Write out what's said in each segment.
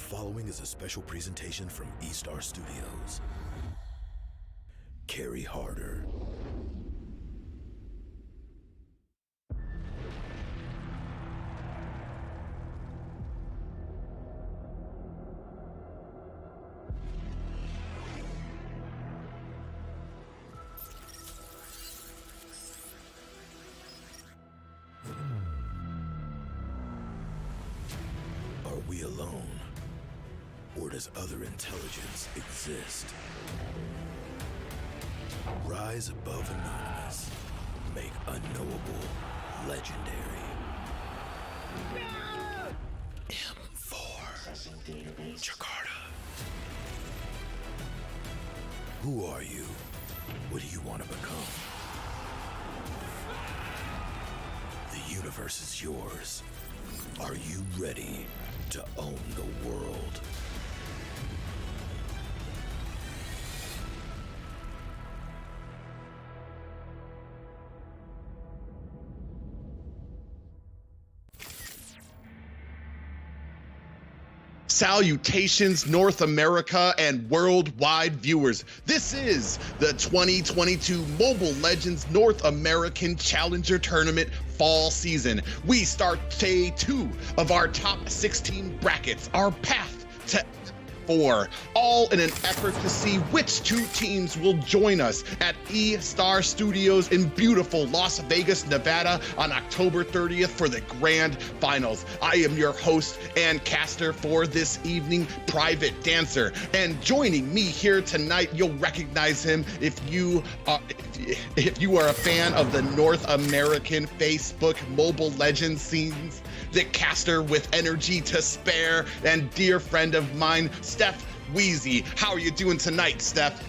following is a special presentation from E-Star Studios. Carry harder. Are we alone? Or does other intelligence exist? Rise above anonymous. Make unknowable legendary. M4 Jakarta. Who are you? What do you want to become? The universe is yours. Are you ready to own the world? Salutations, North America and worldwide viewers. This is the 2022 Mobile Legends North American Challenger Tournament fall season. We start day 2 of our top 16 brackets, our path to 4, all in an effort to see which 2 teams will join us at E-Star Studios in beautiful Las Vegas, Nevada on October 30th for the grand finals. I am your host and caster for this evening, Private Dancer, and joining me here tonight, you'll recognize him if you are a fan of the North American Facebook Mobile Legends scenes, the caster with energy to spare and dear friend of mine, Steph Wheezy. How are you doing tonight, Steph?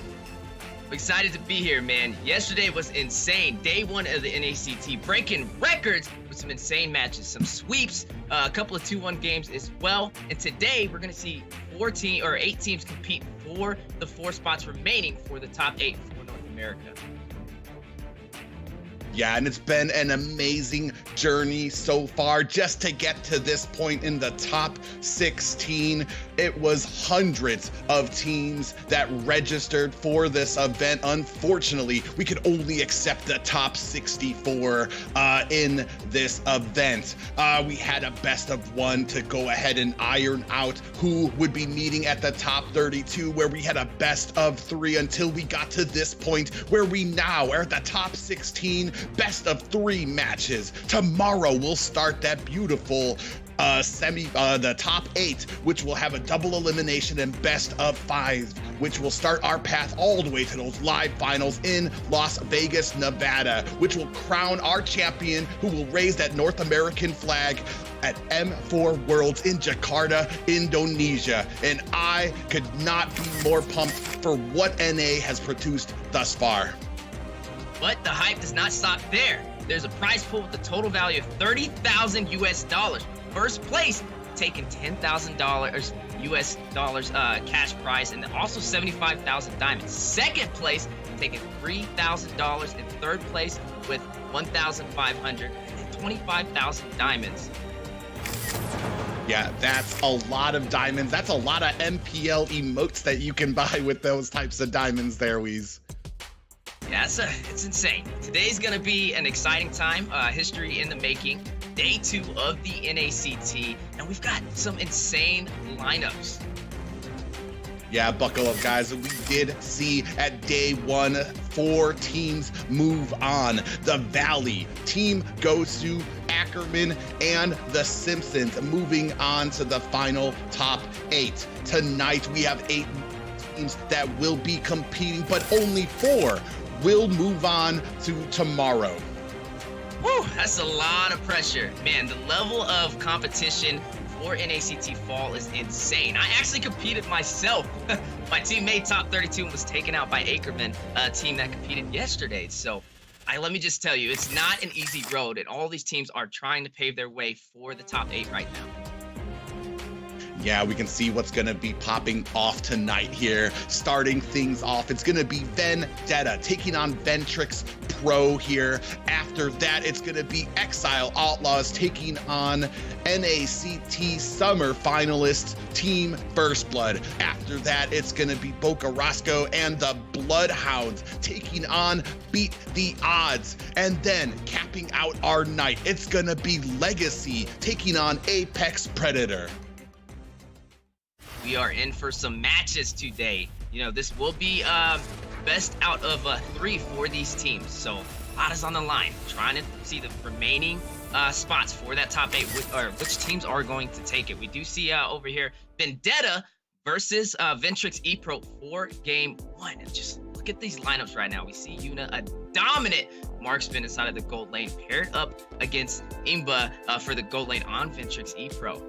Excited to be here, man. Yesterday was insane. Day 1 of the NACT, breaking records with some insane matches, some sweeps, a couple of 2-1 games as well. And today we're gonna see 8 teams compete for the 4 spots remaining for the top 8 for North America. Yeah, and it's been an amazing journey so far just to get to this point in the top 16. It was hundreds of teams that registered for this event. Unfortunately, we could only accept the top 64 in this event. We had a best of 1 to go ahead and iron out who would be meeting at the top 32, where we had a best of 3 until we got to this point where we now are at the top 16. Best of 3 matches. Tomorrow we'll start that beautiful the top 8, which will have a double elimination, and best of 5, which will start our path all the way to those live finals in Las Vegas, Nevada, which will crown our champion, who will raise that North American flag at M4 Worlds in Jakarta, Indonesia. And I could not be more pumped for what NA has produced thus far. But the hype does not stop there. There's a prize pool with a total value of $30,000 US dollars. First place taking $10,000 US dollars cash prize, and then also 75,000 diamonds. Second place taking $3,000, and third place with 1,500 and 25,000 diamonds. Yeah, that's a lot of diamonds. That's a lot of MPL emotes that you can buy with those types of diamonds there, Weez. Yeah, it's insane. Today's gonna be an exciting time, history in the making. Day 2 of the NACT, and we've got some insane lineups. Yeah, buckle up, guys. We did see at day 1 4 teams move on. The Valley, Team Gosu, Ackerman, and the Simpsons moving on to the final top 8. Tonight we have 8 teams that will be competing, but only 4 will move on to tomorrow. Woo, that's a lot of pressure. Man, the level of competition for NACT Fall is insane. I actually competed myself. My team made top 32 and was taken out by Ackerman, a team that competed yesterday. So let me just tell you, it's not an easy road, and all these teams are trying to pave their way for the top 8 right now. Yeah, we can see what's going to be popping off tonight here. Starting things off, it's going to be Vendetta taking on Ventrix Pro here. After that, it's going to be Exile Outlaws taking on NACT Summer finalist Team First Blood. After that, it's going to be Boca Roscoe and the BloodHounds taking on Beat the Odds. And then capping out our night, it's going to be LEGACi taking on Apex Predator. We are in for some matches today. You know, this will be best out of 3 for these teams. So a lot is on the line. Trying to see the remaining spots for that top 8, which teams are going to take it. We do see over here Vendetta versus Ventrix Epro for game 1. And just look at these lineups right now. We see Yuna, a dominant marksman inside of the gold lane, paired up against Imba for the gold lane on Ventrix Epro.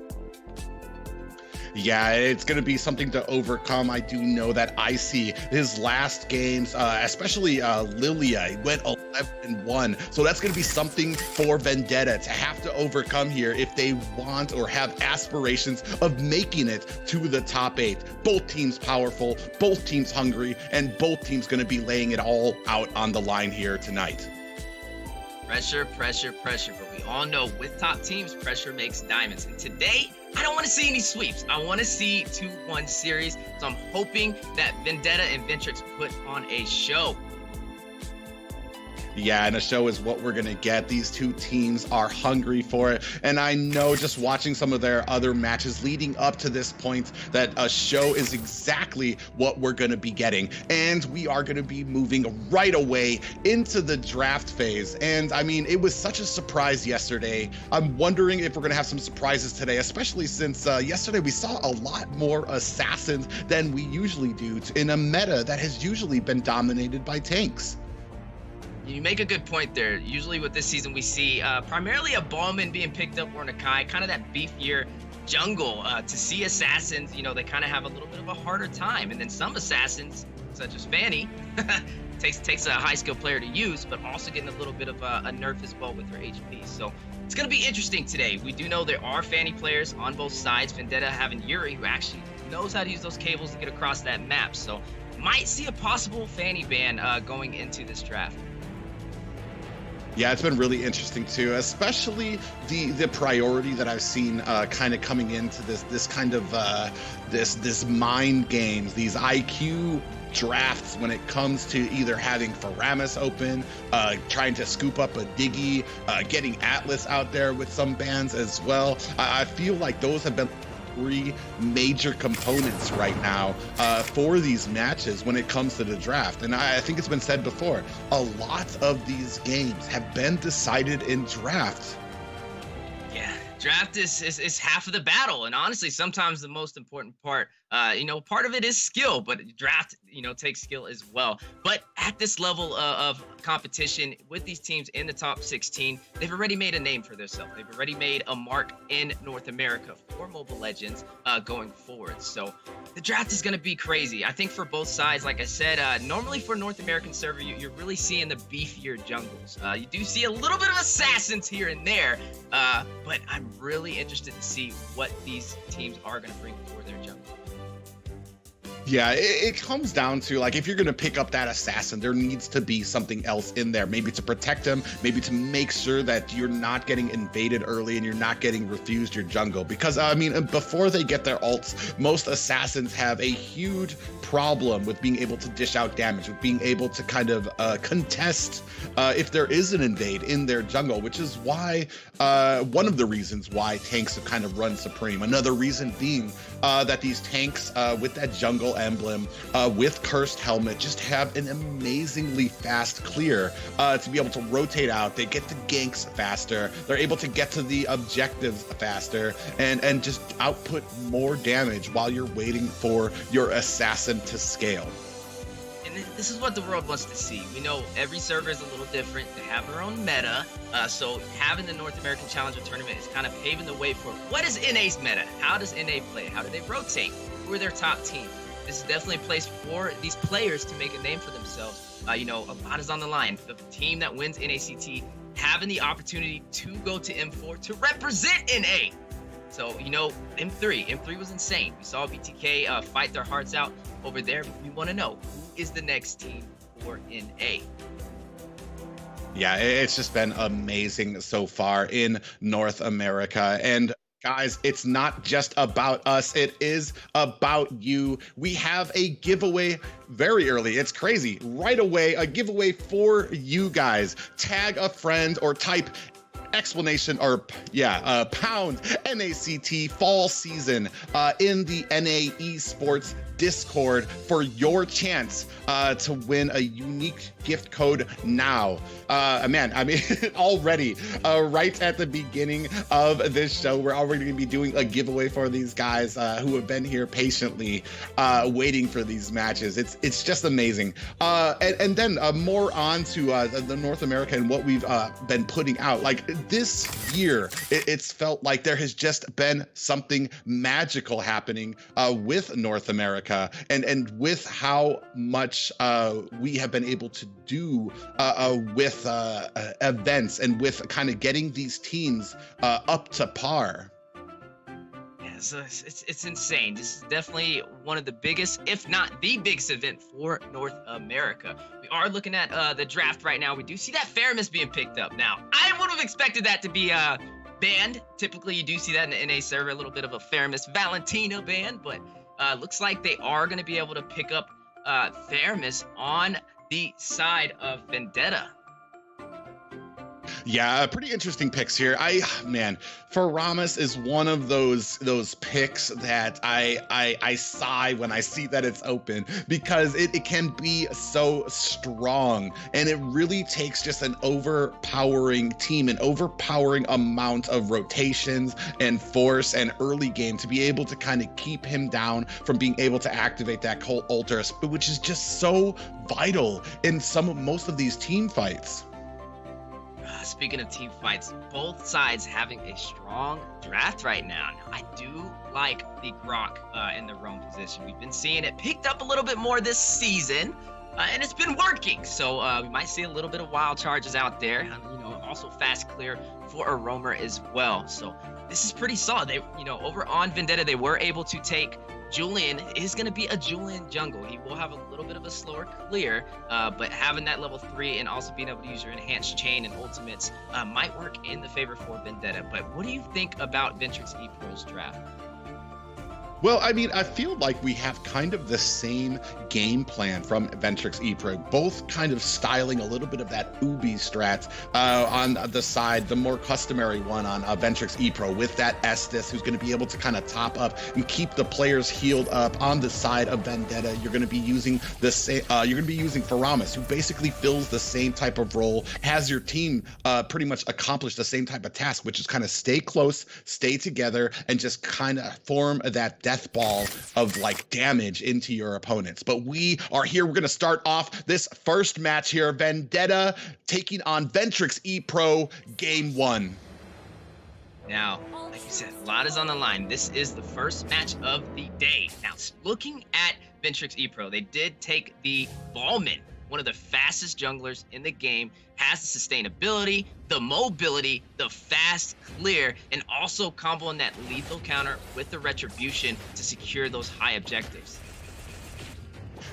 Yeah, it's going to be something to overcome. I do know that Icy, his last games, especially Lilia, went 11-1. So that's going to be something for Vendetta to have to overcome here if they want or have aspirations of making it to the top 8. Both teams powerful, both teams hungry, and both teams going to be laying it all out on the line here tonight. Pressure, pressure, pressure. But we all know with top teams, pressure makes diamonds. And today, I don't want to see any sweeps. I want to see 2-1 series. So I'm hoping that Vendetta and Ventrix put on a show. Yeah, and a show is what we're going to get. These two teams are hungry for it. And I know just watching some of their other matches leading up to this point that a show is exactly what we're going to be getting. And we are going to be moving right away into the draft phase. And I mean, it was such a surprise yesterday. I'm wondering if we're going to have some surprises today, especially since yesterday we saw a lot more assassins than we usually do in a meta that has usually been dominated by tanks. You make a good point there. Usually with this season, we see primarily a Bowman being picked up or an Akai, kind of that beefier jungle. To see assassins, you know, they kind of have a little bit of a harder time. And then some assassins, such as Fanny, takes a high skill player to use, but also getting a little bit of a nerf as well with her HP. So it's going to be interesting today. We do know there are Fanny players on both sides. Vendetta having Yuri, who actually knows how to use those cables to get across that map. So might see a possible Fanny ban going into this draft. Yeah, it's been really interesting too, especially the priority that I've seen kind of coming into this kind of this mind games, these IQ drafts when it comes to either having Faramis open, trying to scoop up a Diggy, getting Atlas out there with some bans as well. I feel like those have been 3 major components right now for these matches when it comes to the draft. And I think it's been said before, a lot of these games have been decided in draft. Yeah, draft is half of the battle, and honestly sometimes the most important part. You know, part of it is skill, but draft, you know, takes skill as well. But at this level of competition with these teams in the top 16, they've already made a name for themselves. They've already made a mark in North America for Mobile Legends going forward. So the draft is going to be crazy. I think for both sides, like I said, normally for North American server, you're really seeing the beefier jungles. You do see a little bit of assassins here and there, but I'm really interested to see what these teams are going to bring for their jungle. Yeah, it comes down to, like, if you're going to pick up that assassin, there needs to be something else in there, maybe to protect him, maybe to make sure that you're not getting invaded early and you're not getting refused your jungle. Because, I mean, before they get their ults, most assassins have a huge problem with being able to dish out damage, with being able to kind of contest if there is an invade in their jungle, which is why, one of the reasons why tanks have kind of run supreme. Another reason being that these tanks with that jungle emblem, with Cursed Helmet, just have an amazingly fast clear to be able to rotate out. They get the ganks faster. They're able to get to the objectives faster and just output more damage while you're waiting for your assassin to scale. And this is what the world wants to see. We know every server is a little different. They have their own meta. So having the North American Challenger Tournament is kind of paving the way for what is NA's meta? How does NA play? How do they rotate? Who are their top teams? This is definitely a place for these players to make a name for themselves. You know, a lot is on the line. The team that wins NACT having the opportunity to go to M4 to represent NA. So, you know, M3 was insane. We saw BTK fight their hearts out over there. We want to know, who is the next team for NA? Yeah, it's just been amazing so far in North America. And guys, it's not just about us, it is about you. We have a giveaway very early. It's crazy. Right away, a giveaway for you guys. Tag a friend or type explanation or pound NACT fall season in the NA Esports Discord for your chance to win a unique gift code now. Man, I mean, already right at the beginning of this show, we're already going to be doing a giveaway for these guys who have been here patiently waiting for these matches. It's just amazing. And then more on to the North America and what we've been putting out. Like this year, it's felt like there has just been something magical happening with North America and with how much we have been able to do with events and with kind of getting these teams up to par. Yeah, so it's insane. This is definitely one of the biggest, if not the biggest event for North America. We are looking at the draft right now. We do see that Faramis being picked up. Now, I would have expected that to be banned. Typically, you do see that in the NA server, a little bit of a Faramis Valentina ban, but looks like they are going to be able to pick up Faramis on the side of Vendetta. Yeah, pretty interesting picks here. Man, Faramis is one of those picks that I sigh when I see that it's open, because it can be so strong, and it really takes just an overpowering team, an overpowering amount of rotations and force and early game to be able to kind of keep him down from being able to activate that Cult Ultra, which is just so vital in most of these team fights. Speaking of team fights, both sides having a strong draft right now. Now, I do like the Grok in the roam position. We've been seeing it picked up a little bit more this season, and it's been working. So we might see a little bit of wild charges out there. You know, also fast clear for a roamer as well. So this is pretty solid. They, you know, over on Vendetta, they were able to take Julian. Is going to be a Julian jungle. He will have a little bit of a slower clear, but having that level 3 and also being able to use your enhanced chain and ultimates might work in the favor for Vendetta. But what do you think about Ventrix Epro's draft? Well, I mean, I feel like we have kind of the same game plan from Ventrix Epro, both kind of styling a little bit of that Ubi strat on the side, the more customary one on Ventrix Epro with that Estes, who's going to be able to kind of top up and keep the players healed up. On the side of Vendetta, you're going to be using the same. You're going to be using Faramis, who basically fills the same type of role, has your team pretty much accomplish the same type of task, which is kind of stay close, stay together, and just kind of form that death ball of like damage into your opponents. But we are here. We're going to start off this first match here. Vendetta taking on Ventrix Epro, game 1. Now, like you said, a lot is on the line. This is the first match of the day. Now, looking at Ventrix Epro, they did take the Ballman, one of the fastest junglers in the game, has the sustainability, the mobility, the fast clear, and also comboing that lethal counter with the retribution to secure those high objectives.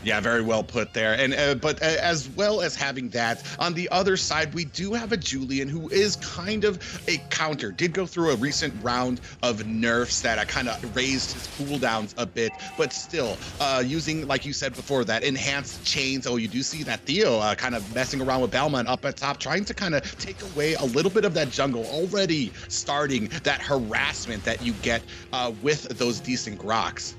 Yeah, very well put there. And but as well as having that, on the other side, we do have a Julian who is kind of a counter. Did go through a recent round of nerfs that kind of raised his cooldowns a bit, but still using, like you said before, that enhanced chains. Oh, you do see that Theo kind of messing around with Bellman up at top, trying to kind of take away a little bit of that jungle, already starting that harassment that you get with those decent Groks.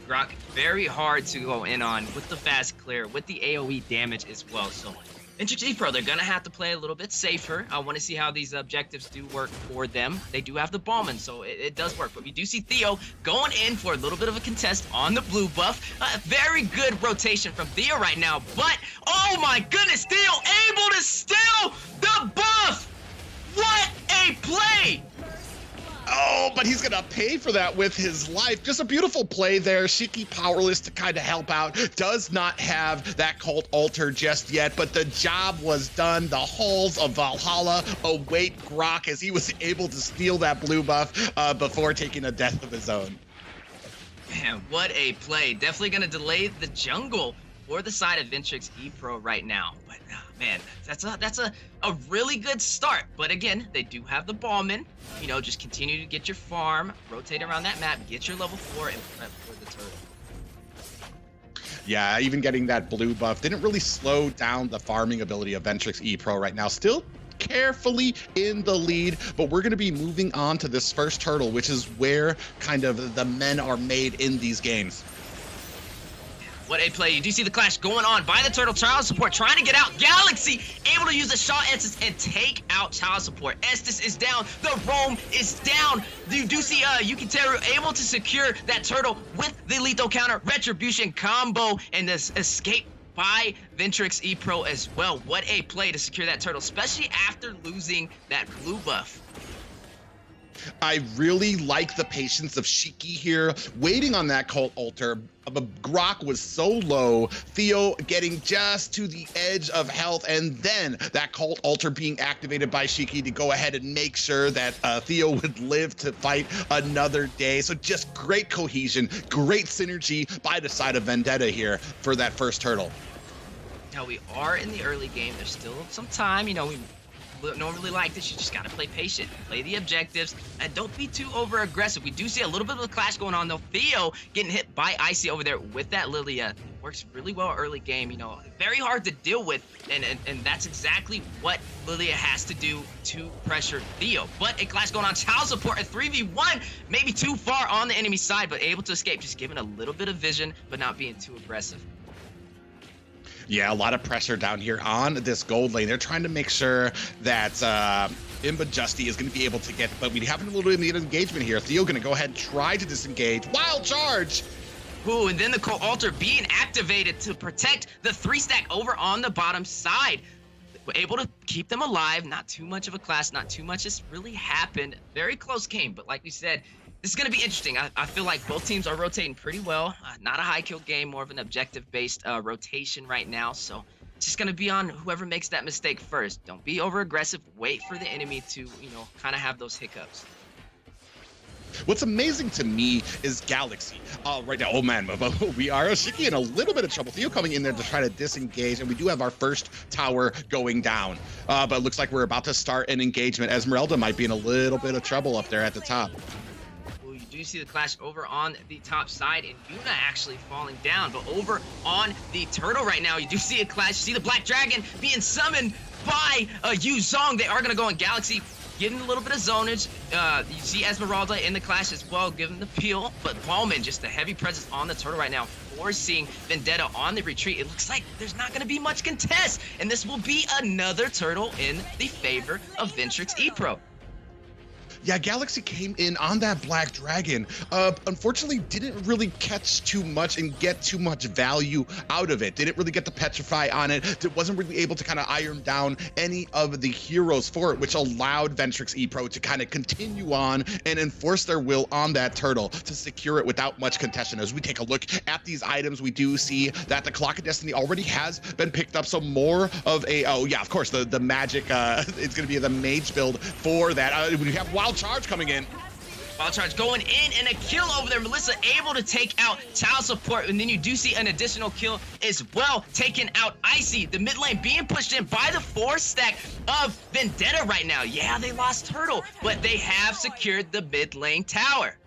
Grok, very hard to go in on with the fast clear, with the AoE damage as well. So Ventrix Epro, they're going to have to play a little bit safer. I want to see how these objectives do work for them. They do have the Ballman, so it does work. But we do see Theo going in for a little bit of a contest on the blue buff. Very good rotation from Theo right now. But, oh my goodness, Theo able to steal the buff! What a play! Oh, but he's gonna pay for that with his life. Just a beautiful play there. Shiki powerless to kind of help out. Does not have that cult altar just yet, but the job was done. The halls of Valhalla await Grok as he was able to steal that blue buff before taking a death of his own. Man, what a play. Definitely going to delay the jungle for the side of Ventrix Epro right now. But man, that's a really good start. But again, they do have the Ballman. You know, just continue to get your farm, rotate around that map, get your level 4, and prep for the turtle. Yeah, even getting that blue buff didn't really slow down the farming ability of Ventrix Epro right now. Still carefully in the lead, but we're going to be moving on to this first turtle, which is where kind of the men are made in these games. What a play. You do see the clash going on by the turtle. Child support trying to get out. LEGACi able to use the Shaw Estes and take out child support. Estes is down. The roam is down. You do see Yukiteru able to secure that turtle with the lethal counter retribution combo and this escape by Ventrix Epro as well. What a play to secure that turtle, especially after losing that blue buff. I really like the patience of Shiki here, waiting on that cult altar. Grok was so low, Theo getting just to the edge of health, and then that cult altar being activated by Shiki to go ahead and make sure that Theo would live to fight another day. So just great cohesion, great synergy by the side of Vendetta here for that first turtle. Now we are in the early game. There's still some time. You know, we normally like this. You just got to play patient, play the objectives, and don't be too over aggressive. We do see a little bit of a clash going on though. Theo getting hit by Icy over there with that Lilia. Works really well early game, you know, very hard to deal with, and that's exactly what Lilia has to do to pressure Theo. But a clash going on, child support at 3v1, maybe too far on the enemy side, but able to escape, just giving a little bit of vision, but not being too aggressive. Yeah, a lot of pressure down here on this gold lane. They're trying to make sure that Imba Justy is going to be able to get, but we have a little bit of engagement here. Theo going to go ahead and try to disengage. Wild charge! Ooh, and then the cult altar being activated to protect the 3-stack over on the bottom side. We're able to keep them alive. Not too much of a clash, not too much has really happened. Very close game, but like we said, this is going to be interesting. I feel like both teams are rotating pretty well. Not a high kill game, more of an objective-based rotation right now. So it's just going to be on whoever makes that mistake first. Don't be over-aggressive. Wait for the enemy to, you know, kind of have those hiccups. What's amazing to me is LEGACi. Right now, oh man, we are Shiki in a little bit of trouble. Theo coming in there to try to disengage, and we do have our first tower going down. But it looks like we're about to start an engagement. Esmeralda might be in a little bit of trouble up there at the top. You do see the clash over on the top side, and Yuna actually falling down. But over on the turtle right now, you do see a clash. You see the Black Dragon being summoned by Yu Zong. They are going to go on LEGACi, getting a little bit of zonage. You see Esmeralda in the clash as well, giving the peel. But Ballman, just a heavy presence on the turtle right now, forcing Vendetta on the retreat. It looks like there's not going to be much contest, and this will be another turtle in the favor of Ventrix Epro. Yeah, LEGACi came in on that Black Dragon. Unfortunately, didn't really catch too much and get too much value out of it. Didn't really get the Petrify on it. Wasn't really able to kind of iron down any of the heroes for it, which allowed Ventrix Epro to kind of continue on and enforce their will on that turtle to secure it without much contention. As we take a look at these items, we do see that the Clock of Destiny already has been picked up. So more of a, oh yeah, of course, the magic, it's going to be the mage build for that. We have Wild Charge coming in. Wild Charge going in, and a kill over there. Melissa able to take out child support, and then you do see an additional kill as well, taking out Icy. The mid lane being pushed in by the 4-stack of Vendetta right now. Yeah, they lost Turtle, but they have secured the mid lane tower.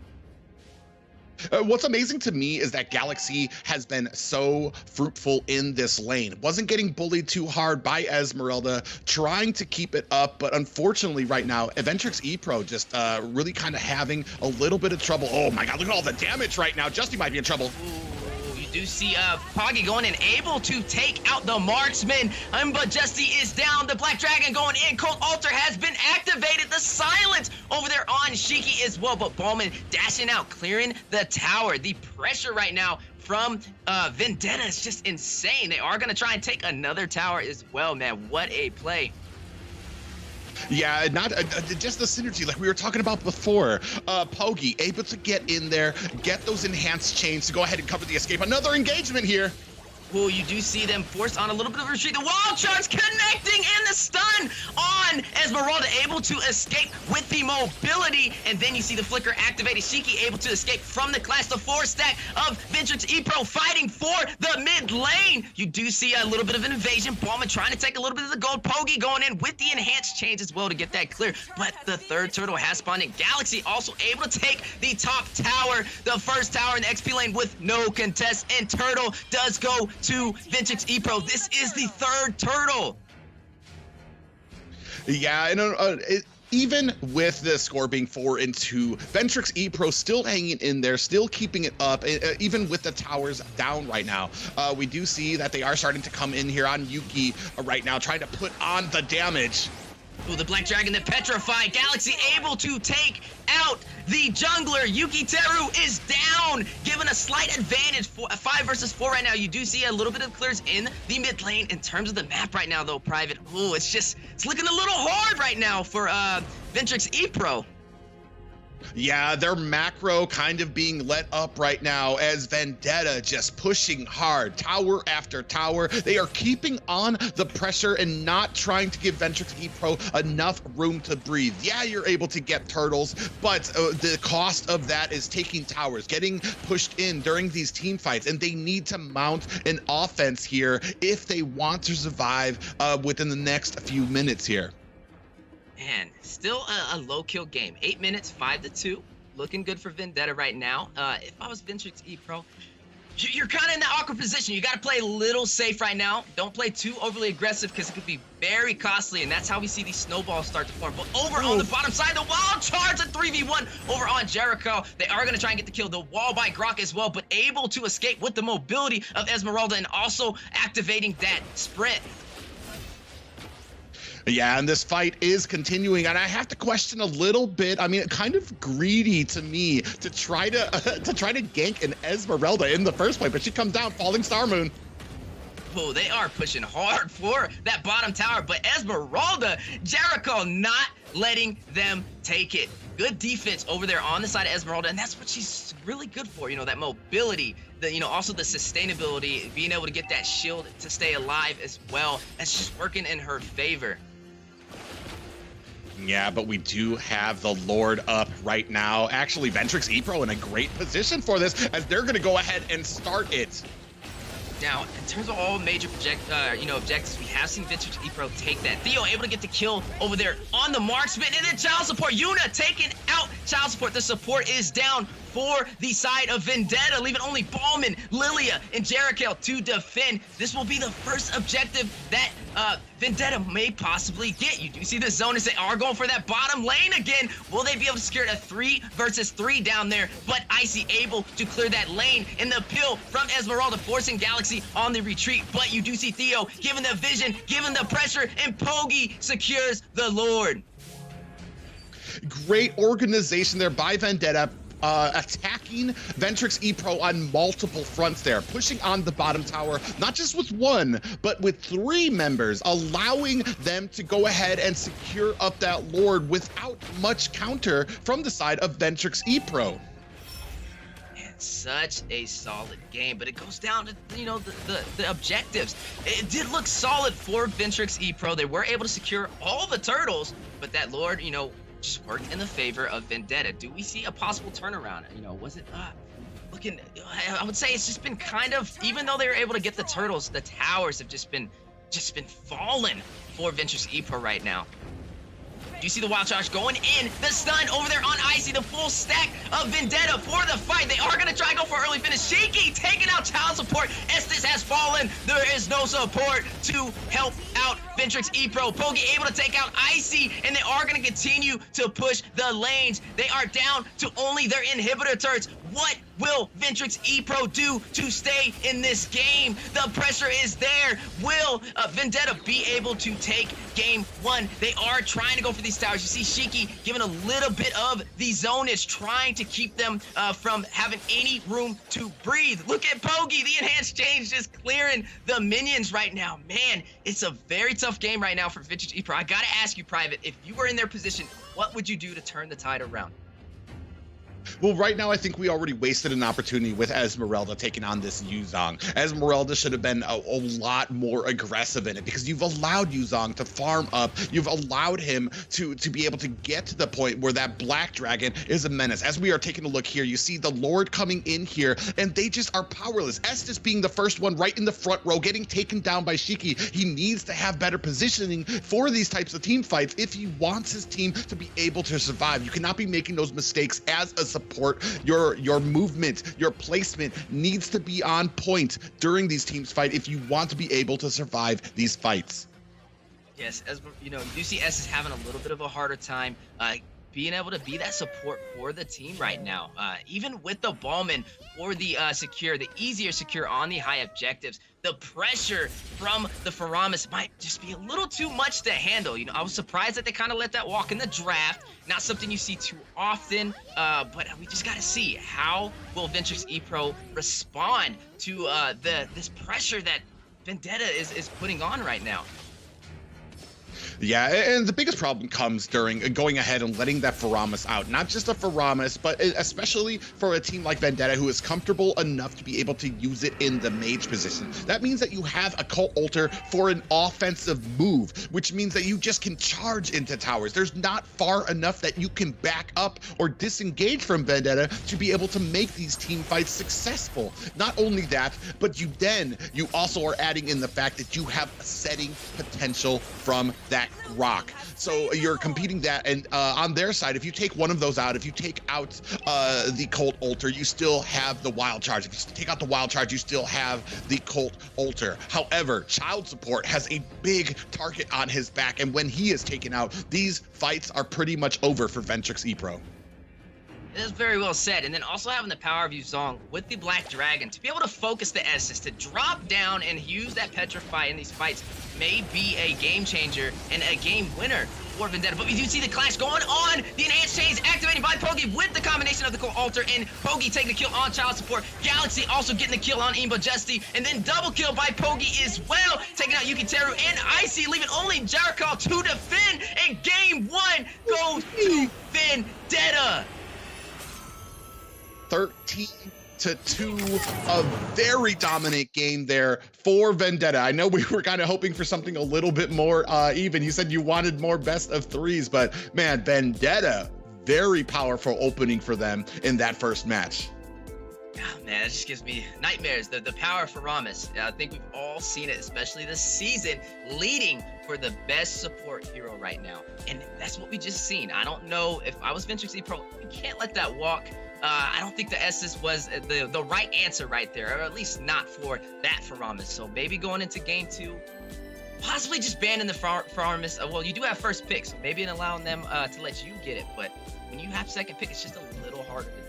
What's amazing to me is that LEGACi has been so fruitful in this lane. Wasn't getting bullied too hard by Esmeralda, trying to keep it up, but unfortunately right now, Ventrix Epro just really kind of having a little bit of trouble. Oh my god, look at all the damage right now. Justy might be in trouble. Ooh, you do see Poggy going in, able to take out the marksman, but Justy is down. The Black Dragon going in. Cold Altar has been activated. The silence over there on Shiki as well, but Ballman dashing out, clearing the tower. The pressure right now from Vendetta is just insane. They are going to try and take another tower as well, man. What a play. Yeah, not just the synergy like we were talking about before. Pogi able to get in there, get those enhanced chains to go ahead and cover the escape. Another engagement here. Well, you do see them forced on a little bit of a retreat. The wild charge connecting and the stun on Esmeralda, able to escape with the mobility. And then you see the flicker activated. Shiki able to escape from the class. The 4-stack of Ventrix Epro fighting for the mid lane. You do see a little bit of an invasion. Ballman trying to take a little bit of the gold. Pogi going in with the enhanced chains as well to get that clear. But the third turtle has spawned in. LEGACi also able to take the top tower, the first tower in the XP lane with no contest. And turtle does go to Ventrix Epro. This is the third turtle. Yeah, and even with the score being 4-2, Ventrix Epro still hanging in there, still keeping it up, even with the towers down right now. We do see that they are starting to come in here on Yuki right now, trying to put on the damage. Ooh, the Black Dragon that petrified. LEGACi able to take out the jungler. Yuki Teru is down, given a slight advantage for 5 versus 4 right now. You do see a little bit of clears in the mid lane. In terms of the map right now, though, Private, ooh, it's looking a little hard right now for Ventrix Epro. Yeah, their macro kind of being let up right now as Vendetta just pushing hard, tower after tower. They are keeping on the pressure and not trying to give Ventrix Epro enough room to breathe. Yeah, you're able to get turtles, but the cost of that is taking towers, getting pushed in during these team fights, and they need to mount an offense here if they want to survive within the next few minutes here. Man, still a low kill game. 8 minutes, 5-2. Looking good for Vendetta right now. If I was Ventrix Epro, you're kind of in that awkward position. You got to play a little safe right now. Don't play too overly aggressive because it could be very costly, and that's how we see these snowballs start to form. But over on the bottom side, the wild charge, a 3v1 over on Jericho. They are going to try and get the kill. The wall by Grok as well, but able to escape with the mobility of Esmeralda and also activating that sprint. Yeah, and this fight is continuing, and I have to question a little bit. I mean, kind of greedy to me to try to gank an Esmeralda in the first place, but she comes down, falling Star Moon. Oh, they are pushing hard for that bottom tower, but Esmeralda, Jericho not letting them take it. Good defense over there on the side of Esmeralda, and that's what she's really good for. You know, that mobility, also the sustainability, being able to get that shield to stay alive as well. That's just working in her favor. Yeah, but we do have the Lord up right now. Actually, Ventrix Epro in a great position for this, as they're going to go ahead and start it. Now, in terms of all major objectives, we have seen Ventrix Epro take that. Theo able to get the kill over there on the marksman, and then child support. Yuna taking out child support. The support is down for the side of Vendetta, leaving only Ballman, Lilia, and Jericho to defend. This will be the first objective that Vendetta may possibly get. You do see the zone as they are going for that bottom lane again. Will they be able to secure a 3 versus 3 down there? But Icy able to clear that lane, and the pill from Esmeralda forcing LEGACi on the retreat. But you do see Theo given the vision, given the pressure, and Pogi secures the Lord. Great organization there by Vendetta. Attacking Ventrix Epro on multiple fronts there, pushing on the bottom tower, not just with 1, but with 3 members, allowing them to go ahead and secure up that Lord without much counter from the side of Ventrix Epro. Such a solid game, but it goes down to the objectives. It did look solid for Ventrix Epro. They were able to secure all the turtles, but that Lord, just worked in the favor of Vendetta. Do we see a possible turnaround? Was it looking? I would say it's just been kind of, even though they were able to get the turtles, the towers have just been falling for Ventrix Epro right now. You see the wild charge going in, the stun over there on Icy, the full stack of Vendetta for the fight. They are going to try to go for early finish. Shiki taking out child support. Estes has fallen. There is no support to help out Ventrix Epro. Pogi able to take out Icy, and they are going to continue to push the lanes. They are down to only their inhibitor turrets. What will Ventrix Epro do to stay in this game? The pressure is there. Will Vendetta be able to take game one. They are trying to go for these towers. You see Shiki giving a little bit of the zonage, trying to keep them from having any room to breathe. Look at Pogi, the enhanced change, just clearing the minions right now. Man, it's a very tough game right now for Ventrix Epro. I gotta ask you, Private, if you were in their position, what would you do to turn the tide around? Well, right now, I think we already wasted an opportunity with Esmeralda taking on this Yuzong. Esmeralda should have been a lot more aggressive in it, because you've allowed Yuzong to farm up. You've allowed him to be able to get to the point where that Black Dragon is a menace. As we are taking a look here, you see the Lord coming in here, and they just are powerless. Estes being the first one right in the front row, getting taken down by Shiki. He needs to have better positioning for these types of team fights if he wants his team to be able to survive. You cannot be making those mistakes as a support. Your movement, your placement needs to be on point during these teams fight if you want to be able to survive these fights. Yes, as you know, you do see S is having a little bit of a harder time being able to be that support for the team right now. Even with the Ballman for the secure, the easier secure on the high objectives, the pressure from the Faramis might just be a little too much to handle. You know, I was surprised that they kind of let that walk in the draft. Not something you see too often, but we just got to see how will Ventrix Epro respond to this pressure that Vendetta is putting on right now. Yeah, and the biggest problem comes during going ahead and letting that Faramis out. Not just a Faramis, but especially for a team like Vendetta, who is comfortable enough to be able to use it in the mage position. That means that you have a Cult Altar for an offensive move, which means that you just can charge into towers. There's not far enough that you can back up or disengage from Vendetta to be able to make these team fights successful. Not only that, but you also are adding in the fact that you have a setting potential from that Grok. So you're competing that, and on their side, if you take one of those out, if you take out the Cult Altar, you still have the Wild Charge. If you take out the Wild Charge, you still have the Cult Altar. However, Child Support has a big target on his back, and when he is taken out, these fights are pretty much over for Ventrix Epro. That's very well said. And then also having the power of Yuzong with the Black Dragon to be able to focus the Esses, to drop down and use that Petrify in these fights may be a game changer and a game winner for Vendetta. But we do see the clash going on. The enhanced chains activated by Pogi with the combination of the Cult Altar, and Pogi taking the kill on Child Support. GLEGACi also getting the kill on Imba Justy, and then double kill by Pogi as well, taking out Yukiteru and Icy, leaving only Jericho to defend, and game one goes to Vendetta. 13-2, a very dominant game there for Vendetta. I know we were kind of hoping for something a little bit more even. You said you wanted more best of threes, but man, Vendetta, very powerful opening for them in that first match. Oh, man, that just gives me nightmares. The power of Faramis. I think we've all seen it, especially this season, leading for the best support hero right now. And that's what we just seen. I don't know if I was Ventrix Epro, we can't let that walk. I don't think the Esses was the right answer right there, or at least not for that Faramis. So maybe going into game two, possibly just banning the Faramis. Well, you do have first pick, so maybe allowing them to let you get it. But when you have second pick, it's just a little harder to do.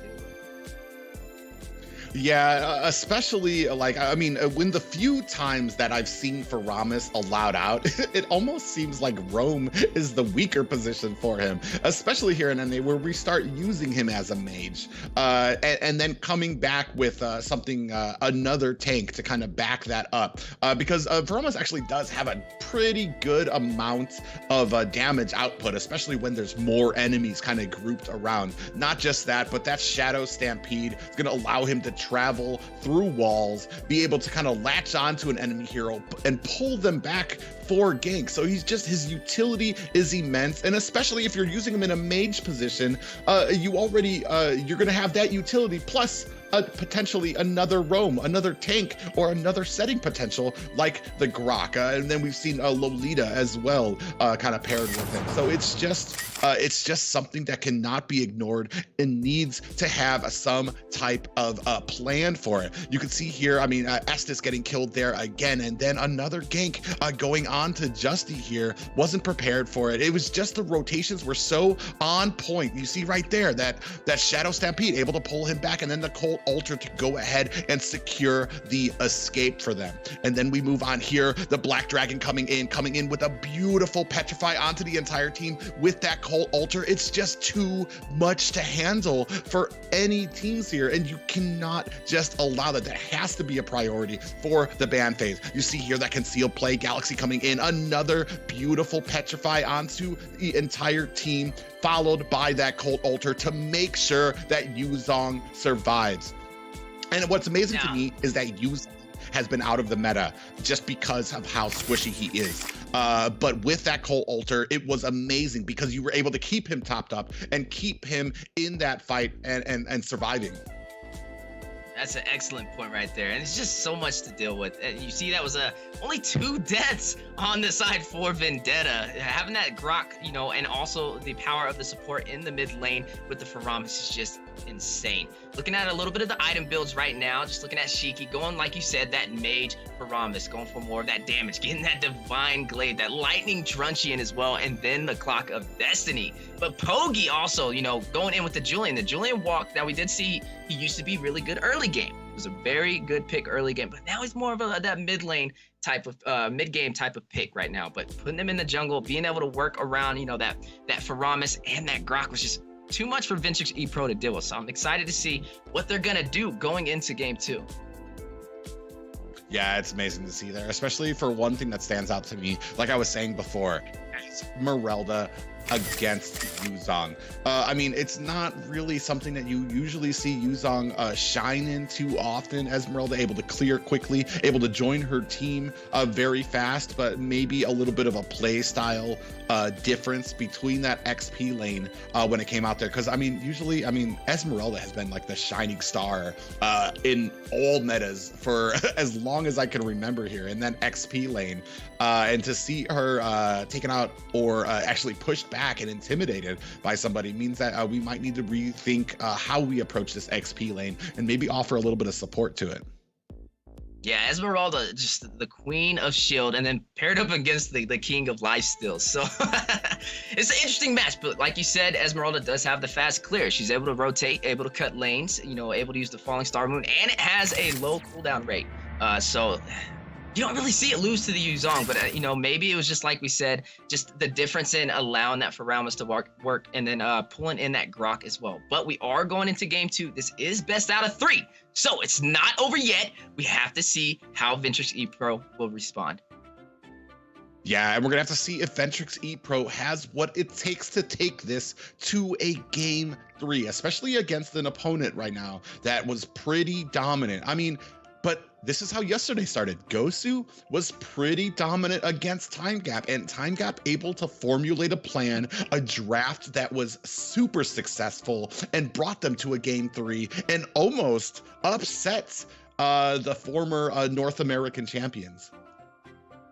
Yeah, especially like, I mean, when the few times that I've seen Faramis allowed out, it almost seems like Rome is the weaker position for him, especially here in NA, where we start using him as a mage, and then coming back with something, another tank to kind of back that up, because Faramis actually does have a pretty good amount of damage output, especially when there's more enemies kind of grouped around. Not just that, but that Shadow Stampede is going to allow him to travel through walls, be able to kind of latch onto an enemy hero and pull them back for gank. So his utility is immense, and especially if you're using him in a mage position, you're gonna have that utility plus potentially another roam, another tank, or another setting potential like the Grok, and then we've seen Lolita as well, kind of paired with him. So it's just something that cannot be ignored and needs to have some type of plan for it. You can see here, I mean, Estes getting killed there again, and then another gank going onto Justy here, wasn't prepared for it. It was just the rotations were so on point. You see right there that Shadow Stampede able to pull him back, and then the Colt Ultra to go ahead and secure the escape for them. And then we move on here, the Black Dragon coming in with a beautiful Petrify onto the entire team with that Colt Ultra. It's just too much to handle for any teams here, and you cannot just allow that. That has to be a priority for the ban phase. You see here that concealed play, LEGACi coming in, another beautiful Petrify onto the entire team, followed by that Colt Ultra to make sure that Yuzong survives. And what's amazing to me is that Yuzong has been out of the meta just because of how squishy he is. But with that Colt Ultra, it was amazing because you were able to keep him topped up and keep him in that fight and surviving. That's an excellent point right there. And it's just so much to deal with. And you see that was only 2 deaths on the side for Vendetta. Having that Grok, you know, and also the power of the support in the mid lane with the Faramis is just insane. Looking at a little bit of the item builds right now, just looking at Shiki, going, like you said, that Mage Faramis, going for more of that damage, getting that Divine Glade, that Lightning Truncheon as well, and then the Clock of Destiny. But Pogi also, you know, going in with the Julian. The Julian walk, now we did see he used to be really good early game. It was a very good pick early game, but now he's more of that mid lane type of mid game type of pick right now. But putting him in the jungle, being able to work around, you know, that Faramis and that Grok was just too much for Ventrix Epro to deal with. So I'm excited to see what they're gonna do going into game 2. Yeah, it's amazing to see there, especially for one thing that stands out to me, like I was saying before, Esmeralda against Yuzong. I mean, it's not really something that you usually see Yuzong shine in too often. Esmeralda able to clear quickly, able to join her team very fast, but maybe a little bit of a play style difference between that XP lane when it came out there. Because I mean, usually, I mean, Esmeralda has been like the shining star in all metas for as long as I can remember here in that XP lane, and to see her taken out or actually pushed back and intimidated by somebody means that we might need to rethink how we approach this XP lane and maybe offer a little bit of support to it. Yeah, Esmeralda, just the queen of shield, and then paired up against the king of lifesteal. So it's an interesting match, but like you said, Esmeralda does have the fast clear. She's able to rotate, able to cut lanes, you know, able to use the falling star moon, and it has a low cooldown rate. So you don't really see it lose to the Yuzong, but you know, maybe it was just like we said, just the difference in allowing that Faramis to work and then pulling in that Grok as well. But we are going into game 2. This is best out of 3, so it's not over yet. We have to see how Ventrix Epro will respond. Yeah, and we're gonna have to see if Ventrix Epro has what it takes to take this to a game 3, especially against an opponent right now that was pretty dominant. I mean, but this is how yesterday started. Gosu was pretty dominant against Time Gap, and Time Gap able to formulate a plan, a draft that was super successful and brought them to a game 3 and almost upsets the former North American champions.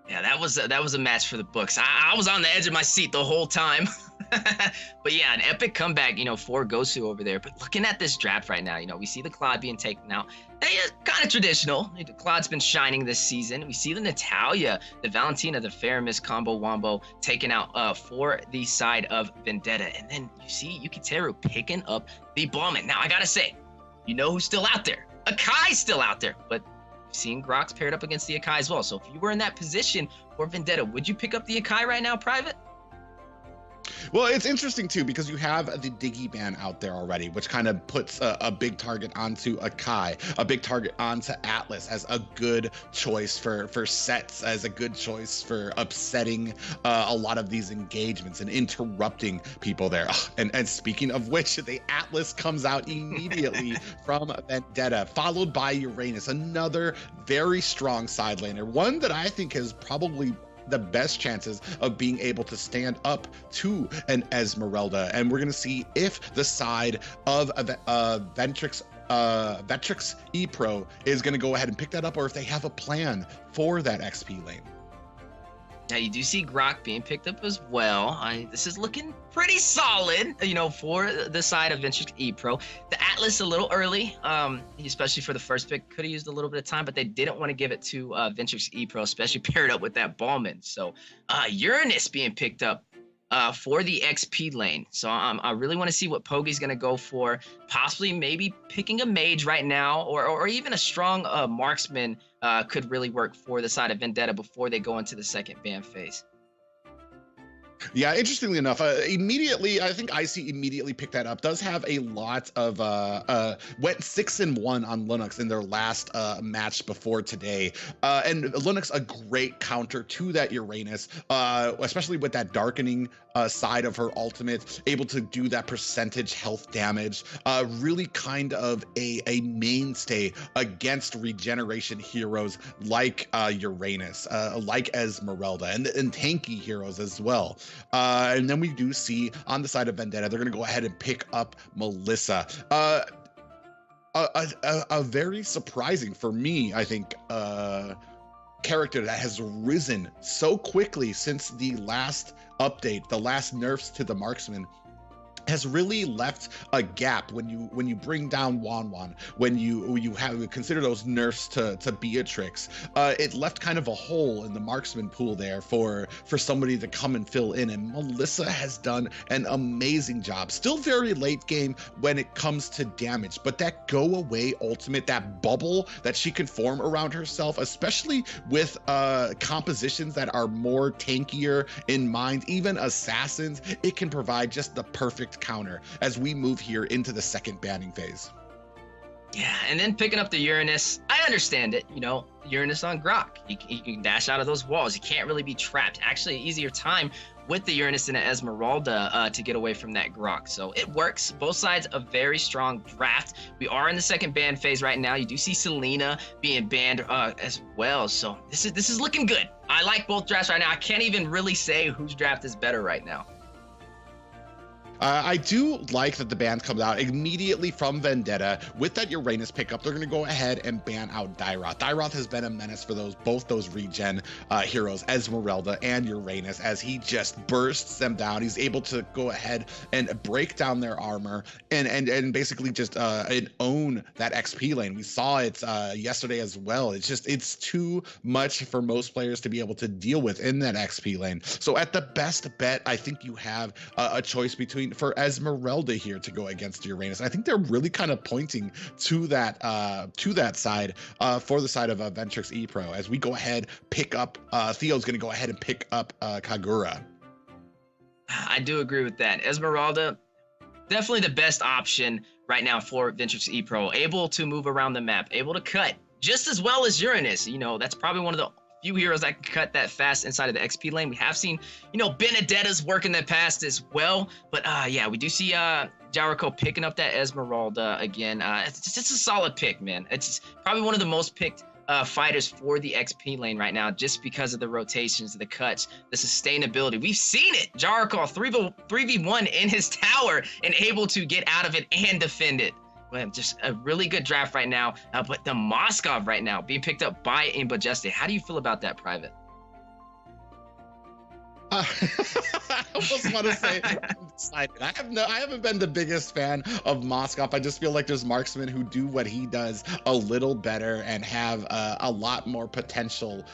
Yeah, that was a match for the books. I was on the edge of my seat the whole time. But yeah, an epic comeback, you know, for Gosu over there. But looking at this draft right now, you know, we see the Claude being taken out. Hey, kind of traditional. The Claude's been shining this season. We see the Natalia, the Valentina, the Faramis combo wombo taken out for the side of Vendetta. And then you see Yukiteru picking up the Ballman. Now, I gotta say, you know who's still out there? Akai's still out there, but we've seen Grok's paired up against the Akai as well. So if you were in that position for Vendetta, would you pick up the Akai right now, Private? Well, it's interesting too, because you have the Diggy ban out there already, which kind of puts a big target onto Akai, a big target onto Atlas as a good choice for sets, as a good choice for upsetting a lot of these engagements and interrupting people there. And speaking of which, the Atlas comes out immediately from Vendetta, followed by Uranus, another very strong side laner, one that I think has probably the best chances of being able to stand up to an Esmeralda. And we're going to see if the side of Ventrix Epro is going to go ahead and pick that up, or if they have a plan for that XP lane. Now you do see Grok being picked up as well. This is looking pretty solid, for the side of Ventrix Epro. The Atlas a little early, especially for the first pick. Could have used a little bit of time, but they didn't want to give it to Ventrix Epro, especially paired up with that Ballman. So Uranus being picked up for the XP lane. So I really want to see what Pogi's going to go for. Possibly maybe picking a mage right now, or even a strong marksman could really work for the side of Vendetta before they go into the second ban phase. Yeah, interestingly enough, immediately, I think IC immediately picked that up. Does have a lot of went 6-1 on Linux in their last match before today, and Linux a great counter to that Uranus, especially with that darkening side of her ultimate, able to do that percentage health damage. Really kind of a mainstay against regeneration heroes like Uranus, like Esmeralda, and tanky heroes as well. And then we do see on the side of Vendetta, they're going to go ahead and pick up Melissa. A very surprising for me, I think, character that has risen so quickly since the last update, the last nerfs to the marksman, has really left a gap when you bring down Wanwan, when you have consider those nerfs to Beatrix. It left kind of a hole in the marksman pool there for somebody to come and fill in, and Melissa has done an amazing job. Still very late game when it comes to damage, but that go away ultimate, that bubble that she can form around herself, especially with compositions that are more tankier in mind, even assassins, it can provide just the perfect counter as we move here into the second banning phase. Yeah, and then picking up the Uranus, I understand it, Uranus on Grok. You can dash out of those walls. You can't really be trapped. Actually, easier time with the Uranus and the Esmeralda to get away from that Grok. So it works. Both sides a very strong draft. We are in the second ban phase right now. You do see Selena being banned as well. So this is looking good. I like both drafts right now. I can't even really say whose draft is better right now. I do like that the ban comes out immediately from Vendetta. With that Uranus pickup, they're going to go ahead and ban out Dyroth. Dyroth has been a menace for both those regen heroes, Esmeralda and Uranus, as he just bursts them down. He's able to go ahead and break down their armor and basically just own that XP lane. We saw it yesterday as well. It's too much for most players to be able to deal with in that XP lane. So at the best bet, I think you have a choice for Esmeralda here to go against Uranus. I think they're really kind of pointing to that side for the side of Ventrix Epro, as we go ahead pick up Theo's going to go ahead and pick up Kagura. I do agree with that. Esmeralda, definitely the best option right now for Ventrix Epro, able to move around the map, able to cut just as well as Uranus. That's probably one of the few heroes that can cut that fast inside of the XP lane. We have seen, Benedetta's work in the past as well. But yeah, we do see Jericho picking up that Esmeralda again. It's just a solid pick, man. It's probably one of the most picked fighters for the XP lane right now, just because of the rotations, the cuts, the sustainability. We've seen it. Jericho 3v1 in his tower and able to get out of it and defend it. Just a really good draft right now, but the Moskov right now being picked up by Imbajeste. How do you feel about that, Private? I almost want to say I haven't been the biggest fan of Moskov. I just feel like there's marksmen who do what he does a little better and have a lot more potential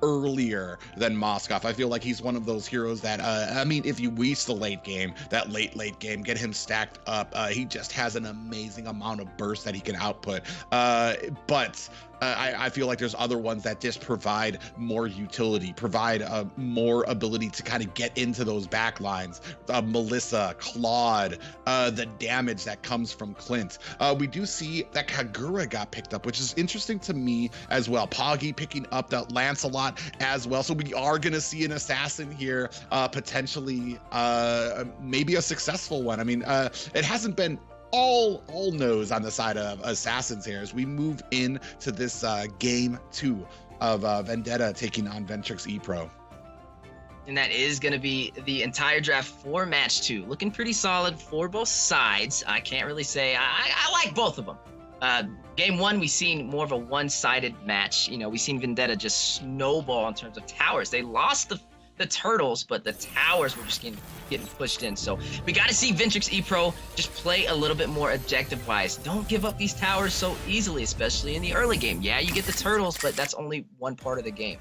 earlier than Moskov. I feel like he's one of those heroes that if you reach the late game, that late game, get him stacked up, he just has an amazing amount of burst that he can output. But I feel like there's other ones that just provide more utility, provide more ability to kind of get into those back lines. Melissa, Claude, the damage that comes from Clint. We do see that Kagura got picked up, which is interesting to me as well. Poggy picking up that Lancelot as well. So we are going to see an assassin here, potentially maybe a successful one. It hasn't been all nose on the side of assassins here as we move into this game 2 of Vendetta taking on Ventrix Epro. And that is going to be the entire draft for match 2. Looking pretty solid for both sides. I can't really say I like both of them. Game 1, we seen more of a one-sided match. You know, we seen Vendetta just snowball in terms of towers. They lost the turtles, but the towers were just getting pushed in. So we got to see Ventrix Epro just play a little bit more objective-wise. Don't give up these towers so easily, especially in the early game. Yeah, you get the turtles, but that's only one part of the game.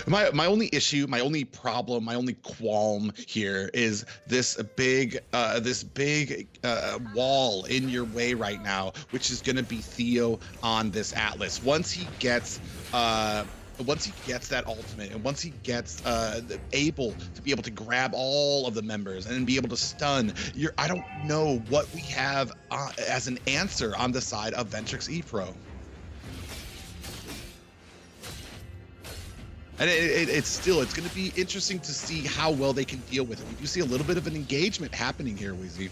My only issue, my only problem, my only qualm here is this big wall in your way right now, which is going to be Theo on this Atlas. Once he gets that ultimate, and once he gets able to grab all of the members and be able to stun, I don't know what we have as an answer on the side of Ventrix Epro. And it's going to be interesting to see how well they can deal with it. We do see a little bit of an engagement happening here, Weezy.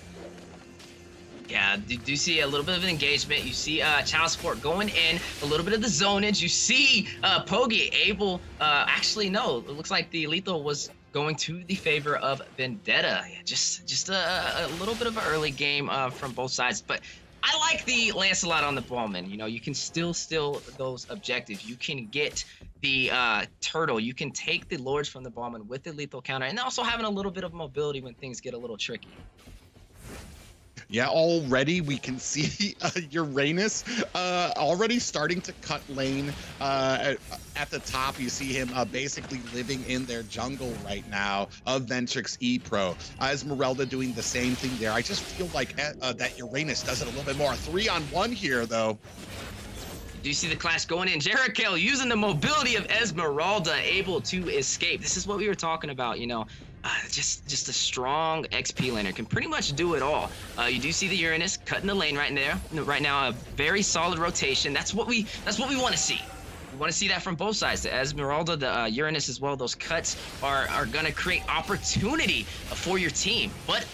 Yeah, you do see a little bit of an engagement. You see Child Support going in, a little bit of the zonage. You see Pogi able, actually, no, it looks like the lethal was going to the favor of Vendetta. Yeah, just a little bit of an early game from both sides. But I like the Lancelot on the Ballman. You know, you can still steal those objectives. You can get the turtle. You can take the lords from the Ballman with the lethal counter, and also having a little bit of mobility when things get a little tricky. Yeah, already we can see Uranus already starting to cut lane at the top. You see him basically living in their jungle right now of Ventrix Epro. Esmeralda doing the same thing there. I just feel like that Uranus does it a little bit more. 3-on-1 here, though. Do you see the clash going in? Jericho using the mobility of Esmeralda, able to escape. This is what we were talking about, you know. Just a strong XP laner, can pretty much do it all. You do see the Uranus cutting the lane right there. Right now, a very solid rotation. That's what we want to see. We want to see that from both sides. The Esmeralda, the Uranus as well. Those cuts are going to create opportunity for your team. But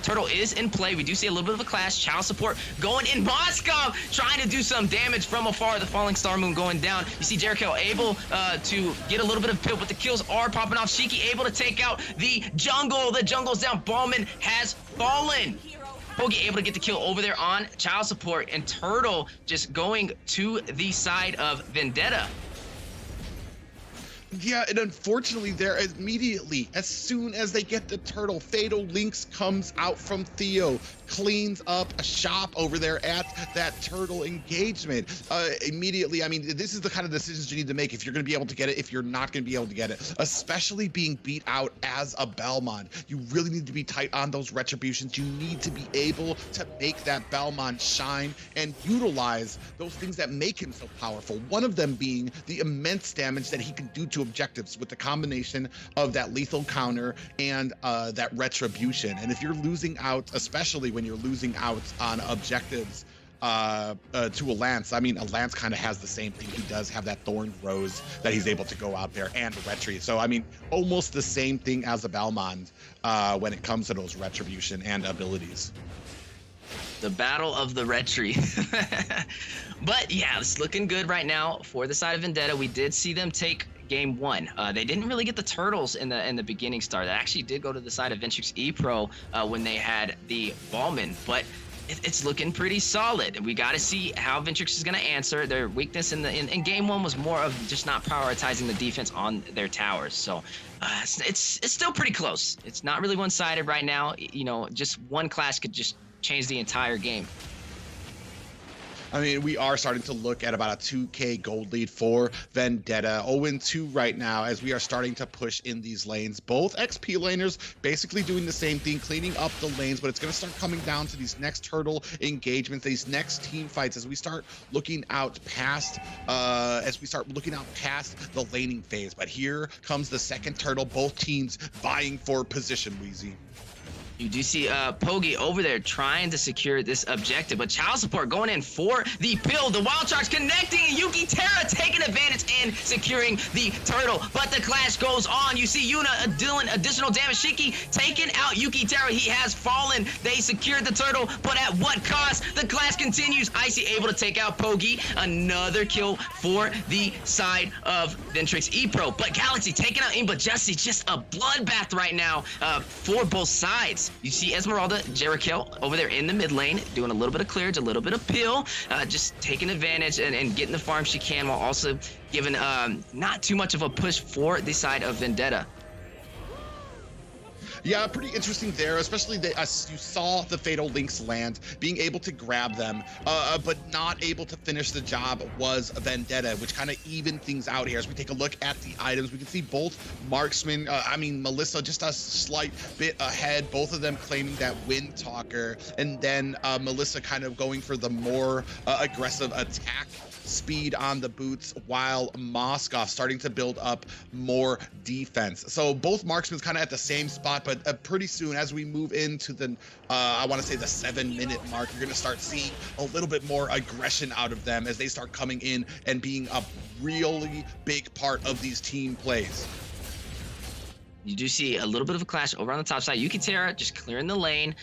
Turtle is in play. We do see a little bit of a clash. Child Support going in. Moscow trying to do some damage from afar. The Falling Star Moon going down. You see Jericho able to get a little bit of pill, but the kills are popping off. Shiki able to take out the jungle. The jungle's down. Ballman has fallen. Pogi able to get the kill over there on Child Support, and Turtle just going to the side of Vendetta. Yeah, and unfortunately there immediately, as soon as they get the turtle, Fatal Links comes out from Theo, cleans up a shop over there at that turtle engagement. Immediately, I mean, this is the kind of decisions you need to make if you're going to be able to get it, if you're not going to be able to get it, especially being beat out as a Belmont. You really need to be tight on those retributions. You need to be able to make that Belmont shine and utilize those things that make him so powerful. One of them being the immense damage that he can do to objectives with the combination of that lethal counter and that retribution. And if you're losing out, especially when you're losing out on objectives to a Lance, I mean, a Lance kind of has the same thing. He does have that Thorned Rose that he's able to go out there and retri. So, I mean, almost the same thing as a Belmont when it comes to those retribution and abilities. The battle of the retri. But yeah, it's looking good right now for the side of Vendetta. We did see them take game 1. They didn't really get the turtles in the beginning start. That actually did go to the side of Ventrix Epro when they had the Ballman, but it's looking pretty solid. We got to see how Ventrix is going to answer. Their weakness in game 1 was more of just not prioritizing the defense on their towers. So it's still pretty close. It's not really one-sided right now. You know, just one clash could just change the entire game. I mean, we are starting to look at about a 2K gold lead for Vendetta. 0-2 right now as we are starting to push in these lanes. Both XP laners basically doing the same thing, cleaning up the lanes, but it's going to start coming down to these next turtle engagements, these next team fights as we start looking out past the laning phase. But here comes the second turtle, both teams vying for position, Wheezy. You do see Pogi over there trying to secure this objective, but Child Support going in for the pill. The Wild Charge connecting, and Yuki Terra taking advantage and securing the turtle. But the clash goes on. You see Yuna dealing additional damage. Shiki taking out Yuki Terra. He has fallen. They secured the turtle, but at what cost? The clash clash continues. Icy able to take out Pogi. Another kill for the side of Ventrix Epro. But GALACi taking out BloodHounds. Just a bloodbath right now for both sides. You see Esmeralda, Jericho over there in the mid lane, doing a little bit of clearage, a little bit of peel, just taking advantage and getting the farm she can, while also giving not too much of a push for the side of Vendetta. Yeah, pretty interesting there, especially as you saw the Fatal Links land, being able to grab them, but not able to finish the job was Vendetta, which kind of evened things out here. As we take a look at the items, we can see both marksmen, Melissa just a slight bit ahead, both of them claiming that Wind Talker, and then Melissa kind of going for the more aggressive attack speed on the boots, while Moskov starting to build up more defense. So both marksmen kind of at the same spot, but pretty soon as we move into the I want to say the 7-minute mark, you're going to start seeing a little bit more aggression out of them as they start coming in and being a really big part of these team plays. You do see a little bit of a clash over on the top side. Yuki Terra just clearing the lane.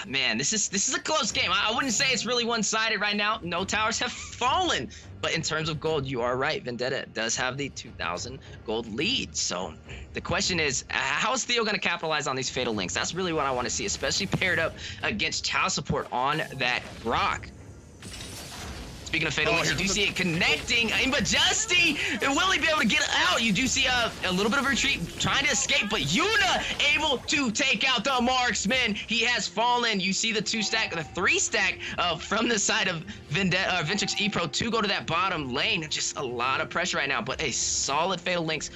Man, this is a close game. I wouldn't say it's really one-sided right now. No towers have fallen. But in terms of gold, you are right. Vendetta does have the 2,000 gold lead. So the question is, how is Theo going to capitalize on these Fatal Links? That's really what I want to see, especially paired up against Child Support on that Grok. Speaking of Fatal Links, you do see it connecting. BloodHounds, will he be able to get out? You do see a little bit of retreat, trying to escape, but Yuna able to take out the marksman. He has fallen. You see the 2-stack, the 3-stack from the side of Vendetta, Ventrix Epro to go to that bottom lane. Just a lot of pressure right now, but a solid Fatal Links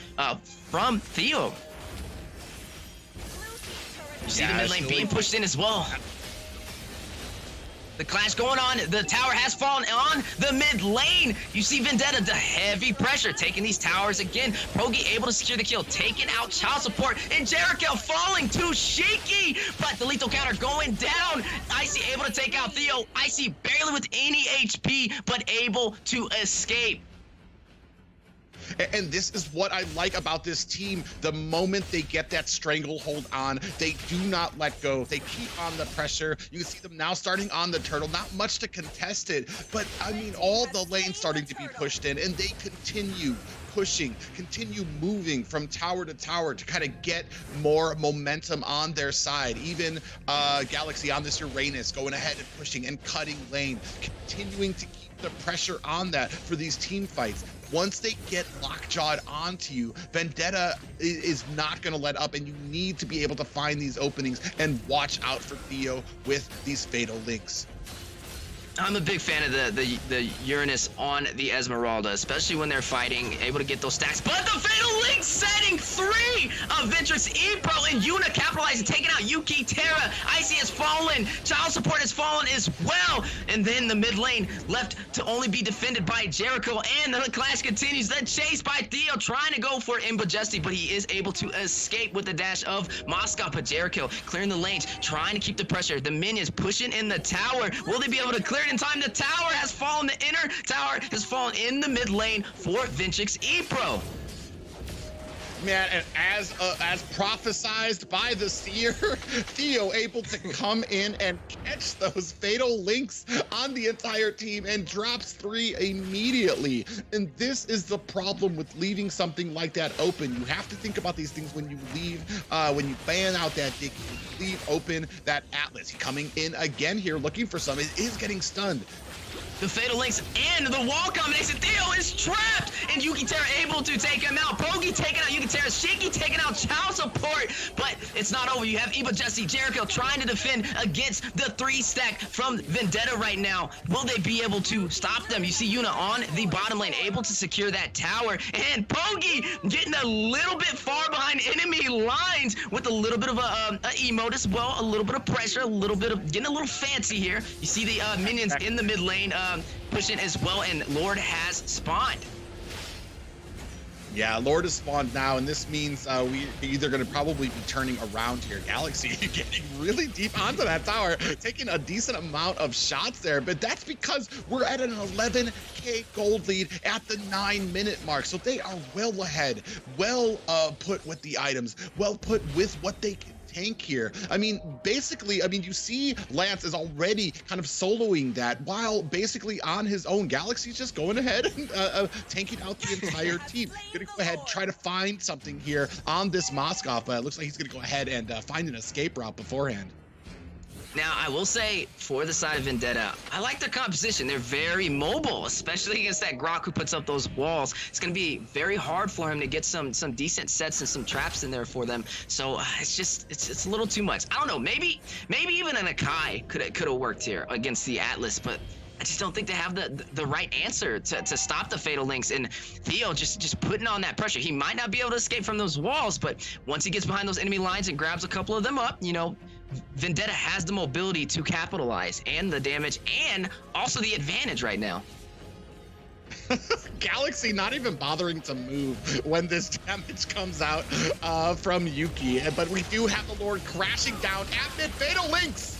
from Theo. You see the mid lane being pushed in as well. The clash going on. The tower has fallen on the mid lane. You see Vendetta, the heavy pressure, taking these towers again. Pogi able to secure the kill, taking out Child Support, and Jericho falling to Shaky. But the lethal counter going down. Icy able to take out Theo. Icy barely with any HP, but able to escape. And this is what I like about this team. The moment they get that stranglehold on, they do not let go. They keep on the pressure. You can see them now starting on the turtle. Not much to contest it, but I mean, all the lanes starting to be pushed in, and they continue pushing, continue moving from tower to tower to kind of get more momentum on their side. Even GALACi on this Uranus going ahead and pushing and cutting lane, continuing to keep the pressure on that for these team fights. Once they get lockjawed onto you, Vendetta is not going to let up, and you need to be able to find these openings and watch out for Theo with these Fatal Links. I'm a big fan of the Uranus on the Esmeralda, especially when they're fighting, able to get those stacks. But the Fatal Link setting 3 of Ventrix Epro, and Yuna capitalizing, taking out Yuki Terra. Icy has fallen. Child Support has fallen as well. And then the mid lane left to only be defended by Jericho, and the clash continues. The chase by Theo, trying to go for BloodHounds, but he is able to escape with the dash of Moskov. But Jericho clearing the lanes, trying to keep the pressure. The minions pushing in the tower. Will they be able to clear it in time? The tower has fallen. The inner tower has fallen in the mid lane for Ventrix Epro. Man, and as prophesized by the seer, Theo able to come in and catch those Fatal Links on the entire team and drops 3 immediately. And this is the problem with leaving something like that open. You have to think about these things when you leave, when you ban out that Dicky, when you leave open that Atlas. He coming in again here, looking for some. It is getting stunned. The Fatal Links and the wall combination. Theo is trapped, and Yuki Terra able to take him out. Pogi taking out Yuki Terra. Shaky taking out Child Support, but it's not over. You have BloodHounds, Jericho trying to defend against the 3-stack from Vendetta right now. Will they be able to stop them? You see Yuna on the bottom lane, able to secure that tower, and Pogi getting a little bit far behind enemy lines with a little bit of a emote as well, a little bit of pressure, a little bit of getting a little fancy here. You see the minions in the mid lane pushing as well, and Lord has spawned. Yeah, Lord has spawned now, and this means we're either going to probably be turning around here. GALACi getting really deep onto that tower, taking a decent amount of shots there, but that's because we're at an 11K gold lead at the 9-minute mark, so they are well ahead, well put with the items, well put with what they can tank here. I mean, basically, I mean, you see Lance is already kind of soloing that while basically on his own. LEGACi's just going ahead and tanking out the entire team. Gonna go ahead and try to find something here on this Moskov, but it looks like he's gonna go ahead and find an escape route beforehand. Now, I will say, for the side of Vendetta, I like their composition. They're very mobile, especially against that Grok who puts up those walls. It's going to be very hard for him to get some decent sets and some traps in there for them. So it's a little too much. I don't know. Maybe even an Akai could have worked here against the Atlas, but I just don't think they have the right answer to stop the Fatal Links. And Theo just putting on that pressure. He might not be able to escape from those walls, but once he gets behind those enemy lines and grabs a couple of them up, you know, Vendetta has the mobility to capitalize and the damage and also the advantage right now. LEGACi not even bothering to move when this damage comes out from Yuki. But we do have the Lord crashing down at mid. Fatal Links.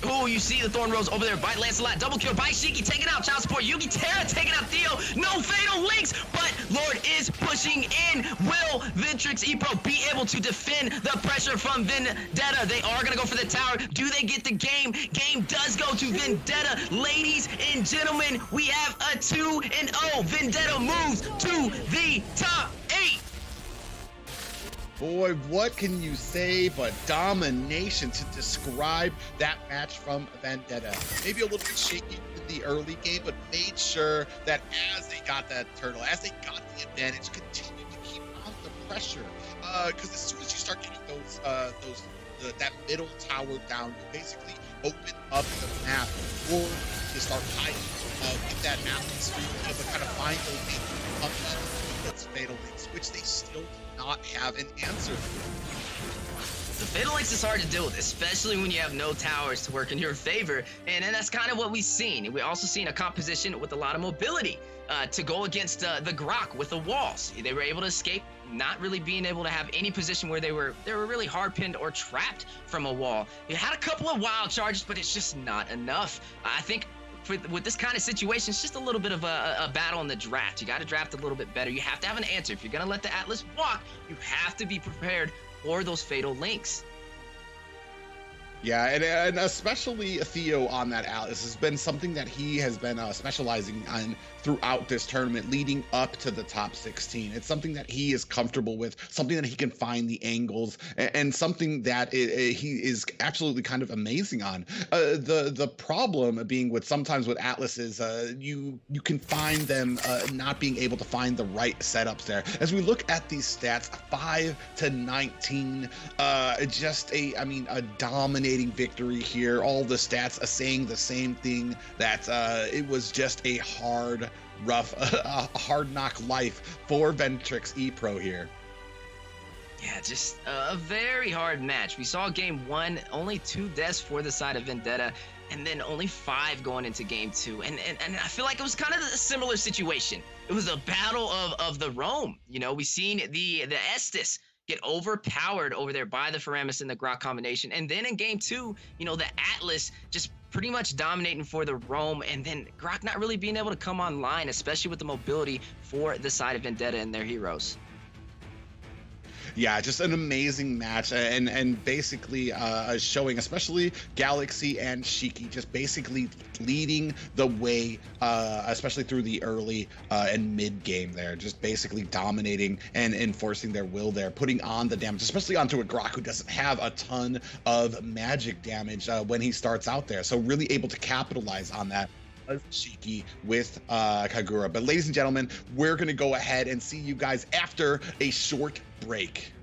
Oh, you see the Thorn Rose over there by Lancelot. Double kill by Shiki, taking out Child Support. Yugi Terra taking out Theo. No Fatal Links, but Lord is pushing in. Will Ventrix Epro be able to defend the pressure from Vendetta? They are going to go for the tower. Do they get the game? Game does go to Vendetta. Ladies and gentlemen, we have a 2-0. Vendetta moves to the top 8. Boy, what can you say but domination to describe that match from Vendetta. Maybe a little bit shaky in the early game, but made sure that as they got that turtle, as they got the advantage, continued to keep on the pressure. Because as soon as you start getting that middle tower down, you basically open up the map for to start hiding in that atmosphere, to kind of find those Fatal Links, which they still do not have an answer for. The Fatal Links is hard to deal with, especially when you have no towers to work in your favor, and that's kind of what we've seen. We've also seen a composition with a lot of mobility to go against the Grok with the walls. They were able to escape, not really being able to have any position where they were really hard pinned or trapped from a wall. They had a couple of wild charges, but it's just not enough. I think with this kind of situation, it's just a little bit of a battle in the draft. You got to draft a little bit better. You have to have an answer. If you're going to let the Atlas walk, you have to be prepared for those Fatal Links. Yeah, and especially Theo on that Atlas has been something that he has been specializing on throughout this tournament leading up to the top 16. It's something that he is comfortable with, something that he can find the angles, and something that he is absolutely kind of amazing on. The problem being with sometimes with Atlas is you can find them not being able to find the right setups there. As we look at these stats, 5-19, just a dominating victory here. All the stats are saying the same thing, that it was just a hard knock life for Ventrix Epro here. Yeah, just a very hard match. We saw game 1, only 2 deaths for the side of Vendetta, and then only 5 going into game 2. And I feel like it was kind of a similar situation. It was a battle of the Rome. You know, we seen the Estes get overpowered over there by the Faramis and the Grok combination. And then in game 2, you know, the Atlas just pretty much dominating for the Rome, and then Grok not really being able to come online, especially with the mobility for the side of Vendetta and their heroes. Yeah, just an amazing match, and basically showing especially LEGACi and Shiki just basically leading the way, especially through the early and mid game there, just basically dominating and enforcing their will there, putting on the damage, especially onto a Grok who doesn't have a ton of magic damage when he starts out there. So really able to capitalize on that. Shiki with Kagura. But ladies and gentlemen, we're going to go ahead and see you guys after a short break.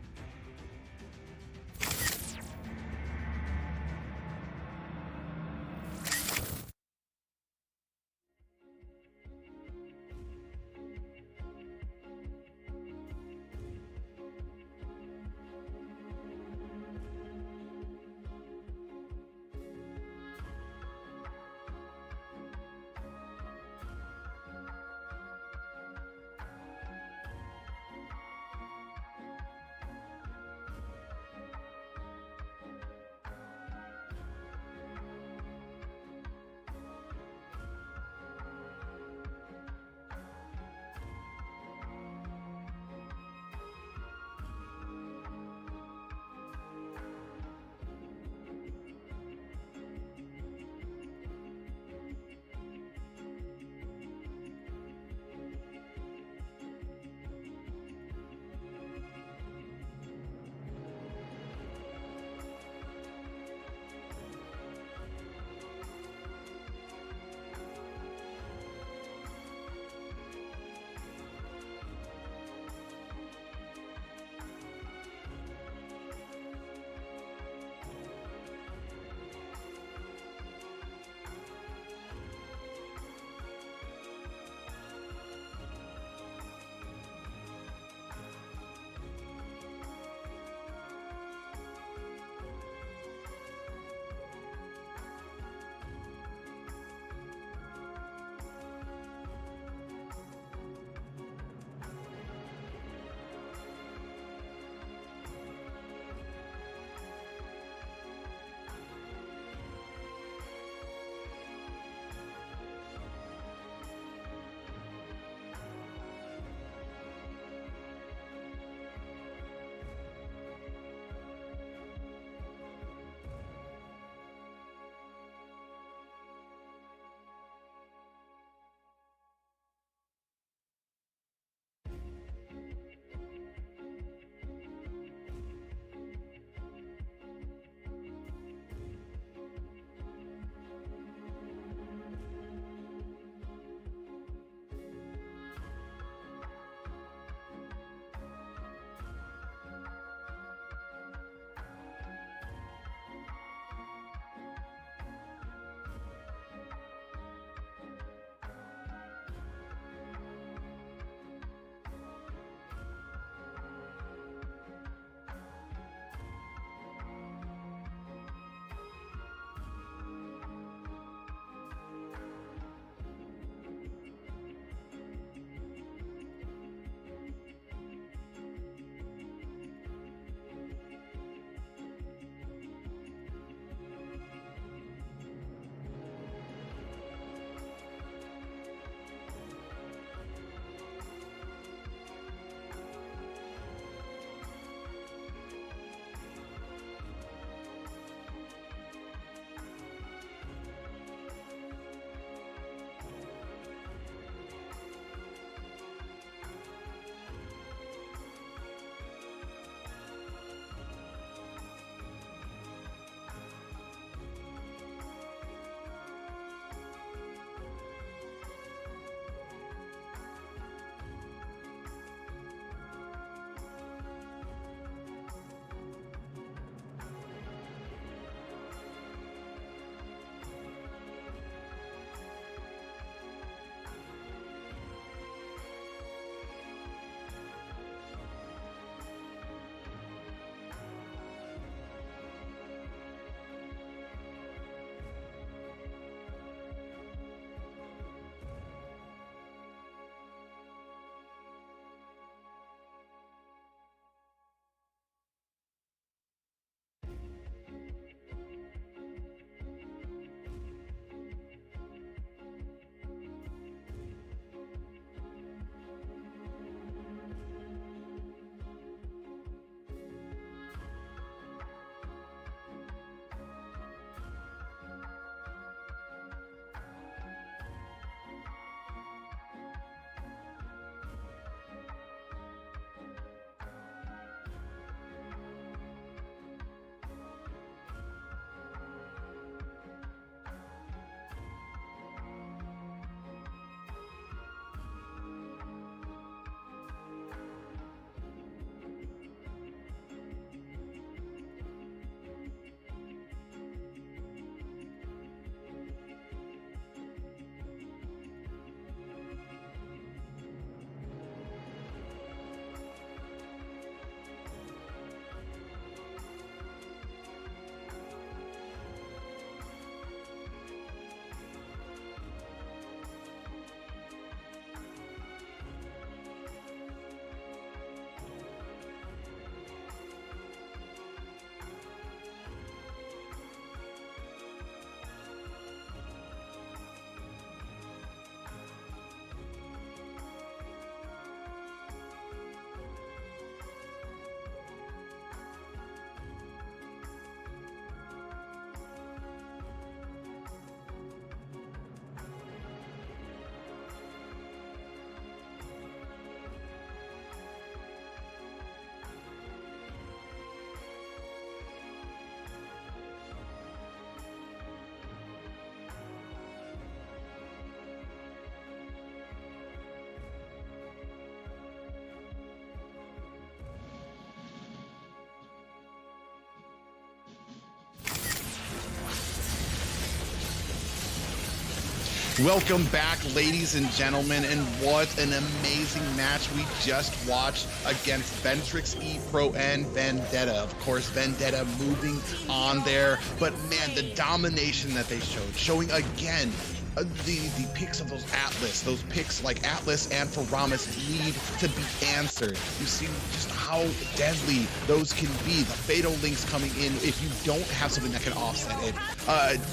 Welcome back, ladies and gentlemen, and what an amazing match we just watched against Ventrix, Epro, and Vendetta. Of course, Vendetta moving on there, but man, the domination that they showed, showing again the picks of those picks like Atlas and Faramis need to be answered. You see just how deadly those can be. The fatal links coming in, if you don't have something that can offset it,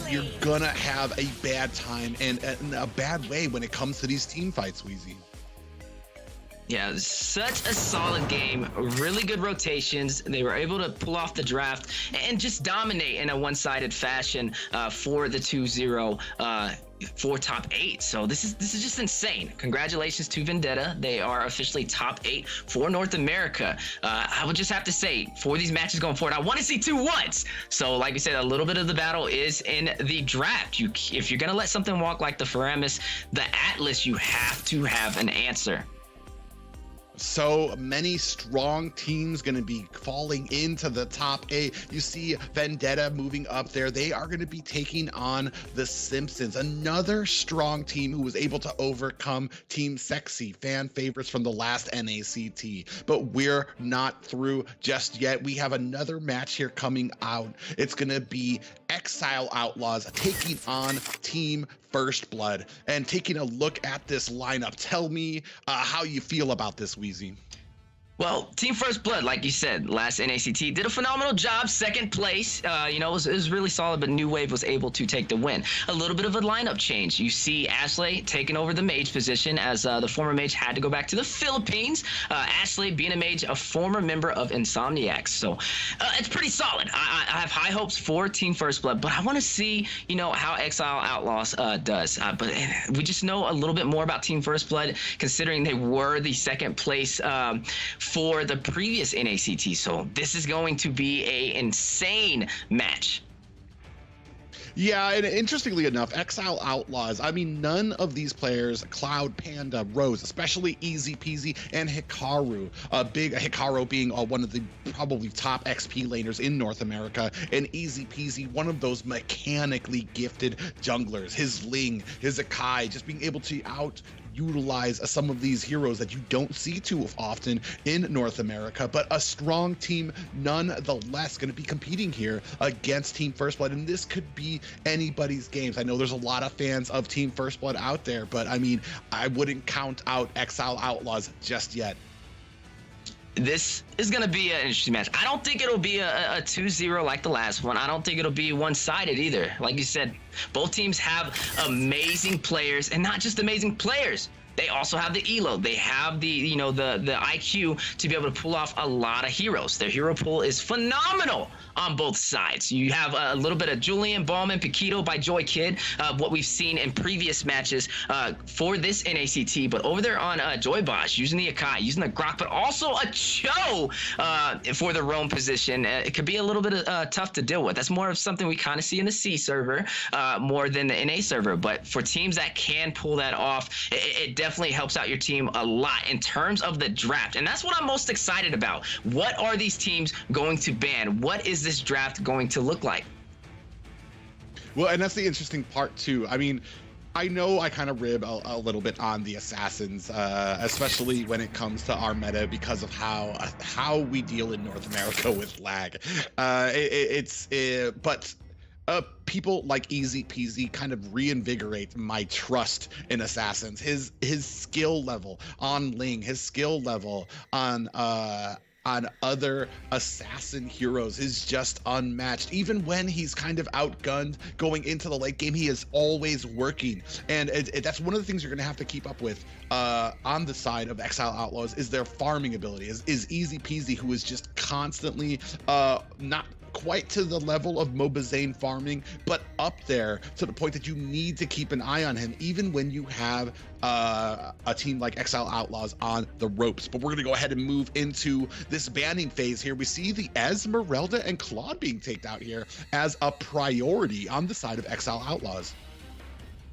you're gonna have a bad time and a bad way when it comes to these team fights, Weezy. Yeah, such a solid game, really good rotations. They were able to pull off the draft and just dominate in a one-sided fashion for the 2-0 for top 8. So this is just insane. Congratulations to Vendetta. They are officially top 8 for North America. I would just have to say, for these matches going forward, I want to see 2 1s. So like we said, a little bit of the battle is in the draft. If you're going to let something walk like the Faramis, the Atlas, you have to have an answer. So many strong teams going to be falling into the top 8. You see Vendetta moving up there. They are going to be taking on the Simpsons, another strong team who was able to overcome Team Sexy, fan favorites from the last NACT. But we're not through just yet. We have another match here coming out. It's going to be Exile Outlaws taking on Team First Blood. And taking a look at this lineup, tell me how you feel about this, Weezy. Well, Team First Blood, like you said, last NACT did a phenomenal job, second place. It was really solid, but New Wave was able to take the win. A little bit of a lineup change. You see Ashley taking over the mage position as the former mage had to go back to the Philippines. Ashley, being a mage, a former member of Insomniacs. So it's pretty solid. I have high hopes for Team First Blood, but I want to see, how Exile Outlaws does. But we just know a little bit more about Team First Blood, considering they were the second place for the previous NACT. So this is going to be an insane match. Yeah, and interestingly enough, Exile Outlaws, I mean, none of these players, Cloud, Panda, Rose, especially Easy Peasy, and Hikaru, Hikaru being one of the probably top XP laners in North America, and Easy Peasy, one of those mechanically gifted junglers. His Ling, his Akai, just being able to utilize some of these heroes that you don't see too often in North America, but a strong team nonetheless going to be competing here against Team First Blood, and this could be anybody's games. I know there's a lot of fans of Team First Blood out there, but I mean, I wouldn't count out Exile Outlaws just yet. This is going to be an interesting match. I don't think it'll be a 2-0 like the last one. I don't think it'll be one-sided either. Like you said, both teams have amazing players, and not just amazing players. They also have the elo. They have the IQ to be able to pull off a lot of heroes. Their hero pool is phenomenal on both sides. You have a little bit of Julian, Ballman, Paquito by Joy Kid, what we've seen in previous matches for this NACT. But over there on Joy Bosch, using the Akai, using the Grok, but also a Cho for the roam position. It could be a little bit tough to deal with. That's more of something we kind of see in the C server more than the NA server. But for teams that can pull that off, it definitely helps out your team a lot in terms of the draft. And that's what I'm most excited about. What are these teams going to ban? What is this draft going to look like? Well, and that's the interesting part too. I mean, I know I kind of rib a little bit on the assassins, especially when it comes to our meta, because of how we deal in North America with lag. But people like Easy Peasy kind of reinvigorate my trust in assassins. His skill level on Ling, his skill level on other assassin heroes is just unmatched. Even when he's kind of outgunned going into the late game, he is always working, and that's one of the things you're going to have to keep up with on the side of Exile Outlaws is their farming ability. Is Easy Peasy, who is just constantly not quite to the level of Mobazane farming, but up there to the point that you need to keep an eye on him, even when you have a team like Exile Outlaws on the ropes. But we're going to go ahead and move into this banning phase here. We see the Esmeralda and Claude being taken out here as a priority on the side of Exile Outlaws.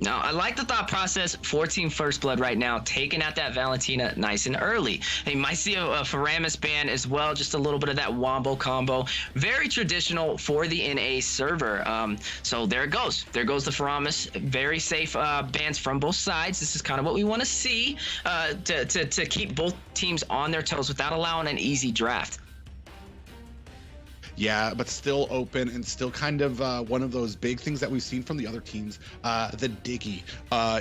Now, I like the thought process for Team First Blood right now, taking out that Valentina nice and early. And you might see a Faramis ban as well, just a little bit of that wombo combo. Very traditional for the NA server. So there it goes. There goes the Faramis. Very safe bans from both sides. This is kind of what we want to see to keep both teams on their toes without allowing an easy draft. Yeah, but still open and still kind of one of those big things that we've seen from the other teams. The Diggy.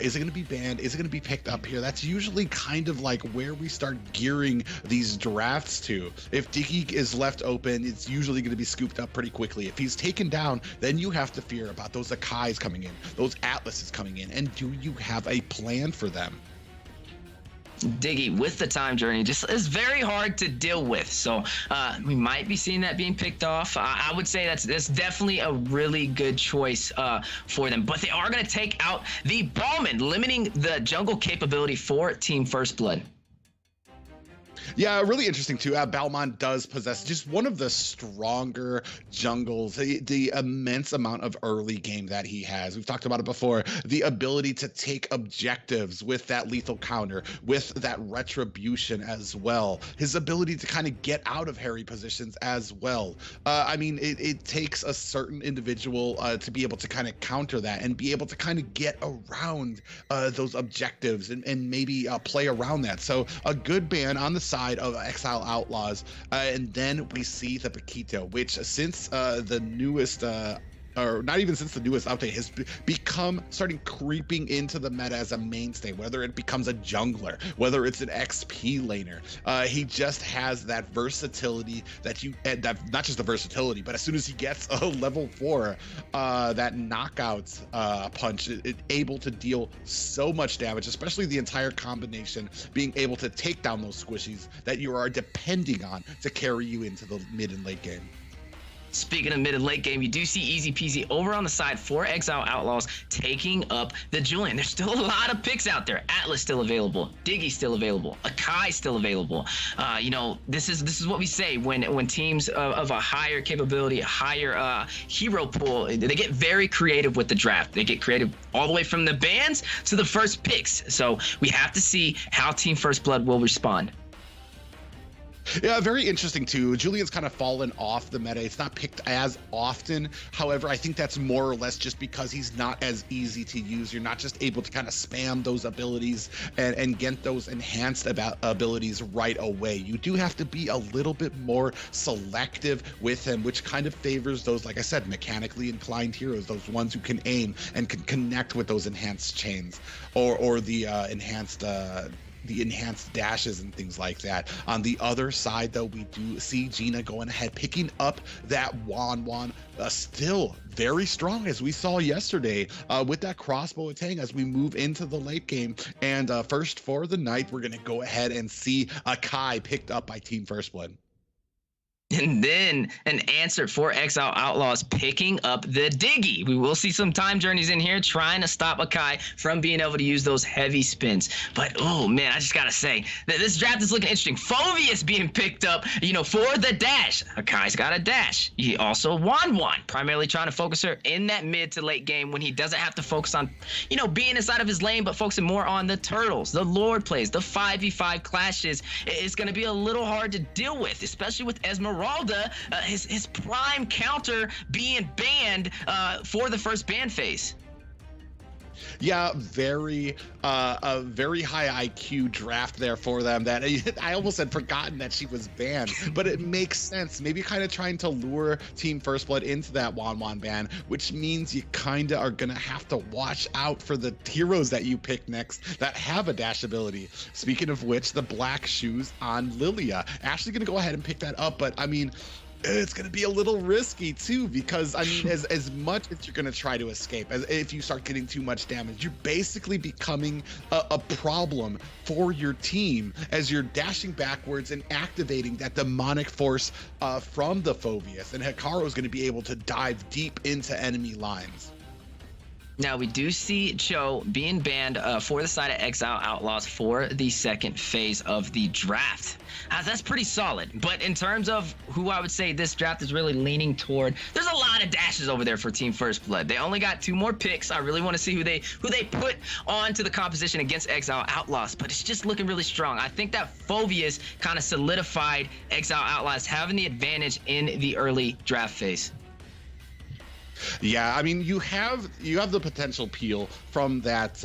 Is it going to be banned? Is it going to be picked up here? That's usually kind of like where we start gearing these drafts to. If Diggy is left open, it's usually going to be scooped up pretty quickly. If he's taken down, then you have to fear about those Akais coming in, those Atlases coming in, and do you have a plan for them? Diggy with the time journey just is very hard to deal with, so we might be seeing that being picked off. I would say that's definitely a really good choice for them, but they are going to take out the Ballman, limiting the jungle capability for Team First Blood. Yeah, really interesting too. Balmond does possess just one of the stronger jungles, the immense amount of early game that he has. We've talked about it before, the ability to take objectives with that lethal counter, with that retribution as well, his ability to kind of get out of hairy positions as well. I mean, it takes a certain individual to be able to kind of counter that and be able to kind of get around those objectives and maybe play around that. So a good ban on the side of Exile Outlaws, and then we see the Paquito, which since the newest or not even since the newest update, has become starting creeping into the meta as a mainstay, whether it becomes a jungler, whether it's an XP laner. He just has that versatility that not just the versatility, but as soon as he gets a level 4, that knockout punch, able to deal so much damage, especially the entire combination, being able to take down those squishies that you are depending on to carry you into the mid and late game. Speaking of mid and late game, you do see Easy Peasy over on the side for Exile Outlaws taking up the Julian. There's still a lot of picks out there. Atlas still available, Diggy still available, Akai still available. You know, this is what we say when teams of a higher capability, a higher hero pool, they get very creative with the draft. They get creative all the way from the bans to the first picks. So we have to see how Team First Blood will respond. Yeah, very interesting too. Julian's kind of fallen off the meta. It's not picked as often. However, I think that's more or less just because he's not as easy to use. You're not just able to kind of spam those abilities and get those enhanced abilities right away. You do have to be a little bit more selective with him, which kind of favors those, like I said, mechanically inclined heroes, those ones who can aim and can connect with those enhanced chains or the enhanced dashes and things like that. On the other side, though, we do see Gina going ahead, picking up that Wan, still very strong, as we saw yesterday with that crossbow attack as we move into the late game. And first for the night, we're going to go ahead and see Akai picked up by Team First Blood. And then an answer for Exile Outlaws picking up the Diggy. We will see some time journeys in here trying to stop Akai from being able to use those heavy spins. But, oh, man, I just got to say that this draft is looking interesting. Phoveus being picked up, you know, for the dash. Akai's got a dash. He also Wan, primarily trying to focus her in that mid to late game when he doesn't have to focus on, you know, being inside of his lane, but focusing more on the turtles, the Lord plays, the 5v5 clashes. It's going to be a little hard to deal with, especially with Esmeralda. His prime counter being banned for the first ban phase. Yeah, a very high IQ draft there for them. That I almost had forgotten that she was banned, but it makes sense. Maybe kind of trying to lure Team First Blood into that Wan ban, which means you kind of are gonna have to watch out for the heroes that you pick next that have a dash ability. Speaking of which, the black shoes on Lilia. Ashley gonna go ahead and pick that up, but I mean, it's going to be a little risky too, because I mean, as much as you're going to try to escape, as if you start getting too much damage, you're basically becoming a problem for your team as you're dashing backwards and activating that demonic force from the Phoveus, and Hikaru is going to be able to dive deep into enemy lines. Now, we do see Cho being banned for the side of Exile Outlaws for the second phase of the draft. That's pretty solid. But in terms of who I would say this draft is really leaning toward, there's a lot of dashes over there for Team First Blood. They only got 2 more picks. I really want to see who they put onto the composition against Exile Outlaws, but it's just looking really strong. I think that Phoveus kind of solidified Exile Outlaws having the advantage in the early draft phase. Yeah, I mean, you have the potential peel from that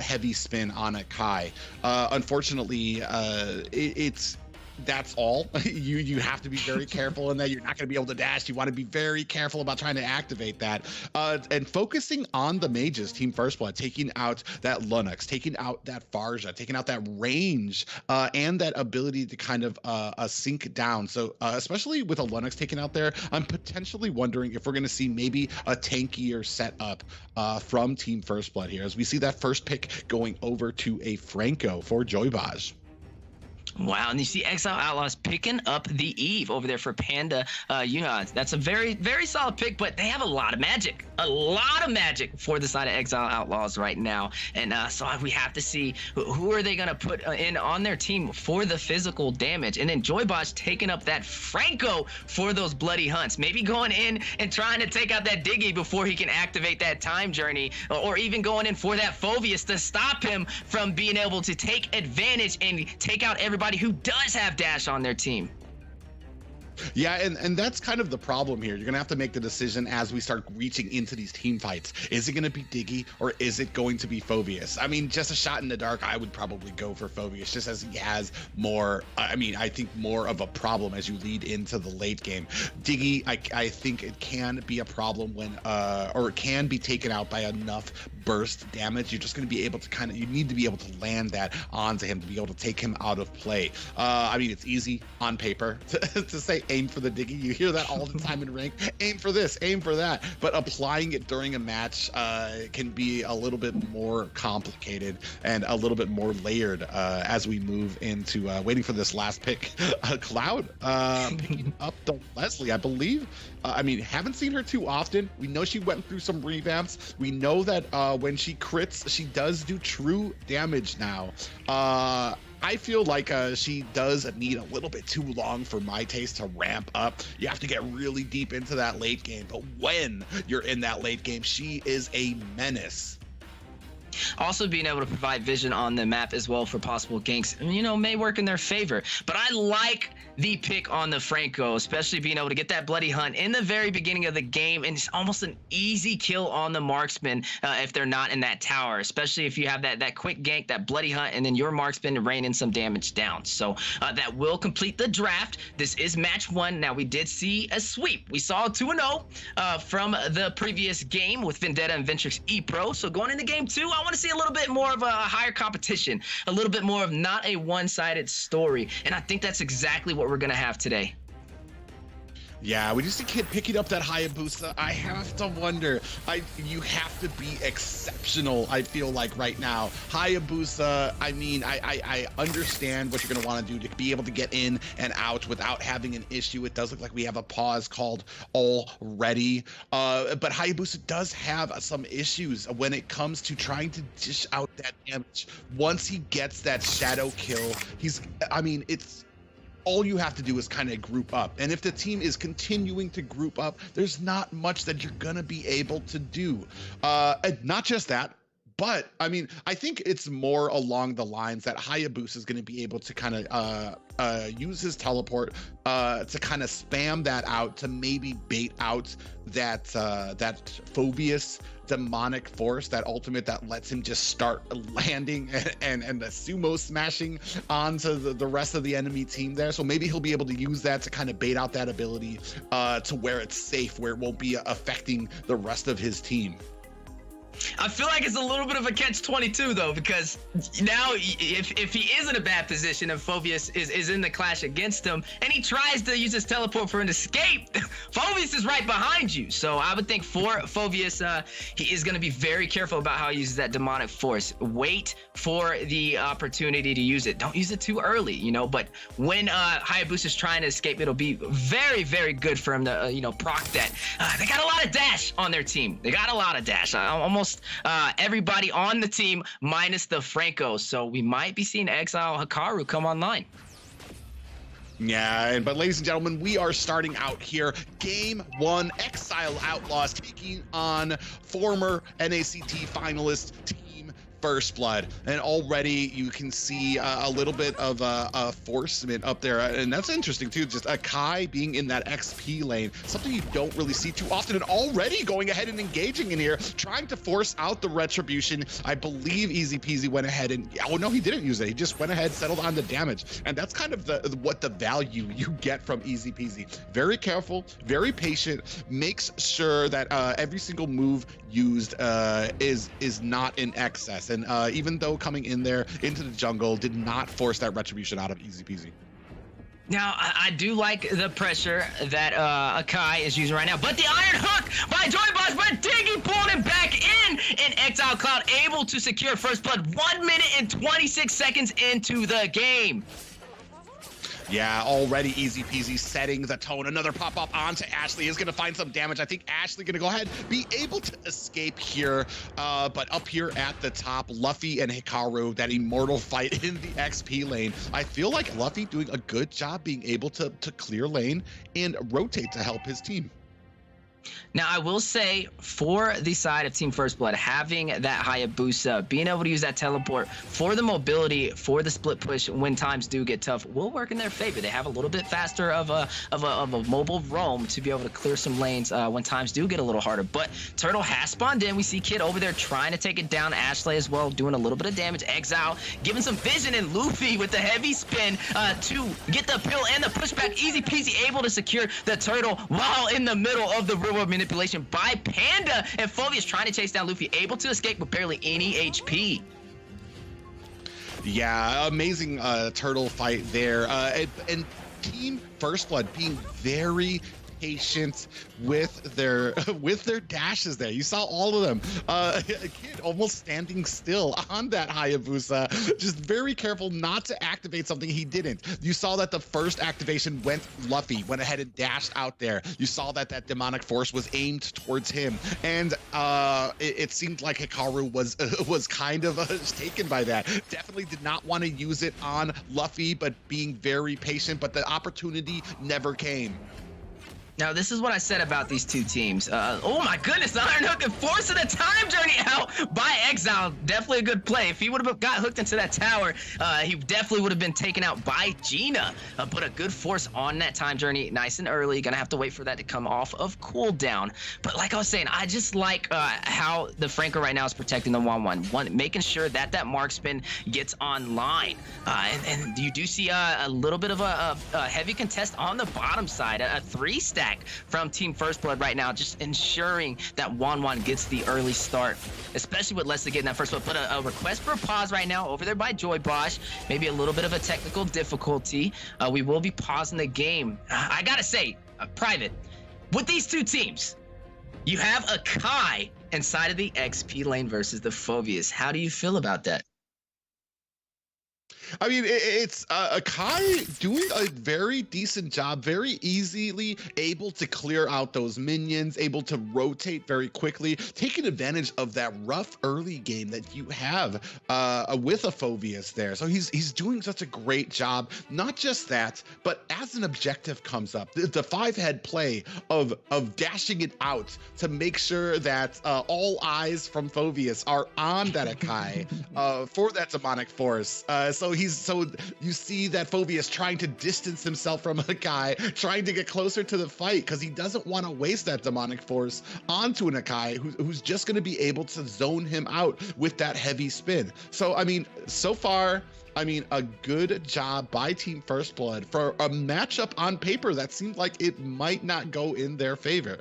heavy spin on a Kai. Unfortunately, that's all. You have to be very careful in that you're not going to be able to dash. You want to be very careful about trying to activate that, and focusing on the mages. Team First Blood taking out that Lunux, taking out that Farja, taking out that range, and that ability to kind of sink down. So especially with a Lunux taken out there, I'm potentially wondering if we're going to see maybe a tankier setup from Team First Blood here, as we see that first pick going over to a Franco for Joybaj. Wow, and you see Exile Outlaws picking up the Eve over there for Panda Yuhan. That's a very, very solid pick, but they have a lot of magic. A lot of magic for the side of Exile Outlaws right now. And so we have to see who are they going to put in on their team for the physical damage. And then Joybaj taking up that Franco for those bloody hunts. Maybe going in and trying to take out that Diggy before he can activate that time journey. Or even going in for that Phoveus to stop him from being able to take advantage and take out everybody who does have dash on their team. Yeah, and that's kind of the problem here. You're gonna have to make the decision as we start reaching into these team fights. Is it gonna be Diggy or is it going to be Phoveus? I mean, just a shot in the dark, I would probably go for Phoveus, just as he has more, I think more of a problem as you lead into the late game. Diggy, I think it can be a problem when, or it can be taken out by enough burst damage. You're just gonna be able to you need to be able to land that onto him to be able to take him out of play. I mean, it's easy on paper to say aim for the Diggy. You hear that all the time in rank. Aim for this, aim for that. But applying it during a match can be a little bit more complicated and a little bit more layered as we move into waiting for this last pick. Cloud picking up the Leslie, I believe. I mean, haven't seen her too often. We know she went through some revamps. We know that when she crits, she does do true damage now. I feel like she does need a little bit too long for my taste to ramp up. You have to get really deep into that late game, but when you're in that late game, she is a menace. Also, being able to provide vision on the map as well for possible ganks, may work in their favor. But I like the pick on the Franco, especially being able to get that bloody hunt in the very beginning of the game, and it's almost an easy kill on the marksman if they're not in that tower, especially if you have that quick gank, that bloody hunt, and then your marksman raining some damage down. So that will complete the draft. This is match 1. Now, we did see a sweep. We saw 2-0 from the previous game with Vendetta and Ventrix Epro. So going into game 2, I want to see a little bit more of a higher competition, a little bit more of not a one-sided story, and I think that's exactly what we're gonna have today. Yeah, we just a kid picking up that Hayabusa. I have to wonder. You have to be exceptional, I feel like, right now. Hayabusa, I mean, I understand what you're going to want to do to be able to get in and out without having an issue. It does look like we have a pause called already. But Hayabusa does have some issues when it comes to trying to dish out that damage. Once he gets that shadow kill, it's all you have to do is kind of group up. And if the team is continuing to group up, there's not much that you're going to be able to do. And not just that, but I mean, I think it's more along the lines that Hayabusa is going to be able to kind of use his teleport to kind of spam that out to maybe bait out that Phoveus demonic force, that ultimate that lets him just start landing and the sumo smashing onto the rest of the enemy team there. So maybe he'll be able to use that to kind of bait out that ability to where it's safe, where it won't be affecting the rest of his team. I feel like it's a little bit of a catch-22 though, because now if he is in a bad position and Phoveus is in the clash against him and he tries to use his teleport for an escape, Phoveus is right behind you. So I would think for Phoveus, he is going to be very careful about how he uses that demonic force. Wait for the opportunity to use it. Don't use it too early, but when Hayabusa is trying to escape, it'll be very, very good for him to proc that. They got a lot of dash on their team. They got a lot of dash. I almost almost everybody on the team minus the Franco. So we might be seeing Exile Hikaru come online. Yeah, but ladies and gentlemen, we are starting out here. Game 1, Exile Outlaws taking on former NACT finalist Team First Blood, and already you can see a little bit of a forcement up there, and that's interesting too. Just a Kai being in that XP lane, something you don't really see too often, and already going ahead and engaging in here, trying to force out the retribution. I believe Easy Peasy went ahead and, oh no, he didn't use it. He just went ahead, settled on the damage, and that's kind of what the value you get from Easy Peasy. Very careful, very patient, makes sure that every single move used is not in excess. And even though coming in there into the jungle did not force that retribution out of Easy Peasy. Now, I do like the pressure that Akai is using right now, but the Iron Hook by Joyboss, but Diggy pulled him back in, and Exile Cloud able to secure First Blood 1 minute and 26 seconds into the game. Yeah, already Easy Peasy setting the tone. Another pop-up onto Ashley is going to find some damage. I think Ashley going to go ahead, be able to escape here. But up here at the top, Luffy and Hikaru, that immortal fight in the XP lane. I feel like Luffy doing a good job being able to clear lane and rotate to help his team. Now, I will say, for the side of Team First Blood, having that Hayabusa, being able to use that teleport for the mobility, for the split push when times do get tough, will work in their favor. They have a little bit faster of a mobile roam to be able to clear some lanes when times do get a little harder. But Turtle has spawned in. We see Kid over there trying to take it down. Ashley as well, doing a little bit of damage. Exile giving some vision, and Luffy with the heavy spin to get the pill and the pushback. Easy Peasy able to secure the Turtle while in the middle of the river manipulation by Panda, and Phoveus trying to chase down Luffy, able to escape with barely any HP. Yeah, amazing turtle fight there. And Team First Blood being very patient with their dashes there. You saw all of them. A Kid almost standing still on that Hayabusa, just very careful not to activate something he didn't. You saw that the first activation went ahead and dashed out there. You saw that that demonic force was aimed towards him, and it seemed like Hikaru was kind of taken by that. Definitely did not want to use it on Luffy, but being very patient, but the opportunity never came. Now, this is what I said about these two teams. Oh my goodness, the Iron Hook and forcing a time journey out by Exile. Definitely a good play. If he would have got hooked into that tower, he definitely would have been taken out by Gina. But a good force on that time journey, nice and early. Gonna have to wait for that to come off of cooldown. But like I was saying, I just like how the Franco right now is protecting the 1-1, making sure that that mark spin gets online. And you do see a little bit of a heavy contest on the bottom side, a 3-stack from Team First Blood right now, just ensuring that 1-1 gets the early start, especially with Leslie getting that first blood. But a request for a pause right now over there by Joy Bosch, maybe a little bit of a technical difficulty. We will be pausing the game. I gotta say, Private, with these two teams, you have a Kai inside of the XP lane versus the Phoveus. How do you feel about that? I mean, it's Akai doing a very decent job, very easily able to clear out those minions, able to rotate very quickly, taking advantage of that rough early game that you have with a Phoveus there. So he's doing such a great job. Not just that, but as an objective comes up, the 5-head play of dashing it out to make sure that all eyes from Phoveus are on that Akai for that demonic force. So you see that Phoveus trying to distance himself from Akai, trying to get closer to the fight because he doesn't want to waste that demonic force onto an Akai who's just going to be able to zone him out with that heavy spin. So, I mean, so far, a good job by Team First Blood for a matchup on paper that seemed like it might not go in their favor.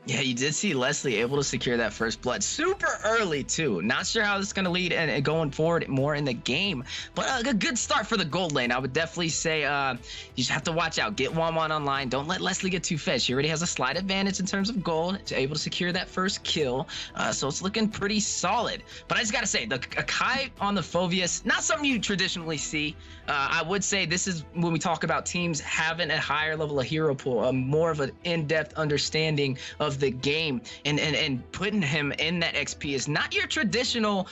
Yeah, you did see Leslie able to secure that first blood super early too. Not sure how this is going to lead and going forward more in the game, but a good start for the gold lane. I would definitely say you just have to watch out. Get 1-1 online. Don't let Leslie get too fed. She already has a slight advantage in terms of gold. She's able to secure that first kill, so it's looking pretty solid. But I just got to say, the Akai on the Phoveus, not something you traditionally see. I would say this is when we talk about teams having a higher level of hero pool, more of an in-depth understanding of of the game, and putting him in that XP is not your traditional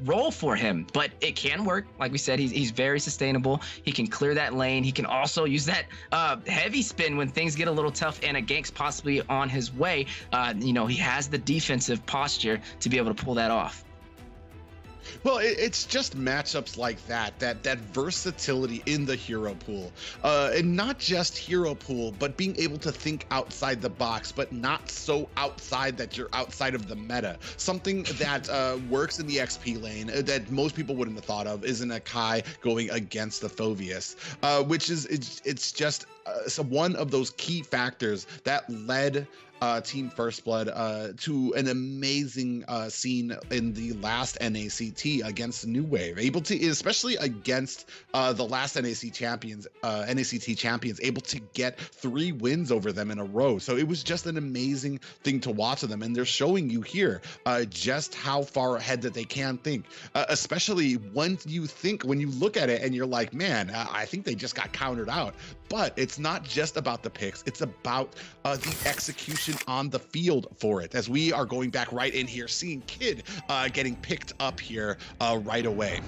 role for him, but it can work. Like we said, he's very sustainable. He can clear that lane. He can also use that heavy spin when things get a little tough and a gank's possibly on his way. You know, he has the defensive posture to be able to pull that off. Well, it's just matchups like that versatility in the hero pool, and not just hero pool, but being able to think outside the box, but not so outside that you're outside of the meta. Something that works in the XP lane that most people wouldn't have thought of is an Akai going against the Phoveus, which is it's just one of those key factors that led Team First Blood to an amazing scene in the last NACT against New Wave, able to, especially against the last NACT champions, able to get 3 wins over them in a row. So it was just an amazing thing to watch of them, and they're showing you here just how far ahead that they can think, especially when you look at it and you're like, man, I think they just got countered out. But it's not just about the picks, it's about the execution on the field for it, as we are going back right in here, seeing Kid getting picked up here right away.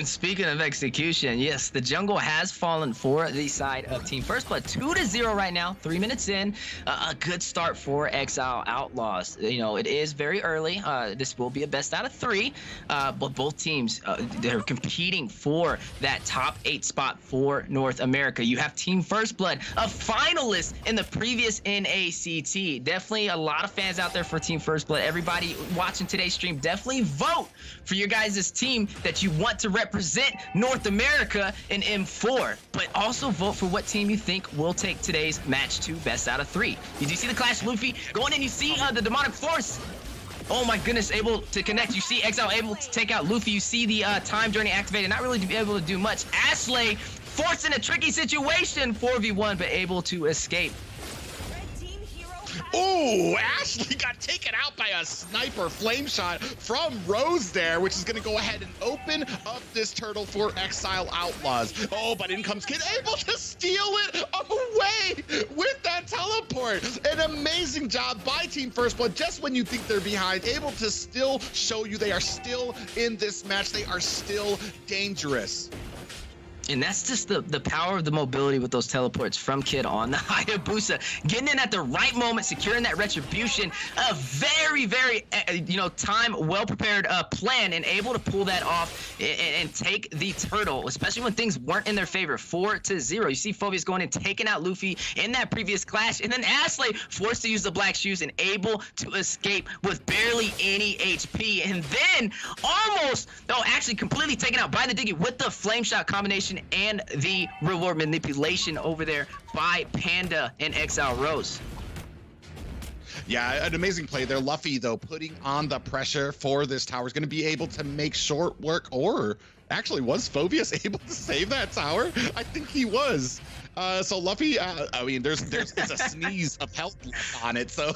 Speaking of execution, yes, the jungle has fallen for the side of Team First Blood. 2-0 right now, 3 minutes in. A good start for Exile Outlaws. You know, it is very early. This will be a best out of 3, but both teams, they're competing for that top 8 spot for North America. You have Team First Blood, a finalist in the previous NACT. Definitely a lot of fans out there for Team First Blood. Everybody watching today's stream, definitely vote for your guys' team that you want to represent North America in M4, but also vote for what team you think will take today's match to best out of 3. You do see the Clash Luffy going in, you see the Demonic Force. Oh my goodness, able to connect. You see Exile able to take out Luffy. You see the time journey activated, not really able to do much. Ashley forced in a tricky situation, 4v1, but able to escape. Oh, Ashley got taken out by a sniper flame shot from Rose there, which is going to go ahead and open up this turtle for Exile Outlaws. Oh, but in comes Kid, able to steal it away with that teleport. An amazing job by Team First Blood, just when you think they're behind, able to still show you they are still in this match. They are still dangerous. And that's just the power of the mobility with those teleports from Kid on the Hayabusa. Getting in at the right moment, securing that retribution. A very, very, time well-prepared plan, and able to pull that off and take the turtle, especially when things weren't in their favor. 4-0. You see Phoveus going and taking out Luffy in that previous clash. And then Ashley forced to use the black shoes and able to escape with barely any HP. And then actually completely taken out by the Diggy with the flame shot combination and the reward manipulation over there by Panda and Exile Rose. Yeah, an amazing play there. Luffy, though, putting on the pressure for this tower, is going to be able to make short work. Or actually, was Phoveus able to save that tower? I think he was. So Luffy, I mean, it's a sneeze of health left on it, so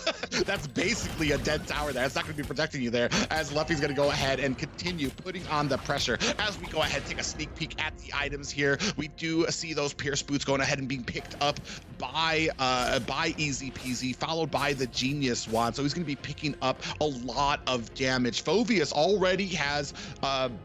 that's basically a dead tower there. It's not going to be protecting you there, as Luffy's going to go ahead and continue putting on the pressure. As we go ahead, take a sneak peek at the items here, we do see those Pierce boots going ahead and being picked up by Easy Peasy, followed by the Genius Wand. So he's going to be picking up a lot of damage. Phoveus already has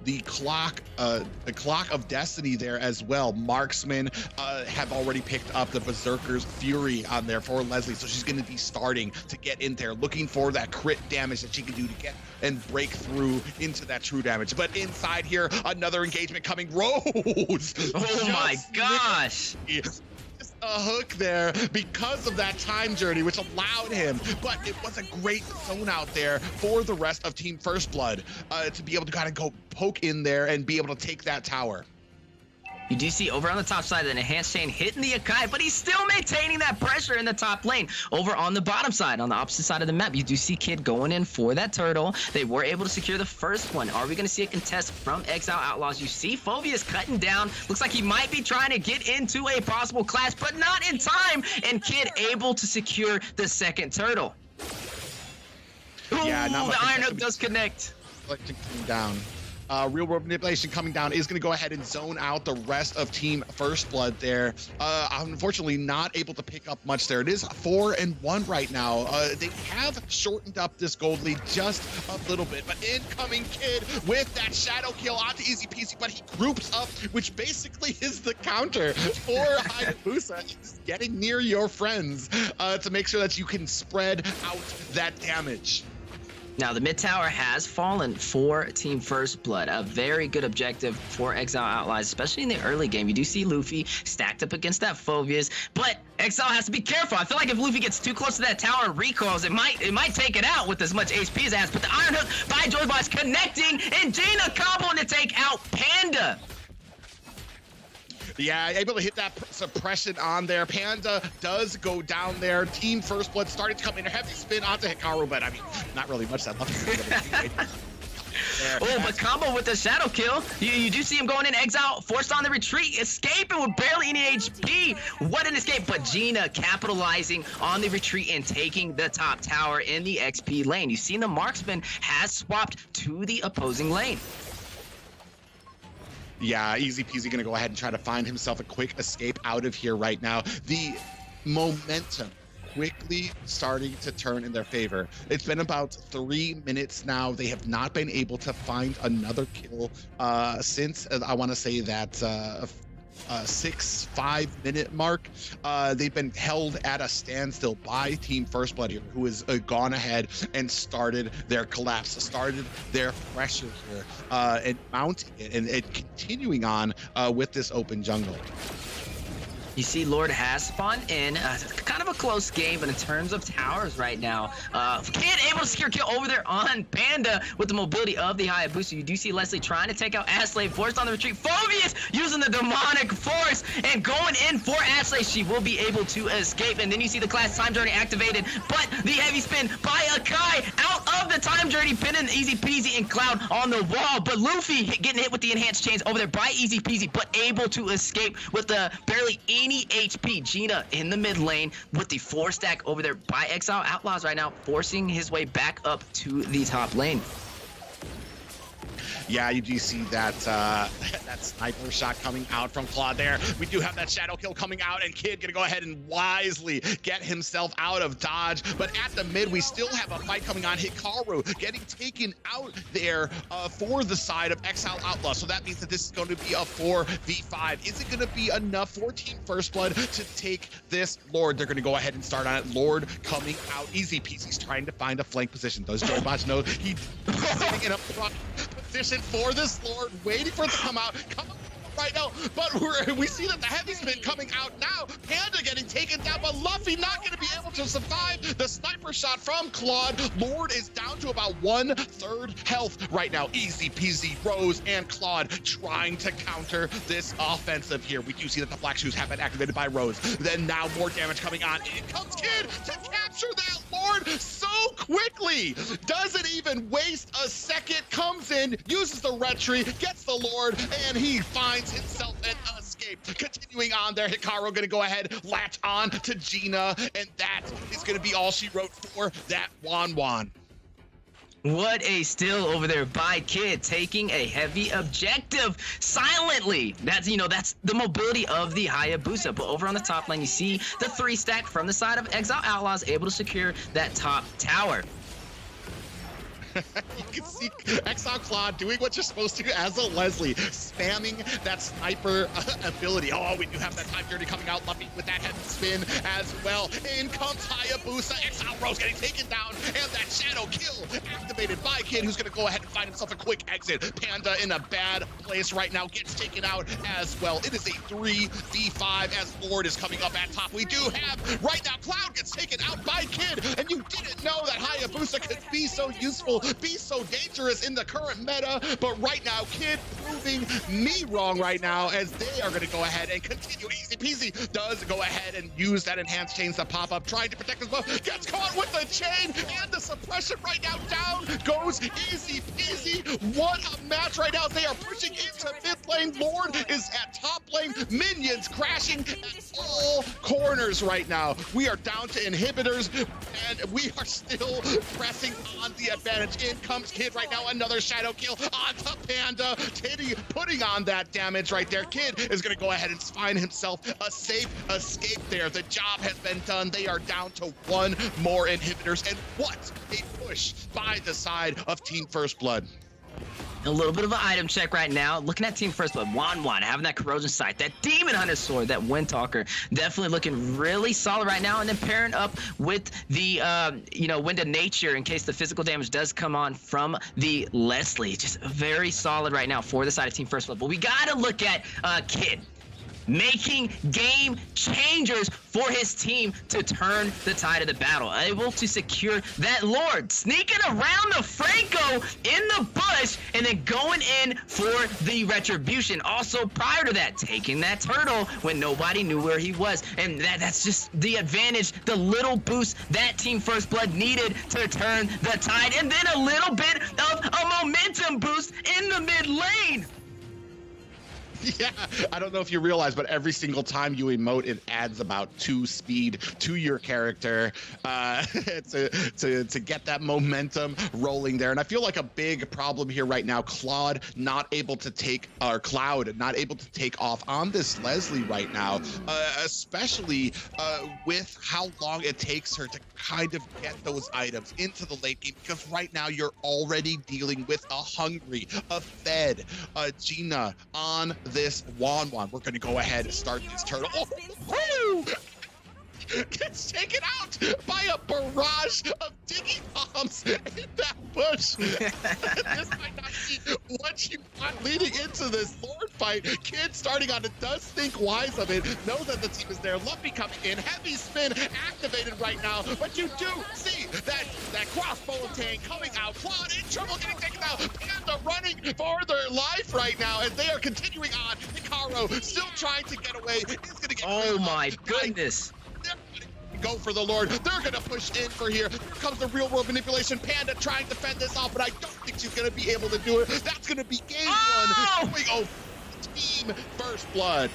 the clock of destiny there as well. Marksman have already picked up the Berserker's Fury on there for Leslie, so she's going to be starting to get in there, looking for that crit damage that she can do to get and break through into that true damage. But inside here, another engagement coming. Rose! Oh my gosh! A hook there because of that time journey, which allowed him, but it was a great zone out there for the rest of Team First Blood to be able to kind of go poke in there and be able to take that tower. You do see over on the top side, an enhanced chain hitting the Akai, but he's still maintaining that pressure in the top lane. Over on the bottom side, on the opposite side of the map, you do see Kid going in for that turtle. They were able to secure the first one. Are we going to see a contest from Exile Outlaws? You see Phoveus cutting down. Looks like he might be trying to get into a possible clash, but not in time. And Kid able to secure the second turtle. Yeah, the Iron Hook does connect. Down. Real world manipulation coming down is going to go ahead and zone out the rest of Team First Blood there. Unfortunately, not able to pick up much there. It is 4-1 right now. They have shortened up this gold lead just a little bit, but incoming Kid with that shadow kill onto Easy Peasy, but he groups up, which basically is the counter for Hayabusa. He's getting near your friends to make sure that you can spread out that damage. Now, the mid tower has fallen for Team First Blood. A very good objective for Exile Outlaws, especially in the early game. You do see Luffy stacked up against that Phobias, but Exile has to be careful. I feel like if Luffy gets too close to that tower and recoils, it might take it out with as much HP as it has. But the Iron Hook by Joybox connecting, and Gina comboing to take out Panda. Yeah, able to hit that suppression on there. Panda does go down there. Team First Blood starting to come in. Heavy spin onto Hikaru, but I mean, not really much that left. Oh, but combo with the shadow kill. You do see him going in. Exile forced on the retreat, escaping with barely any HP. What an escape, but Gina capitalizing on the retreat and taking the top tower in the XP lane. You've seen the marksman has swapped to the opposing lane. Yeah, Easy Peasy gonna go ahead and try to find himself a quick escape out of here right now. The momentum quickly starting to turn in their favor. It's been about 3 minutes now. They have not been able to find another kill since I want to say that 6-5 minute mark. They've been held at a standstill by Team First Blood here, who has gone ahead and started their collapse, started their pressure here, and mounting it and continuing on with this open jungle. You see Lord has spawned in, kind of a close game, but in terms of towers right now, Kid able to secure kill over there on Panda with the mobility of the Hayabusa. You do see Leslie trying to take out Ashley, forced on the retreat. Phobias using the demonic force and going in for Ashley. She will be able to escape, and then you see the class time journey activated, but the heavy spin by Akai out of the time journey, pinning Easy Peasy and Cloud on the wall, but Luffy getting hit with the enhanced chains over there by Easy Peasy, but able to escape with the barely any HP. Gina in the mid lane with the 4-stack over there by Exile Outlaws right now, forcing his way back up to the top lane. Yeah, you do see that that sniper shot coming out from Claude there. We do have that shadow kill coming out, and Kid gonna go ahead and wisely get himself out of dodge. But at the mid, we still have a fight coming on. Hikaru getting taken out there for the side of Exile Outlaw. So that means that this is going to be a 4v5. Is it gonna be enough for Team First Blood to take this Lord? They're gonna go ahead and start on it. Lord coming out. Easy Peasy's trying to find a flank position. Does Joybot know he's sitting in a front position for this Lord, waiting for it to come out right now, but we see that the heavy spin coming out now. Panda getting taken down, but Luffy not going to be able to survive the sniper shot from Claude. Lord is down to about 1/3 health right now. Easy Peasy, Rose, and Claude trying to counter this offensive here. We do see that the Black Shoes have been activated by Rose. Then now more damage coming on. In comes Kid to capture that Lord so quickly. Doesn't even waste a second. Comes in, uses the retreat, gets the Lord, and he finds himself an escape. Continuing on there, Hikaru gonna go ahead, latch on to Gina, and that is gonna be all she wrote for that Wan. What a steal over there by Kid, taking a heavy objective silently. That's the mobility of the Hayabusa. But over on the top lane, you see the 3-stack from the side of Exile Outlaws, able to secure that top tower. You can see Exile Claude doing what you're supposed to as a Leslie, spamming that sniper ability. Oh, we do have that time journey coming out. Luffy with that heavy spin as well. In comes Hayabusa. Exile Rose getting taken down, and that shadow kill activated by Kid, who's going to go ahead and find himself a quick exit. Panda in a bad place right now, gets taken out as well. It is a 3v5 as Lord is coming up at top. We do have right now Cloud gets taken out by Kid, and you didn't know that Hayabusa could be so useful, be so dangerous in the current meta, but right now Kid proving me wrong right now, as they are going to go ahead and continue. Easy Peasy does go ahead and use that enhanced chains to pop up, trying to protect his buff, gets caught with the chain and the suppression right now. Down goes Easy Peasy. What a match right now. They are pushing into mid lane. Lord is at top lane. Minions crashing at all corners right now. We are down to inhibitors, and we are still pressing on the advantage. damage. In comes Kid right now. Another shadow kill onto Panda. Titty putting on that damage right there. Kid is going to go ahead and find himself a safe escape there. The job has been done. They are down to one more inhibitors. And what a push by the side of Team First Blood. A little bit of an item check right now. Looking at Team First Blood, Juan having that corrosion sight, that Demon Hunter sword, that Windtalker, definitely looking really solid right now. And then pairing up with the, Wind of Nature in case the physical damage does come on from the Leslie. Just very solid right now for the side of Team First Blood. But we gotta look at Kid making game changers for his team to turn the tide of the battle. Able to secure that Lord, sneaking around the Franco in the bush, and then going in for the retribution. Also, prior to that, taking that turtle when nobody knew where he was. And that's just the advantage, the little boost that Team First Blood needed to turn the tide. And then a little bit of a momentum boost in the mid lane. Yeah, I don't know if you realize, but every single time you emote, it adds about 2 speed to your character to get that momentum rolling there. And I feel like a big problem here right now, Cloud not able to take off on this Leslie right now, especially with how long it takes her to kind of get those items into the late game, because right now you're already dealing with a hungry, a fed Gina on this Juan. We're going to go ahead and start this turtle. Oh, gets taken out by a barrage of diggy bombs in that bush. This might not be what you want leading into this Lord fight. Kid starting on it, does think wise of it, knows that the team is there. Luffy coming in, heavy spin activated right now, but you do see that crossbow tank coming out. Claude in trouble, getting taken out. Panda running for their life right now as they are continuing on. Hikaru still trying to get away. He's gonna get oh my goodness. Go for the Lord. They're gonna push in for here. Here comes the real world manipulation. Panda trying to fend this off, but I don't think she's gonna be able to do it. That's gonna be game one. We go Team First Blood.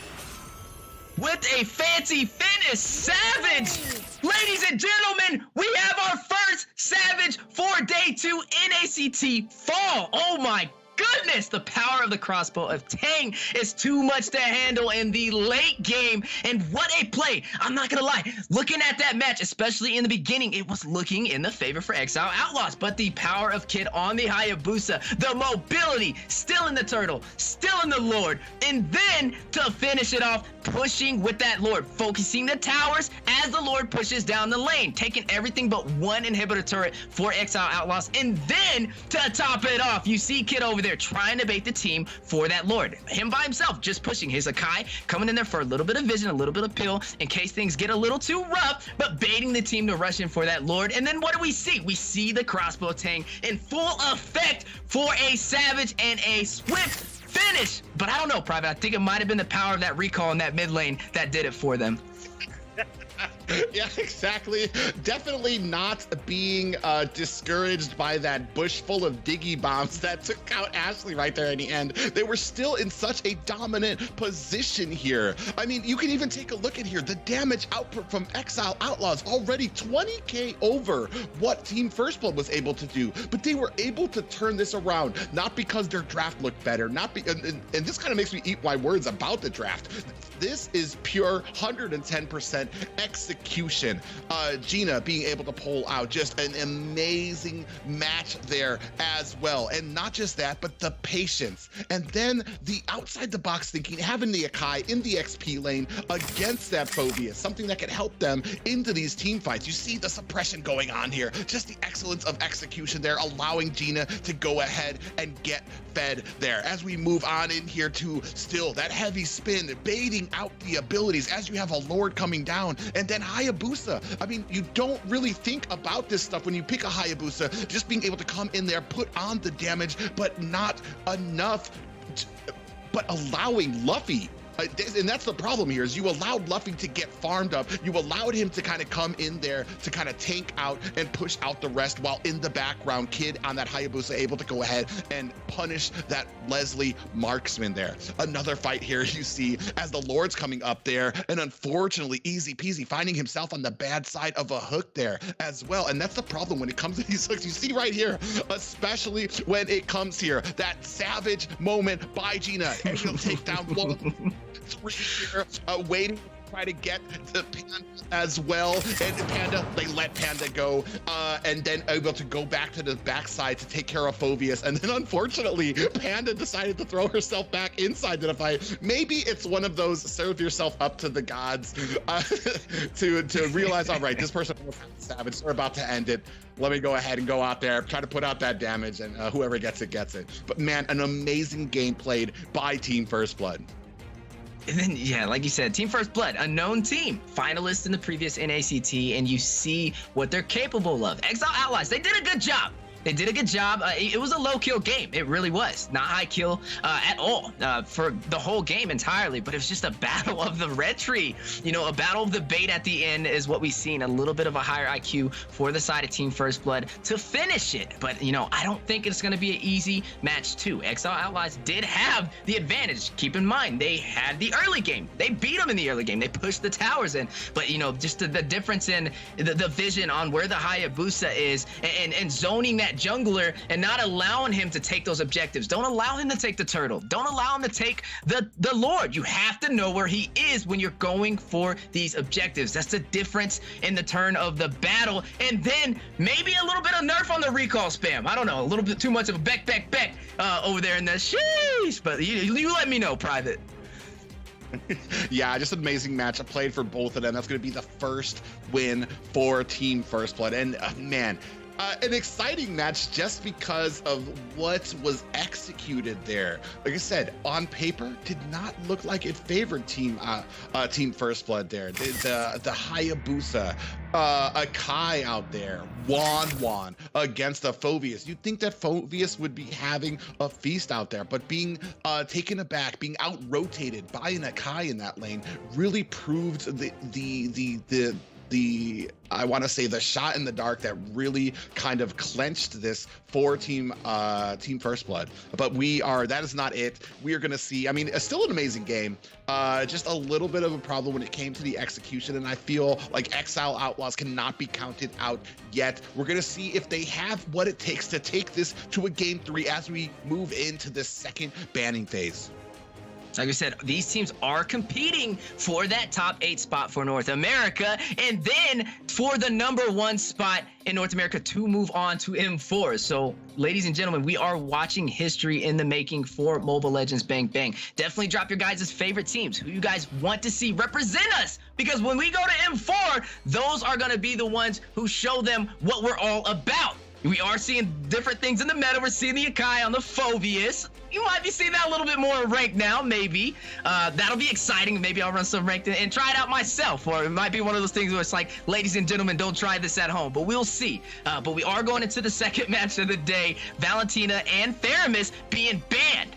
With a fancy finish, Savage! Ladies and gentlemen, we have our first Savage for day 2 NACT fall. Oh my goodness, the power of the crossbow of Tang is too much to handle in the late game. And what a play. I'm not gonna lie, looking at that match, especially in the beginning, it was looking in the favor for Exile Outlaws, but the power of Kid on the Hayabusa, the mobility, still in the turtle, still in the Lord, and then to finish it off, pushing with that Lord, focusing the towers as the Lord pushes down the lane, taking everything but one inhibitor turret for Exile Outlaws. And then to top it off, you see Kid over there trying to bait the team for that Lord. Him by himself, just pushing his Akai, coming in there for a little bit of vision, a little bit of pill, in case things get a little too rough, but baiting the team to rush in for that Lord. And then what do we see? We see the crossbow tang in full effect for a Savage and a swift finish. But I don't know, Private. I think it might have been the power of that recall in that mid lane that did it for them. Yeah, exactly. Definitely not being discouraged by that bush full of diggy bombs that took out Ashley right there in the end. They were still in such a dominant position here. I mean, you can even take a look at here. The damage output from Exile Outlaws already 20k over what Team First Blood was able to do. But they were able to turn this around, not because their draft looked better, and this kind of makes me eat my words about the draft. This is pure 110% execution. Gina being able to pull out just an amazing match there as well. And not just that, but the patience. And then the outside the box thinking, having the Akai in the XP lane against that Phobius, something that can help them into these team fights. You see the suppression going on here. Just the excellence of execution there, allowing Gina to go ahead and get fed there. As we move on in here to still that heavy spin, baiting out the abilities as you have a Lord coming down, and then Hayabusa. I mean, you don't really think about this stuff when you pick a Hayabusa, just being able to come in there, put on the damage, but not enough, but allowing Luffy And that's the problem here, is you allowed Luffy to get farmed up. You allowed him to kind of come in there to kind of tank out and push out the rest, while in the background, Kid on that Hayabusa able to go ahead and punish that Leslie marksman there. Another fight here you see as the Lord's coming up there, and unfortunately, easy peasy, finding himself on the bad side of a hook there as well. And that's the problem when it comes to these hooks. You see right here, especially when it comes here, that savage moment by Gina, and he'll take down 1, 3 here, waiting to try to get to Panda as well. And Panda, they let Panda go, and then able to go back to the backside to take care of Phoveus. And then unfortunately, Panda decided to throw herself back inside the fight. Maybe it's one of those serve yourself up to the gods to realize, all right, this person was savage, we're about to end it. Let me go ahead and go out there, try to put out that damage, and whoever gets it, gets it. But man, an amazing game played by Team First Blood. And then, yeah, like you said, Team First Blood, a known team, finalists in the previous NACT, and you see what they're capable of. Exile Outlaws, they did a good job. They did a good job. It was a low kill game. It really was. Not high kill at all for the whole game entirely, but it was just a battle of the red tree. You know, a battle of the bait at the end is what we've seen. A little bit of a higher IQ for the side of Team First Blood to finish it. But, you know, I don't think it's going to be an easy match too. Exile Outlaws did have the advantage. Keep in mind, they had the early game. They beat them in the early game. They pushed the towers in. But, you know, just the difference in the vision on where the Hayabusa is and zoning that jungler and not allowing him to take those objectives. Don't allow him to take the turtle. Don't allow him to take the Lord. You have to know where he is when you're going for these objectives. That's the difference in the turn of the battle. And then maybe a little bit of nerf on the recall spam. I don't know, a little bit too much of a Beck over there in the sheesh. But you let me know, Private. Yeah, just an amazing match. I played for both of them. That's going to be the first win for Team First Blood. And man, an exciting match just because of what was executed there. Like I said, on paper, did not look like it favored Team First Blood there. The Hayabusa, a Kai out there, Wan against a Phoveus. You'd think that Phoveus would be having a feast out there, but being taken aback, being out-rotated by an Akai in that lane really proved I want to say the shot in the dark that really kind of clenched this for Team First Blood. But that is not it. We are going to see, I mean, it's still an amazing game. Just a little bit of a problem when it came to the execution, and I feel like Exile Outlaws cannot be counted out yet. We're going to see if they have what it takes to take this to a game 3 as we move into the second banning phase. Like I said, these teams are competing for that top 8 spot for North America, and then for the #1 spot in North America to move on to M4. So, ladies and gentlemen, we are watching history in the making for Mobile Legends Bang Bang. Definitely drop your guys' favorite teams, who you guys want to see represent us, because when we go to M4, those are going to be the ones who show them what we're all about. We are seeing different things in the meta. We're seeing the Akai on the Phoveus. You might be seeing that a little bit more ranked now, maybe. That'll be exciting. Maybe I'll run some ranked and try it out myself. Or it might be one of those things where it's like, ladies and gentlemen, don't try this at home. But we'll see. But we are going into the second match of the day. Valentina and Theramis being banned.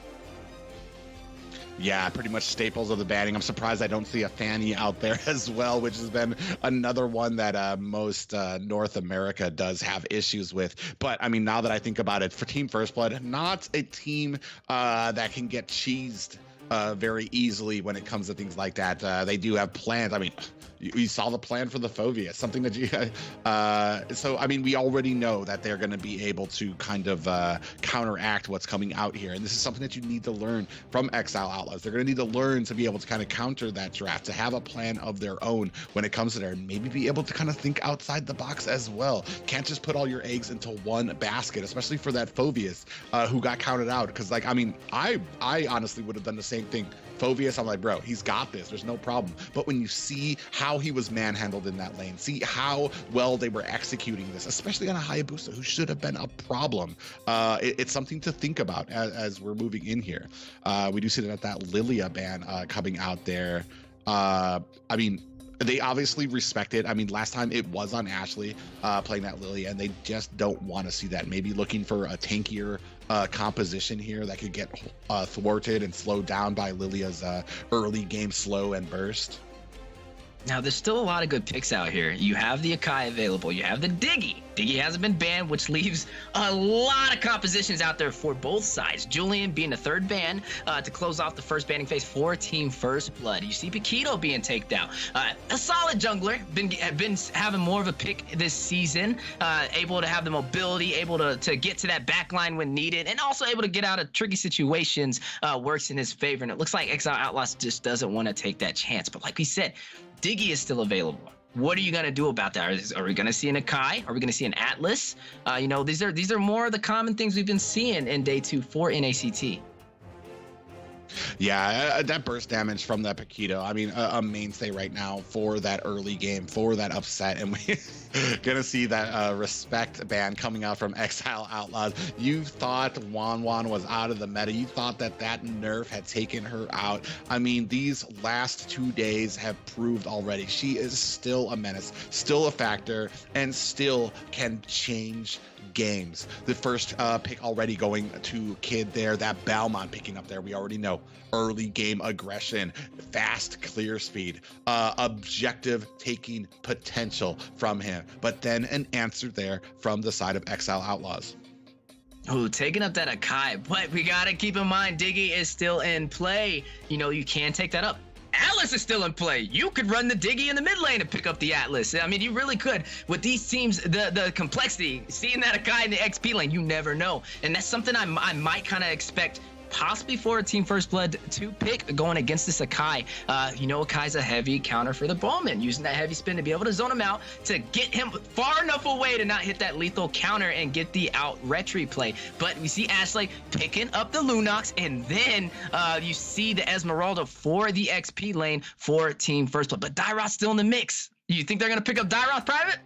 Yeah, pretty much staples of the banning. I'm surprised I don't see a Fanny out there as well, which has been another one that most North America does have issues with. But I mean, now that I think about it, for Team First Blood, not a team that can get cheesed very easily when it comes to things like that. They do have plans. I mean, you saw the plan for the Phoveus, something that you so I mean, we already know that they're going to be able to kind of counteract what's coming out here, and this is something that you need to learn from Exile Outlaws. They're going to need to learn to be able to kind of counter that draft, to have a plan of their own when it comes to there, and maybe be able to kind of think outside the box as well. Can't just put all your eggs into one basket, especially for that Phoveus who got counted out. Because like, I mean, I honestly would have done the same thing. Phoveus, I'm like, bro, he's got this, there's no problem. But when you see how he was manhandled in that lane, see how well they were executing this, especially on a Hayabusa who should have been a problem, it's something to think about as we're moving in here. We do see that Lilia ban coming out there. I mean, they obviously respect it. I mean, last time it was on Ashley playing that Lilia, and they just don't want to see that. Maybe looking for a tankier composition here that could get thwarted and slowed down by Lilia's early game slow and burst. Now, there's still a lot of good picks out here. You have the Akai available. You have the Diggy. Diggy hasn't been banned, which leaves a lot of compositions out there for both sides. Julian being the third ban to close off the first banning phase for Team First Blood. You see Paquito being taken out. A solid jungler, been having more of a pick this season, able to have the mobility, able to get to that back line when needed, and also able to get out of tricky situations, works in his favor. And it looks like Exile Outlaws just doesn't want to take that chance. But like we said, Diggy is still available. What are you going to do about that? Are we going to see an Akai? Are we going to see an Atlas? These are more of the common things we've been seeing in day 2 for NACT. Yeah, that burst damage from that Paquito, I mean, a mainstay right now for that early game, for that upset, and we're gonna see that respect ban coming out from Exile Outlaws. You thought Wanwan was out of the meta. You thought that nerf had taken her out. I mean, these last 2 days have proved already she is still a menace, still a factor, and still can change games. The first pick already going to Kid there, that Balmont picking up there, we already know. Early game aggression, fast clear speed, objective taking potential from him, but then an answer there from the side of Exile Outlaws. Oh, taking up that Akai, but we gotta keep in mind Diggy is still in play. You can take that up. Atlas is still in play. You could run the Diggy in the mid lane and pick up the Atlas. I mean, you really could. With these teams, the complexity, seeing that Akai in the XP lane, you never know. And that's something I might kind of expect possibly for a Team First Blood to pick going against this Akai. Akai's a heavy counter for the Bowman, using that heavy spin to be able to zone him out to get him far enough away to not hit that lethal counter and get the out retry play. But we see Ashley picking up the Lunox, and then you see the Esmeralda for the XP lane for Team First Blood. But Dairoth's still in the mix. You think they're going to pick up Dairoth private?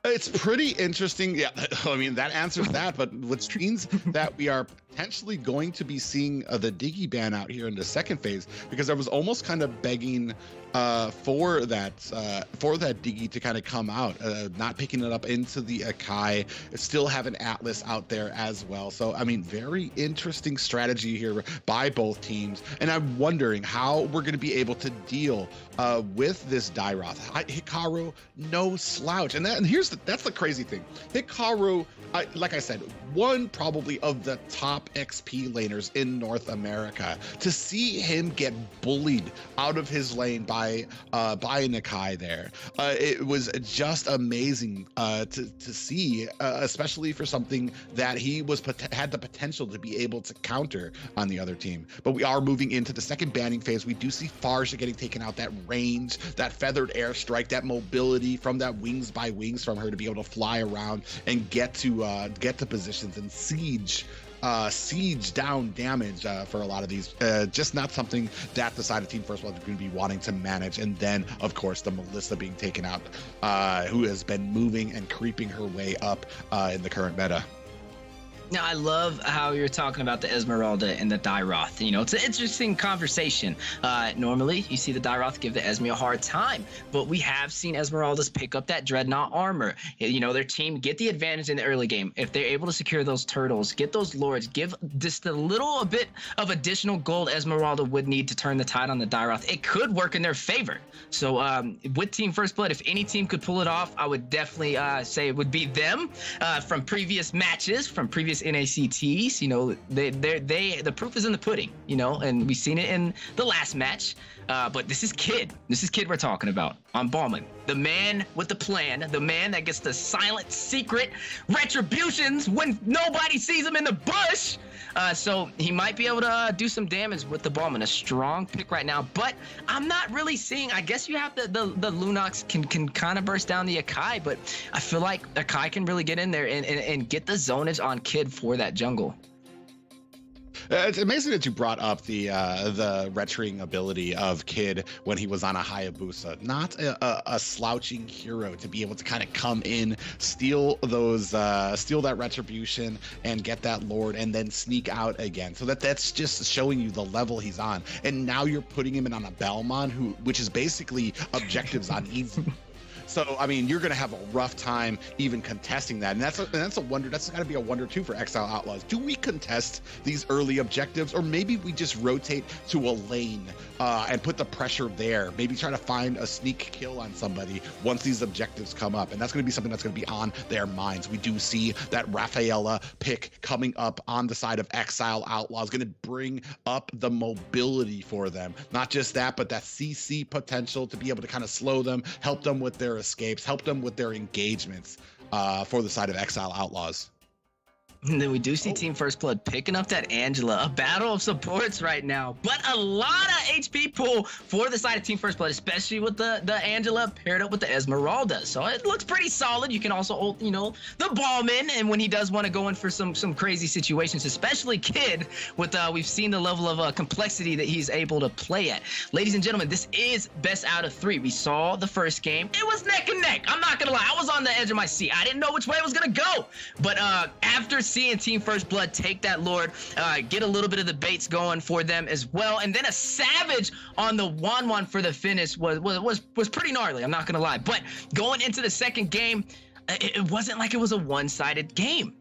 It's pretty interesting. Yeah, I mean, that answers that, but which means that we are potentially going to be seeing the Diggy ban out here in the second phase, because I was almost kind of begging for that Diggy to kind of come out, not picking it up into the Akai, still have an Atlas out there as well. So, I mean, very interesting strategy here by both teams. And I'm wondering how we're going to be able to deal with this Dairoth. Hikaru, no slouch. And that's the crazy thing. Hikaru, like I said, one probably of the top XP laners in North America. To see him get bullied out of his lane by Nakai there, it was just amazing to see, especially for something that he had the potential to be able to counter on the other team. But we are moving into the second banning phase. We do see Farsha getting taken out. That range, that feathered airstrike, that mobility from that wings by wings from her to be able to fly around and get to positions and siege down damage for a lot of these. Just not something that the side of Team First Blood is going to be wanting to manage. And then, of course, the Melissa being taken out, who has been moving and creeping her way up in the current meta. Now, I love how you're talking about the Esmeralda and the Dairoth. It's an interesting conversation. Normally, you see the Dairoth give the Esme a hard time, but we have seen Esmeraldas pick up that Dreadnought armor. Their team get the advantage in the early game. If they're able to secure those turtles, get those lords, give just a little bit of additional gold Esmeralda would need to turn the tide on the Dairoth, it could work in their favor. So with Team First Blood, if any team could pull it off, I would definitely say it would be them from previous matches, from previous NACTs. The proof is in the pudding, and we've seen it in the last match. But this is Kid we're talking about on Ballman, the man with the plan, the man that gets the silent secret retributions when nobody sees him in the bush. So he might be able to do some damage with the Ballman. A strong pick right now, but I'm not really seeing. I guess you have the Lunox can kind of burst down the Akai, but I feel like Akai can really get in there and get the zonage on Kid for that jungle. It's amazing that you brought up the retring ability of Kid when he was on a Hayabusa. Not a slouching hero to be able to kind of come in, steal that retribution and get that lord and then sneak out again. So that's just showing you the level he's on. And now you're putting him in on a Belmont, which is basically objectives on easy. So, I mean, you're going to have a rough time even contesting that. And that's a wonder. That's got to be a wonder, too, for Exile Outlaws. Do we contest these early objectives, or maybe we just rotate to a lane and put the pressure there? Maybe try to find a sneak kill on somebody once these objectives come up. And that's going to be something that's going to be on their minds. We do see that Rafaela pick coming up on the side of Exile Outlaws, going to bring up the mobility for them. Not just that, but that CC potential to be able to kind of slow them, help them with their escapes, help them with their engagements for the side of Exile Outlaws. And then we do see Team First Blood picking up that Angela, a battle of supports right now, but a lot of HP pool for the side of Team First Blood, especially with the Angela paired up with the Esmeralda. So it looks pretty solid. You can also ult, you know, the Ballman, and when he does want to go in for some crazy situations, especially Kid, with we've seen the level of complexity that he's able to play at. Ladies and gentlemen, this is best out of 3. We saw the first game. It was neck and neck. I'm not gonna lie. I was on the edge of my seat. I didn't know which way it was gonna go. But after seeing Team First Blood take that Lord, get a little bit of the baits going for them as well, and then a Savage on the 1-1 for the finish was pretty gnarly. I'm not gonna lie. But going into the second game, it wasn't like it was a one-sided game.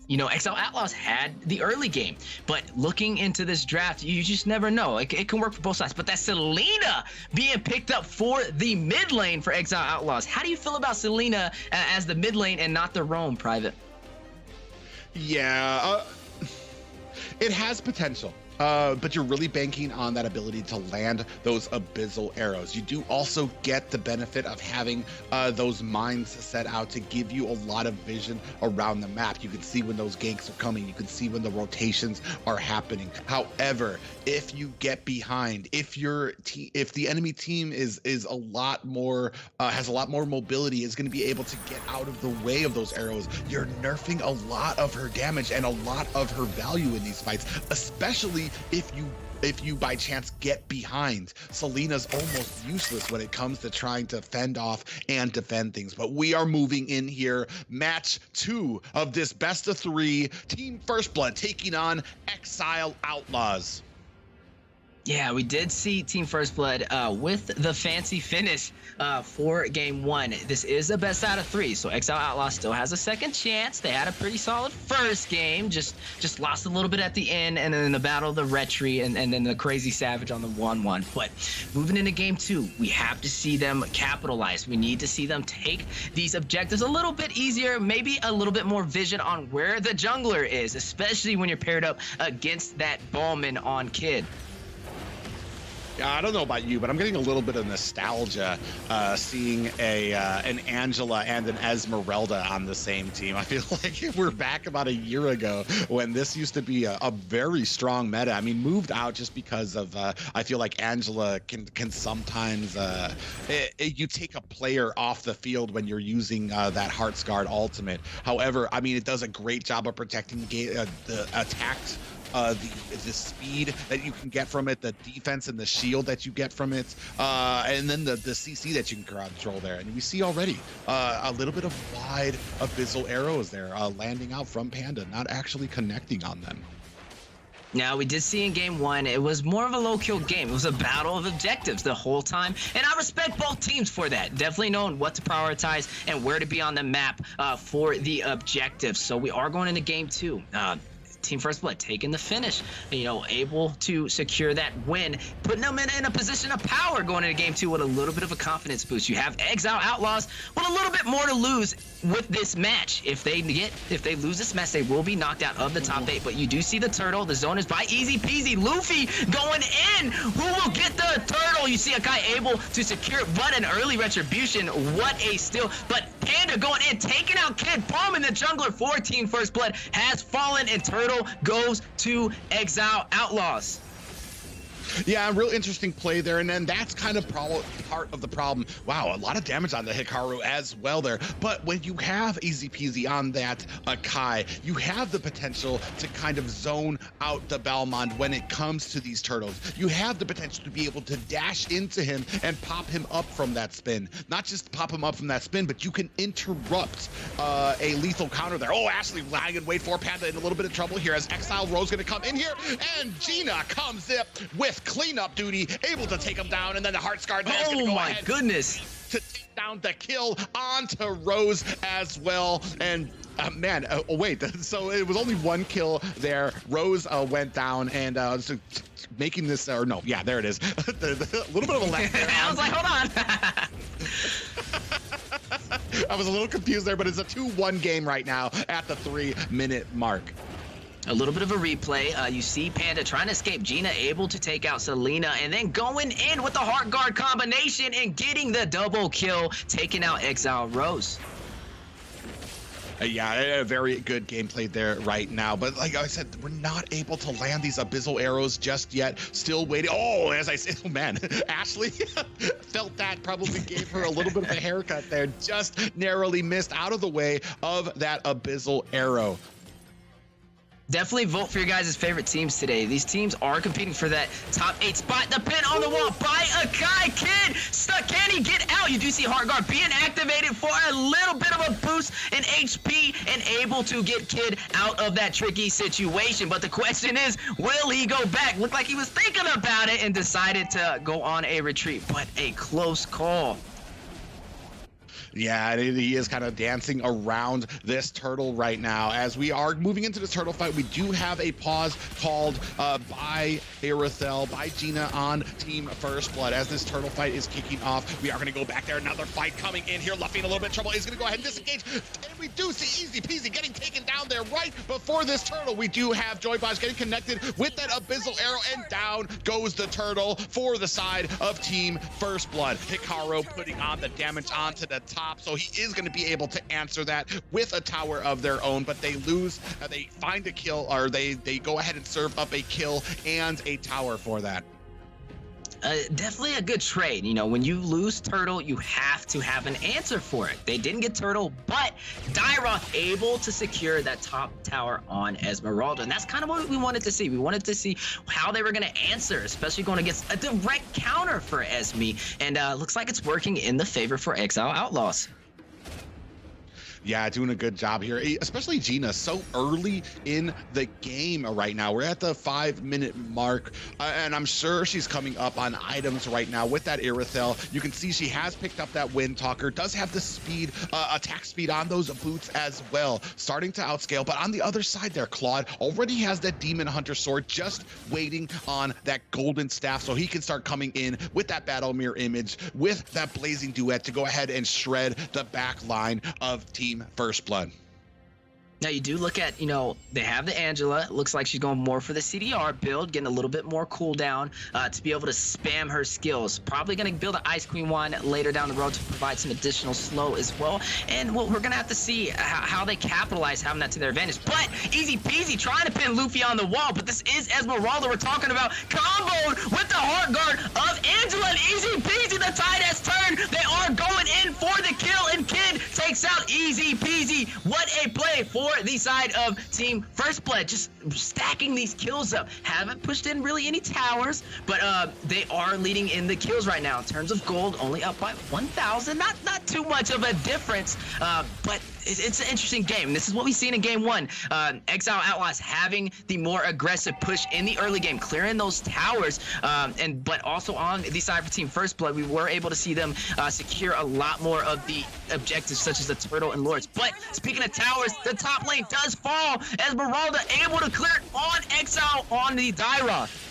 You know, Exile Outlaws had the early game, but looking into this draft, you just never know. It can work for both sides. But that's Selena being picked up for the mid lane for Exile Outlaws. How do you feel about Selena as the mid lane and not the roam, Private? Yeah, it has potential. But you're really banking on that ability to land those abyssal arrows. You do also get the benefit of having those mines set out to give you a lot of vision around the map. You can see when those ganks are coming. You can see when the rotations are happening. However, if you get behind, if the enemy team is a lot more has a lot more mobility, is going to be able to get out of the way of those arrows, you're nerfing a lot of her damage and a lot of her value in these fights, especially if you by chance get behind. Selena's almost useless when it comes to trying to fend off and defend things. But we are moving in here. Match 2 of this best of 3. Team First Blood taking on Exile Outlaws. Yeah, we did see Team First Blood with the fancy finish for game 1. This is a best out of 3, so Exile Outlaws still has a second chance. They had a pretty solid first game, just lost a little bit at the end, and then the battle of the Retri, and then the crazy Savage on the 1-1. But moving into game 2, we have to see them capitalize. We need to see them take these objectives a little bit easier, maybe a little bit more vision on where the jungler is, especially when you're paired up against that Ballman on Kid. I don't know about you, but I'm getting a little bit of nostalgia seeing an Angela and an Esmeralda on the same team. I feel like we're back about a year ago when this used to be a very strong meta. I mean, moved out just because of I feel like Angela can sometimes you take a player off the field when you're using that Heart's Guard ultimate. However, I mean, it does a great job of protecting the attacked. The speed that you can get from it, the defense and the shield that you get from it, and then the CC that you can control there. And we see already a little bit of wide abyssal arrows there landing out from Panda, not actually connecting on them. Now, we did see in game 1, it was more of a low-kill game. It was a battle of objectives the whole time, and I respect both teams for that. Definitely knowing what to prioritize and where to be on the map for the objectives. So we are going into game 2. Team First Blood taking the finish, you know, able to secure that win, putting them in a position of power going into game 2 with a little bit of a confidence boost. You have Exile Outlaws with a little bit more to lose with this match. If they lose this match, they will be knocked out of the top 8. But you do see the turtle. The zone is by easy peasy. Luffy going in. Who will get the turtle? You see Akai able to secure it, but an early retribution. What a steal. But Panda going in, taking out Kid. Palm in the jungler for Team First Blood has fallen, and turtle goes to Exile Outlaws. Yeah, real interesting play there, and then that's kind of part of the problem. Wow, a lot of damage on the Hikaru as well there. But when you have easy peasy on that Akai, you have the potential to kind of zone out the Balmond when it comes to these turtles. You have the potential to be able to dash into him and pop him up from that spin. Not just pop him up from that spin, but you can interrupt a lethal counter there. Oh, Ashley lying in wait for Panda in a little bit of trouble here as Exile Rose going to come in here, and Gina comes in with cleanup duty, able to take him down, and then the Heart's Guard there is going to go ahead. Oh my goodness. to take down the kill onto Rose as well. And man, oh wait, so it was only one kill there. Rose went down, and so making this, or no, yeah, there it is. A little bit of a lag there. I was like, hold on. I was a little confused there, but it's a 2-1 game right now at the 3-minute mark. A little bit of a replay. You see Panda trying to escape. Gina able to take out Selena, and then going in with the Heart Guard combination and getting the double kill, taking out Exile Rose. Yeah, a very good gameplay there right now. But like I said, we're not able to land these Abyssal arrows just yet. Still waiting. Oh, as I said, oh man, Ashley felt that, probably gave her a little bit of a haircut there. Just narrowly missed out of the way of that Abyssal arrow. Definitely vote for your guys' favorite teams today. These teams are competing for that top 8 spot. The pin on the wall by Akai. Kid stuck. Can he get out? You do see Heart Guard being activated for a little bit of a boost in HP and able to get Kid out of that tricky situation. But the question is, will he go back? Looked like he was thinking about it and decided to go on a retreat, but a close call. Yeah, he is kind of dancing around this turtle right now. As we are moving into this turtle fight, we do have a pause called by Irithel, by Gina on Team First Blood. As this turtle fight is kicking off, we are going to go back there. Another fight coming in here. Luffy in a little bit of trouble. He's going to go ahead and disengage. And we do see Easy Peasy getting taken down there right before this turtle. We do have Joybosh getting connected with that Abyssal arrow, and down goes the turtle for the side of Team First Blood. Hikaru putting on the damage onto the top. So he is going to be able to answer that with a tower of their own, but they lose. They find a kill, or they go ahead and serve up a kill and a tower for that. Definitely a good trade. You know, when you lose Turtle, you have to have an answer for it. They didn't get Turtle, but Dairoth able to secure that top tower on Esmeralda. And that's kind of what we wanted to see. We wanted to see how they were going to answer, especially going against a direct counter for Esme. And looks like it's working in the favor for Exile Outlaws. Yeah, doing a good job here, especially Gina, so early in the game right now. We're at the 5-minute mark, and I'm sure she's coming up on items right now with that Irithel. You can see she has picked up that Wind Talker, does have the speed, attack speed on those boots as well, starting to outscale. But on the other side there, Claude already has that Demon Hunter sword, just waiting on that golden staff so he can start coming in with that Battle Mirror image, with that Blazing Duet to go ahead and shred the back line of Team First Blood. Now you do look at, you know, they have the Angela. It looks like she's going more for the CDR build, getting a little bit more cooldown to be able to spam her skills. Probably going to build an Ice Queen wand later down the road to provide some additional slow as well. And we're going to have to see how they capitalize having that to their advantage. But Easy Peasy trying to pin Luffy on the wall. But this is Esmeralda we're talking about, comboed with the Heart Guard of Angela, and Easy Peasy. The tide has turned. They are going in for the kill, and Kid takes out Easy Peasy. What a play for the side of Team First Blood, just stacking these kills up. Haven't pushed in really any towers, but they are leading in the kills right now. In terms of gold, only up by 1,000. Not too much of a difference, but it's an interesting game. This is what we've seen in game one. Exile Outlaws having the more aggressive push in the early game, clearing those towers, but also on the side for Team First Blood, we were able to see them secure a lot more of the objectives, such as the Turtle and Lords. But speaking of towers, the top lane does fall. Esmeralda able to clear it on Exile on the Dairoth.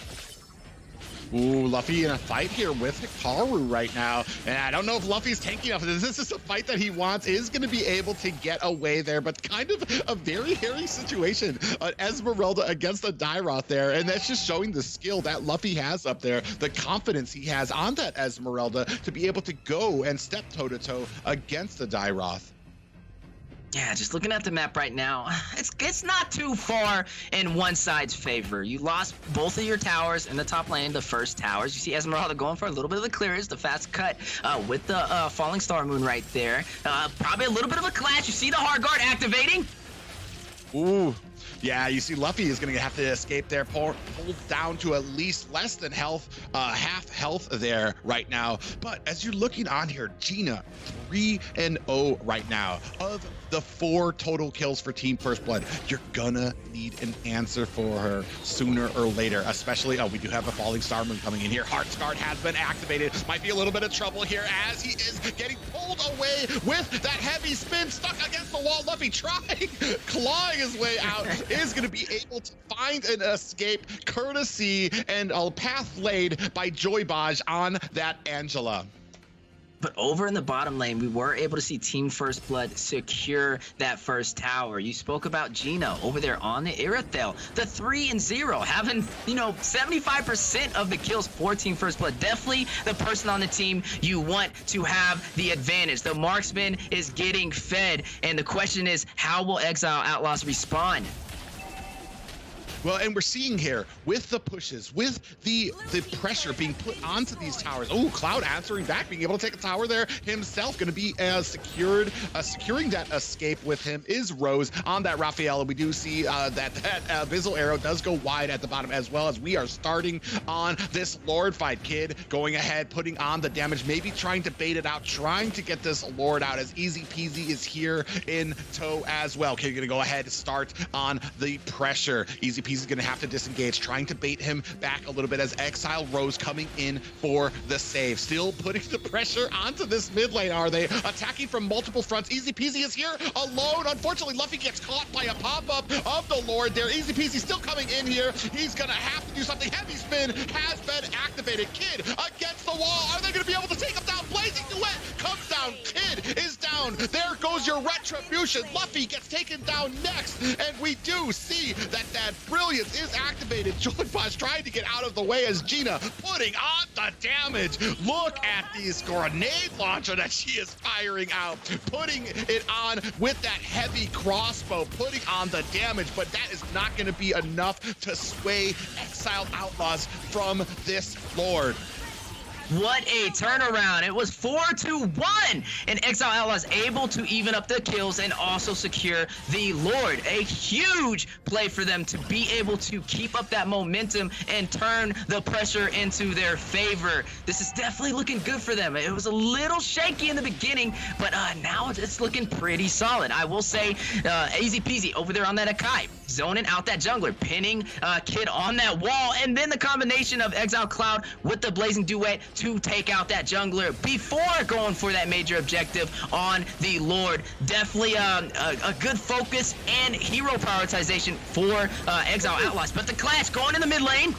Ooh, Luffy in a fight here with Hikaru right now. And I don't know if Luffy's tanking enough. This is a fight that he wants, is going to be able to get away there, but kind of a very hairy situation. Esmeralda against the Dairoth there, and that's just showing the skill that Luffy has up there, the confidence he has on that Esmeralda to be able to go and step toe-to-toe against the Dairoth. Yeah, just looking at the map right now, it's not too far in one side's favor. You lost both of your towers in the top lane, the first towers. You see Esmeralda going for a little bit of the clearance, the fast cut with the Falling Star Moon right there. Probably a little bit of a clash. You see the Hard Guard activating. Ooh. Yeah, you see Luffy is going to have to escape there, pulled down to at least less than half health there right now. But as you're looking on here, Gina, 3-0 right now. Of the 4 total kills for Team First Blood. You're gonna need an answer for her sooner or later, especially, we do have a Falling Star Moon coming in here. Heart's Guard has been activated. Might be a little bit of trouble here as he is getting pulled away with that heavy spin, stuck against the wall. Luffy trying, clawing his way out, is gonna be able to find an escape, courtesy and a path laid by Joybaj on that Angela. But over in the bottom lane, we were able to see Team First Blood secure that first tower. You spoke about Gina over there on the Irithyll. The 3-0, having, 75% of the kills for Team First Blood. Definitely the person on the team you want to have the advantage. The marksman is getting fed, and the question is, how will Exile Outlaws respond? Well, and we're seeing here with the pushes, with the pressure being put onto these towers. Oh, Cloud answering back, being able to take a tower there himself. Going to be securing that escape with him is Rose on that Raphael. And we do see that Abyssal Arrow does go wide at the bottom, as well as we are starting on this Lord fight. Kid going ahead, putting on the damage, maybe trying to bait it out, trying to get this Lord out, as Easy Peasy is here in tow as well. Kid going to go ahead and start on the pressure. Easy Peasy is going to have to disengage, trying to bait him back a little bit as Exile Rose coming in for the save. Still putting the pressure onto this mid lane, are they? Attacking from multiple fronts. Easy Peasy is here alone. Unfortunately, Luffy gets caught by a pop-up of the Lord there. Easy Peasy still coming in here. He's going to have to do something. Heavy Spin has been activated. Kid against the wall. Are they going to be able to take him down? Blazing Duet comes down. Kid is down. There goes your Retribution. Luffy gets taken down next. And we do see that Brilliance is activated. Joybaj trying to get out of the way as Gina putting on the damage. Look at this grenade launcher that she is firing out, putting it on with that heavy crossbow, putting on the damage, but that is not going to be enough to sway Exile Outlaws from this Lord. What a turnaround. It was 4-1, and Exile Outlaws able to even up the kills and also secure the Lord. A huge play for them to be able to keep up that momentum and turn the pressure into their favor. This is definitely looking good for them. It was a little shaky in the beginning, but now it's looking pretty solid. I will say, Easy Peasy over there on that Akai, zoning out that jungler, pinning Kid on that wall, and then the combination of Exile Cloud with the Blazing Duet to take out that jungler before going for that major objective on the Lord. Definitely a good focus and hero prioritization for Exile Outlaws. But the Clash going in the mid lane.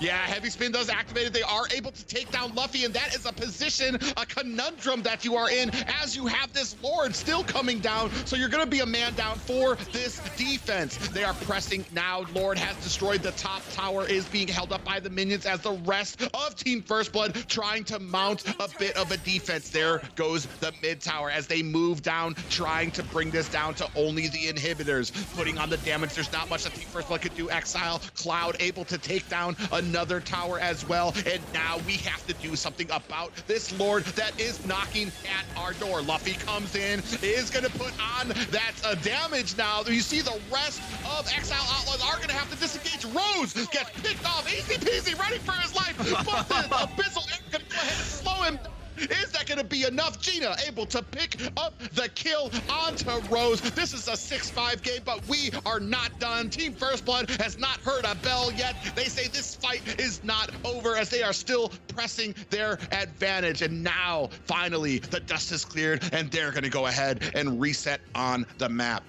Yeah, Heavy Spin does activate it. They are able to take down Luffy, and that is a position, a conundrum that you are in as you have this Lord still coming down. So you're going to be a man down for this defense. They are pressing now. Lord has destroyed the top tower, is being held up by the minions as the rest of Team First Blood trying to mount a bit of a defense. There goes the mid tower as they move down, trying to bring this down to only the inhibitors, putting on the damage. There's not much that Team First Blood could do. Exile Cloud able to take down another tower as well, and now we have to do something about this Lord that is knocking at our door. Luffy comes in, is going to put on that damage now. You see the rest of Exile Outlaws are going to have to disengage. Rose gets picked off. Easy Peasy, ready for his life, but the Abyssal Arrow going to go ahead and slow him. Is that going to be enough? Gina able to pick up the kill onto Rose. This is a 6-5 game, but we are not done. Team First Blood has not heard a bell yet. They say this fight is not over as they are still pressing their advantage. And now, finally, the dust is cleared, and they're going to go ahead and reset on the map.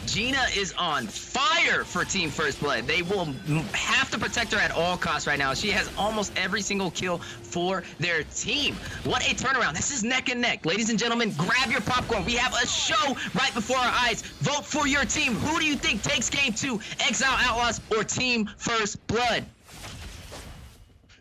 Gina is on fire for Team First Blood. They will have to protect her at all costs right now. She has almost every single kill for their team. What a turnaround. This is neck and neck. Ladies and gentlemen, grab your popcorn. We have a show right before our eyes. Vote for your team. Who do you think takes game 2? Exile Outlaws or Team First Blood?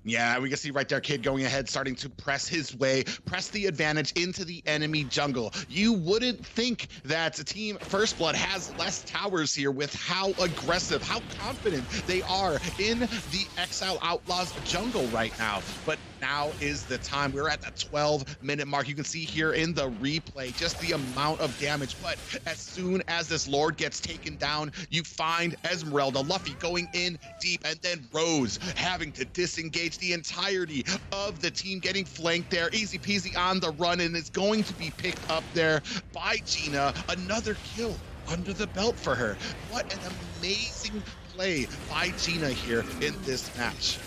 Yeah, we can see right there, Kid going ahead, starting to press his way, press the advantage into the enemy jungle. You wouldn't think that Team First Blood has less towers here with how aggressive, how confident they are in the Exile Outlaws jungle right now. But Now is the time. We're at the 12-minute mark. You can see here in the replay just the amount of damage. But as soon as this Lord gets taken down, you find Esmeralda, Luffy going in deep, and then Rose having to disengage the entirety of the team, getting flanked there. Easy peasy on the run, and it's going to be picked up there by Gina. Another kill under the belt for her. What an amazing play by Gina here in this match.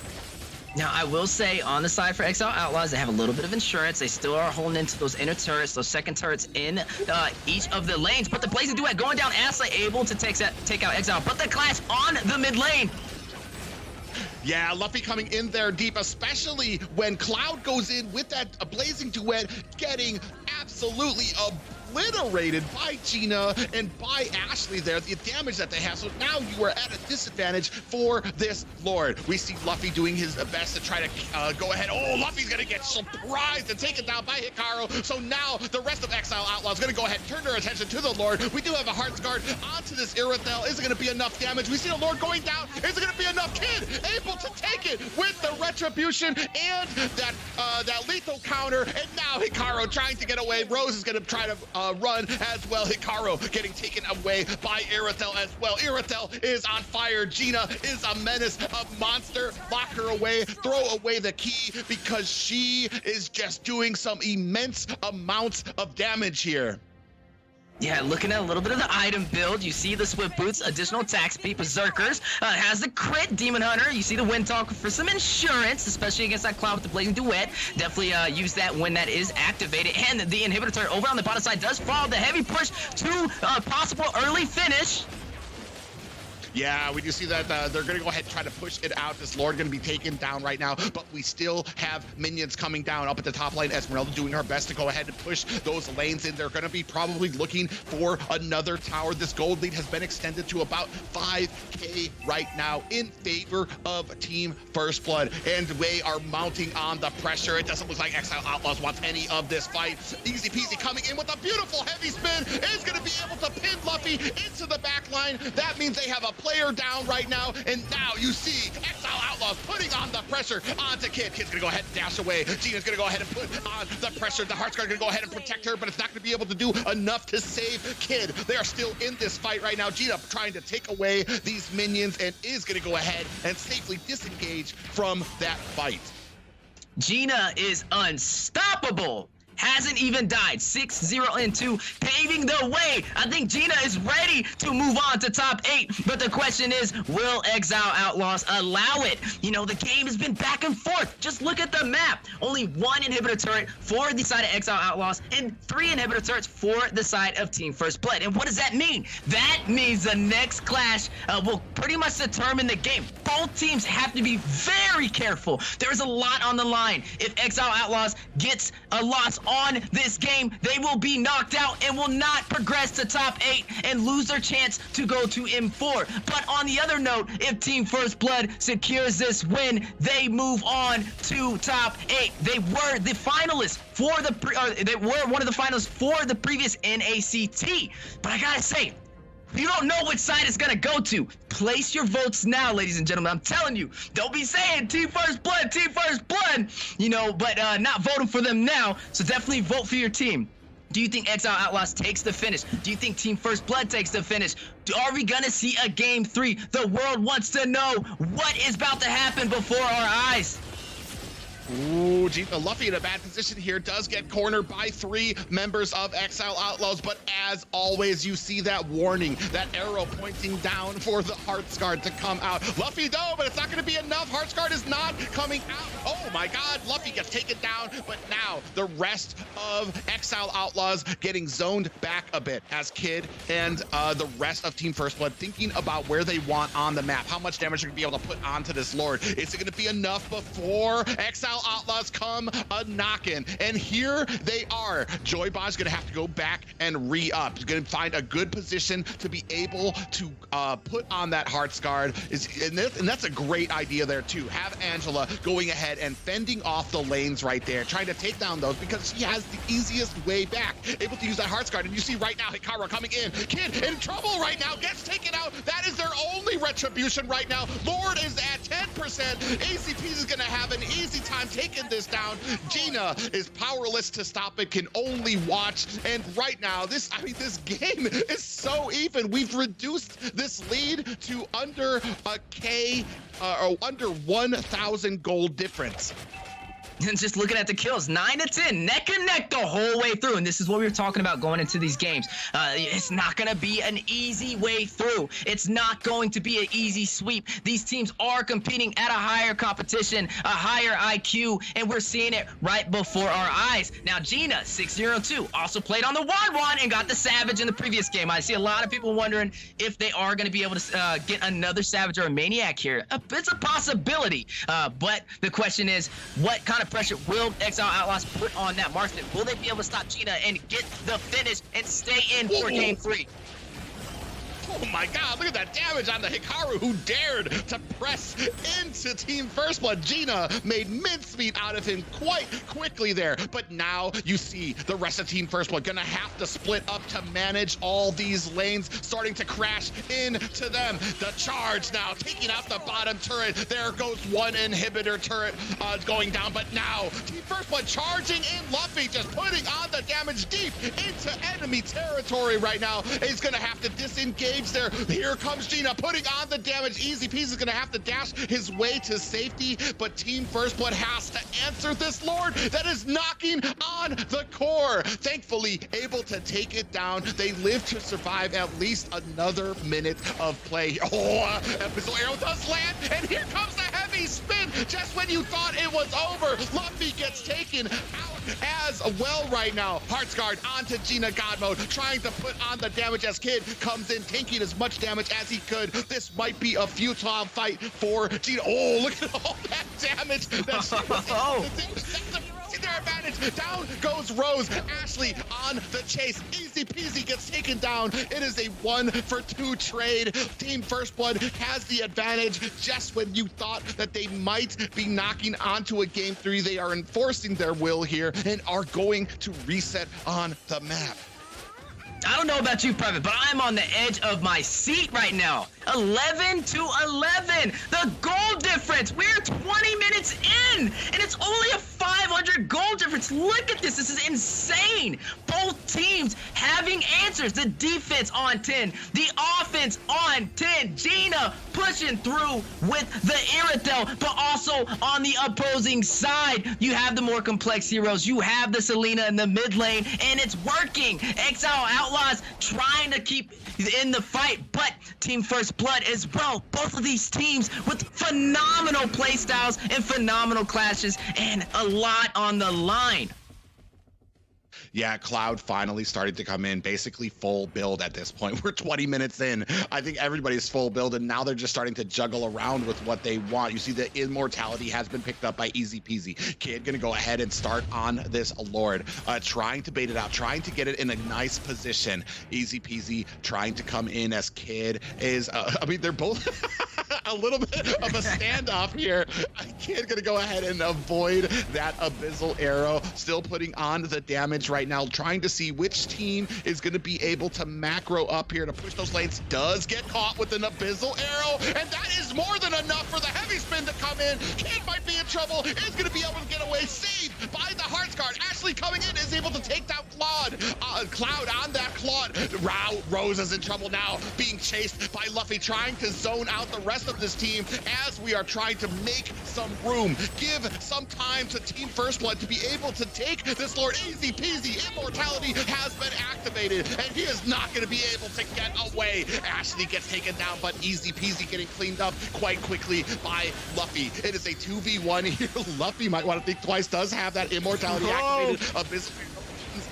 Now, I will say, on the side for Exile Outlaws, they have a little bit of insurance. They still are holding into those inner turrets, those second turrets in each of the lanes. But the Blazing Duet going down, Ashley able to take out Exile. But the clash on the mid lane. Yeah, Luffy coming in there deep, especially when Cloud goes in with that Blazing Duet, getting absolutely obliterated by Gina and by Ashley there, the damage that they have. So now you are at a disadvantage for this Lord. We see Luffy doing his best to try to go ahead. Oh, Luffy's gonna get surprised and taken down by Hikaru. So now the rest of Exile Outlaws is gonna go ahead and turn their attention to the Lord. We do have a Hearts Guard onto this Irithel. Is it gonna be enough damage? We see the Lord going down. Is it gonna be enough? Kid able to take it with the Retribution and that lethal counter. And now Hikaru trying to get away. Rose is gonna try to run as well. Hikaru getting taken away by Irithel as well. Irithel is on fire. Gina is a menace, a monster. Lock her away, throw away the key, because she is just doing some immense amounts of damage here. Yeah, looking at a little bit of the item build, you see the Swift Boots, additional attack speed, Berserkers, has the crit, Demon Hunter, you see the Wind Talk for some insurance, especially against that Cloud with the Blazing Duet. Definitely use that when that is activated. And the Inhibitor turret over on the bottom side does follow the heavy push to possible early finish. Yeah, we do see that they're going to go ahead and try to push it out. This Lord going to be taken down right now, but we still have minions coming down up at the top lane. Esmeralda doing her best to go ahead and push those lanes in. They're going to be probably looking for another tower. This gold lead has been extended to about 5K right now in favor of Team First Blood, and they are mounting on the pressure. It doesn't look like Exile Outlaws wants any of this fight. Easy peasy coming in with a beautiful heavy spin. Is going to be able to pin Luffy into the back line. That means they have a player down right now, and now you see Exile Outlaws putting on the pressure onto Kid. Kid's gonna go ahead and dash away. Gina's gonna go ahead and put on the pressure. The Hearts Guard gonna go ahead and protect her, but it's not gonna be able to do enough to save Kid. They are still in this fight right now. Gina trying to take away these minions and is gonna go ahead and safely disengage from that fight. Gina is unstoppable. Hasn't even died. 6-0-2, paving the way. I think Gina is ready to move on to top 8. But the question is, will Exile Outlaws allow it? You know, the game has been back and forth. Just look at the map. Only 1 inhibitor turret for the side of Exile Outlaws and 3 inhibitor turrets for the side of Team First Blood. And what does that mean? That means the next clash will pretty much determine the game. Both teams have to be very careful. There's a lot on the line. If Exile Outlaws gets a loss on this game, they will be knocked out and will not progress to top 8 and lose their chance to go to M4. But on the other note, if Team First Blood secures this win, they move on to top 8. They were the finalists for they were one of the finalists for the previous NACT. But I gotta say, you don't know which side it's gonna go to. Place your votes now, ladies and gentlemen. I'm telling you, don't be saying Team First Blood, you know, but not voting for them now. So definitely vote for your team. Do you think Exile Outlaws takes the finish? Do you think Team First Blood takes the finish? Are we gonna see a Game 3? The world wants to know what is about to happen before our eyes. Ooh, Gina Luffy in a bad position here, does get cornered by 3 members of Exile Outlaws, but as always, you see that warning, that arrow pointing down for the Hearts Guard to come out. Luffy though, but it's not gonna be enough. Hearts Guard is not coming out. Oh my God, Luffy gets taken down, but now the rest of Exile Outlaws getting zoned back a bit as Kid and the rest of Team First Blood thinking about where they want on the map, how much damage they're gonna be able to put onto this Lord. Is it gonna be enough before Exile Outlaws come a-knocking? And here they are. Joybot's gonna have to go back and re-up. He's gonna find a good position to be able to put on that Hearts Guard. And that's a great idea there too. Have Angela going ahead and fending off the lanes right there, trying to take down those because she has the easiest way back. Able to use that Hearts Guard. And you see right now Hikaru coming in. Kid in trouble right now, gets taken out. That is their only retribution right now. Lord is at 10%. ACP is gonna have an easy time taking this down. Gina is powerless to stop it, can only watch. And right now, this game is so even. We've reduced this lead to under a K, or under 1,000 gold difference. And just looking at the kills, 9 to 10, neck and neck the whole way through. And this is what we were talking about going into these games. It's not going to be an easy way through. It's not going to be an easy sweep. These teams are competing at a higher competition, a higher IQ, and we're seeing it right before our eyes. Now, Gina, 602, also played on the Wan and got the Savage in the previous game. I see a lot of people wondering if they are going to be able to get another Savage or a Maniac here. It's a possibility, but the question is, what kind of pressure will Exile Outlaws put on that marksman? Will they be able to stop Gina and get the finish and stay in for game 3? Oh my god, look at that damage on the Hikaru, who dared to press into Team First Blood. Gina made mincemeat out of him quite quickly there, but now you see the rest of Team First Blood gonna have to split up to manage all these lanes, starting to crash into them. The charge now taking out the bottom turret. There goes one inhibitor turret going down, but now Team First Blood charging in. Luffy just putting on the damage deep into enemy territory right now. He's gonna have to disengage there. Here comes Gina putting on the damage. Easy Peasy is gonna have to dash his way to safety, but Team First Blood has to answer this Lord that is knocking on the core. Thankfully, able to take it down. They live to survive at least another minute of play. Oh, Episode Arrow does land, and here comes the heavy spin just when you thought it was over. Luffy gets taken out as well right now. Heartsguard onto Gina God mode, trying to put on the damage as Kid comes in, taking as much damage as he could. This might be a futile fight for Gina. Oh, look at all that damage that she was able to do. That's their advantage. Down goes Rose. Ashley on the chase. Easy Peasy gets taken down. It is a 1-for-2 trade. Team First Blood has the advantage just when you thought that they might be knocking onto a game 3. They are enforcing their will here and are going to reset on the map. I don't know about you, Private, but I'm on the edge of my seat right now. 11 to 11. The goal difference. We're 20 minutes in, and it's only a 500 goal difference. Look at this. This is insane. Both teams having answers. The defense on 10, the offense on 10. Gina pushing through with the Irritel, but also on the opposing side, you have the more complex heroes. You have the Selena in the mid lane, and it's working. Exile Outlaws trying to keep in the fight, but Team First Blood as well. Both of these teams with phenomenal playstyles and phenomenal clashes and a lot on the line. Yeah, Cloud finally started to come in, basically full build at this point. We're 20 minutes in. I think everybody's full build, and now they're just starting to juggle around with what they want. You see the immortality has been picked up by Easy Peasy. Kid gonna go ahead and start on this Lord, trying to bait it out, trying to get it in a nice position. Easy Peasy trying to come in as Kid is, I mean, they're both a little bit of a standoff here. Kid gonna go ahead and avoid that Abyssal Arrow, still putting on the damage right now, trying to see which team is going to be able to macro up here to push those lanes. Does get caught with an Abyssal Arrow, and that is more than enough for the heavy spin to come in. Kid might be in trouble, is going to be able to get away, saved by the Heartsguard. Ashley coming in is able to take down Cloud on that Claude. Rose is in trouble now, being chased by Luffy, trying to zone out the rest of this team as we are trying to make some room, give some time to Team First Blood to be able to take this Lord. Easy Peasy, immortality has been activated, and he is not going to be able to get away. Ashley gets taken down, but Easy Peasy getting cleaned up quite quickly by Luffy. It is a 2v1 here. Luffy might want to think twice, does have that immortality activated. Abyssal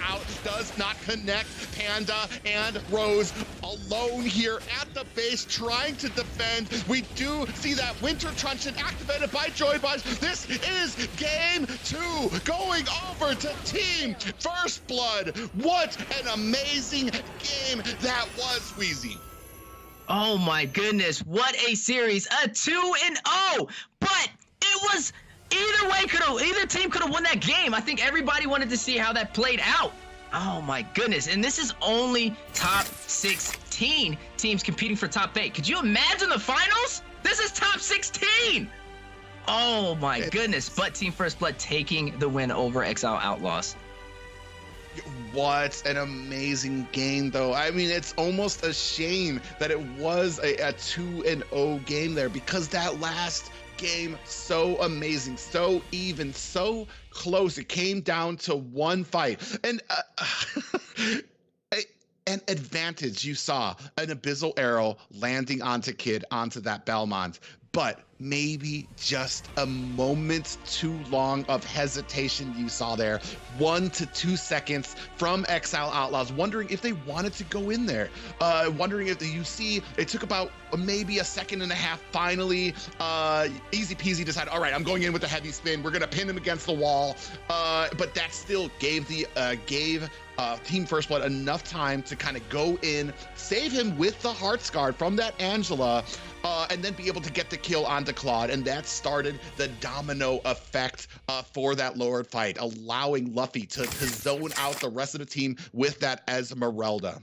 out, does not connect. Panda and Rose alone here at the base trying to defend. We do see that Winter Truncheon activated by Joy Buzz. This is game 2 going over to Team First Blood. What an amazing game that was, Wheezy. Oh my goodness, what a series. A 2-0, but it was either team could have won that game. I think everybody wanted to see how that played out. Oh my goodness, and this is only top 16 teams competing for top 8. Could you imagine the finals? This is top 16. Oh my goodness. But Team First Blood taking the win over Exile Outlaws. What an amazing game, though. I mean, it's almost a shame that it was a 2-0 game there, because that last game, so amazing, so even, so close. It came down to one fight. And an advantage you saw, an Abyssal Arrow landing onto Kid, onto that Belmont, but maybe just a moment too long of hesitation you saw there. 1 to 2 seconds from Exile Outlaws, wondering if they wanted to go in there. Wondering if you see, it took about maybe a second and a half. Finally, easy peasy decided, all right, I'm going in with the heavy spin. We're gonna pin him against the wall. But that still gave Team First Blood enough time to kind of go in, save him with the Hearts Guard from that Angela, and then be able to get the kill onto Claude. And that started the domino effect for that lower fight, allowing Luffy to zone out the rest of the team with that Esmeralda.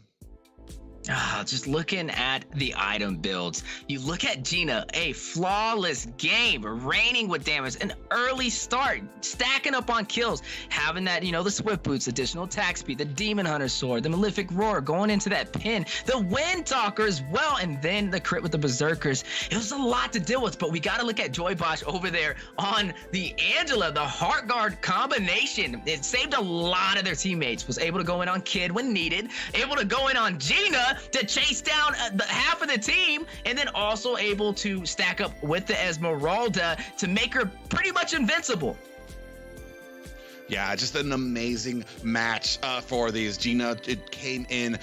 Just looking at the item builds, you look at Gina, a flawless game, raining with damage, an early start, stacking up on kills, having that, the Swift Boots, additional attack speed, the Demon Hunter Sword, the Malefic Roar, going into that pin, the Wind Talker as well, and then the crit with the Berserkers. It was a lot to deal with, but we got to look at Joy Bosch over there on the Angela, the Heart Guard combination. It saved a lot of their teammates, was able to go in on Kid when needed, able to go in on Gina to chase down half of the team, and then also able to stack up with the Esmeralda to make her pretty much invincible. Yeah, just an amazing match for these. Gina, it came in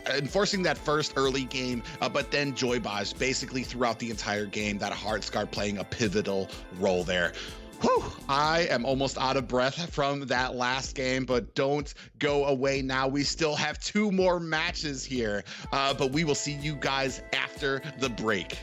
enforcing that first early game, but then Joy Bosch basically throughout the entire game, that Hearts Guard playing a pivotal role there. Whew, I am almost out of breath from that last game, but don't go away now. We still have 2 more matches here, but we will see you guys after the break.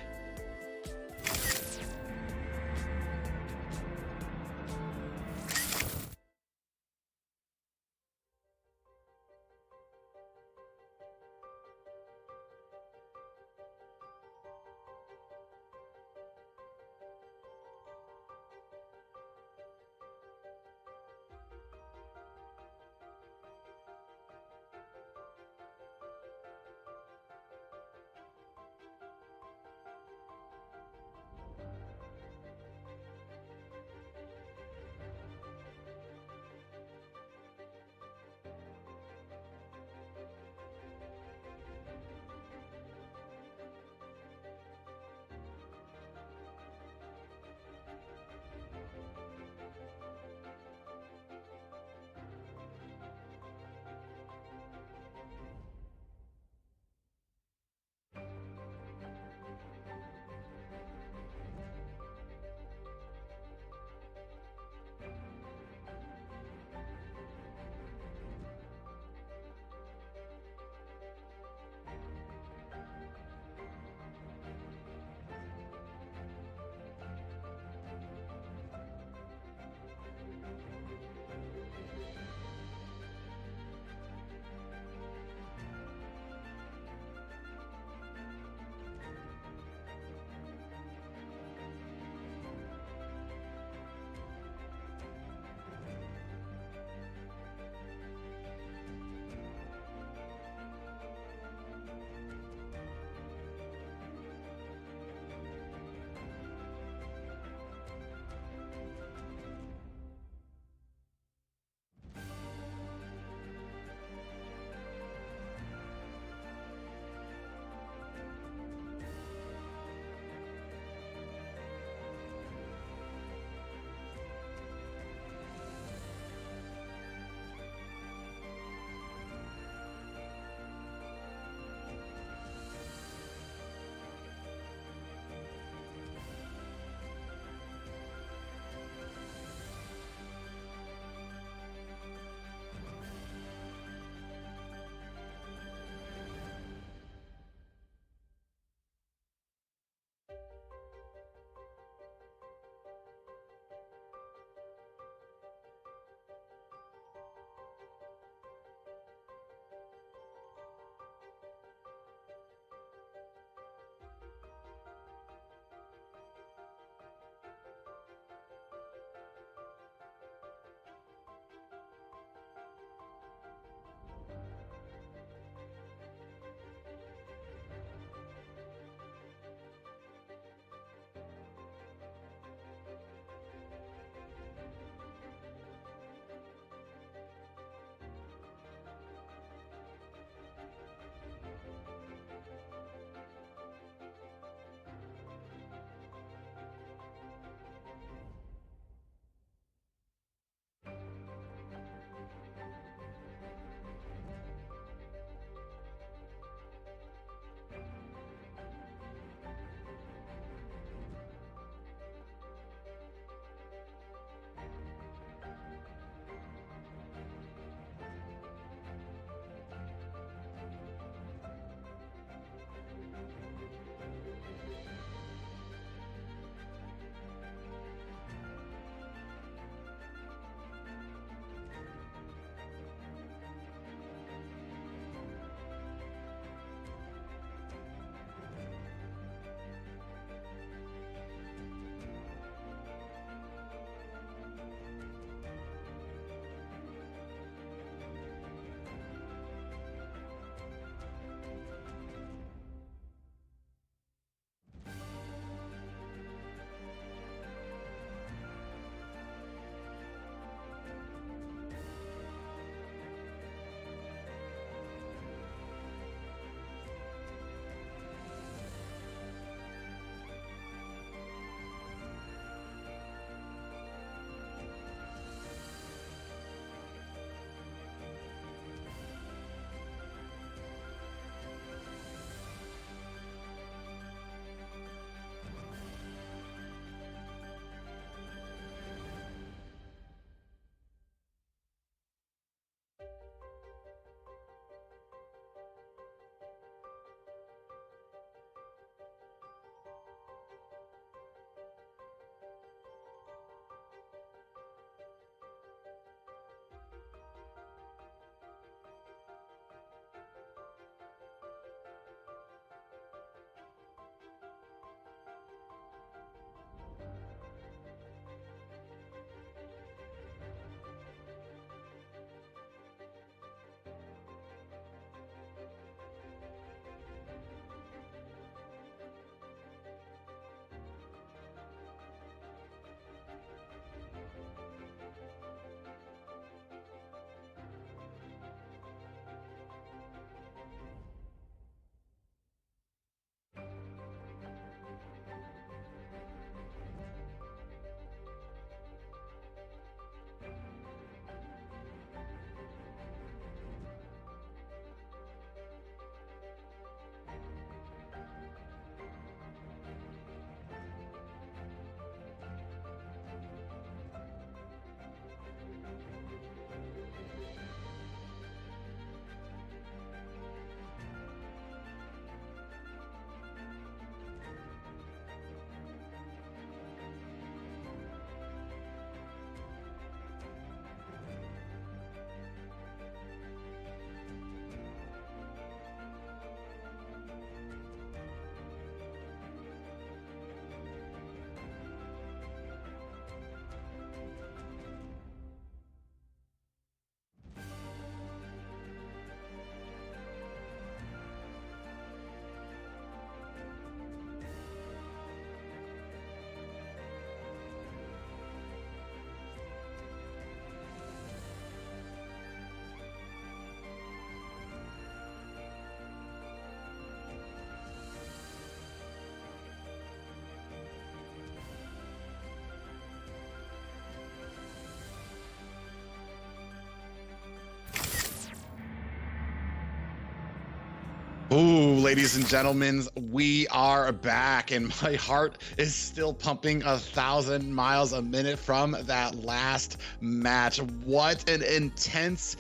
Ooh, ladies and gentlemen, we are back, and my heart is still pumping 1,000 miles a minute from that last match. What an intense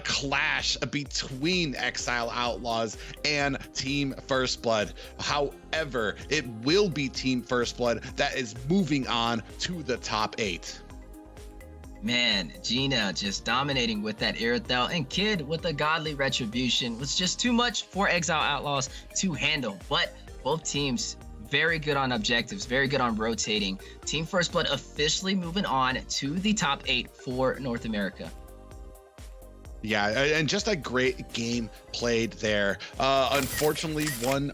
clash between Exile Outlaws and Team First Blood. However, it will be Team First Blood that is moving on to the top 8. Man, Gina just dominating with that Irithel, and Kid with a godly retribution was just too much for Exile Outlaws to handle. But both teams very good on objectives, very good on rotating. Team First Blood officially moving on to the top 8 for North America. Yeah, and just a great game played there. Unfortunately,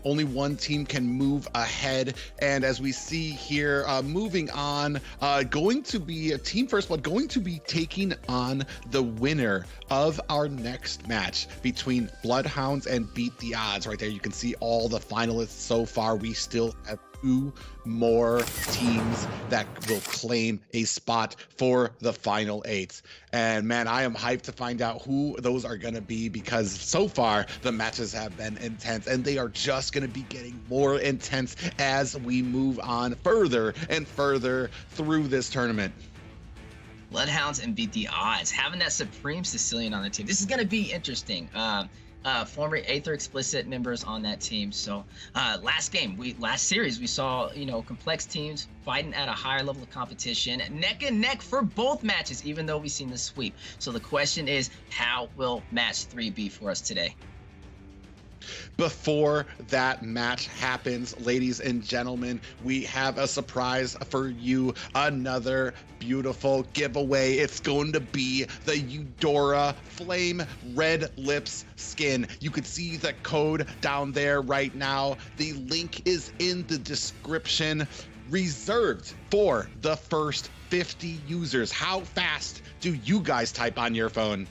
only one team can move ahead, and as we see here, moving on, going to be Team First Blood going to be taking on the winner of our next match between BloodHounds and Beat the Odds. Right there, you can see all the finalists so far. We still have 2 more teams that will claim a spot for the final 8. And man, I am hyped to find out who those are going to be, because so far the matches have been intense, and they are just going to be getting more intense as we move on further and further through this tournament. BloodHounds and Beat the Odds, having that Supreme Sicilian on the team. This is going to be interesting. Former Aether Explicit members on that team. So last series, we saw, complex teams fighting at a higher level of competition, neck and neck for both matches, even though we've seen the sweep. So the question is, how will match 3 be for us today? Before that match happens, ladies and gentlemen, we have a surprise for you. Another beautiful giveaway. It's going to be the Eudora Flame Red Lips skin. You could see the code down there right now. The link is in the description. Reserved for the first 50 users. How fast do you guys type on your phone?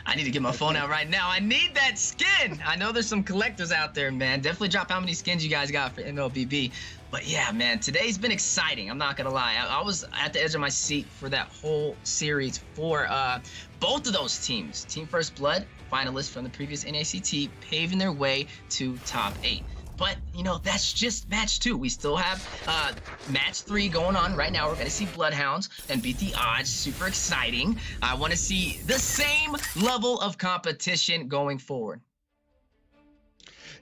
I need to get my phone out right now. I need that skin. I know there's some collectors out there, man. Definitely drop how many skins you guys got for MLBB. But yeah, man, today's been exciting. I'm not going to lie. I was at the edge of my seat for that whole series for both of those teams. Team First Blood, finalists from the previous NACT, paving their way to top 8. But, that's just match 2. We still have match 3 going on right now. We're going to see BloodHounds and Beat the Odds. Super exciting. I want to see the same level of competition going forward.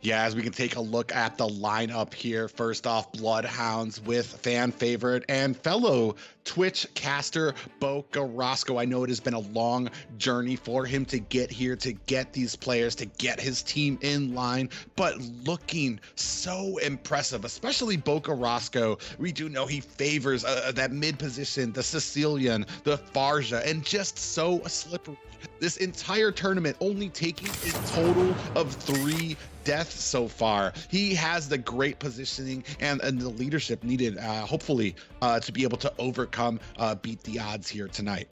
Yeah, as we can take a look at the lineup here. First off, BloodHounds with fan favorite and fellow Twitch caster Bo Carrasco. I know it has been a long journey for him to get here, to get these players, to get his team in line, but looking so impressive, especially Bo Carrasco. We do know he favors that mid position, the Sicilian, the Farja, and just so slippery. This entire tournament only taking a total of 3 deaths so far. He has the great positioning and the leadership needed, hopefully, to be able to overcome Beat the Odds here tonight.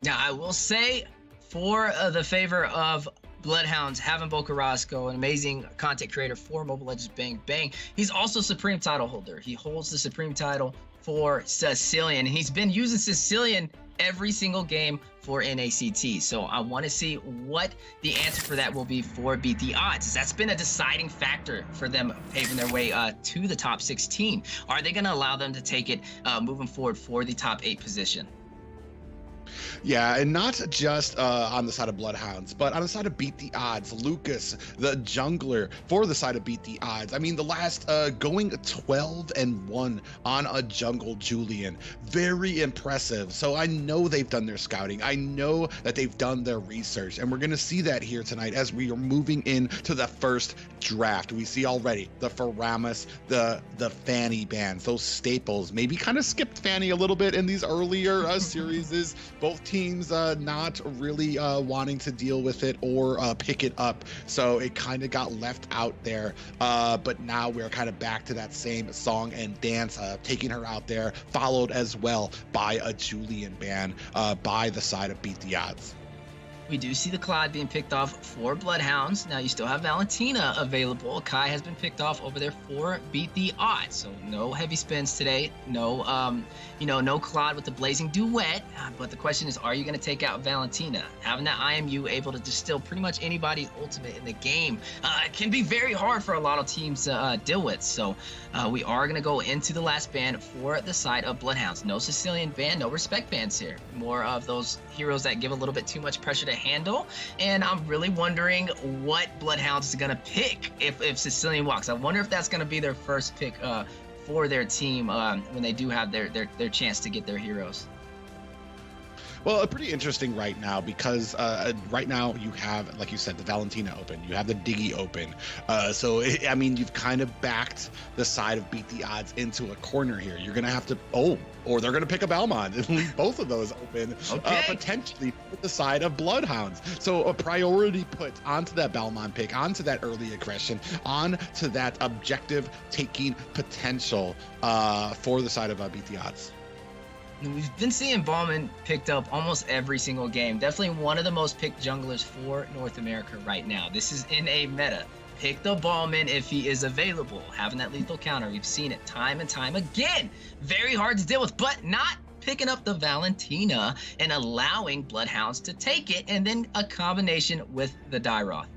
Now, I will say, for the favor of BloodHounds, having Bo Carrasco, an amazing content creator for Mobile Legends Bang Bang, he's also Supreme title holder. He holds the Supreme title for Sicilian. He's been using Sicilian every single game for NACT. So I want to see what the answer for that will be for Beat the Odds. That's been a deciding factor for them paving their way to the top 16. Are they going to allow them to take it moving forward for the top 8 position? Yeah, and not just on the side of BloodHounds, but on the side of Beat the Odds, Lucas, the jungler for the side of Beat the Odds. I mean, the last going 12-1 on a jungle Julian. Very impressive. So I know they've done their scouting. I know that they've done their research, and we're going to see that here tonight as we are moving into the first draft. We see already the Faramus, the Fanny bands, those staples. Maybe kind of skipped Fanny a little bit in these earlier series. Both teams not really wanting to deal with it or pick it up, so it kind of got left out there, but now we're kind of back to that same song and dance, taking her out there, followed as well by a Julian ban by the side of Beat the Odds. We do see the Clyde being picked off for BloodHounds. Now you still have Valentina available. Kai has been picked off over there for Beat the Odds. So no heavy spins today. No, no Clyde with the Blazing Duet. But the question is, are you going to take out Valentina? Having that IMU able to distill pretty much anybody's ultimate in the game can be very hard for a lot of teams to deal with. So we are going to go into the last ban for the side of BloodHounds. No Sicilian ban, no respect bans here. More of those heroes that give a little bit too much pressure to handle, and I'm really wondering what BloodHounds is gonna pick if Sicilian walks. I wonder if that's gonna be their first pick for their team when they do have their chance to get their heroes. Well, pretty interesting right now because right now you have, like you said, the Valentina open. You have the Diggy open. I mean, you've kind of backed the side of Beat the Odds into a corner here. You're going to have to, or they're going to pick up Almond and leave both of those open, potentially with the side of BloodHounds. So a priority put onto that Balmond pick, onto that early aggression, onto that objective taking potential for the side of Beat the Odds. We've been seeing Ballman picked up almost every single game. Definitely one of the most picked junglers for North America right now. This is in a meta. Pick the Ballman if he is available. Having that lethal counter, we've seen it time and time again. Very hard to deal with, but not picking up the Valentina and allowing BloodHounds to take it, and then a combination with the Dairoth.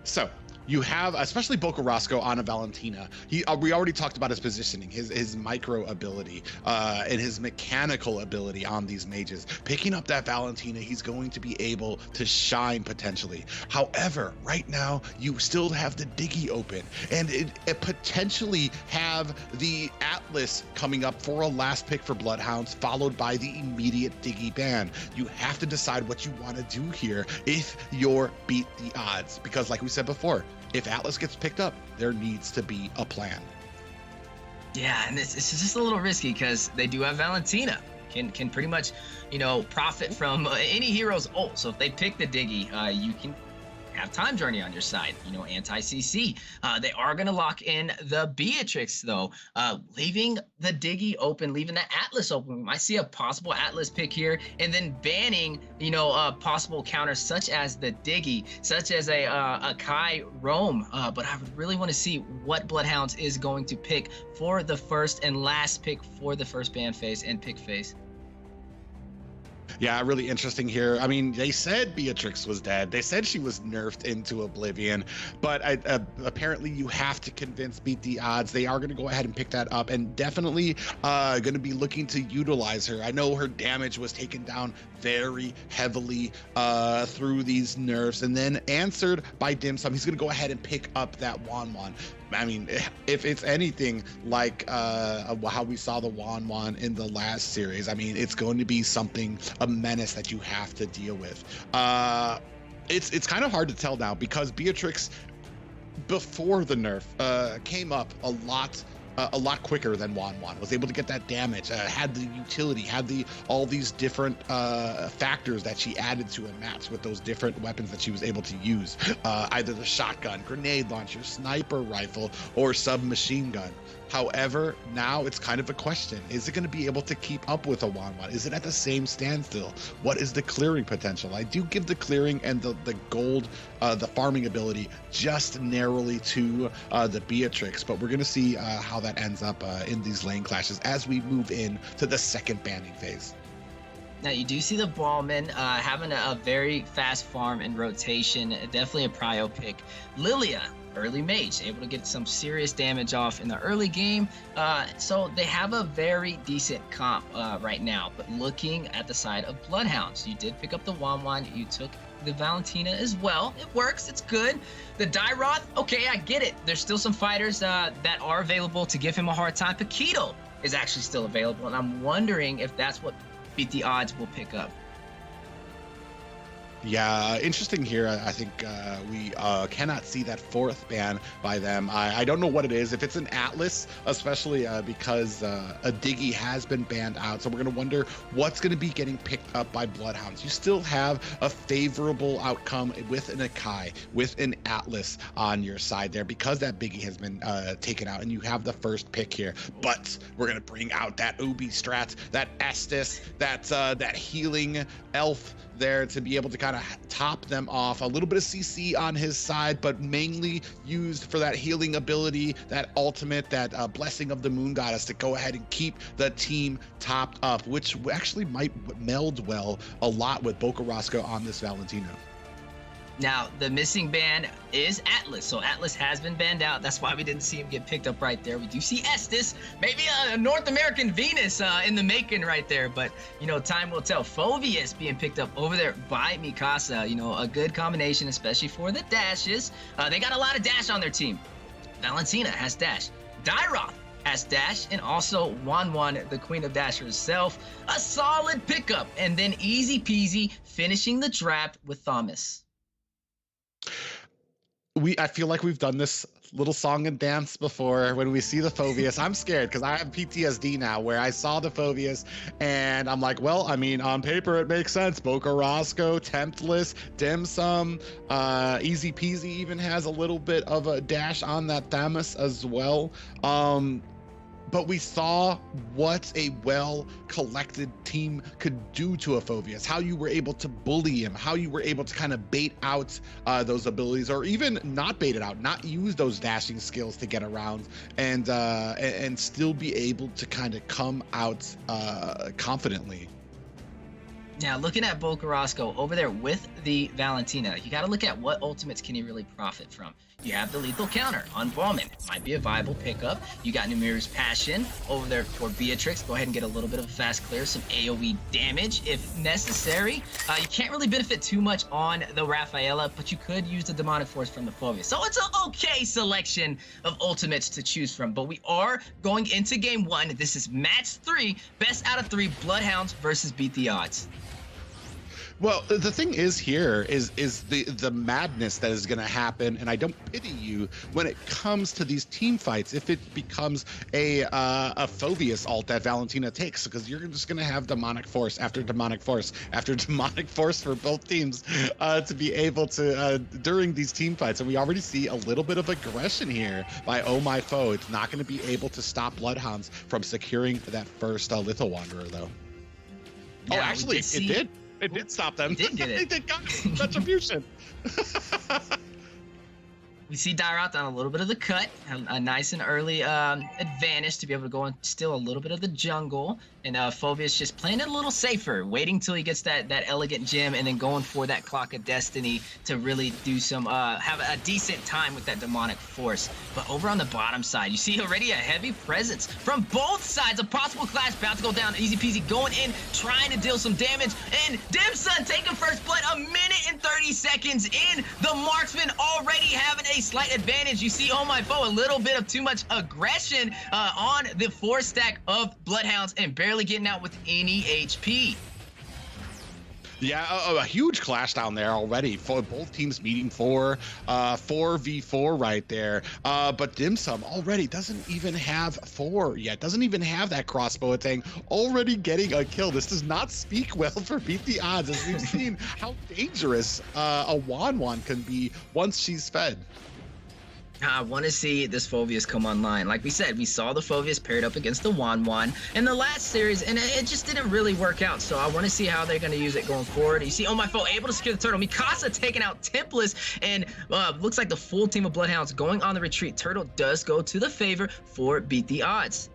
So you have, especially Bokorosco on a Valentina. We already talked about his positioning, his micro ability, and his mechanical ability on these mages. Picking up that Valentina, he's going to be able to shine potentially. However, right now, you still have the Diggy open, and it potentially have the Atlas coming up for a last pick for BloodHounds, followed by the immediate Diggy ban. You have to decide what you want to do here if you're Beat the Odds, because like we said before, if Atlas gets picked up, there needs to be a plan. Yeah, and it's just a little risky because they do have Valentina. Can pretty much, profit from any hero's ult. So if they pick the Diggy, you can have Time Journey on your side, anti-CC. They are going to lock in the Beatrix, though, leaving the Diggy open, leaving the Atlas open. We might see a possible Atlas pick here, and then banning, possible counters such as the Diggy, such as a Kai Roam. But I would really want to see what BloodHounds is going to pick for the first and last pick for the first ban phase and pick phase. Yeah, really interesting here. I mean, they said Beatrix was dead. They said she was nerfed into oblivion, but apparently you have to convince Beat the Odds. They are going to go ahead and pick that up and definitely going to be looking to utilize her. I know her damage was taken down very heavily through these nerfs and then answered by Dim Sum. He's going to go ahead and pick up that Wan. I mean, if it's anything like how we saw the Wan in the last series, I mean, it's going to be a menace that you have to deal with. It's kind of hard to tell now because Beatrix, before the nerf, came up a lot quicker than Wan. Was able to get that damage, had the utility, had all these different factors that she added to a match with those different weapons that she was able to use, either the shotgun, grenade launcher, sniper rifle, or submachine gun. However, now it's kind of a question. Is it going to be able to keep up with a Wan? Is it at the same standstill? What is the clearing potential? I do give the clearing and the gold, the farming ability just narrowly to the Beatrix, but we're going to see how that ends up in these lane clashes as we move in to the second banning phase. Now you do see the Ballman having a very fast farm and rotation, definitely a prio pick. Lilia, early mage, able to get some serious damage off in the early game. So they have a very decent comp right now, but looking at the side of BloodHounds, you did pick up the Wan, you took the Valentina as well. It works, it's good. The Dairoth, okay, I get it. There's still some fighters that are available to give him a hard time. Paquito is actually still available, and I'm wondering if that's what Beat the Odds will pick up. Yeah, interesting here. I think we cannot see that fourth ban by them. I don't know what it is. If it's an Atlas, especially because a Diggy has been banned out. So we're going to wonder what's going to be getting picked up by BloodHounds. You still have a favorable outcome with an Akai, with an Atlas on your side there because that Biggie has been taken out and you have the first pick here. But we're going to bring out that Ubi strat, that Estus, that healing elf, there to be able to kind of top them off. A little bit of CC on his side, but mainly used for that healing ability, that ultimate, that blessing of the moon goddess to go ahead and keep the team topped up, which actually might meld well a lot with Bocarasco on this Valentina. Now, the missing ban is Atlas. So Atlas has been banned out. That's why we didn't see him get picked up right there. We do see Estes, maybe a North American Venus in the making right there. But, you know, time will tell. Phoveus being picked up over there by Mikasa. You know, a good combination, especially for the dashes. They got a lot of dash on their team. Valentina has dash. Dyroth has dash, and also Wanwan, the queen of dash herself. A solid pickup. And then easy peasy finishing the draft with Thomas. I feel like we've done this little song and dance before when we see the Phoveus. I'm scared because I have PTSD now where I saw the Phoveus and I'm like, well, I mean, on paper it makes sense. Bocarasco, Temptless, Dim Sum, Easy Peasy even has a little bit of a dash on that Thamus as well. But we saw what a well-collected team could do to a Phoveus, how you were able to bully him, how you were able to kind of bait out those abilities, or even not bait it out, not use those dashing skills to get around, and still be able to kind of come out confidently. Now, looking at Bocarasco over there with the Valentina, you got to look at what ultimates can he really profit from. You have the lethal counter on Ballman. Might be a viable pickup. You got Numir's Passion over there for Beatrix. Go ahead and get a little bit of a fast clear, some AoE damage if necessary. You can't really benefit too much on the Rafaela, but you could use the Demonic Force from the Phoveus. So it's an okay selection of ultimates to choose from. But we are going into game 1. This is match 3, best out of 3, Bloodhounds versus Beat the Odds. Well, the thing is here is the madness that is going to happen, and I don't pity you when it comes to these team fights. If it becomes a Phoveus ult that Valentina takes, because you're just going to have demonic force after demonic force after demonic force for both teams to be able to during these team fights. And we already see a little bit of aggression here by Oh My Foe. It's not going to be able to stop Bloodhounds from securing that first Lethal Wanderer, though. Yeah, oh, actually, it did. It did stop them. It did get it. They got retribution. We see Dyroth on a little bit of the cut, a nice and early advantage to be able to go and steal a little bit of the jungle. And Phoveus just playing it a little safer, waiting till he gets that elegant gem and then going for that Clock of Destiny to really do some, have a decent time with that demonic force. But over on the bottom side, you see already a heavy presence from both sides. A possible clash about to go down, easy peasy, going in, trying to deal some damage. And Dimson taking first blood, a minute and 30 seconds in. The marksman already having a slight advantage. You see, Oh My Foe, a little bit of too much aggression on the 4-stack of Bloodhounds and barely getting out with any HP. Yeah, a huge clash down there already for both teams meeting for 4v4 right there. But Dim Sum already doesn't even have 4 yet, doesn't even have that crossbow thing, already getting a kill. This does not speak well for Beat the Odds, as we've seen how dangerous a Wanwan can be once she's fed. I want to see this Phoveus come online. Like we said, we saw the Phoveus paired up against the Wanwan in the last series, and it just didn't really work out. So I want to see how they're going to use it going forward. You see, Oh My Foe able to secure the turtle. Mikasa taking out Templess, and looks like the full team of Bloodhounds going on the retreat. Turtle does go to the favor for Beat the Odds.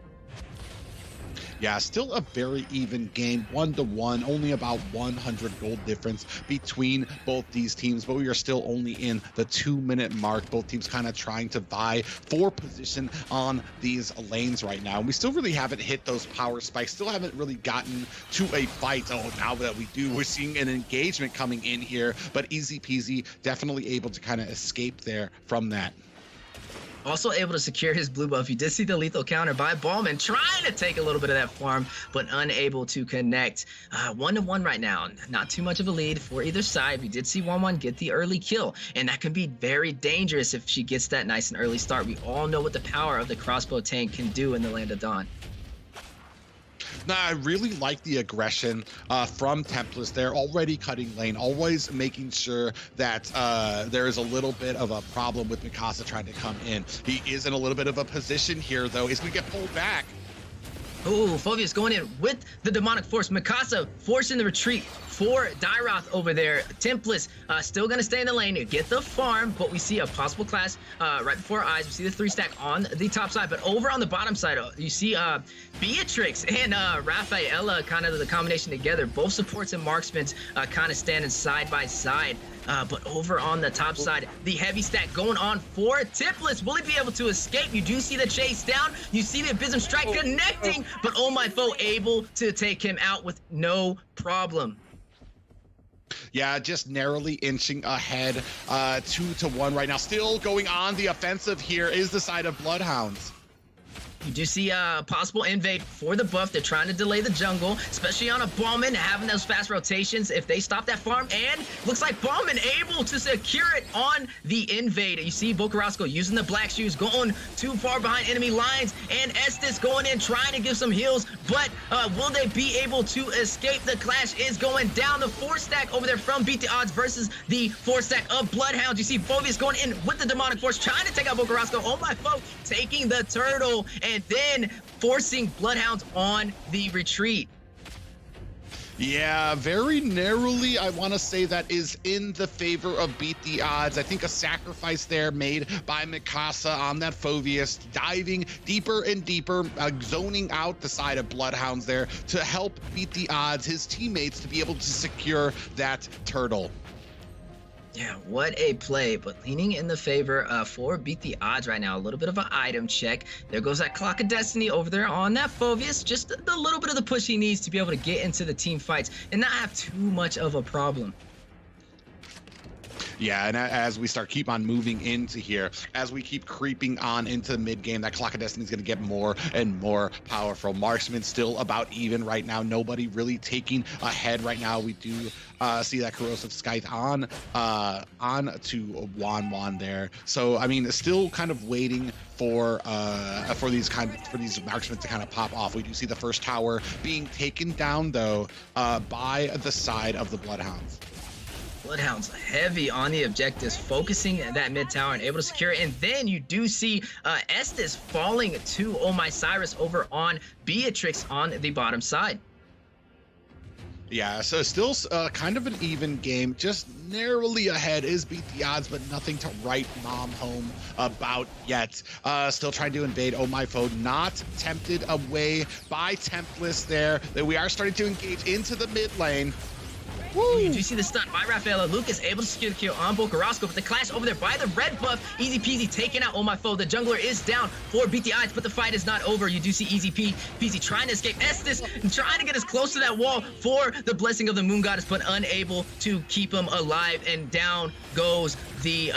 Yeah, still a very even game, 1-1, only about 100 gold difference between both these teams, but we are still only in the 2-minute mark. Both teams kind of trying to vie for position on these lanes right now. And we still really haven't hit those power spikes, still haven't really gotten to a fight. Oh, now that we do, we're seeing an engagement coming in here, but easy peasy, definitely able to kind of escape there from that. Also able to secure his blue buff. You did see the lethal counter by Ballman trying to take a little bit of that farm, but unable to connect. 1-1 right now. Not too much of a lead for either side. We did see Wanwan get the early kill, and that can be very dangerous if she gets that nice and early start. We all know what the power of the crossbow tank can do in the Land of Dawn. Now, I really like the aggression from Templars. They're already cutting lane, always making sure that there is a little bit of a problem with Mikasa trying to come in. He is in a little bit of a position here, though. He's going to get pulled back. Ooh, Phoveus going in with the Demonic Force. Mikasa forcing the retreat for Dyroth over there. Tempest still going to stay in the lane, get the farm, but we see a possible clash right before our eyes. We see the 3-stack on the top side, but over on the bottom side, you see Beatrix and Rafaela, kind of the combination together. Both supports and marksmen kind of standing side by side. But over on the top side, the heavy stack going on for Tempest. Will he be able to escape? You do see the chase down. You see the Abysm Strike connecting, but Oh My Foe able to take him out with no problem. Yeah, just narrowly inching ahead, 2-1 right now. Still going on the offensive here is the side of BloodHounds. You do see a possible invade for the buff. They're trying to delay the jungle, especially on a Ballman, having those fast rotations. If they stop that farm, and looks like Ballman able to secure it on the invade. You see Bocarasco using the black shoes, going too far behind enemy lines, and Estes going in, trying to give some heals, but will they be able to escape? The clash is going down. The 4-stack over there from Beat the Odds versus the 4-stack of BloodHounds. You see Phoveus going in with the Demonic Force, trying to take out Bocarasco. Oh My Foe taking the turtle, and then forcing BloodHounds on the retreat. Yeah, very narrowly, I want to say that is in the favor of Beat the Odds. I think a sacrifice there made by Mikasa on that Phoveus, diving deeper and deeper, zoning out the side of BloodHounds there to help Beat the Odds, his teammates, to be able to secure that turtle. Yeah, what a play, but leaning in the favor for Beat the Odds right now. A little bit of an item check. There goes that Clock of Destiny over there on that Phoveus. Just a little bit of the push he needs to be able to get into the team fights and not have too much of a problem. Yeah, and as we keep on moving into here, as we keep creeping on into the mid game, that Clock of Destiny is going to get more and more powerful. Marksman still about even right now. Nobody really taking ahead right now. We do see that Corrosive Scythe on to Wan there. So I mean, still kind of waiting for these marksmen to kind of pop off. We do see the first tower being taken down though by the side of the BloodHounds. BloodHounds heavy on the objectives, focusing that mid tower and able to secure it. And then you do see Estes falling to Oh My Cyrus over on Beatrix on the bottom side. Yeah, so still kind of an even game. Just narrowly ahead is Beat the Odds, but nothing to write mom home about yet. Still trying to invade Oh My Foe, not tempted away by Tempest there. We are starting to engage into the mid lane. Woo. You do see the stun by Rafaela. Lucas able to secure the kill on Bocarasco, but the clash over there by the red buff. Easy peasy taking out Oh My Foe. The jungler is down for Beat the Odds, but the fight is not over. You do see Easy peasy trying to escape. Estes trying to get as close to that wall for the Blessing of the Moon Goddess, but unable to keep him alive. And down goes the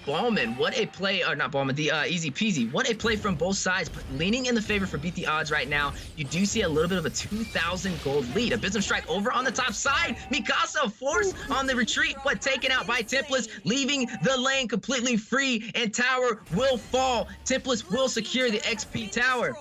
Ballman. What a play, or not Ballman, the Easy peasy. What a play from both sides, but leaning in the favor for Beat the Odds right now. You do see a little bit of a 2,000 gold lead. Abysm Strike over on the top side. Mikasa forced on the retreat, but taken out by Tempest, leaving the lane completely free, and tower will fall. Tempest will secure the XP tower.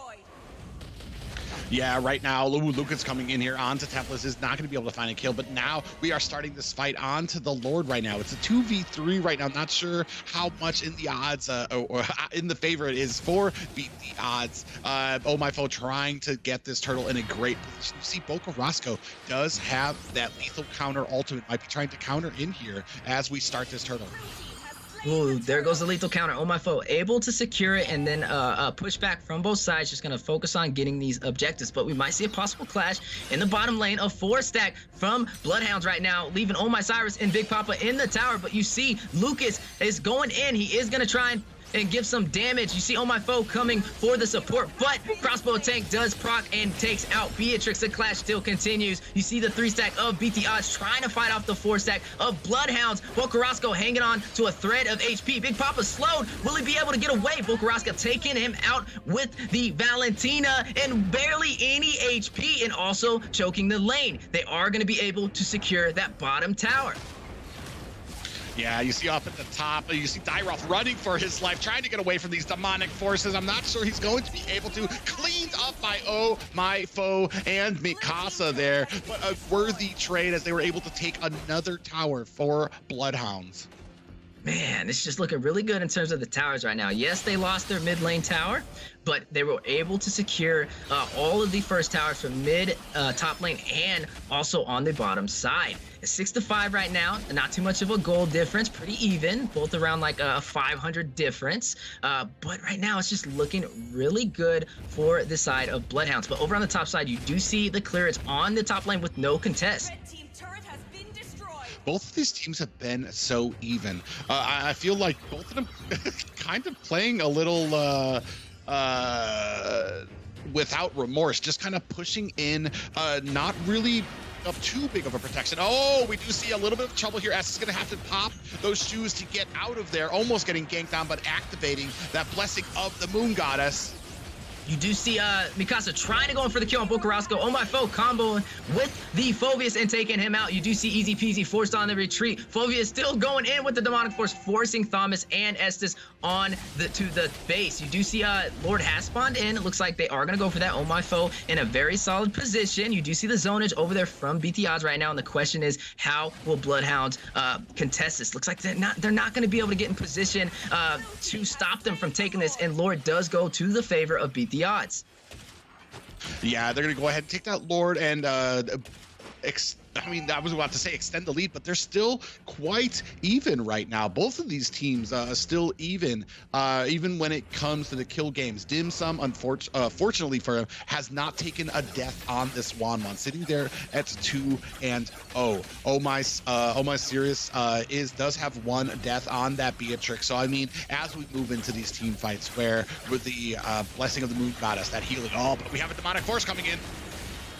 Yeah, right now, Lucas coming in here onto Tempest is not going to be able to find a kill, but now we are starting this fight onto the Lord right now. It's a 2v3 right now. Not sure how much in the odds or in the favor it is for Beat the Odds. Oh My Foe trying to get this turtle in a great position. You see Bocarasco does have that lethal counter ultimate. Might be trying to counter in here as we start this turtle. Ooh, there goes the lethal counter. Oh My Foe able to secure it, and then push back from both sides. Just going to focus on getting these objectives, but we might see a possible clash in the bottom lane of 4-stack from BloodHounds right now, leaving Oh My Cyrus and Big Papa in the tower. But you see Lucas is going in. He is going to try and give some damage. You see Oh My Foe coming for the support, but crossbow tank does proc and takes out Beatrix. The clash still continues. You see the 3-stack of Beat the Odds trying to fight off the 4-stack of BloodHounds. Bocarasco hanging on to a thread of HP. Big Papa slowed. Will he be able to get away? Bocarasco taking him out with the Valentina and barely any HP, and also choking the lane. They are going to be able to secure that bottom tower. Yeah, you see up at the top, you see Dyroth running for his life, trying to get away from these demonic forces. I'm not sure he's going to be able to. Cleaned up by Oh My Foe and Mikasa there. But a worthy trade as they were able to take another tower for BloodHounds. Man, it's just looking really good in terms of the towers right now. Yes, they lost their mid lane tower, but they were able to secure all of the first towers from mid, top lane, and also on the bottom side. It's 6-5 right now, not too much of a goal difference, pretty even, both around like a 500 difference. But right now, it's just looking really good for the side of BloodHounds. But over on the top side, you do see the clearance on the top lane with no contest. Both of these teams have been so even. I feel like both of them kind of playing a little without remorse, just kind of pushing in, not really of too big of a protection. Oh, we do see a little bit of trouble here. S is going to have to pop those shoes to get out of there, almost getting ganked down, but activating that blessing of the Moon Goddess. You do see Mikasa trying to go in for the kill on Bokarasco. Oh my foe comboing with the Phoveus and taking him out. You do see easy peasy forced on the retreat. Phoveus still going in with the demonic force, forcing Thomas and Estes on to the base. You do see Lord has spawned in. It looks like they are going to go for that Oh my foe in a very solid position. You do see the zonage over there from BT Odds right now, and the question is, how will BloodHounds contest this? Looks like they're not going to be able to get in position to stop them from taking this, and Lord does go to the favor of BT Odds. Yeah, they're gonna go ahead and take that Lord and I mean, I was about to say extend the lead, but they're still quite even right now. Both of these teams still even when it comes to the kill games. Dim Sum, fortunately for him, has not taken a death on this Wanwan, sitting there at 2-0. Oh my serious does have one death on that Beatrix. So I mean, as we move into these team fights, where with the blessing of the Moon Goddess, that healing, but we have a demonic force coming in.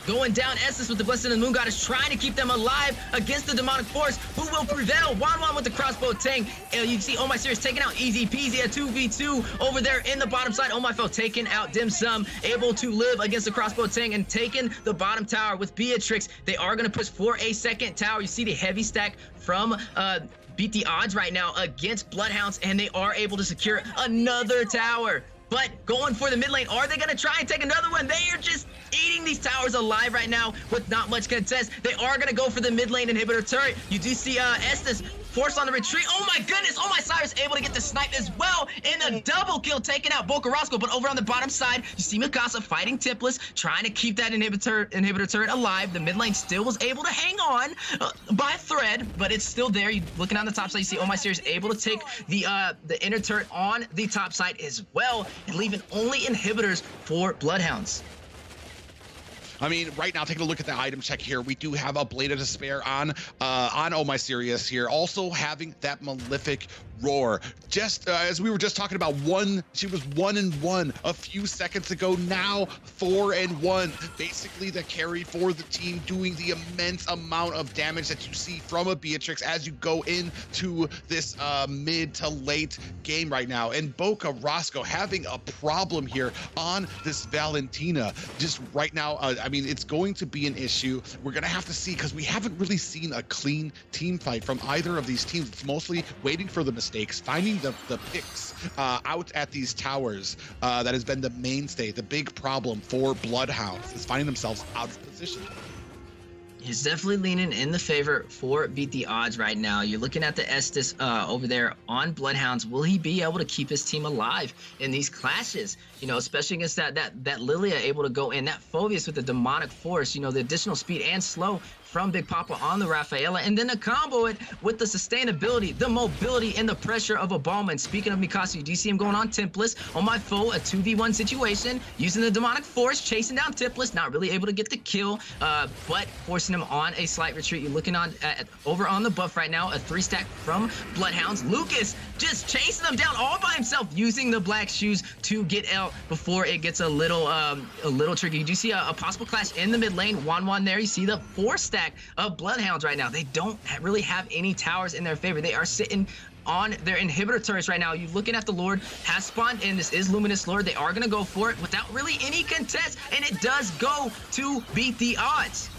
Going down Estes with the blessing of the Moon Goddess, trying to keep them alive against the demonic force. Who will prevail? Wanwan with the crossbow tank. You see Oh My Serious taking out easy peasy, a 2v2 over there in the bottom side. Oh My Foe taking out Dim Sum, able to live against the crossbow tank and taking the bottom tower with Beatrix. They are going to push for a second tower. You see the heavy stack from Beat the Odds right now against BloodHounds, and they are able to secure another tower. But going for the mid lane, are they going to try and take another one? They are just eating these towers alive right now with not much contest. They are going to go for the mid lane inhibitor turret. You do see Estes forced on the retreat. Oh my goodness. Oh my Cyrus able to get the snipe as well in a double kill, taking out Bokarasco. But over on the bottom side, you see Mikasa fighting Templess, trying to keep that inhibitor turret alive. The mid lane still was able to hang on by a thread, but it's still there. You looking on the top side, you see Oh My Serious able to take the inner turret on the top side as well, and leaving only inhibitors for BloodHounds. I mean, right now, taking a look at the item check here, we do have a Blade of Despair on Oh My Serious here. Also having that Malefic Roar. Just as we were just talking about, she was 1-1 a few seconds ago. Now 4-1. Basically the carry for the team, doing the immense amount of damage that you see from a Beatrix as you go into this mid to late game right now. And Bokarasco having a problem here on this Valentina. Just right now, I mean, it's going to be an issue. We're going to have to see, because we haven't really seen a clean team fight from either of these teams. It's mostly waiting for the mistakes, finding the picks out at these towers. That has been the mainstay, the big problem for BloodHounds, is finding themselves out of position. He's definitely leaning in the favor for Beat the Odds right now. You're looking at the Estes over there on BloodHounds. Will he be able to keep his team alive in these clashes? You know, especially against that Lilia able to go in, that Phoveus with the demonic force, you know, the additional speed and slow from Big Papa on the Rafaela, and then to combo it with the sustainability, the mobility, and the pressure of Obama. And speaking of Mikasa, you do see him going on Templess. On my foe, a 2v1 situation, using the demonic force, chasing down Templess, not really able to get the kill, but forcing him on a slight retreat. You're looking on over on the buff right now, a 3-stack from BloodHounds. Lucas just chasing them down all by himself, using the black shoes to get out before it gets a little tricky. You do see a possible clash in the mid lane. 1-1 there. You see the 4-stack of BloodHounds right now. They don't really have any towers in their favor. They are sitting on their inhibitor turrets right now. You looking at the Lord has spawned in. This is Luminous Lord. They are going to go for it without really any contest, and it does go to Beat the Odds.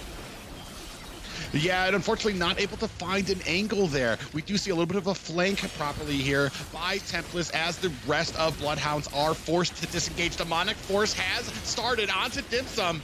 Yeah, and unfortunately not able to find an angle there. We do see a little bit of a flank properly here by Templess, as the rest of BloodHounds are forced to disengage. Demonic Force has started onto Dim Sum.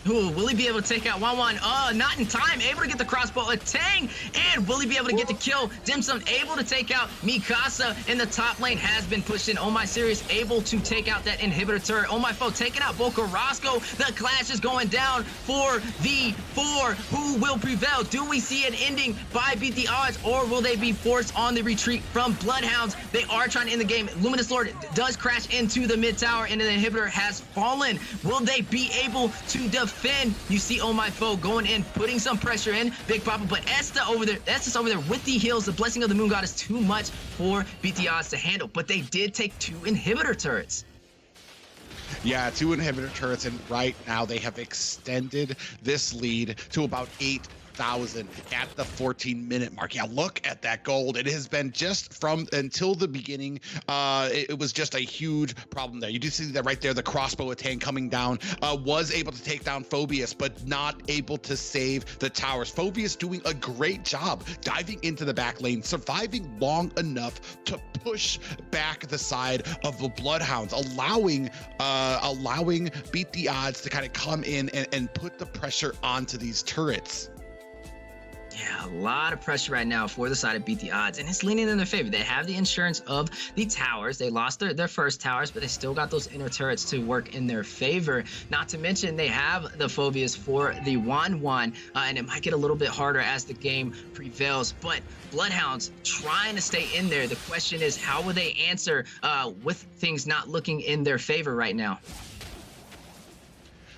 Ooh, will he be able to take out Wan? Not in time. Able to get the crossbow a Tang. And will he be able to get the kill? Dim Sum able to take out Mikasa in the top lane. Has been pushed in. Oh My Serious able to take out that inhibitor turret. Oh My Foe taking out Boca Roscoe. The clash is going down for the 4. Who will prevail? Do we see an ending by Beat the Odds, or will they be forced on the retreat from BloodHounds? They are trying to end the game. Luminous Lord does crash into the mid tower, and the inhibitor has fallen. Will they be able to defend? You see Oh My Foe going in, putting some pressure in. Big Papa, but Esta's over there with the heals. The Blessing of the Moon God is too much for Beat the Odds to handle, but they did take 2 inhibitor turrets. Yeah, 2 inhibitor turrets, and right now they have extended this lead to about 8,000 at the 14-minute mark. Yeah, look at that gold. It has been just from until the beginning. It was just a huge problem there. You do see that right there, the crossbow attack coming down, was able to take down Phobius, but not able to save the towers. Phobius doing a great job diving into the back lane, surviving long enough to push back the side of the BloodHounds, allowing Beat the Odds to kind of come in and put the pressure onto these turrets. Yeah, a lot of pressure right now for the side of Beat the Odds, and it's leaning in their favor. They have the insurance of the towers. They lost their first towers, but they still got those inner turrets to work in their favor. Not to mention they have the Phobias for the Wan, and it might get a little bit harder as the game prevails. But BloodHounds trying to stay in there. The question is, how will they answer with things not looking in their favor right now?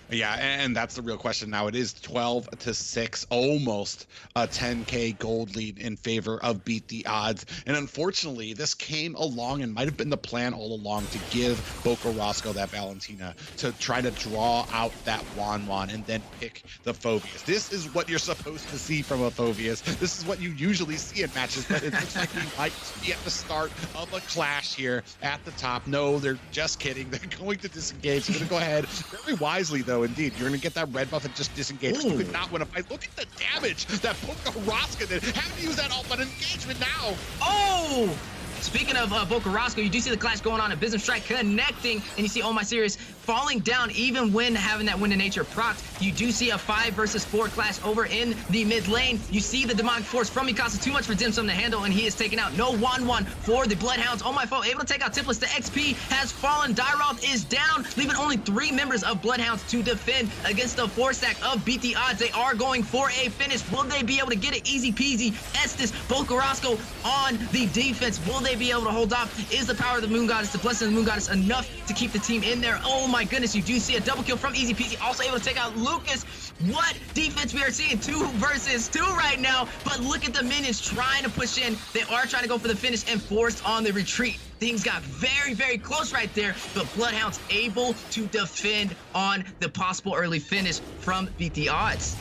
Yeah, and that's the real question now. It is 12-6, almost a 10K gold lead in favor of Beat the Odds. And unfortunately, this came along and might have been the plan all along to give Boca Roscoe that Valentina to try to draw out that Wan and then pick the Phobius. This is what you're supposed to see from a Phobius. This is what you usually see in matches, but it looks like we might be at the start of a clash here at the top. No, they're just kidding. They're going to disengage. They're going to go ahead very wisely, though. Indeed, you're going to get that red buff and just disengage. You could not win a fight. Look at the damage that Boca Roscoe did. Having to use that all but engagement now. Oh! Speaking of Boca Roscoe, you do see the clash going on, a Business Strike connecting, and you see Oh My Serious falling down even when having that Wind of Nature procced. You do see a 5 versus 4 clash over in the mid lane. You see the Demonic Force from Mikasa, too much for Dim Sum to handle, and he is taken out. No Wan for the BloodHounds. Oh My Foe able to take out Templars. The XP has fallen. Dairoth is down, leaving only 3 members of BloodHounds to defend against the 4-stack of Beat the Odds. They are going for a finish. Will they be able to get it? Easy peasy. Estes, Boca Roscoe on the defense. Will they be able to hold off? Is the power of the Moon Goddess, the blessing of the Moon Goddess, enough to keep the team in there? Oh my goodness, you do see a double kill from Easy Peasy, also able to take out Lucas. What defense we are seeing? 2 versus 2 right now, but look at the minions trying to push in. They are trying to go for the finish and forced on the retreat. Things got very, very close right there, but BloodHounds able to defend on the possible early finish from Beat the Odds.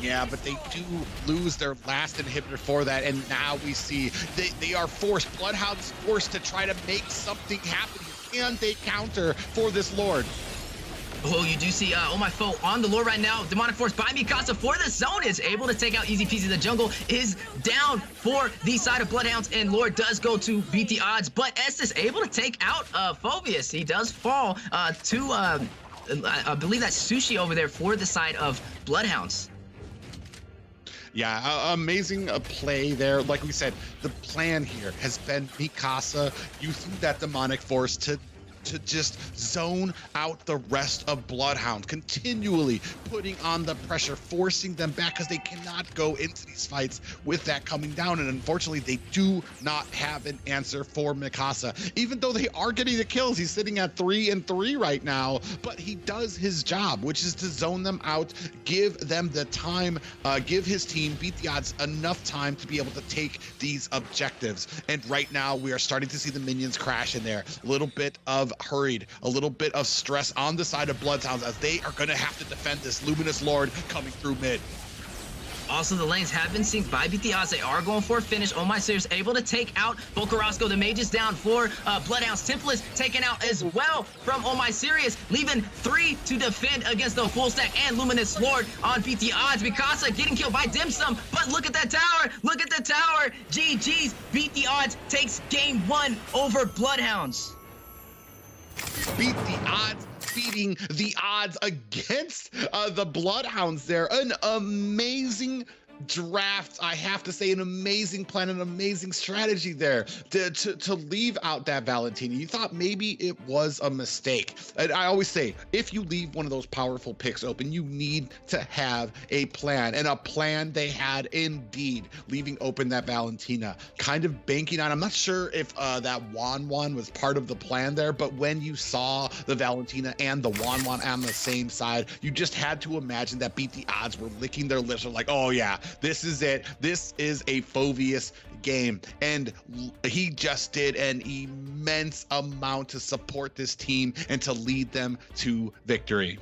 Yeah, but they do lose their last inhibitor for that, and now we see they are forced. BloodHounds forced to try to make something happen. Can they counter for this Lord? Oh, you do see Oh My Foe on the Lord right now. Demonic Force by Mikasa for the zone is able to take out Easy Peasy. The jungle is down for the side of BloodHounds, and Lord does go to Beat the Odds, but Estes able to take out Phobius. He does fall to, I believe that's Sushi over there for the side of BloodHounds. Yeah, amazing play there. Like we said, the plan here has been Mikasa using that demonic force to just zone out the rest of BloodHound, continually putting on the pressure, forcing them back because they cannot go into these fights with that coming down. And unfortunately, they do not have an answer for Mikasa. Even though they are getting the kills, he's sitting at 3-3 right now, but he does his job, which is to zone them out, give them the time, give his team, Beat the Odds, enough time to be able to take these objectives. And right now, we are starting to see the minions crash in there. A little bit of hurried, a little bit of stress on the side of BloodHounds as they are going to have to defend this Luminous Lord coming through mid. Also, the lanes have been synced by Beat the Odds. They are going for a finish. Oh My Serious able to take out Boca Roscoe. The mage is down for BloodHounds. Temple is taken out as well from Oh My Serious, leaving 3 to defend against the full stack and Luminous Lord on Beat the Odds. Mikasa getting killed by Dim Sum, but look at that tower. Look at the tower. GG's. Beat the Odds takes game 1 over BloodHounds. Beat the Odds beating the odds against the BloodHounds there. An amazing draft, I have to say, an amazing plan, an amazing strategy there to leave out that Valentina. You thought maybe it was a mistake. And I always say, if you leave one of those powerful picks open, you need to have a plan, and a plan they had indeed, leaving open that Valentina, kind of banking on, I'm not sure if that Wan was part of the plan there, but when you saw the Valentina and the Wan on the same side, you just had to imagine that Beat the Odds were licking their lips, like, oh yeah, this is it. This is a Phoveus game. And he just did an immense amount to support this team and to lead them to victory.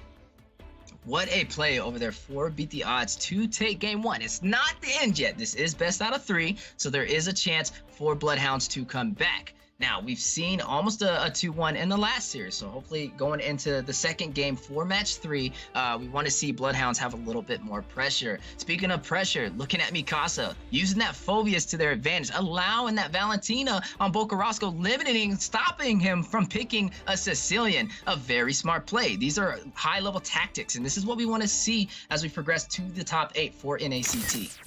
What a play over there for Beat the Odds to take game one. It's not the end yet. This is best out of 3, so there is a chance for BloodHounds to come back. Now, we've seen almost a 2-1 in the last series, so hopefully going into the second game for match 3, we want to see BloodHounds have a little bit more pressure. Speaking of pressure, looking at Mikasa, using that Phoveus to their advantage, allowing that Valentina on Bocarasco, limiting, stopping him from picking a Sicilian. A very smart play. These are high-level tactics, and this is what we want to see as we progress to the top 8 for NACT.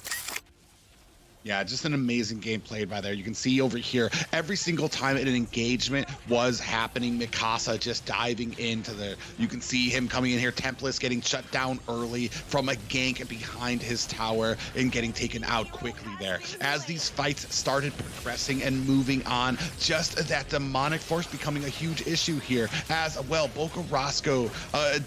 Yeah, just an amazing game played by there. You can see over here, every single time an engagement was happening, Mikasa just diving into you can see him coming in here, Templars getting shut down early from a gank behind his tower and getting taken out quickly there. As these fights started progressing and moving on, just that demonic force becoming a huge issue here as well. Bocarasco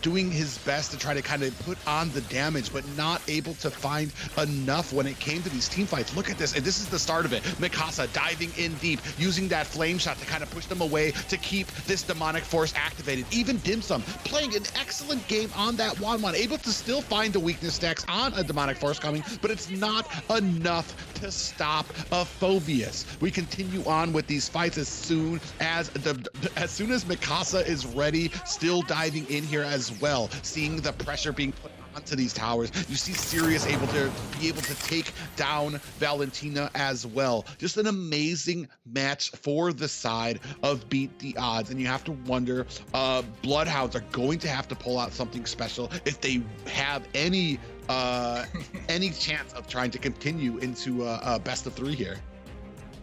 doing his best to try to kind of put on the damage, but not able to find enough when it came to these team fights. Look at this, and this is the start of it. Mikasa diving in deep, using that flame shot to kind of push them away to keep this demonic force activated. Even Dim Sum playing an excellent game on that Wan, able to still find the weakness stacks on a demonic force coming, but it's not enough to stop a Phoveus. We continue on with these fights as soon as Mikasa is ready, still diving in here as well, seeing the pressure being put onto these towers. You see Sirius able to take down Valentina as well. Just an amazing match for the side of Beat the Odds, and you have to wonder, BloodHounds are going to have to pull out something special if they have any chance of trying to continue into a best of 3 here.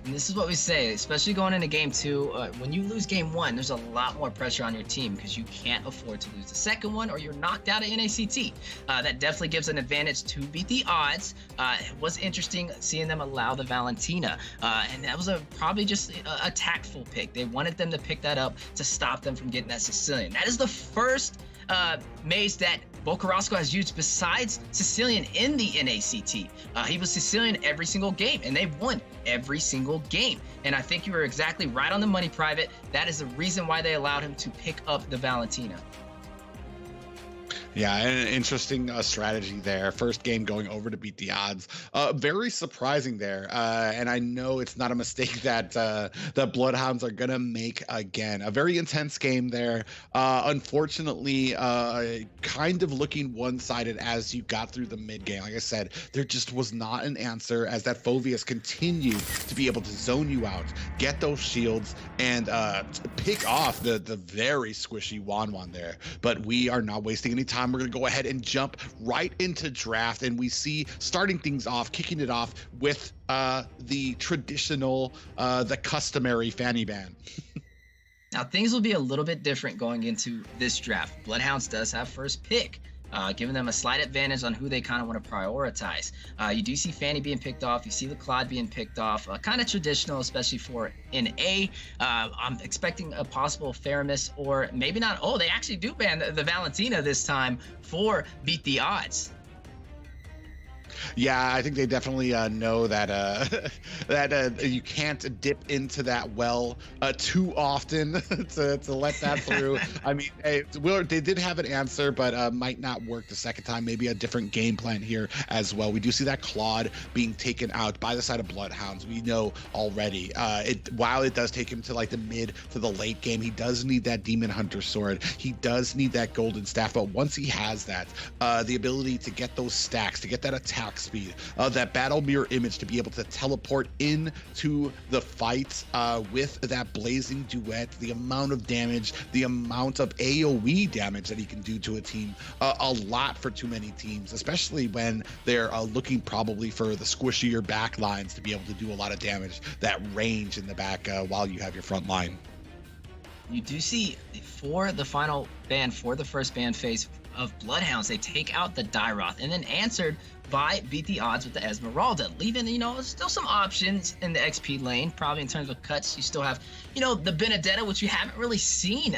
And this is what we say, especially going into game 2, when you lose game 1, there's a lot more pressure on your team because you can't afford to lose the second one or you're knocked out of NACT. That definitely gives an advantage to Beat the Odds. It was interesting seeing them allow the Valentina, and that was probably just a tactful pick. They wanted them to pick that up to stop them from getting that Sicilian. That is the first maze that Bocarasco has used besides Sicilian in the NACT. He was Sicilian every single game, and they've won every single game. And I think you were exactly right on the money, Private. That is the reason why they allowed him to pick up the Valentina. Yeah, and an interesting strategy there. First game going over to Beat the Odds. Very surprising there. And I know it's not a mistake that the BloodHounds are going to make again. A very intense game there. Unfortunately, kind of looking one-sided as you got through the mid-game. Like I said, there just was not an answer as that Phoveus continued to be able to zone you out, get those shields, and pick off the very squishy Wan there. But we are not wasting any time. We're going to go ahead and jump right into draft, and we see starting things off, kicking it off with the traditional, the customary fanny ban. Now, things will be a little bit different going into this draft. BloodHounds does have first pick, giving them a slight advantage on who they kind of want to prioritize. You do see Fanny being picked off. You see the Claude being picked off. Kind of traditional, especially for NA. I'm expecting a possible Faramis, or maybe not. Oh, they actually do ban the Valentina this time for Beat the Odds. Yeah, I think they definitely know that you can't dip into that well too often to let that through. I mean, they did have an answer, but might not work the second time. Maybe a different game plan here as well. We do see that Claude being taken out by the side of BloodHounds. We know already. While it does take him to like the mid to the late game, he does need that Demon Hunter sword. He does need that golden staff. But once he has that, the ability to get those stacks, to get that attack attack speed, that battle mirror image to be able to teleport into the fight with that blazing duet, the amount of damage, the amount of AoE damage that he can do to a team, a lot for too many teams, especially when they're looking probably for the squishier back lines to be able to do a lot of damage, that range in the back while you have your front line. You do see for the final ban, for the first ban phase of BloodHounds, they take out the Dairoth and then answered by Beat the Odds with the Esmeralda, leaving, still some options in the XP lane. Probably in terms of cuts, you still have, the Vendetta, which you haven't really seen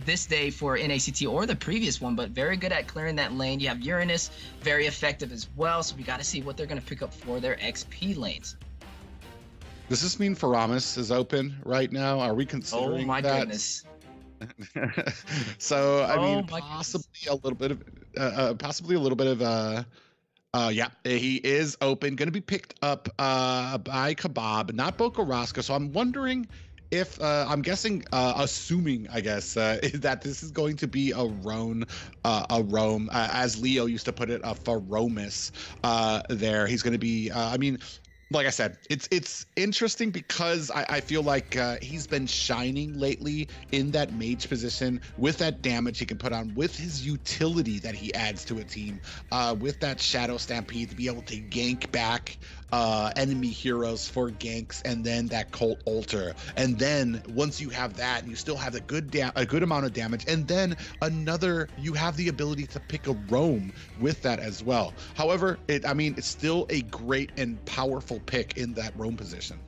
this day for NACT or the previous one, but very good at clearing that lane. You have Uranus, very effective as well, so we got to see what they're going to pick up for their XP lanes. Does this mean Faramis is open right now? Are we considering Oh my that? goodness. So I mean, possibly a little bit of yeah, he is open, going to be picked up by Kebab, not Bokarasca. So I'm wondering if I'm guessing, assuming, I guess, that this is going to be a Rome, as Leo used to put it, a Faromis there. He's going to be, I mean, like I said, it's interesting because I feel like he's been shining lately in that mage position with that damage he can put on, with his utility that he adds to a team, with that Shadow Stampede to be able to gank back enemy heroes for ganks, and then that Cult Altar. And then once you have that, you still have a good amount of damage, and then you have the ability to pick a roam with that as well. However, it's still a great and powerful pick in that roam position.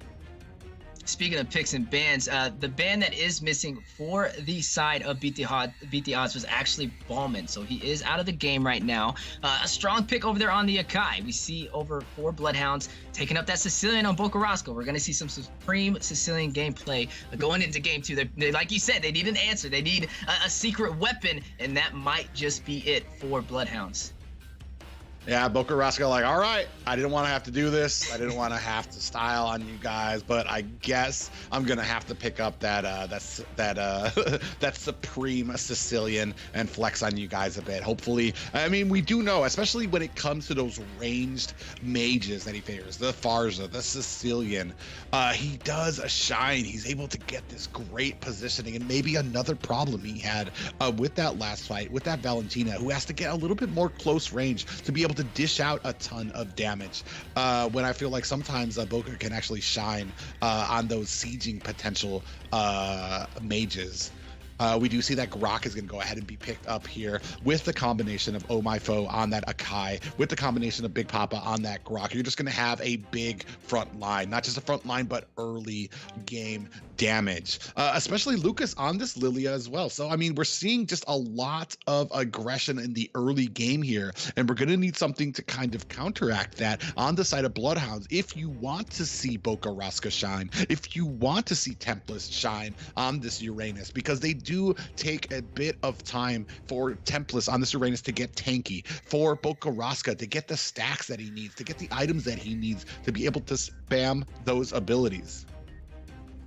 Speaking of picks and bans, the ban that is missing for the side of Beat the Odds was actually Ballman, so he is out of the game right now. A strong pick over there on the Akai. We see over 4 BloodHounds taking up that Sicilian on Bokarasca. We're going to see some supreme Sicilian gameplay going into game 2. They, like you said, they need an answer. They need a secret weapon, and that might just be it for BloodHounds. Yeah, Bokarasca like, all right, I didn't want to have to do this. I didn't want to have to style on you guys, but I guess I'm gonna have to pick up that supreme Sicilian and flex on you guys a bit. Hopefully, I mean, we do know, especially when it comes to those ranged mages that he favors, the Farza, the Sicilian, he does shine. He's able to get this great positioning, and maybe another problem he had with that last fight with that Valentina, who has to get a little bit more close range to be able to dish out a ton of damage, when I feel like sometimes Boker can actually shine on those sieging potential mages. We do see that Grok is going to go ahead and be picked up here with the combination of Oh My Foe on that Akai, with the combination of Big Papa on that Grok. You're just going to have a big front line, not just a front line, but early game damage, especially Lucas on this Lilia as well. So, I mean, we're seeing just a lot of aggression in the early game here, and we're going to need something to kind of counteract that on the side of BloodHounds. If you want to see Bokarasca shine, if you want to see Templars shine on this Uranus, because they do take a bit of time for Templars on this Uranus to get tanky, for Bokarasca to get the stacks that he needs, to get the items that he needs to be able to spam those abilities.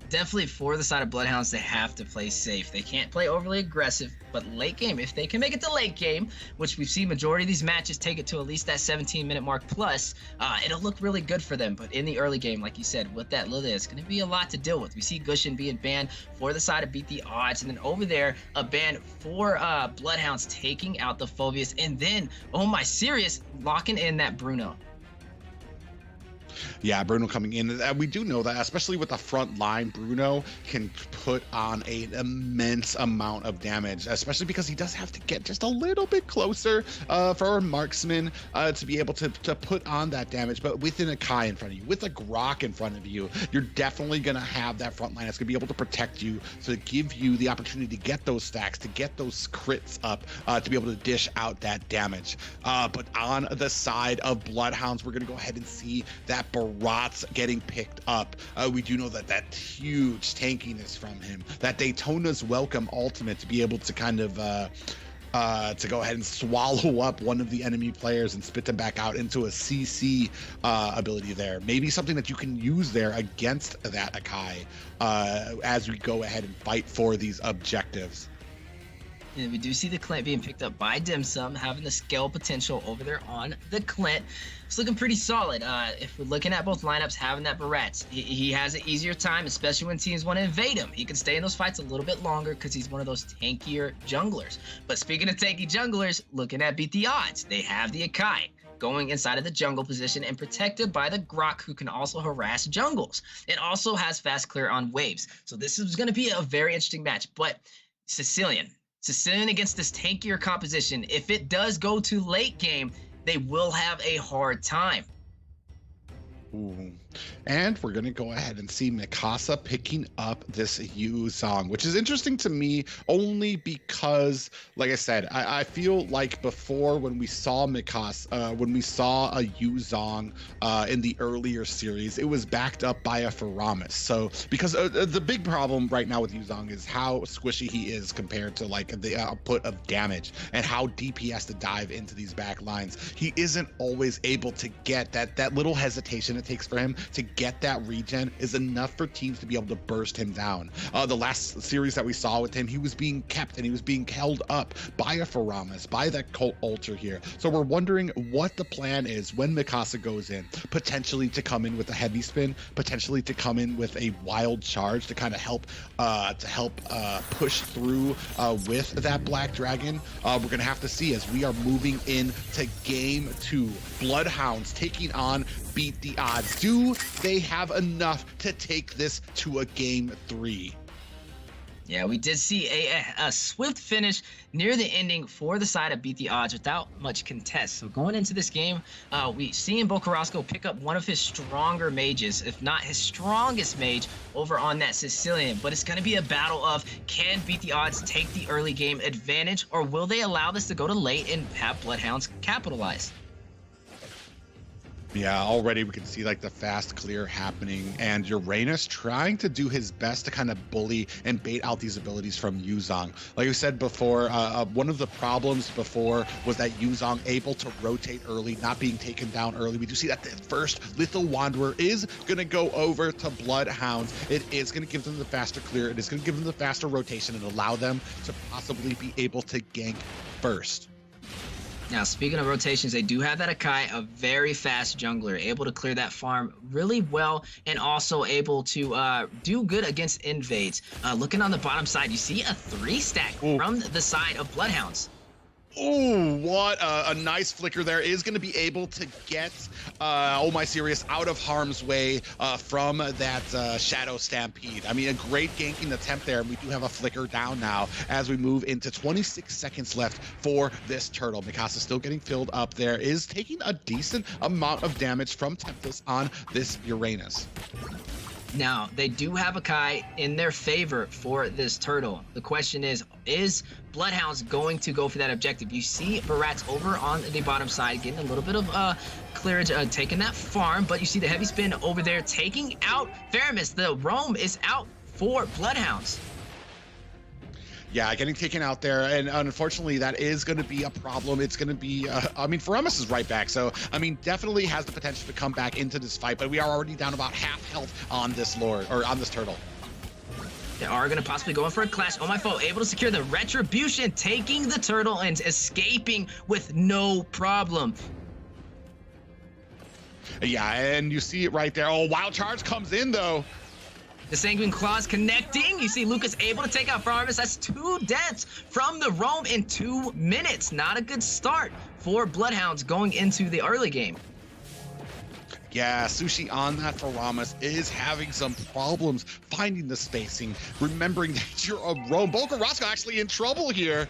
Definitely for the side of BloodHounds, they have to play safe. They can't play overly aggressive, but late game, if they can make it to late game, which we've seen majority of these matches take it to at least that 17-minute mark plus, it'll look really good for them. But in the early game, like you said, with that Lilia, it's going to be a lot to deal with. We see Gushin being banned for the side of Beat the Odds, and then over there, a ban for BloodHounds taking out the Phobius, and then, oh my, serious, locking in that Bruno. Yeah, Bruno coming in. We do know that, especially with the front line, Bruno can put on an immense amount of damage, especially because he does have to get just a little bit closer for a marksman to be able to put on that damage. But with an Akai in front of you, with a Grok in front of you, you're definitely going to have that front line that's going to be able to protect you, to give you the opportunity to get those stacks, to get those crits up, to be able to dish out that damage. But on the side of BloodHounds, we're going to go ahead and see that Barat's getting picked up. We do know that huge tankiness from him, that Daytona's Welcome ultimate to be able to kind of to go ahead and swallow up one of the enemy players and spit them back out into a CC ability there. Maybe something that you can use there against that Akai as we go ahead and fight for these objectives. And we do see the Clint being picked up by Dim Sum, having the scale potential over there on the Clint. It's looking pretty solid. If we're looking at both lineups, having that Barrett's, he has an easier time, especially when teams want to invade him. He can stay in those fights a little bit longer because he's one of those tankier junglers. But speaking of tanky junglers, looking at Beat the Odds, they have the Akai going inside of the jungle position and protected by the Grok, who can also harass jungles. It also has fast clear on waves. So this is going to be a very interesting match. But Sicilian against this tankier composition, if it does go to late game, they will have a hard time. Ooh. And we're going to go ahead and see Mikasa picking up this Yuzong, which is interesting to me only because, like I said, I feel like before when we saw Mikasa, when we saw a Yuzong in the earlier series, it was backed up by a Faramis. So because the big problem right now with Yuzong is how squishy he is compared to like the output of damage and how deep he has to dive into these back lines. He isn't always able to get that little hesitation it takes for him to get that regen is enough for teams to be able to burst him down. The last series that we saw with him, he was being kept and he was being held up by a Faramis, by that Cult Ultra here. So we're wondering what the plan is when Mikasa goes in, potentially to come in with a heavy spin, potentially to come in with a wild charge to kind of help push through with that Black Dragon. We're gonna have to see as we are moving into game 2. BloodHounds taking on Beat the Odds. Do they have enough to take this to a game 3? Yeah, we did see a swift finish near the ending for the side of Beat the Odds without much contest. So going into this game, we see Bocarasco pick up one of his stronger mages, if not his strongest mage, over on that Sicilian. But it's going to be a battle of, can Beat the Odds take the early game advantage, or will they allow this to go to late and have BloodHounds capitalize? Yeah, already we can see like the fast clear happening and Uranus trying to do his best to kind of bully and bait out these abilities from Yuzong. Like we said before, one of the problems before was that Yuzong able to rotate early, not being taken down early. We do see that the first Lethal Wanderer is going to go over to BloodHounds. It is going to give them the faster clear. It is going to give them the faster rotation and allow them to possibly be able to gank first. Now, speaking of rotations, they do have that Akai, a very fast jungler, able to clear that farm really well and also able to do good against invades. Looking on the bottom side, you see a 3-stack from the side of BloodHounds. Oh, what a nice flicker there. Is going to be able to get Oh My Serious out of harm's way from that Shadow Stampede. I mean, a great ganking attempt there. We do have a flicker down now as we move into 26 seconds left for this turtle. Mikasa still getting filled up there, is taking a decent amount of damage from Tempest on this Uranus. Now, they do have a Kai in their favor for this turtle. The question is BloodHounds going to go for that objective? You see Barat's over on the bottom side, getting a little bit of clearage, taking that farm, but you see the heavy spin over there, taking out Faramis. The roam is out for BloodHounds. Yeah, getting taken out there, and unfortunately that is going to be a problem. It's going to be, I mean, Faramis is right back, so, I mean, definitely has the potential to come back into this fight, but we are already down about half health on this lord, or on this turtle. They are going to possibly go in for a clash. Oh My Foe able to secure the Retribution, taking the turtle and escaping with no problem. Yeah, and you see it right there. Oh, Wild Charge comes in, though. The Sanguine Claws connecting. You see Lucas able to take out Faramis. That's 2 deaths from the roam in 2 minutes. Not a good start for BloodHounds going into the early game. Yeah, Sushi on that Faramis is having some problems finding the spacing, remembering that you're a roam. Bocarasco actually in trouble here.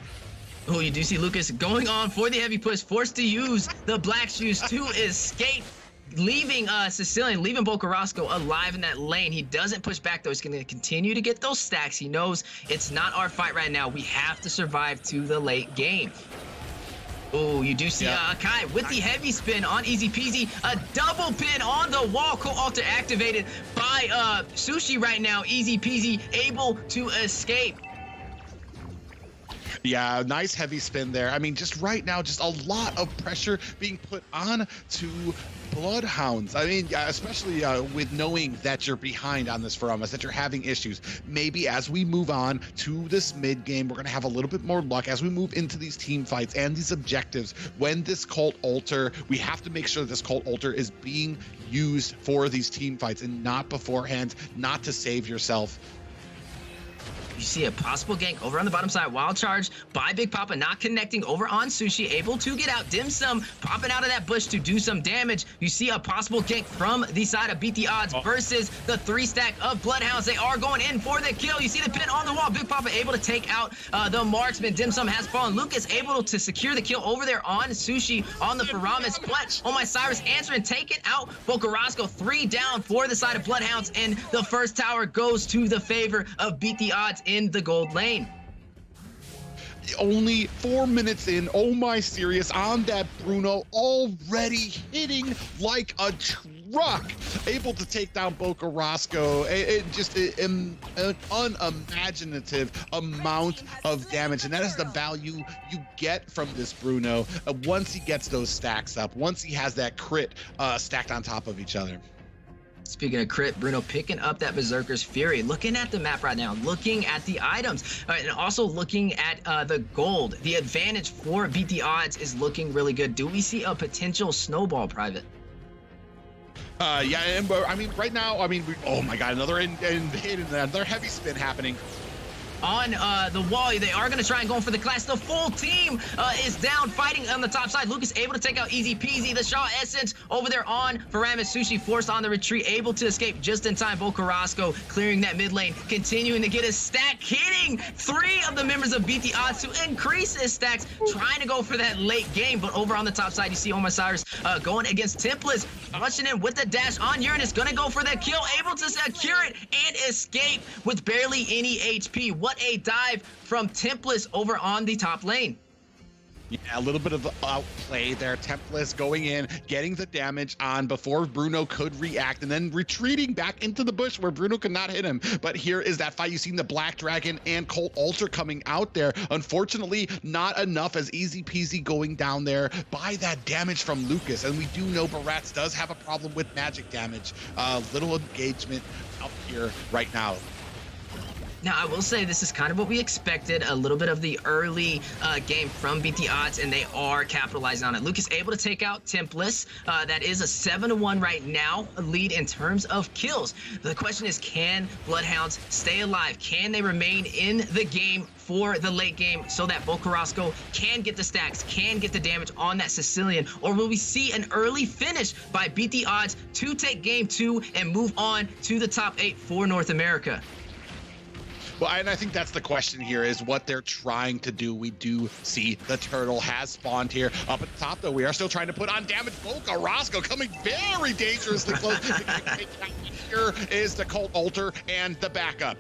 Oh, you do see Lucas going on for the heavy push, forced to use the Black Shoes to escape, leaving Sicilian, leaving Bocarasco alive in that lane. He doesn't push back, though. He's going to continue to get those stacks. He knows it's not our fight right now. We have to survive to the late game. Oh, you do see Kai with the heavy spin on Easy Peasy. A double pin on the wall. Co-alter activated by Sushi right now. Easy Peasy able to escape. Yeah, nice heavy spin there. I mean, just right now, just a lot of pressure being put on to BloodHounds, I mean, especially with knowing that you're behind on this Faramas, that you're having issues, maybe as we move on to this mid game, we're going to have a little bit more luck as we move into these team fights and these objectives. When this cult altar, we have to make sure this cult altar is being used for these team fights and not beforehand, not to save yourself. You see a possible gank over on the bottom side. Wild charge by Big Papa, not connecting over on Sushi, able to get out. Dim Sum popping out of that bush to do some damage. You see a possible gank from the side of Beat the Odds versus the 3-stack of BloodHounds. They are going in for the kill. You see the pin on the wall. Big Papa able to take out the marksman. Dim Sum has fallen. Lucas able to secure the kill over there on Sushi on the Faramas. But Oh My Cyrus answering, taking out Bocarasco. 3 down for the side of BloodHounds, and the first tower goes to the favor of Beat the Odds in the gold lane. Only 4 minutes in, Oh My Serious on that Bruno, already hitting like a truck, able to take down Bocarasco. An unimaginative amount of damage, and that is the value you get from this Bruno once he gets those stacks up, once he has that crit stacked on top of each other. Speaking of crit, Bruno picking up that Berserker's Fury. Looking at the map right now, looking at the items, and also looking at the gold. The advantage for Beat the Odds is looking really good. Do we see a potential snowball, Private? Yeah, and I mean, right now, I mean, oh my God, another another heavy spin happening. On the wall, they are going to try and go for the clash. The full team is down, fighting on the top side. Lucas able to take out Easy Peasy. The Shaw Essence over there on Faramas. Sushi forced on the retreat, able to escape just in time. Bocarasco clearing that mid lane, continuing to get his stack, hitting 3 of the members of Beat the Odds to increase his stacks, trying to go for that late game. But over on the top side, you see Oh My Cyrus going against Templars, punching in with the dash on Uranus, going to go for that kill, able to secure it and escape with barely any HP. What a dive from Templars over on the top lane. Yeah, a little bit of outplay there. Templars going in, getting the damage on before Bruno could react, and then retreating back into the bush where Bruno could not hit him. But here is that fight. You've seen the Black Dragon and Cult Altar coming out there. Unfortunately, not enough, as Easy Peasy going down there by that damage from Lucas. And we do know Barats does have a problem with magic damage. Little engagement up here right now. Now, I will say this is kind of what we expected, a little bit of the early game from Beat the Odds, and they are capitalizing on it. Lucas able to take out Templars. That is a 7-1 right now, a lead in terms of kills. The question is, can BloodHounds stay alive? Can they remain in the game for the late game so that Bocarasco can get the stacks, can get the damage on that Sicilian? Or will we see an early finish by Beat the Odds to take game 2 and move on to the top 8 for North America? Well, and I think that's the question here, is what they're trying to do. We do see the turtle has spawned here. Up at the top, though, we are still trying to put on damage. Bocarasco coming very dangerously close. Here is the Cult Altar and the backup.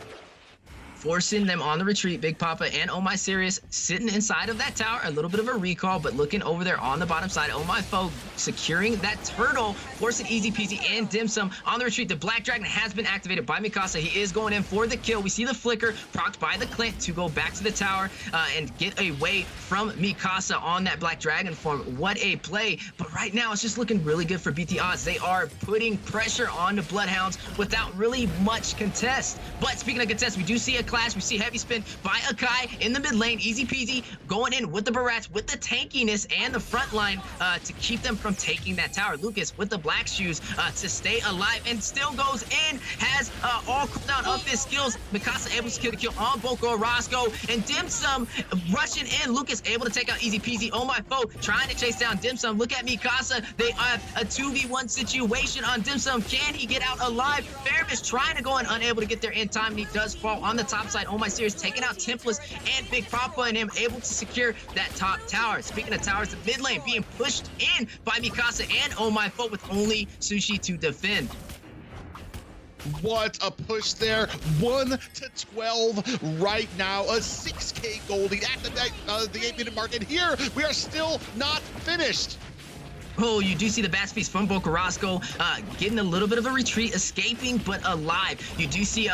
Forcing them on the retreat. Big Papa and Oh My Serious sitting inside of that tower. A little bit of a recall, but looking over there on the bottom side. Oh My Foe securing that turtle, forcing Easy Peasy and Dim Sum on the retreat. The Black Dragon has been activated by Mikasa. He is going in for the kill. We see the flicker procced by the Clint to go back to the tower and get away from Mikasa on that Black Dragon form. What a play. But right now, it's just looking really good for Beat the Odds. They are putting pressure on the BloodHounds without really much contest. But speaking of contest, we do see a clash. We see heavy spin by Akai in the mid lane. Easy Peasy going in with the Barats, with the tankiness and the front line to keep them from taking that tower. Lucas with the black shoes to stay alive and still goes in, has all cooldown of his skills. Mikasa able to secure the kill on Bocarasco, and Dim Sum rushing in. Lucas able to take out Easy Peasy. Oh My Foe trying to chase down Dim Sum. Look at Mikasa. They have a 2v1 situation on Dim Sum. Can he get out alive? Fairness trying to go in, unable to get there in time, and he does fall on the top side. Oh My Serious taking out Templars and Big Papa, and him able to secure that top tower. Speaking of towers, the mid lane being pushed in by Mikasa and Oh My Foe with only Sushi to defend. What a push there. 1-12 right now. A 6K goldie at the 8-minute mark, and here we are still not finished. Oh, you do see the Bass Feast from Bocarasco getting a little bit of a retreat, escaping but alive. You do see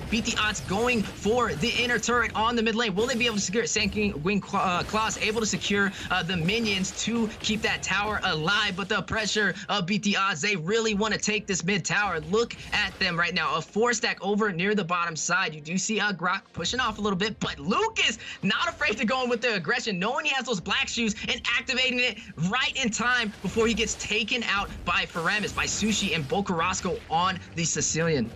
Beat the Odds going for the inner turret on the mid lane. Will they be able to secure it? Sanguine Claws able to secure the minions to keep that tower alive, but the pressure of Beat the Odds, they really want to take this mid tower. Look at them right now. A 4-stack over near the bottom side. You do see Grok pushing off a little bit, but Lucas not afraid to go in with the aggression, knowing he has those black shoes and activating it right in time before he gets taken out by Faramis, by Sushi and Bocarasco on the Sicilian.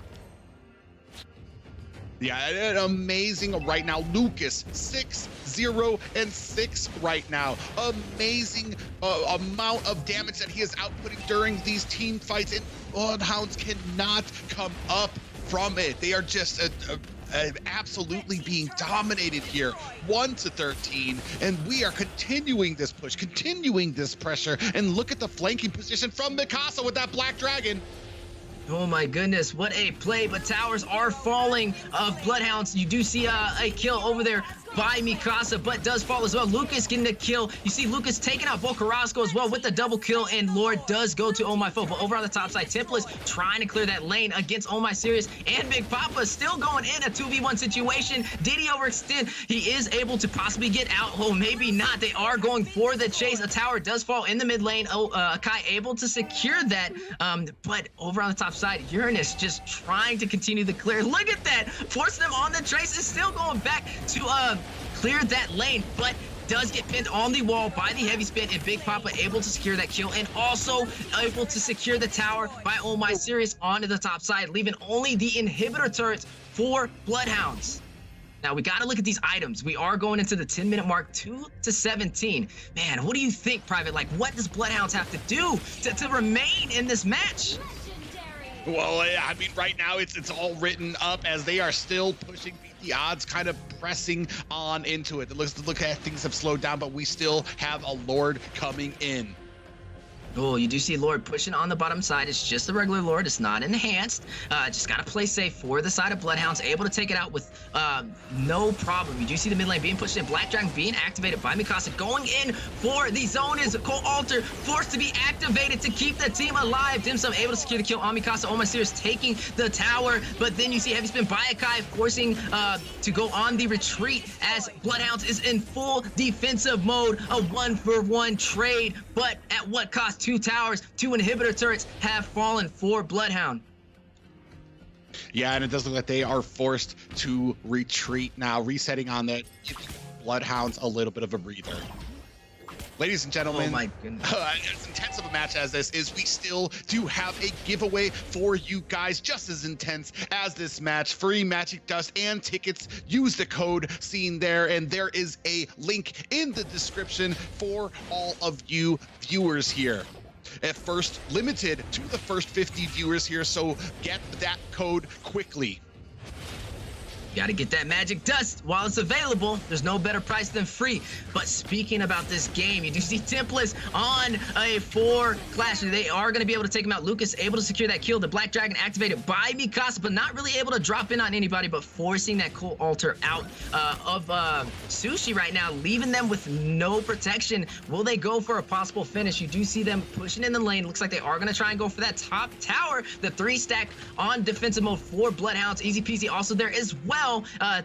Yeah, amazing right now. Lucas 6-0-6 right now. Amazing amount of damage that he is outputting during these team fights, and BloodHounds cannot come up from it. They are just absolutely being dominated here, 1-13, and we are continuing this push, continuing this pressure, and look at the flanking position from Mikasa with that Black Dragon. Oh my goodness, what a play, but towers are falling of BloodHounds. You do see a kill over there by Mikasa, but does fall as well. Lucas getting the kill. You see Lucas taking out Bocarasco as well with the double kill, and Lord does go to Oh My Foe. But over on the top side, Templars trying to clear that lane against Oh My Serious, and Big Papa still going in a 2v1 situation. Did he overextend? He is able to possibly get out. Oh, maybe not. They are going for the chase. A tower does fall in the mid lane. Kai able to secure that, but over on the top side, Uranus just trying to continue the clear. Look at that, force them on the trace. Is still going back to clear that lane, but does get pinned on the wall by the heavy spin, and Big Papa able to secure that kill, and also able to secure the tower by Oh My Serious onto the top side, leaving only the inhibitor turrets for BloodHounds. Now we got to look at these items. We are going into the 10-minute mark, 2-17. Man, what do you think, Private? Like, what does BloodHounds have to do to remain in this match? Well, I mean, right now it's all written up as they are still pushing Beat the Odds, kind of pressing on into it. It looks like things have slowed down, but we still have a Lord coming in. Oh, you do see Lord pushing on the bottom side. It's just the regular Lord. It's not enhanced. Just got to play safe for the side of BloodHounds. Able to take it out with no problem. You do see the mid lane being pushed in. Black Dragon being activated by Mikasa. Going in for the zone is Cole Alter. Forced to be activated to keep the team alive. Dim Sum able to secure the kill on Mikasa. Oh My Serious taking the tower. But then you see heavy spin by Akai forcing to go on the retreat as BloodHounds is in full defensive mode. A 1-for-1 trade. But at what cost? 2 towers, 2 inhibitor turrets have fallen for BloodHound. Yeah, and it does look like they are forced to retreat now, resetting on that, giving BloodHounds a little bit of a breather. Ladies and gentlemen, oh my goodness. As intense of a match as this is, we still do have a giveaway for you guys, just as intense as this match. Free Magic Dust and tickets. Use the code seen there, and there is a link in the description for all of you viewers here. At first, limited to the first 50 viewers here, so get that code quickly. Got to get that magic dust while it's available. There's no better price than free. But speaking about this game, you do see Templars on a 4 clash. They are going to be able to take him out. Lucas able to secure that kill. The Black Dragon activated by Mikasa, but not really able to drop in on anybody, but forcing that Cole Alter out of Sushi right now, leaving them with no protection. Will they go for a possible finish? You do see them pushing in the lane. Looks like they are going to try and go for that top tower. The 3-stack on defensive mode for BloodHounds. Easy peasy also there as well.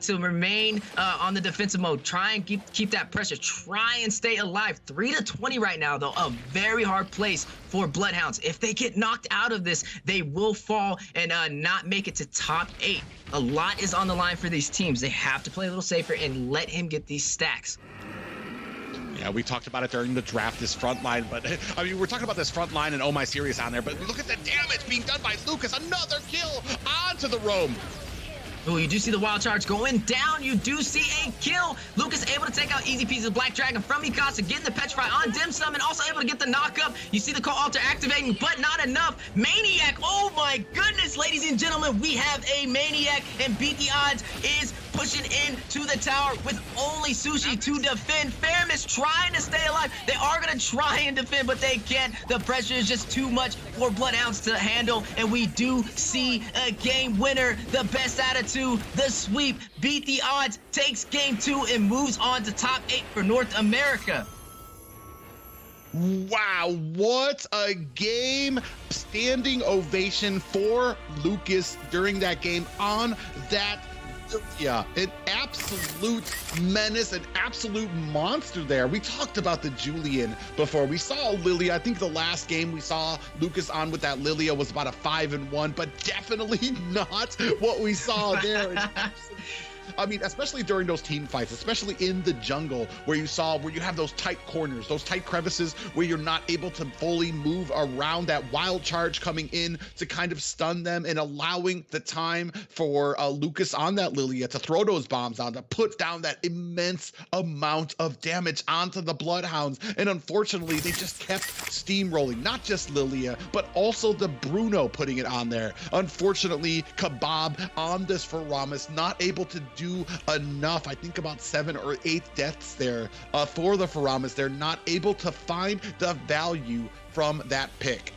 To remain on the defensive mode. Try and keep that pressure. Try and stay alive. 3-20 right now, though. A very hard place for BloodHounds. If they get knocked out of this, they will fall and not make it to top 8. A lot is on the line for these teams. They have to play a little safer and let him get these stacks. Yeah, we talked about it during the draft, this front line, but I mean, we're talking about this front line and Oh My Serious on there, but look at the damage being done by Lucas. Another kill onto the roam. Oh, you do see the wild charge going down. You do see a kill. Lucas able to take out easy peasy the Black Dragon from Mikasa, getting the Petrify on Dim Sum, and also able to get the knockup. You see the Cole Alter activating, but not enough. Maniac, oh my goodness, ladies and gentlemen, we have a Maniac, and Beat the Odds is pushing into the tower with only Sushi to defend. Faramis trying to stay alive. They are going to try and defend, but they can't. The pressure is just too much for BloodHounds to handle, and we do see a game winner. The best attitude, the sweep. Beat the Odds takes game 2 and moves on to top 8 for North America. Wow, what a game. Standing ovation for Lucas during that game on that. Yeah, an absolute menace, an absolute monster there. We talked about the Julian before. We saw Lilia. I think the last game we saw Lucas on with that Lilia was about a 5-1, but definitely not what we saw there. I mean, especially during those team fights, especially in the jungle where you have those tight corners, those tight crevices where you're not able to fully move around that wild charge coming in to kind of stun them and allowing the time for Lucas on that Lilia to throw those bombs on, to put down that immense amount of damage onto the BloodHounds. And unfortunately, they just kept steamrolling, not just Lilia, but also the Bruno putting it on there. Unfortunately, Kebab on this Faramis, not able to do enough. I think about 7 or 8 deaths there for the Faramis. They're not able to find the value from that pick.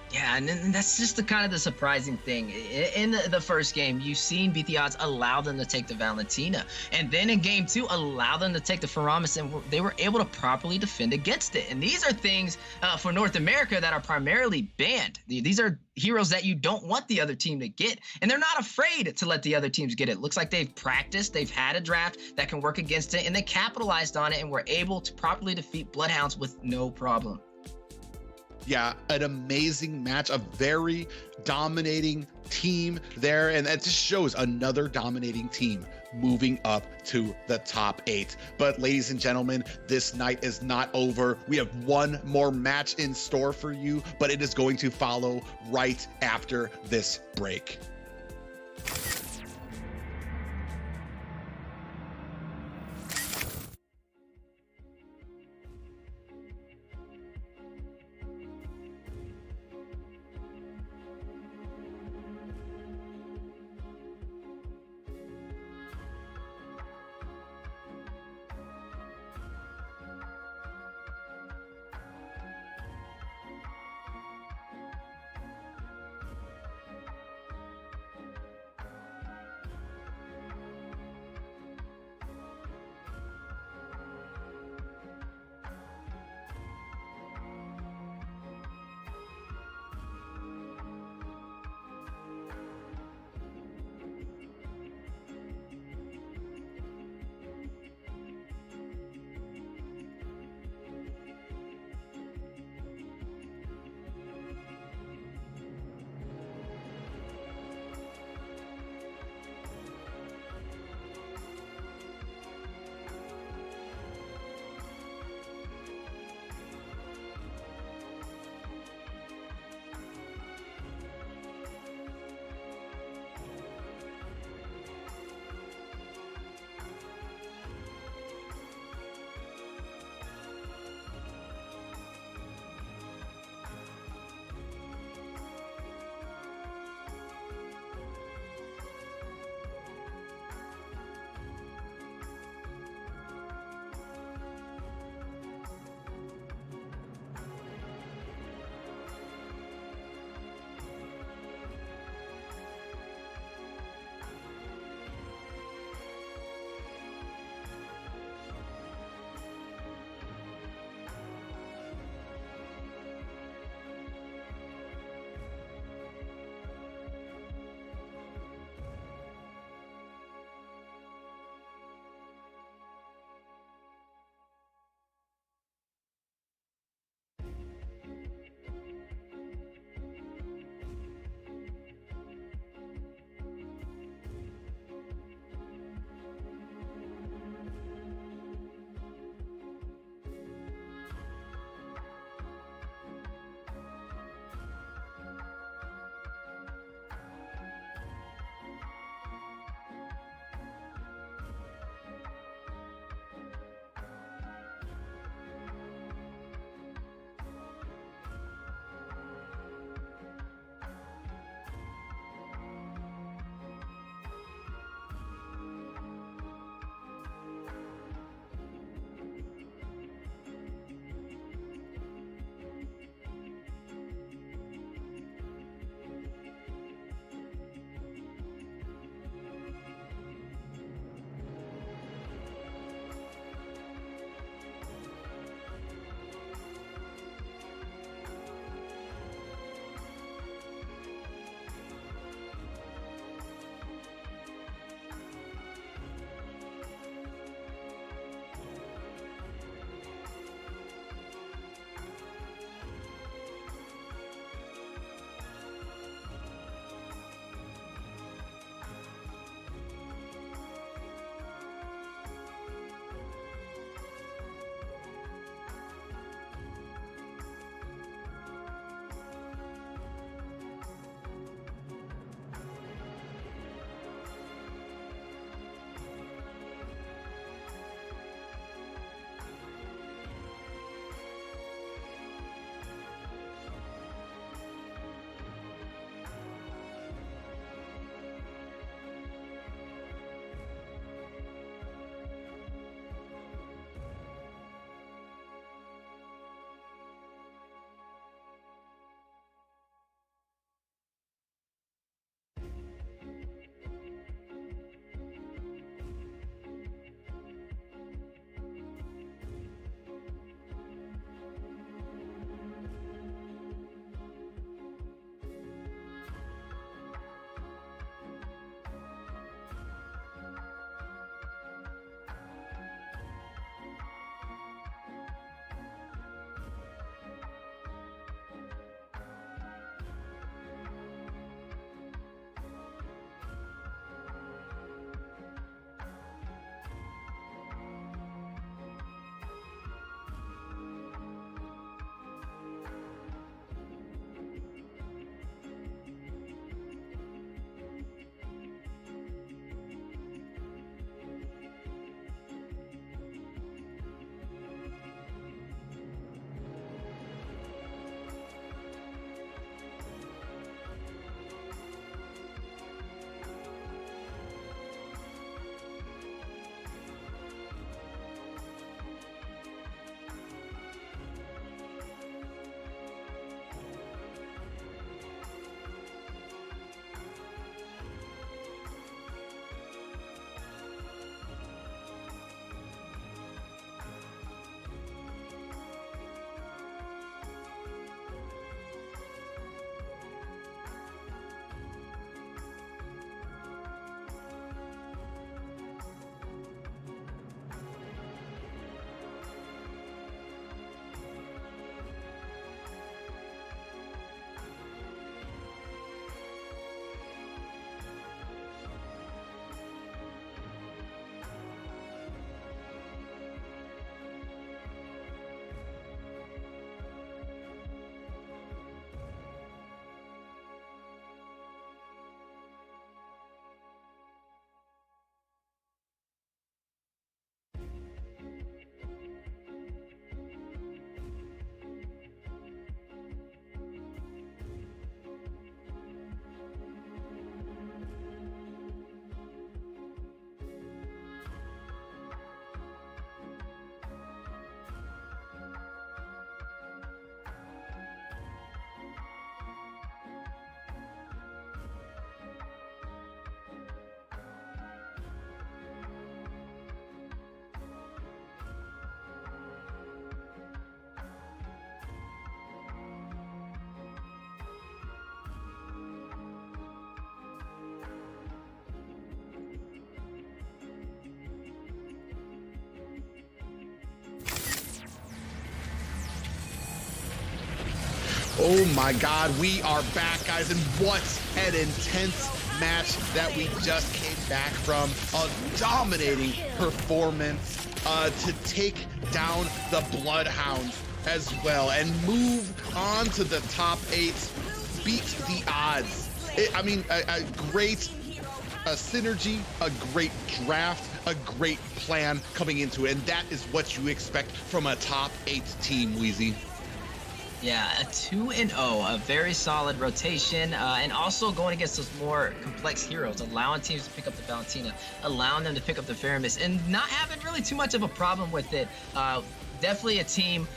Yeah, and that's just the surprising thing. In the first game, you've seen Beat the Odds allow them to take the Valentina. And then in game 2, allow them to take the Faramis, and they were able to properly defend against it. And these are things for North America that are primarily banned. These are heroes that you don't want the other team to get. And they're not afraid to let the other teams get it. Looks like they've practiced, they've had a draft that can work against it, and they capitalized on it and were able to properly defeat BloodHounds with no problem. Yeah, an amazing match, a very dominating team there, and that just shows another dominating team moving up to the top 8. But ladies and gentlemen, this night is not over. We have one more match in store for you, but it is going to follow right after this break. Oh my God, we are back, guys, and what an intense match that we just came back from. A dominating performance to take down the BloodHounds as well and move on to the top 8, beat the odds. A great synergy, a great draft, a great plan coming into it, and that is what you expect from a top 8 team, Weezy. Yeah, a 2-0, a very solid rotation, and also going against those more complex heroes, allowing teams to pick up the Valentina, allowing them to pick up the Faramis, and not having really too much of a problem with it. Definitely a team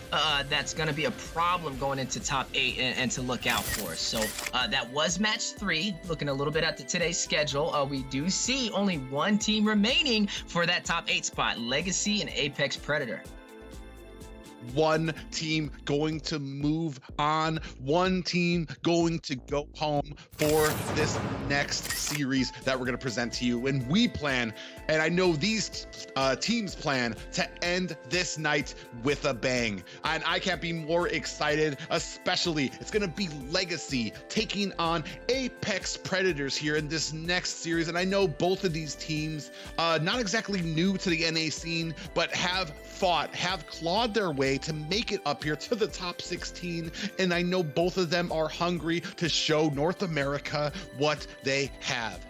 that's going to be a problem going into top 8 and to look out for. So that was match 3. Looking a little bit at today's schedule, we do see only one team remaining for that top 8 spot, LEGACi and Apex Predator. One team going to move on, one team going to go home for this next series that we're going to present to you. And we plan, and I know these teams plan, to end this night with a bang. And I can't be more excited, especially it's going to be LEGACi taking on Apex Predators here in this next series. And I know both of these teams, not exactly new to the NA scene, but have clawed their way to make it up here to the top 16, and I know both of them are hungry to show North America what they have.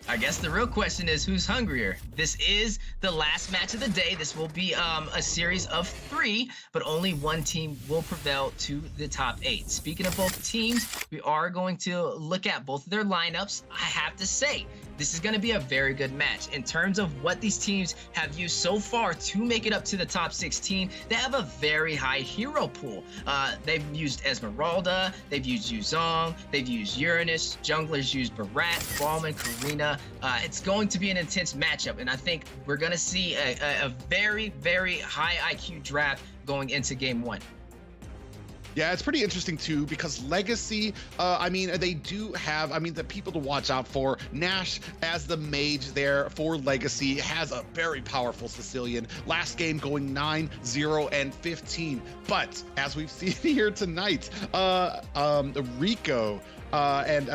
I guess the real question is, who's hungrier? This is the last match of the day. This will be a series of 3, but only one team will prevail to the top 8. Speaking of both teams, we are going to look at both of their lineups. I have to say, this is going to be a very good match. In terms of what these teams have used so far to make it up to the top 16, they have a very high hero pool. They've used Esmeralda, they've used Yuzong, they've used Uranus, junglers use Barat, Ballman, Karina. It's going to be an intense matchup, and I think we're going to see a very, very high IQ draft going into game 1. Yeah, it's pretty interesting too, because LEGACi, they do have, the people to watch out for. Nash as the mage there for LEGACi has a very powerful Sicilian. Last game going 9-0-15. But as we've seen here tonight, Rico on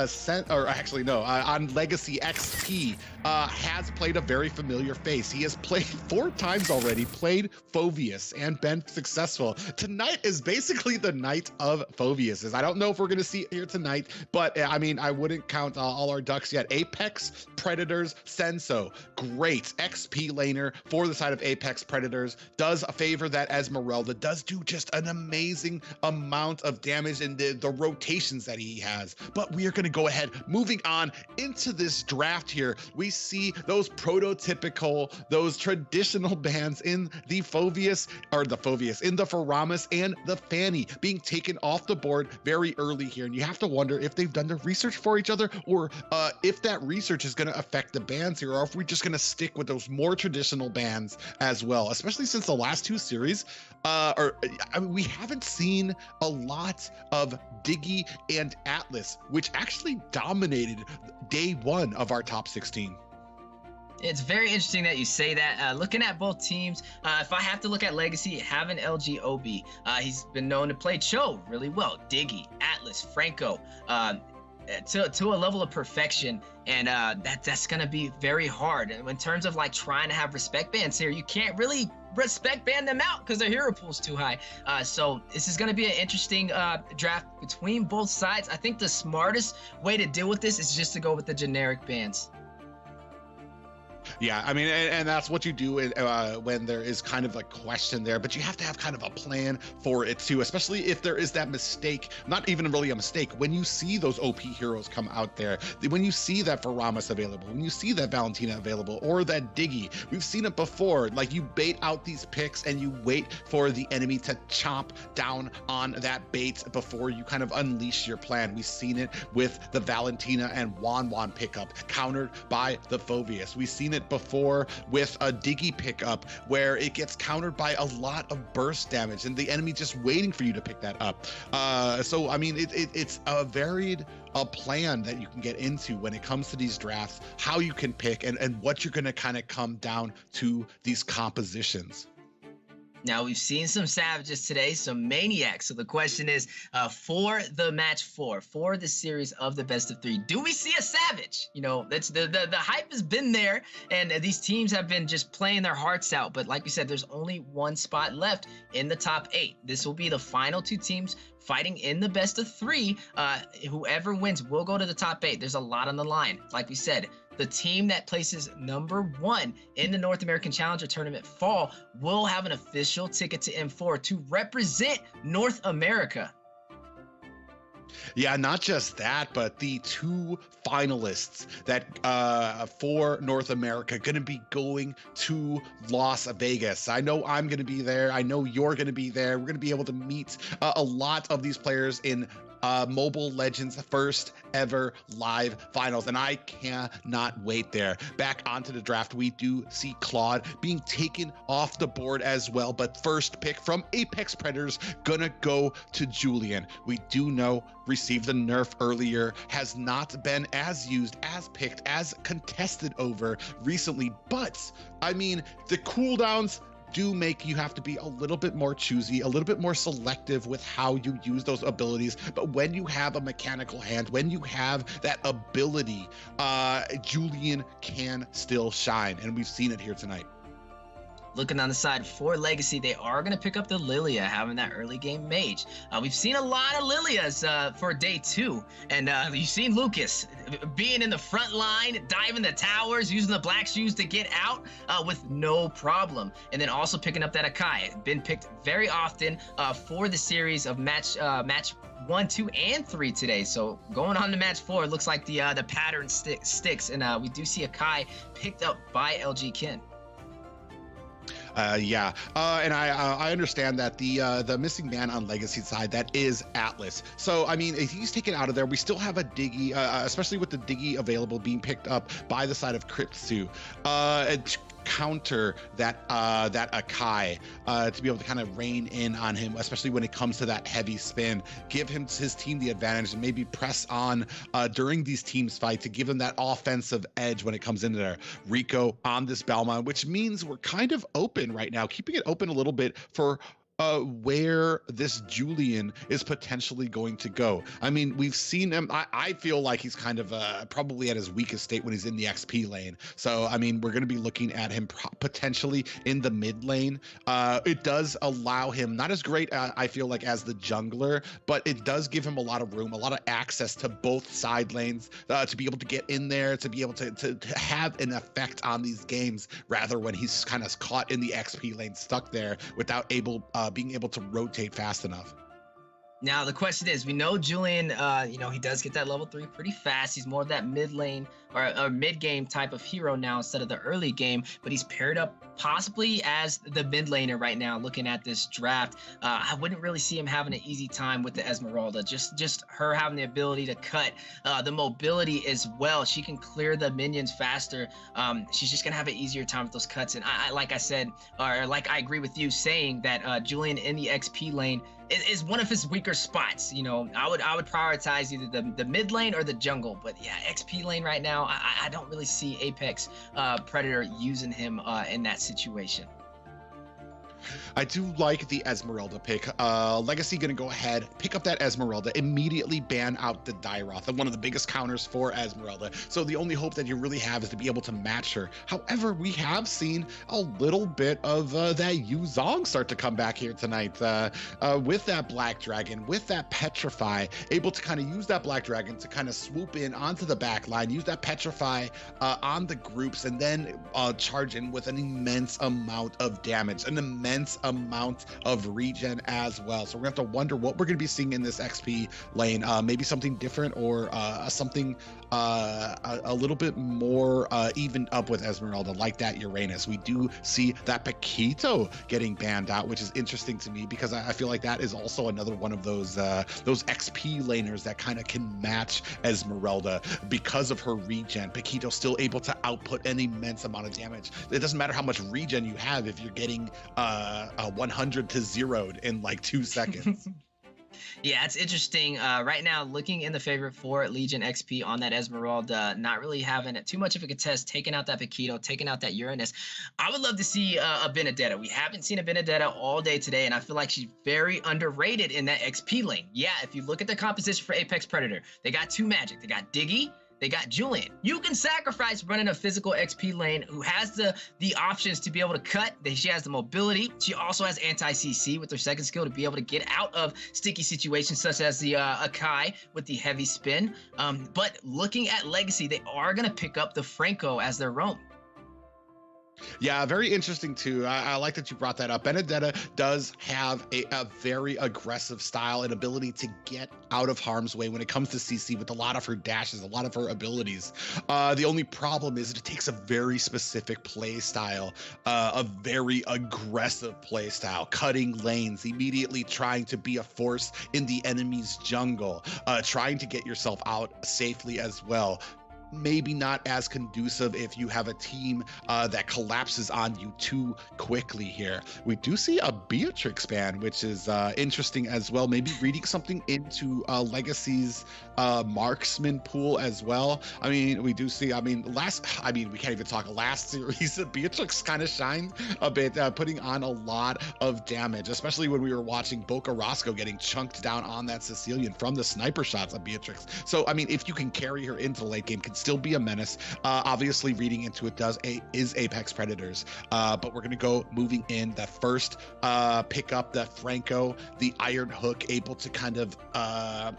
LEGACi XP has played a very familiar face. He has played 4 times already, played Phoveus and been successful. Tonight is basically the night of Phoveus's. I don't know if we're going to see it here tonight, but I wouldn't count all our ducks yet. Apex Predators Senso, great XP laner for the side of Apex Predators, does favor that Esmeralda, does do just an amazing amount of damage in the rotations that he has. But we are going to go ahead, moving on into this draft here. We see those prototypical, those traditional bans in the Phoveus, in the Faramis and the Fanny being taken off the board very early here. And you have to wonder if they've done their research for each other, or if that research is going to affect the bans here, or if we're just going to stick with those more traditional bans as well, especially since the last 2 series, we haven't seen a lot of Diggy and Atlas, which actually dominated day 1 of our top 16. It's very interesting that you say that. Looking at both teams, if I have to look at LEGACi, having LGOB, he's been known to play Cho really well. Diggy, Atlas, Franco, to a level of perfection, and that's going to be very hard. And in terms of like trying to have respect bans here, you can't really respect ban them out because their hero pool's too high. So this is going to be an interesting draft between both sides. I think the smartest way to deal with this is just to go with the generic bans. Yeah, and that's what you do when there is kind of a question there, but you have to have kind of a plan for it too, especially if there is that mistake, not even really a mistake, when you see those OP heroes come out there, when you see that Faramis available, when you see that Valentina available, or that Diggy. We've seen it before, like you bait out these picks and you wait for the enemy to chomp down on that bait before you kind of unleash your plan. We've seen it with the Valentina and Wan pickup, countered by the Phoveus. We've seen it before with a Diggy pickup where it gets countered by a lot of burst damage and the enemy just waiting for you to pick that up. It's a varied plan that you can get into when it comes to these drafts, how you can pick and what you're going to kind of come down to these compositions. Now, we've seen some savages today, some maniacs. So the question is, for the match 4, for the series of the best of 3, do we see a savage? You know, that's the hype has been there, and these teams have been just playing their hearts out. But like we said, there's only one spot left in the top 8. This will be the final 2 teams fighting in the best of 3. Whoever wins will go to the top 8. There's a lot on the line. Like we said, the team that places number 1 in the North American Challenger Tournament Fall will have an official ticket to M4 to represent North America. Yeah, not just that, but the 2 finalists that for North America going to be going to Las Vegas. I know I'm going to be there. I know you're going to be there. We're going to be able to meet a lot of these players in Mobile Legends first ever live finals, and I cannot wait there. Back onto the draft, we do see Claude being taken off the board as well, but first pick from Apex Predators gonna go to Julian. We do know received a nerf earlier, has not been as used, as picked, as contested over recently, but I mean, the cooldowns do make you have to be a little bit more choosy, a little bit more selective with how you use those abilities. But when you have a mechanical hand, when you have that ability, Julian can still shine, and we've seen it here tonight. Looking on the side for LEGACi, they are going to pick up the Lilia, having that early game mage. We've seen a lot of Lilias for day 2, and you've seen Lucas being in the front line, diving the towers, using the black shoes to get out with no problem. And then also picking up that Akai, been picked very often for the series of match 1, 2, and 3 today. So going on to match 4, it looks like the pattern sticks, and we do see Akai picked up by LG Kin. And I understand that the missing man on LEGACi side, that is Atlas. So I mean, if he's taken out of there, we still have a Diggy, especially with the Diggy available being picked up by the side of Cryptsu. Counter that Akai to be able to kind of rein in on him, especially when it comes to that heavy spin, give his team the advantage and maybe press on during these teams fight to give them that offensive edge when it comes into there. Rico on this Balmont, which means we're kind of open right now, keeping it open a little bit for where this Julian is potentially going to go. I mean, we've seen him. I feel like he's kind of probably at his weakest state when he's in the XP lane. So, I mean, we're going to be looking at him potentially in the mid lane. It does allow him, not as great, I feel like, as the jungler, but it does give him a lot of room, a lot of access to both side lanes to be able to get in there, to be able to have an effect on these games, rather when he's kind of caught in the XP lane, stuck there without being able to rotate fast enough. Now, the question is, we know Julian, he does get that level 3 pretty fast. He's more of that mid lane or mid game type of hero now instead of the early game, but he's paired up possibly as the mid laner right now. Looking at this draft, I wouldn't really see him having an easy time with the Esmeralda. Just her having the ability to cut, the mobility as well. She can clear the minions faster. She's just gonna have an easier time with those cuts. And I like I said, or like I agree with you saying that Julian in the XP lane is one of his weaker spots. You know, I would prioritize either the mid lane or the jungle. But yeah, XP lane right now, I don't really see Apex Predator using him in that situation. I do like the Esmeralda pick. LEGACi gonna go ahead, pick up that Esmeralda, immediately ban out the Dairoth, one of the biggest counters for Esmeralda. So the only hope that you really have is to be able to match her. However, we have seen a little bit of that Yu Zhong start to come back here tonight with that Black Dragon, with that Petrify, able to kind of use that Black Dragon to kind of swoop in onto the back line, use that Petrify on the groups, and then charge in with an immense amount of damage, an immense amount of regen as well. So we're gonna have to wonder what we're gonna be seeing in this XP lane. Maybe something different, or something a little bit more even up with Esmeralda, like that Uranus. We do see that Paquito getting banned out, which is interesting to me because I feel like that is also another one of those XP laners that kind of can match Esmeralda because of her regen. Paquito still able to output an immense amount of damage. It doesn't matter how much regen you have if you're getting 100 to 0'd in like 2 seconds. Yeah, it's interesting. Right now, looking in the favor for Legion XP on that Esmeralda, not really having too much of a contest, taking out that Paquito, taking out that Uranus. I would love to see a Vendetta. We haven't seen a Vendetta all day today, and I feel like she's very underrated in that XP lane. Yeah, if you look at the composition for Apex Predator, they got 2 magic. They got Diggy, they got Julian. You can sacrifice running a physical XP lane who has the options to be able to cut. She has the mobility. She also has anti-CC with her second skill to be able to get out of sticky situations such as the Akai with the heavy spin. But looking at LEGACi, they are going to pick up the Franco as their roam. Yeah, very interesting too. I like that you brought that up. Vendetta does have a very aggressive style and ability to get out of harm's way when it comes to CC with a lot of her dashes, a lot of her abilities. The only problem is that it takes a very specific play style, a very aggressive play style, cutting lanes, immediately trying to be a force in the enemy's jungle, trying to get yourself out safely as well. Maybe not as conducive if you have a team that collapses on you too quickly here. We do see a Beatrix ban, which is interesting as well. Maybe reading something into LEGACi's marksman pool as well. I mean, we do see, we can't even talk last series. Beatrix kind of shined a bit, putting on a lot of damage, especially when we were watching Boca Roscoe getting chunked down on that Sicilian from the sniper shots of Beatrix. So, I mean, if you can carry her into the late game, can still be a menace. Obviously, reading into it is Apex Predators, but we're gonna go moving in. The first pick up the Franco, the Iron Hook, able to kind of I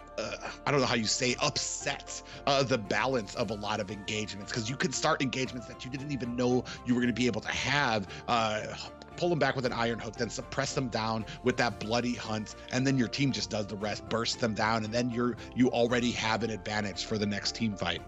don't know how you say, upset the balance of a lot of engagements, because you can start engagements that you didn't even know you were going to be able to have. Pull them back with an Iron Hook, then suppress them down with that Bloody Hunt, and then your team just does the rest, bursts them down, and then you already have an advantage for the next team fight.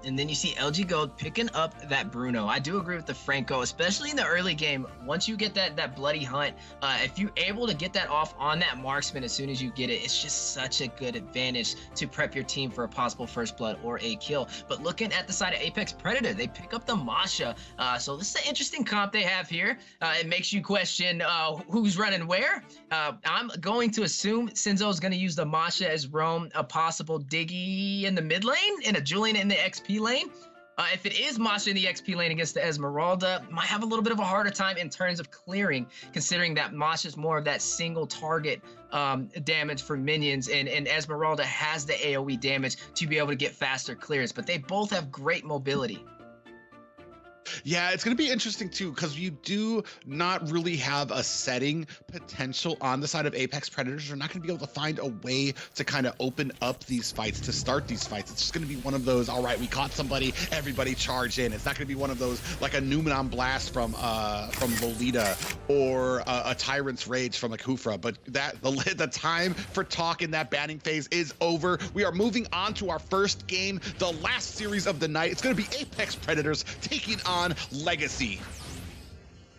And then you see LG Gold picking up that Bruno. I do agree with the Franco, especially in the early game. Once you get that Bloody Hunt, if you're able to get that off on that marksman as soon as you get it, it's just such a good advantage to prep your team for a possible first blood or a kill. But looking at the side of Apex Predator, they pick up the Masha. So this is an interesting comp they have here. It makes you question who's running where. I'm going to assume Sinzo's going to use the Masha as roam, a possible Diggy in the mid lane, and a Julian in the XP lane. If it is Masha in the XP lane against the Esmeralda, might have a little bit of a harder time in terms of clearing, considering that Masha is more of that single target damage for minions, and Esmeralda has the AoE damage to be able to get faster clears, but they both have great mobility. Yeah, it's going to be interesting too, because you do not really have a setting potential on the side of Apex Predators. You're not going to be able to find a way to kind of open up these fights, to start these fights. It's just going to be one of those, all right, we caught somebody, everybody charge in. It's not going to be one of those like a Numenon Blast from Lolita, or a Tyrant's Rage from a Kufra. But the time for talk in that banning phase is over. We are moving on to our first game, the last series of the night. It's going to be Apex Predators taking on LEGACi.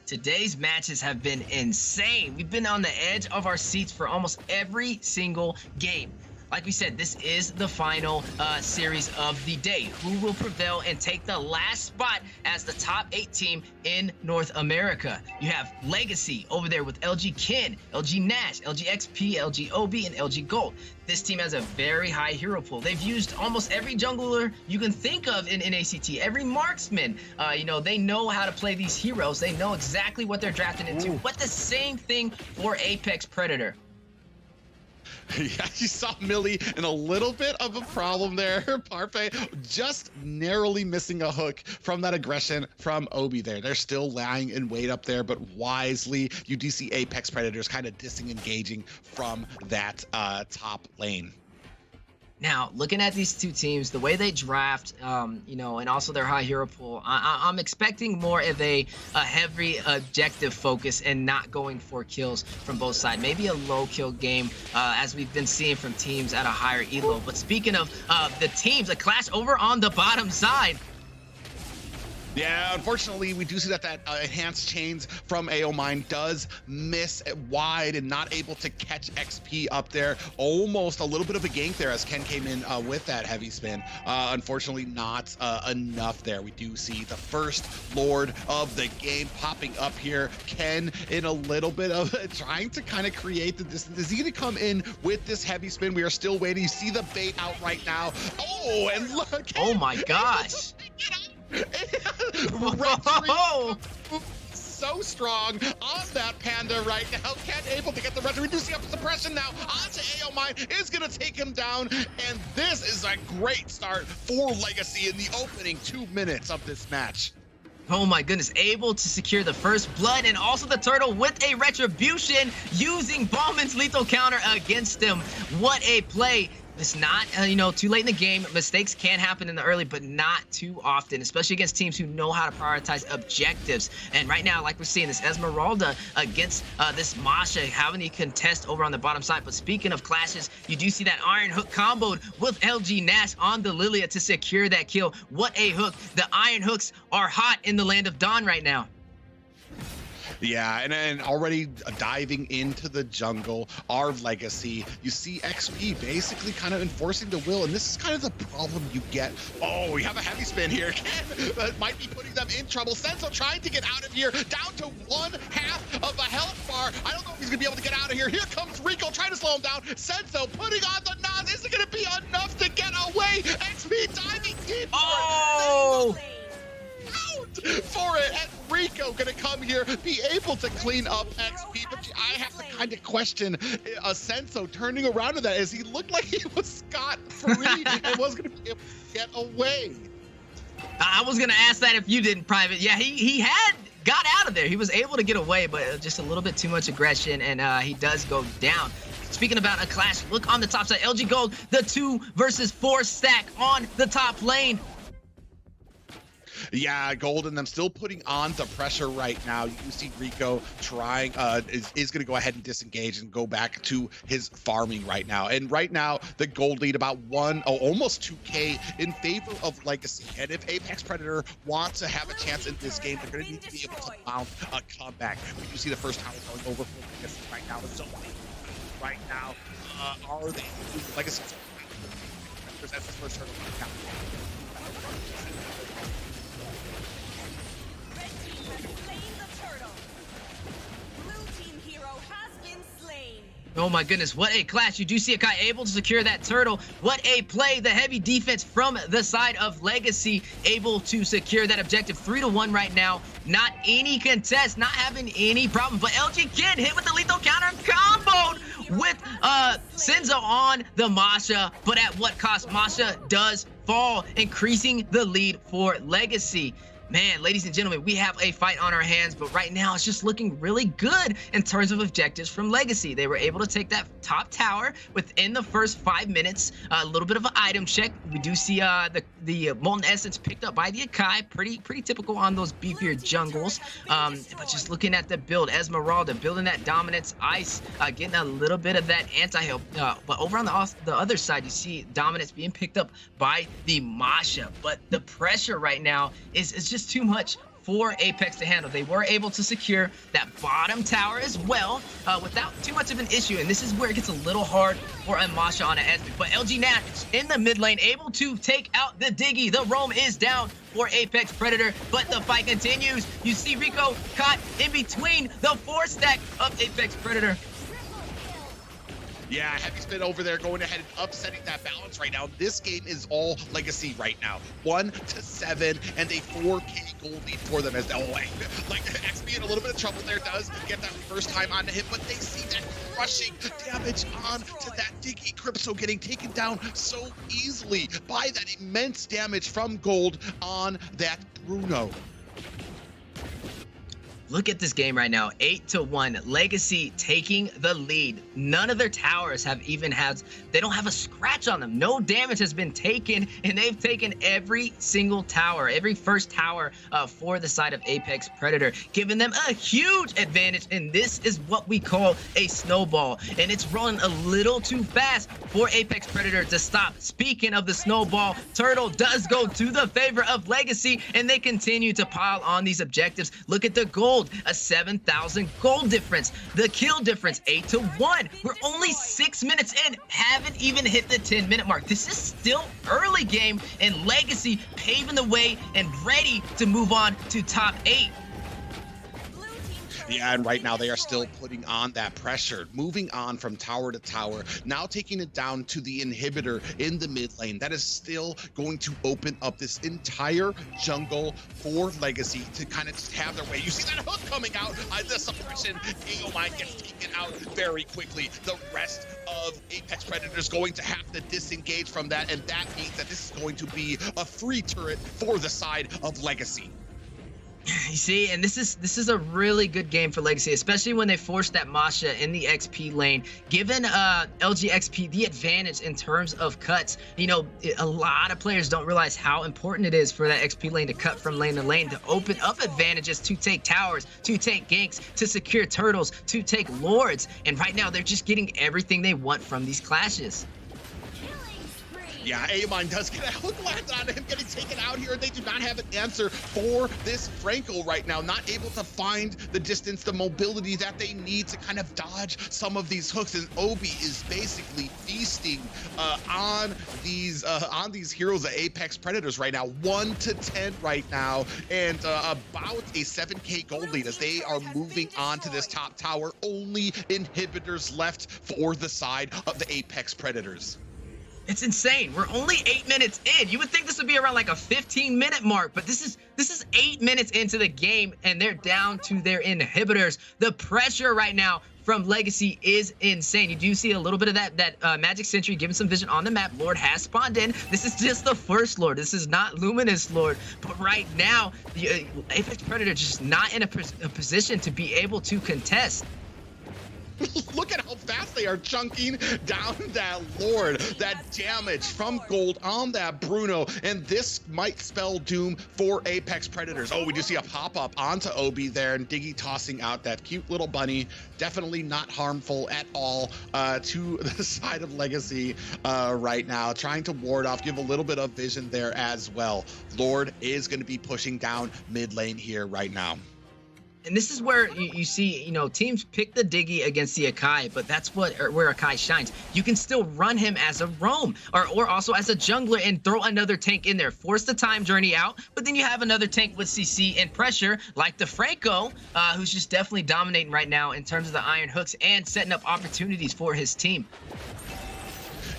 Today's matches have been insane. We've been on the edge of our seats for almost every single game. Like we said, this is the final series of the day. Who will prevail and take the last spot as the top 8 team in North America? You have LEGACi over there with LG Kin, LG Nash, LG XP, LG OB, and LG Gold. This team has a very high hero pool. They've used almost every jungler you can think of in NACT, every marksman. They know how to play these heroes. They know exactly what they're drafting into. But the same thing for Apex Predator. Yeah, you saw Millie in a little bit of a problem there. Parfait just narrowly missing a hook from that aggression from Obi there. They're still lying in wait up there, but wisely, you do see Apex Predators kind of disengaging from that top lane. Now, looking at these two teams, the way they draft, and also their high hero pool, I'm expecting more of a heavy objective focus and not going for kills from both sides. Maybe a low kill game, as we've been seeing from teams at a higher elo. But speaking of the teams, a clash over on the bottom side. Yeah, unfortunately, we do see that enhanced chains from AO Mine does miss wide and not able to catch XP up there. Almost a little bit of a gank there as Ken came in with that heavy spin. Unfortunately, not enough there. We do see the first Lord of the game popping up here. Ken in a little bit of trying to kind of create the distance. Is he going to come in with this heavy spin? We are still waiting. You see the bait out right now. Oh, and look. Oh my gosh. Whoa. So strong on that Panda right now. Ken able to get the retro. We do see up suppression now onto AO Mine is going to take him down. And this is a great start for LEGACi in the opening 2 minutes of this match. Oh my goodness, able to secure the first blood and also the turtle with a retribution using Ballman's lethal counter against him. What a play. It's not, too late in the game. Mistakes can happen in the early, but not too often, especially against teams who know how to prioritize objectives. And right now, like we're seeing, this Esmeralda against this Masha having the contest over on the bottom side. But speaking of clashes, you do see that Iron Hook comboed with LG Nash on the Lilia to secure that kill. What a hook. The Iron Hooks are hot in the land of Dawn right now. Yeah, and already diving into the jungle, our LEGACi. You see XP basically kind of enforcing the will, and this is kind of the problem you get. Oh, we have a heavy spin here. Ken might be putting them in trouble. Senso trying to get out of here, down to 1/2 of a health bar. I don't know if he's gonna be able to get out of here. Here comes Rico trying to slow him down. Senso putting on the nod. Is it gonna be enough to get away? XP diving deep. Oh! For it, and Rico gonna come here, be able to clean up XP, but I have to kind of question Senso turning around to that as he looked like he was scot-free and was gonna be able to get away. I was gonna ask that if you didn't, Private. Yeah, he had got out of there. He was able to get away, but just a little bit too much aggression, and he does go down. Speaking about a clash, look on the top side. LG Gold, the 2 versus 4 stack on the top lane. Yeah, Golden, I'm still putting on the pressure right now. You see Rico trying, is going to go ahead and disengage and go back to his farming right now. And right now, the gold lead about almost 2K in favor of LEGACi. And if Apex Predator wants to have a chance in this game, they're going to need to be able to mount a comeback. We do see the first tower going over for LEGACi right now. It's so right now. Are they LEGACi? That's the first turtle right now. Oh my goodness, what a clash. You do see Akai able to secure that turtle. What a play. The heavy defense from the side of LEGACi able to secure that objective. 3-1 right now. Not any contest, not having any problem. But LG Kid hit with the lethal counter, comboed with Senzo on the Masha. But at what cost? Masha does fall, increasing the lead for LEGACi. Man, ladies and gentlemen, we have a fight on our hands, but right now it's just looking really good in terms of objectives from LEGACi. They were able to take that top tower within the first 5 minutes. A little bit of an item check. We do see the Molten Essence picked up by the Akai. Pretty typical on those beefier jungles. But just looking at the build, Esmeralda building that dominance, Ice getting a little bit of that anti-heal. But over on the other side, you see dominance being picked up by the Masha. But the pressure right now is just too much for Apex to handle. They were able to secure that bottom tower as well without too much of an issue, and this is where it gets a little hard for a Masha on an Esme. But LG Nash in the mid lane able to take out the Diggy. The roam is down for Apex Predator, but the fight continues. You see Rico caught in between the 4 stack of Apex Predator. Yeah, heavy spin over there, going ahead and upsetting that balance right now. This game is all LEGACi right now. 1-7 and a 4K gold lead for them as like XP in a little bit of trouble there, does get that first time onto him, but they see that crushing damage onto that Diggy. Crypto getting taken down so easily by that immense damage from Gold on that Bruno. Look at this game right now, 8-1. LEGACi taking the lead. None of their towers have even they don't have a scratch on them. No damage has been taken, and they've taken every single tower, every first tower for the side of Apex Predator, giving them a huge advantage. And this is what we call a snowball, and it's running a little too fast for Apex Predator to stop. Speaking of the snowball, Turtle does go to the favor of LEGACi, and they continue to pile on these objectives. Look at the gold, a 7,000 gold difference. The kill difference, 8-1. We're only 6 minutes in, haven't even hit the 10-minute mark. This is still early game, and LEGACi paving the way and ready to move on to top 8. Yeah, and right now they are still putting on that pressure, moving on from tower to tower, now taking it down to the inhibitor in the mid lane. That is still going to open up this entire jungle for LEGACi to kind of just have their way. You see that hook coming out, the suppression, Mine gets taken out very quickly. The rest of Apex Predators going to have to disengage from that, and that means that this is going to be a free turret for the side of LEGACi. You see, and this is a really good game for LEGACi, especially when they forced that Masha in the XP lane, giving LGXP the advantage in terms of cuts. You know, a lot of players don't realize how important it is for that XP lane to cut from lane to lane, to open up advantages, to take towers, to take ganks, to secure turtles, to take lords. And right now, they're just getting everything they want from these clashes. Yeah, Amine does get a hook land on him, getting taken out here. They do not have an answer for this Franco right now. Not able to find the distance, the mobility that they need to kind of dodge some of these hooks. And Obi is basically feasting on these heroes of Apex Predators right now. 1-10 right now, and about a 7K gold lead as they are moving on to this top tower. Only inhibitors left for the side of the Apex Predators. It's insane. We're only 8 minutes in. You would think this would be around like a 15-minute mark, but this is 8 minutes into the game, and they're down to their inhibitors. The pressure right now from LEGACi is insane. You do see a little bit of that Magic Sentry giving some vision on the map. Lord has spawned in. This is just the first Lord. This is not Luminous Lord. But right now, the Apex Predator just not in a position to be able to contest. Look at how fast they are chunking down that Lord. That damage from gold on that Bruno, and this might spell doom for Apex Predators. Oh, we do see a pop-up onto Obi there, and Diggy tossing out that cute little bunny. Definitely not harmful at all to the side of LEGACi right now. Trying to ward off, give a little bit of vision there as well. Lord is going to be pushing down mid lane here right now. And this is where you see, you know, teams pick the Diggy against the Akai, but that's where Akai shines. You can still run him as a roam or also as a jungler and throw another tank in there. Force the time journey out, but then you have another tank with CC and pressure like the Franco, who's just definitely dominating right now in terms of the iron hooks and setting up opportunities for his team.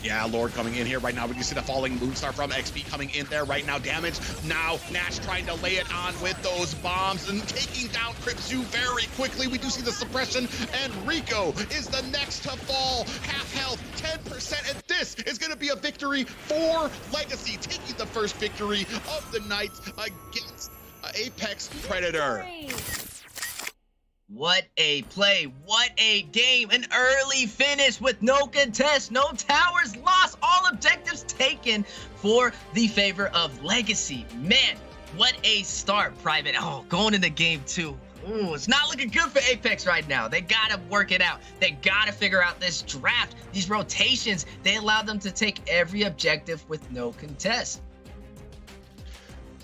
Yeah, Lord coming in here right now. But you see the falling Moonstar from XP coming in there right now. Damage. Now Nash trying to lay it on with those bombs and taking down Cripsu very quickly. We do see the suppression, and Rico is the next to fall. Half health, 10%, and this is going to be a victory for LEGACi, taking the first victory of the night against Apex Predator. What a play, what a game, an early finish with no contest, no towers lost, all objectives taken for the favor of LEGACi. Man, what a start, Private. Oh, going into game 2. Ooh, it's not looking good for Apex right now. They gotta work it out. They gotta figure out this draft, these rotations. They allowed them to take every objective with no contest.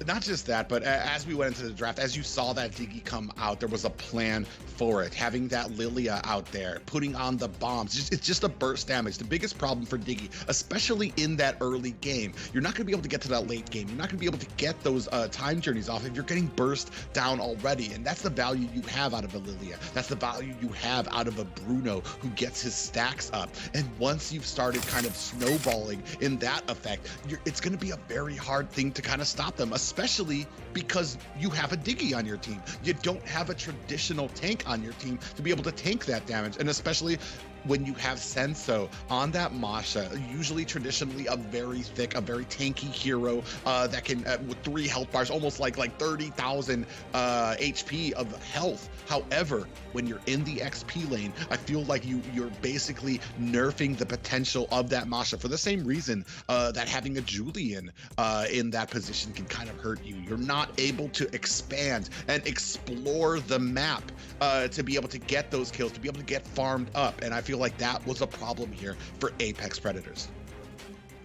Not just that, but as we went into the draft, as you saw that Diggy come out, there was a plan for it. Having that Lilia out there, putting on the bombs, it's just a burst damage. The biggest problem for Diggy, especially in that early game, you're not going to be able to get to that late game. You're not going to be able to get those time journeys off if you're getting burst down already. And that's the value you have out of a Lilia. That's the value you have out of a Bruno who gets his stacks up. And once you've started kind of snowballing in that effect, it's going to be a very hard thing to kind of stop them, especially because you have a Diggy on your team. You don't have a traditional tank on your team to be able to tank that damage. And especially when you have Senso on that Masha, usually traditionally a very thick, a very tanky hero that can, with 3 health bars, almost like 30,000 HP of health. However, when you're in the XP lane, I feel like you're basically nerfing the potential of that Masha for the same reason that having a Julian in that position can kind of hurt you. You're not able to expand and explore the map to be able to get those kills, to be able to get farmed up. And I feel like that was a problem here for Apex Predators.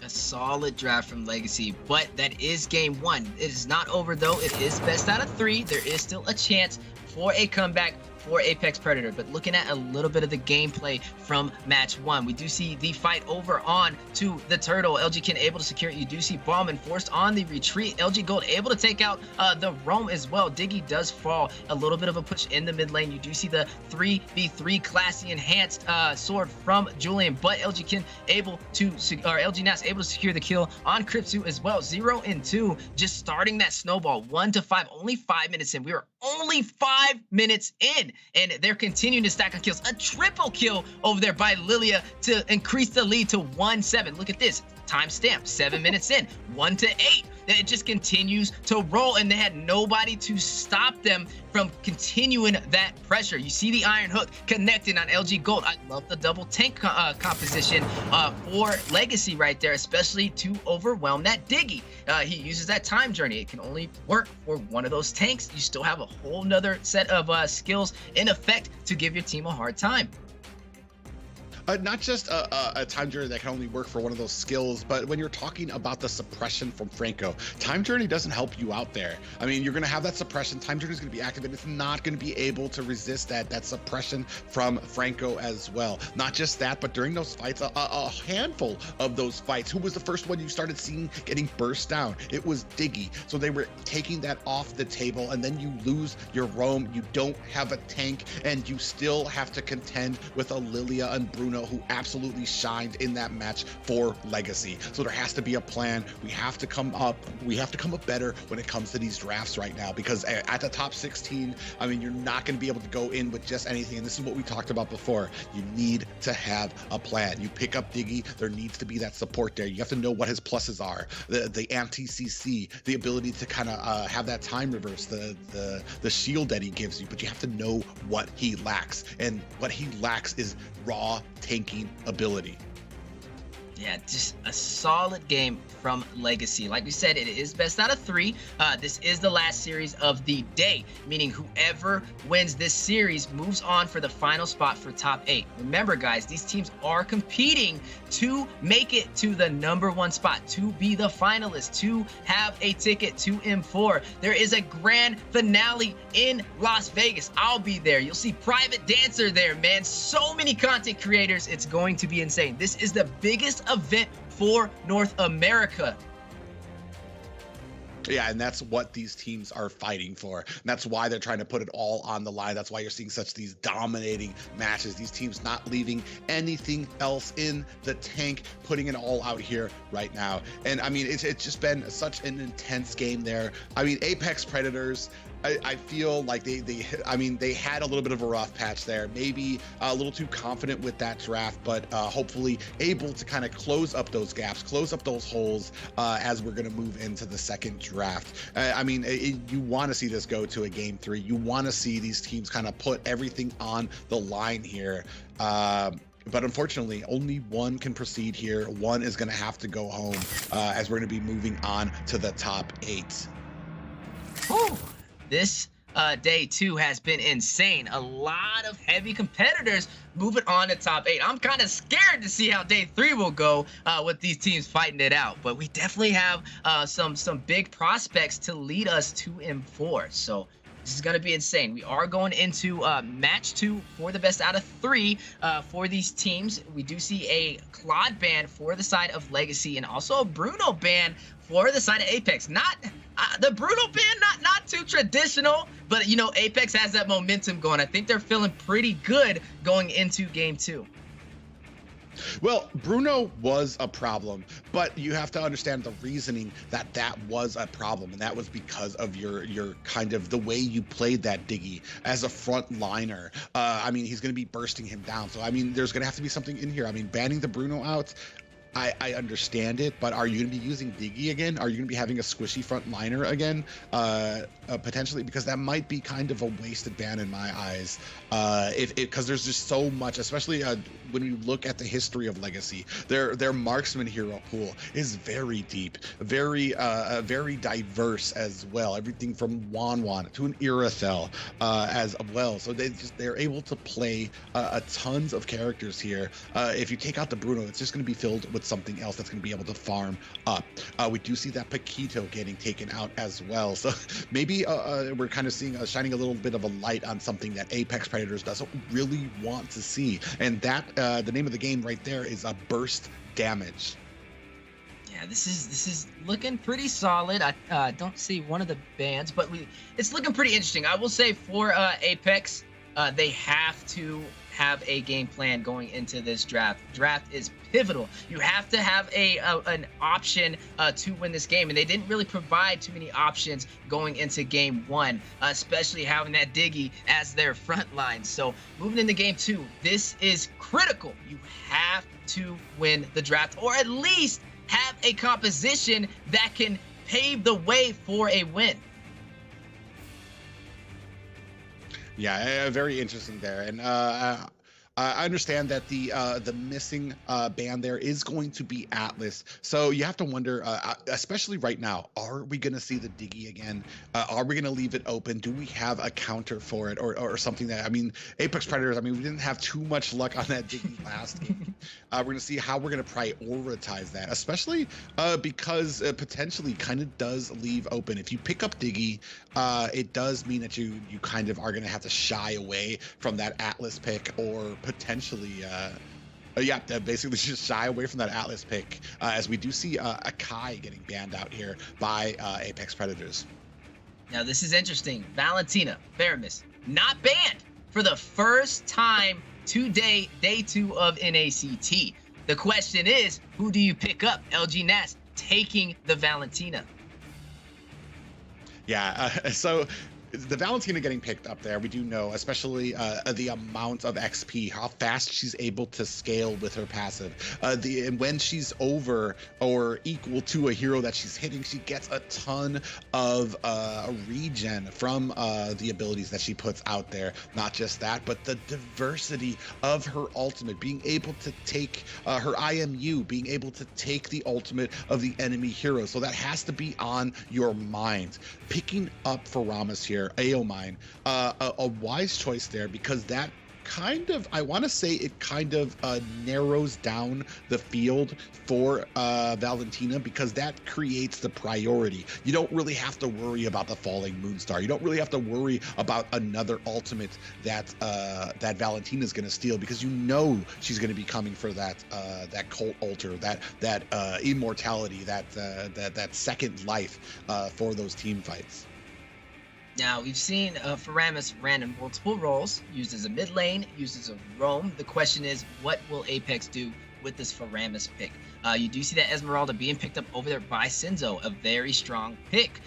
A solid draft from LEGACi, but that is game 1. It is not over though. It is best out of 3. There is still a chance for a comeback for Apex Predator. But looking at a little bit of the gameplay from match 1, we do see the fight over on to the Turtle. LGkin able to secure it. You do see Ballman forced on the retreat. LG Gold able to take out the Roam as well. Diggy does fall. A little bit of a push in the mid lane. You do see the 3v3 classy enhanced sword from Julian, but LG NACT able to secure the kill on Kripsu as well. 0 and 2, just starting that snowball. 1 to 5, only 5 minutes in. We are only 5 minutes in, and they're continuing to stack on kills. A triple kill over there by Lilia to increase the lead to 1-7. Look at this timestamp, 7 minutes in, 1 to 8. It just continues to roll, and they had nobody to stop them from continuing that pressure. You see the Iron Hook connecting on LG Gold. I love the double tank composition for LEGACi right there, especially to overwhelm that Diggy. He uses that time journey. It can only work for one of those tanks. You still have a whole nother set of skills in effect to give your team a hard time. Not just a time journey that can only work for one of those skills, but when you're talking about the suppression from Franco, time journey doesn't help you out there. I mean, you're going to have that suppression. Time journey is going to be active, and it's not going to be able to resist that suppression from Franco as well. Not just that, but during those fights, a handful of those fights, who was the first one you started seeing getting burst down? It was Diggy. So they were taking that off the table, and then you lose your Roam. You don't have a tank, and you still have to contend with a Lilia and Bruno, who absolutely shined in that match for LEGACi. So there has to be a plan. We have to come up better when it comes to these drafts right now, because at the top 16, I mean, you're not going to be able to go in with just anything. And this is what we talked about before. You need to have a plan. You pick up Diggy, there needs to be that support there. You have to know what his pluses are, the anti-CC, the ability to kind of have that time reverse, the shield that he gives you, but you have to know what he lacks, and what he lacks is raw tanking ability. Yeah, just a solid game from LEGACi. Like we said, it is best out of 3. This is the last series of the day, meaning whoever wins this series moves on for the final spot for top 8. Remember, guys, these teams are competing to make it to the #1 spot, to be the finalists, to have a ticket to M4. There is a grand finale in Las Vegas. I'll be there. You'll see Private Dancer there, man. So many content creators. It's going to be insane. This is the biggest event for North America. Yeah, and that's what these teams are fighting for. And that's why they're trying to put it all on the line. That's why you're seeing these dominating matches. These teams not leaving anything else in the tank, putting it all out here right now. And I mean, it's just been such an intense game there. I mean, Apex Predators, I feel like they had a little bit of a rough patch there, maybe a little too confident with that draft, but hopefully able to kind of close up those gaps, close up those holes as we're going to move into the second draft. I mean, you want to see this go to a game 3. You want to see these teams kind of put everything on the line here. But unfortunately, only one can proceed here. One is going to have to go home as we're going to be moving on to the top 8. Whew. This day 2 has been insane. A lot of heavy competitors moving on to top 8. I'm kind of scared to see how day 3 will go with these teams fighting it out. But we definitely have some big prospects to lead us to M4. So this is going to be insane. We are going into match 2 for the best out of 3 for these teams. We do see a Claude ban for the side of LEGACi, and also a Bruno ban for the side of Apex. Not the Bruno ban, not too traditional, but you know, Apex has that momentum going. I think they're feeling pretty good going into game 2. Well, Bruno was a problem, but you have to understand the reasoning that that was a problem, and that was because of your kind of the way you played that Diggy as a front liner. I mean, he's going to be bursting him down, so I mean, there's going to have to be something in here. I mean, banning the Bruno out, I understand it, but are you going to be using Diggy again? Are you going to be having a squishy front liner again? Potentially, because that might be kind of a wasted ban in my eyes. Because there's just so much, especially when you look at the history of LEGACi, their marksman hero pool is very deep, very diverse as well. Everything from Wanwan to an Irithel as well. So they're able to play a tons of characters here. If you take out the Bruno, it's just going to be filled with something else that's going to be able to farm up. We do see that Paquito getting taken out as well. So maybe we're kind of seeing shining a little bit of a light on something that Apex Predators doesn't really want to see. And that the name of the game right there is a burst damage. Yeah, this is looking pretty solid. I don't see one of the bans, but it's looking pretty interesting. I will say for Apex, they have to have a game plan going into this draft. Draft is pivotal. You have to have an option to win this game, and they didn't really provide too many options going into game one, especially having that Diggy as their front line. So moving into game two, this is critical. You have to win the draft, or at least have a composition that can pave the way for a win. Yeah, very interesting there. And I understand that the missing band there is going to be Atlas. So you have to wonder, especially right now, are we going to see the Diggy again? Are we going to leave it open? Do we have a counter for it or something that, I mean, Apex Predators, I mean, we didn't have too much luck on that Diggy last game. We're going to see how we're going to prioritize that, especially because it potentially kind of does leave open. If you pick up Diggy, it does mean that you kind of are going to have to shy away from that Atlas pick, or potentially basically just shy away from that Atlas pick, as we do see a Kai getting banned out here by Apex Predators. Now this is interesting. Valentina Faramis not banned for the first time today, day 2 of NACT. The question is, who do you pick up? LG Nats taking the Valentina. Yeah, so the Valentina getting picked up there, we do know, especially the amount of XP, how fast she's able to scale with her passive. And when she's over or equal to a hero that she's hitting, she gets a ton of regen from the abilities that she puts out there. Not just that, but the diversity of her ultimate, being able to take her IMU, being able to take the ultimate of the enemy hero. So that has to be on your mind. Picking up Faramis here, Aomine, a wise choice there, because that kind of, I want to say it kind of narrows down the field for Valentina, because that creates the priority. You don't really have to worry about the falling Moonstar. You don't really have to worry about another ultimate that that Valentina is going to steal, because you know she's going to be coming for that that cult altar, that immortality, that second life for those team fights. Now, we've seen Faramis ran in multiple roles, used as a mid lane, used as a roam. The question is, what will Apex do with this Faramis pick? You do see that Esmeralda being picked up over there by Sinzo, a very strong pick.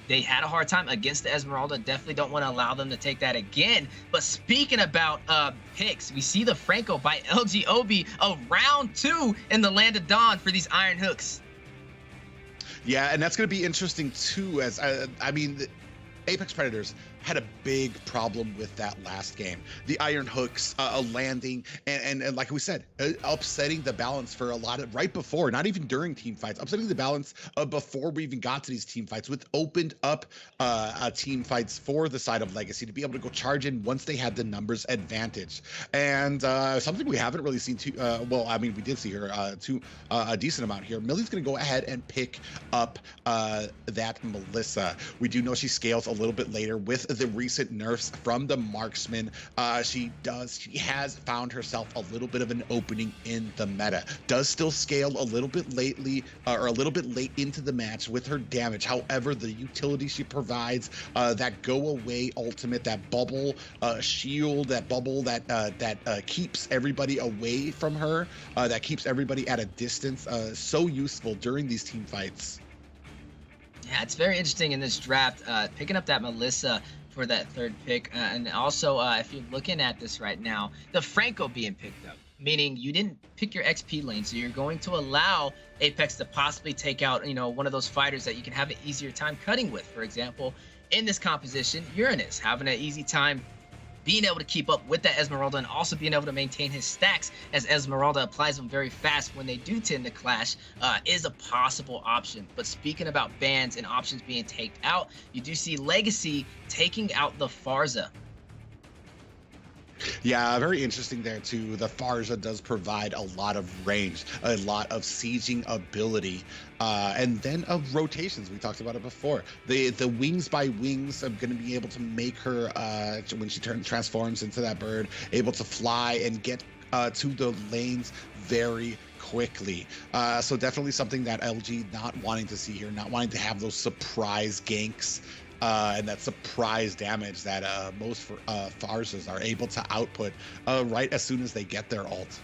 They had a hard time against the Esmeralda. Definitely don't want to allow them to take that again. But speaking about picks, we see the Franco by LGOB of round 2 in the Land of Dawn for these Iron Hooks. Yeah, and that's going to be interesting too, as I mean, Apex Predators had a big problem with that last game. The Iron Hooks landing and like we said, upsetting the balance for a lot of, right before, not even during team fights, upsetting the balance before we even got to these team fights, with opened up team fights for the side of LEGACi to be able to go charge in once they had the numbers advantage. And something we haven't really seen too, well, I mean, we did see her a decent amount here. Millie's gonna go ahead and pick up that Melissa. We do know she scales a little bit later with the recent nerfs from the marksman, she has found herself a little bit of an opening in the meta. Does still scale a little bit lately, or a little bit late into the match with her damage. However, the utility she provides, that go away ultimate, that bubble shield, that bubble that keeps everybody away from her, that keeps everybody at a distance, so useful during these team fights. Yeah, it's very interesting in this draft, picking up that Melissa for that third pick. And also, if you're looking at this right now, the Franco being picked up, meaning you didn't pick your XP lane. So you're going to allow Apex to possibly take out, one of those fighters that you can have an easier time cutting with. For example, in this composition, Uranus having an easy time being able to keep up with that Esmeralda and also being able to maintain his stacks as Esmeralda applies them very fast when they do tend to clash, is a possible option. But speaking about bans and options being taken out, you do see LEGACi taking out the Farza. Yeah, very interesting there too. The Farza does provide a lot of range, a lot of sieging ability, and then of rotations. We talked about it before. The wings by wings are going to be able to make her, when she transforms into that bird, able to fly and get to the lanes very quickly. So definitely something that LG not wanting to see here, not wanting to have those surprise ganks. And that surprise damage that most Farzas are able to output right as soon as they get their ult.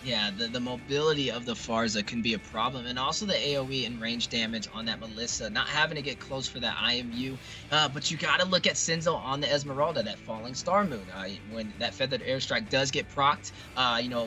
Yeah, the mobility of the Farza can be a problem, and also the AoE and range damage on that Melissa, not having to get close for that IMU. But you got to look at Sinzo on the Esmeralda, that Falling Star Moon. When that Feathered Airstrike does get procced,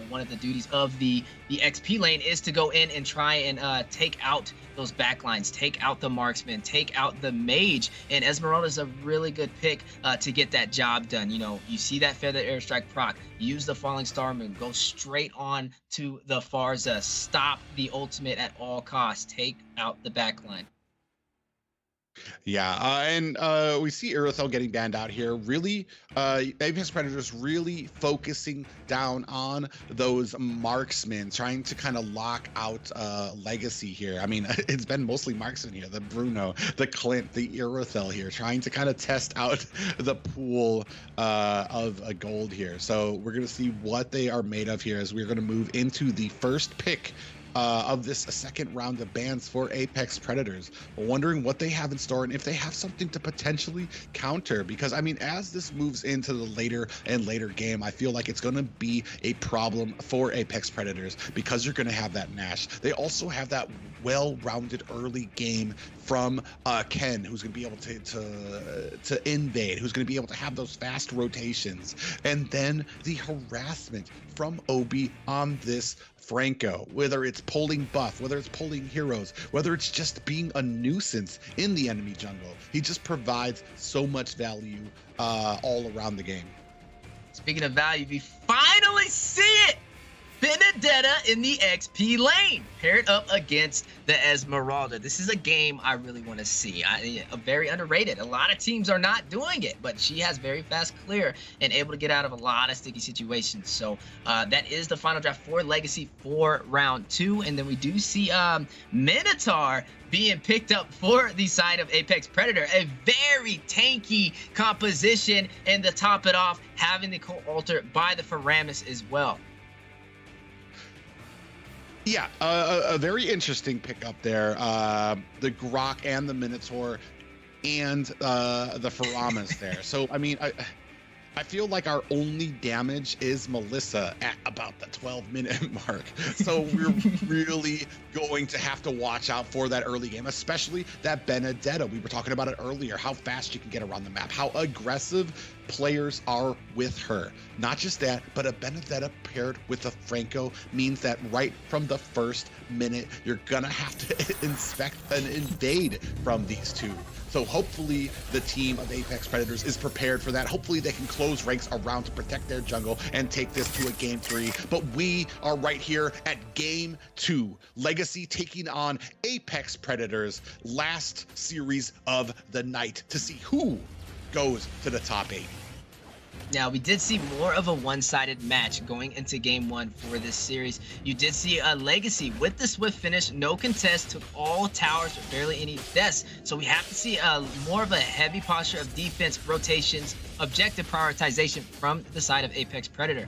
one of the duties of the XP lane is to go in and try and take out those backlines, take out the marksman, take out the mage, and Esmeralda is a really good pick to get that job done. You see that Feathered Airstrike proc, use the Falling Star Moon, go straight on to the Farza, stop the ultimate at all costs, take out the backline. Yeah, and we see Irothel getting banned out here. Really, Apex Predators really focusing down on those marksmen, trying to kind of lock out LEGACi here. I mean, it's been mostly marksmen here, the Bruno, the Clint, the Irothel here, trying to kind of test out the pool of gold here. So we're going to see what they are made of here as we're going to move into the first pick of this second round of bans for Apex Predators. Wondering what they have in store and if they have something to potentially counter, because I mean, as this moves into the later and later game, I feel like it's going to be a problem for Apex Predators because you're going to have that Nash. They also have that well-rounded early game from Ken, who's going to be able to invade, who's going to be able to have those fast rotations, and then the harassment from Obi on this Franco, whether it's pulling buff, whether it's pulling heroes, whether it's just being a nuisance in the enemy jungle. He just provides so much value all around the game. Speaking of value, we finally see it! Vendetta in the XP lane, paired up against the Esmeralda. This is a game I really want to see. Very underrated. A lot of teams are not doing it, but she has very fast clear and able to get out of a lot of sticky situations. So that is the final draft for LEGACi for round 2. And then we do see Minotaur being picked up for the side of Apex Predator. A very tanky composition, and to top it off, having the co-alter by the Faramis as well. Yeah, a very interesting pick up there. The Grok and the Minotaur and the Faramis there. So, I mean, I feel like our only damage is Melissa at about the 12-minute mark. So we're really going to have to watch out for that early game, especially that Vendetta. We were talking about it earlier, how fast she can get around the map, how aggressive players are with her. Not just that, but a Vendetta paired with a Franco means that right from the first minute, you're gonna have to inspect and invade from these two. So hopefully the team of Apex Predators is prepared for that. Hopefully they can close ranks around to protect their jungle and take this to a game 3. But we are right here at game 2. LEGACi taking on Apex Predators, last series of the night, to see who goes to the top 8. Now, we did see more of a one-sided match going into game 1 for this series. You did see a LEGACi with the swift finish, no contest, took all towers with barely any deaths. So we have to see more of a heavy posture of defense, rotations, objective prioritization from the side of Apex Predator.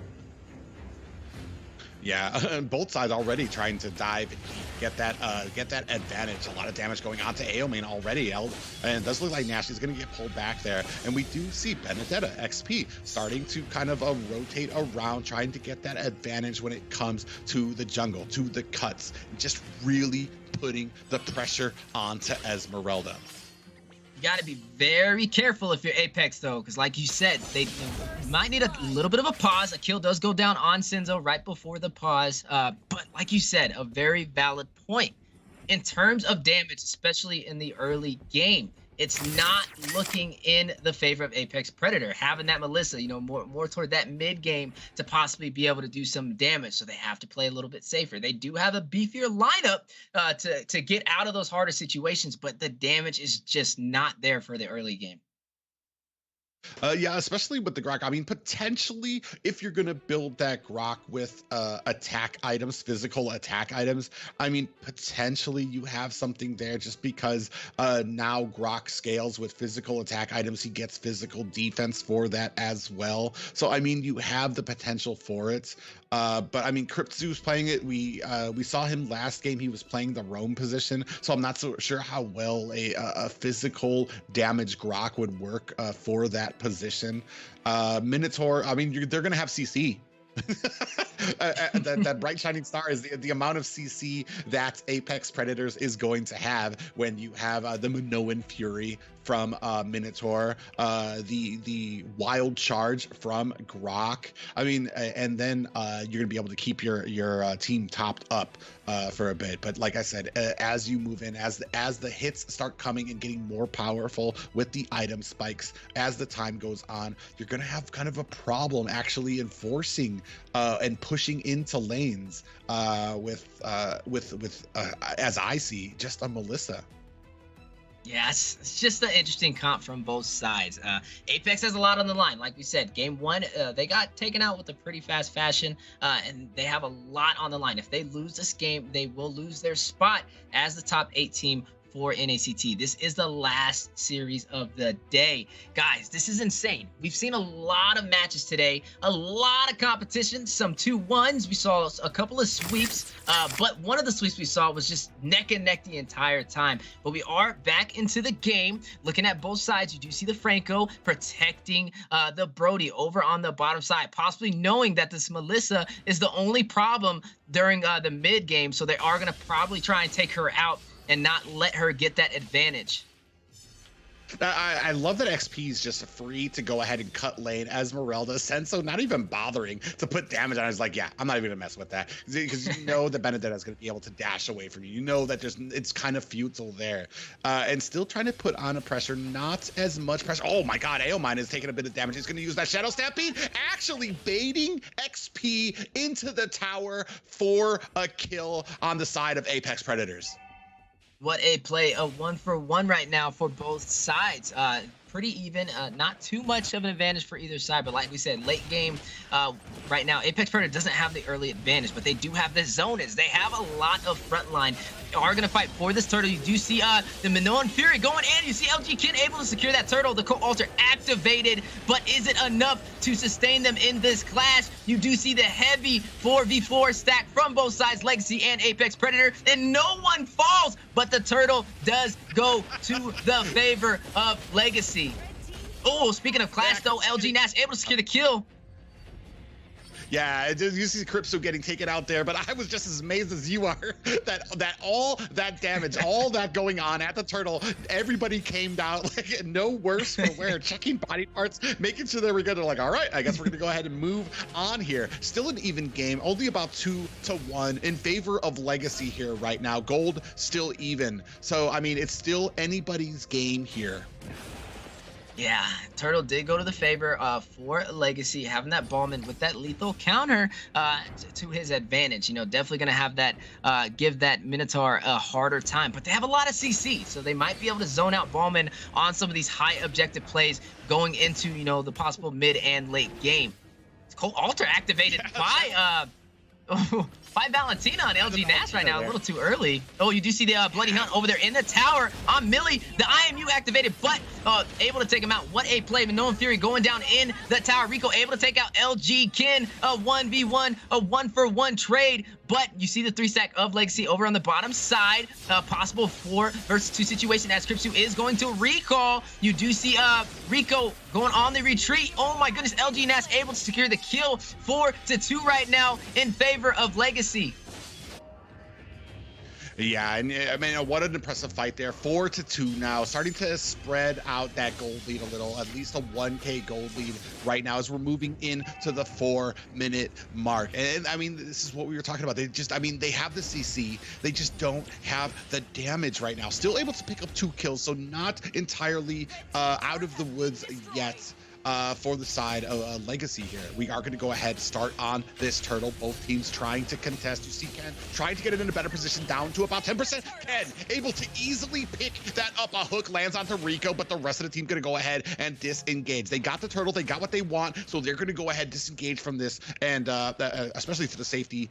Yeah, both sides already trying to dive and get that advantage. A lot of damage going on to Aomane already, and it does look like Nash is going to get pulled back there. And we do see Vendetta XP starting to kind of rotate around, trying to get that advantage when it comes to the jungle, to the cuts, just really putting the pressure onto Esmeralda. You got to be very careful if you're Apex, though, because like you said, they might need a little bit of a pause. A kill does go down on Senzo right before the pause. But like you said, a very valid point. In terms of damage, especially in the early game, it's not looking in the favor of Apex Predator. Having that Melissa, you know, more toward that mid game to possibly be able to do some damage. So they have to play a little bit safer. They do have a beefier lineup to get out of those harder situations, but the damage is just not there for the early game. Yeah, especially with the Grok. I mean, potentially, if you're going to build that Grok with attack items, physical attack items, I mean, potentially you have something there just because now Grok scales with physical attack items. He gets physical defense for that as well. So, I mean, you have the potential for it. But I mean, Cryptzu's playing it. We saw him last game. He was playing the roam position, so I'm not so sure how well a physical damage Grok would work for that position. Minotaur, I mean, they're gonna have CC. that bright shining star is the amount of CC that Apex Predators is going to have when you have the Minoan Fury from Minotaur, the wild charge from Grok. I mean, and then you're gonna be able to keep your team topped up for a bit. But like I said, as you move in, as the hits start coming and getting more powerful with the item spikes, as the time goes on, you're gonna have kind of a problem actually enforcing and pushing into lanes with as I see, just a Melissa. Yes, it's just an interesting comp from both sides. Apex has a lot on the line. Like we said, game 1, they got taken out with a pretty fast fashion, and they have a lot on the line. If they lose this game, they will lose their spot as the top 8 team for NACT. This is the last series of the day. Guys, this is insane. We've seen a lot of matches today, a lot of competition, some 2-1s. We saw a couple of sweeps, but one of the sweeps we saw was just neck and neck the entire time. But we are back into the game. Looking at both sides, you do see the Franco protecting the Brody over on the bottom side, possibly knowing that this Melissa is the only problem during the mid game. So they are going to probably try and take her out and not let her get that advantage. I love that XP is just free to go ahead and cut lane. Esmeralda, Senso not even bothering to put damage on. I was like, yeah, I'm not even gonna mess with that, because you know that Vendetta is gonna be able to dash away from you. You know that it's kind of futile there, and still trying to put on a pressure. Not as much pressure. Oh my God, Aomane is taking a bit of damage. He's gonna use that Shadow Stampede, actually baiting XP into the tower for a kill on the side of Apex Predators. What a play, a 1-for-1 right now for both sides. Pretty even, not too much of an advantage for either side, but like we said, late game, right now, Apex Predator doesn't have the early advantage, but they do have the zoners. They have a lot of front line. They are going to fight for this turtle. You do see the Minoan Fury going in. You see LG Kid able to secure that turtle. The co-alter activated, but is it enough to sustain them in this clash? You do see the heavy 4v4 stack from both sides, LEGACi and Apex Predator, and no one falls, but the turtle does go to the favor of LEGACi. Oh, speaking of clash though, LG Nash able to secure the kill. Yeah, you see Crypto getting taken out there, but I was just as amazed as you are that all that damage, all that going on at the turtle, everybody came down like no worse for wear, checking body parts, making sure they were good. They're like, all right, I guess we're gonna go ahead and move on here. Still an even game, only about 2-1 in favor of LEGACi here right now. Gold still even. So I mean, it's still anybody's game here. Yeah, Turtle did go to the favor for LEGACi, having that Ballman with that lethal counter to his advantage. You know, definitely going to have that, give that Minotaur a harder time. But they have a lot of CC, so they might be able to zone out Ballman on some of these high objective plays going into, you know, the possible mid and late game. It's Cold Altar activated by Valentina on LG Nash right now, a little too early. Oh, you do see the Bloody Hunt over there in the tower on Millie. The IMU activated, but able to take him out. What a play. Minoan Fury going down in the tower. Rico able to take out LG Kin. A 1v1, a 1-for-1 trade. But you see the 3-stack of LEGACi over on the bottom side. Possible 4 versus 2 situation as Cryptsu is going to recall. You do see Rico going on the retreat. Oh my goodness, LG Nash able to secure the kill. 4-2 right now in favor of LEGACi. Yeah, and I mean, what an impressive fight there. 4-2 now, starting to spread out that gold lead a little, at least a 1K gold lead right now as we're moving into the 4-minute mark. And I mean, this is what we were talking about. They just, I mean, they have the CC, they just don't have the damage right now. Still able to pick up 2 kills, so not entirely out of the woods yet. For the side of LEGACi here. We are going to go ahead, start on this Turtle. Both teams trying to contest. You see Ken trying to get it in a better position, down to about 10%. Ken able to easily pick that up. A hook lands onto Rico, but the rest of the team going to go ahead and disengage. They got the Turtle, they got what they want, so they're going to go ahead, disengage from this, and especially to the safety,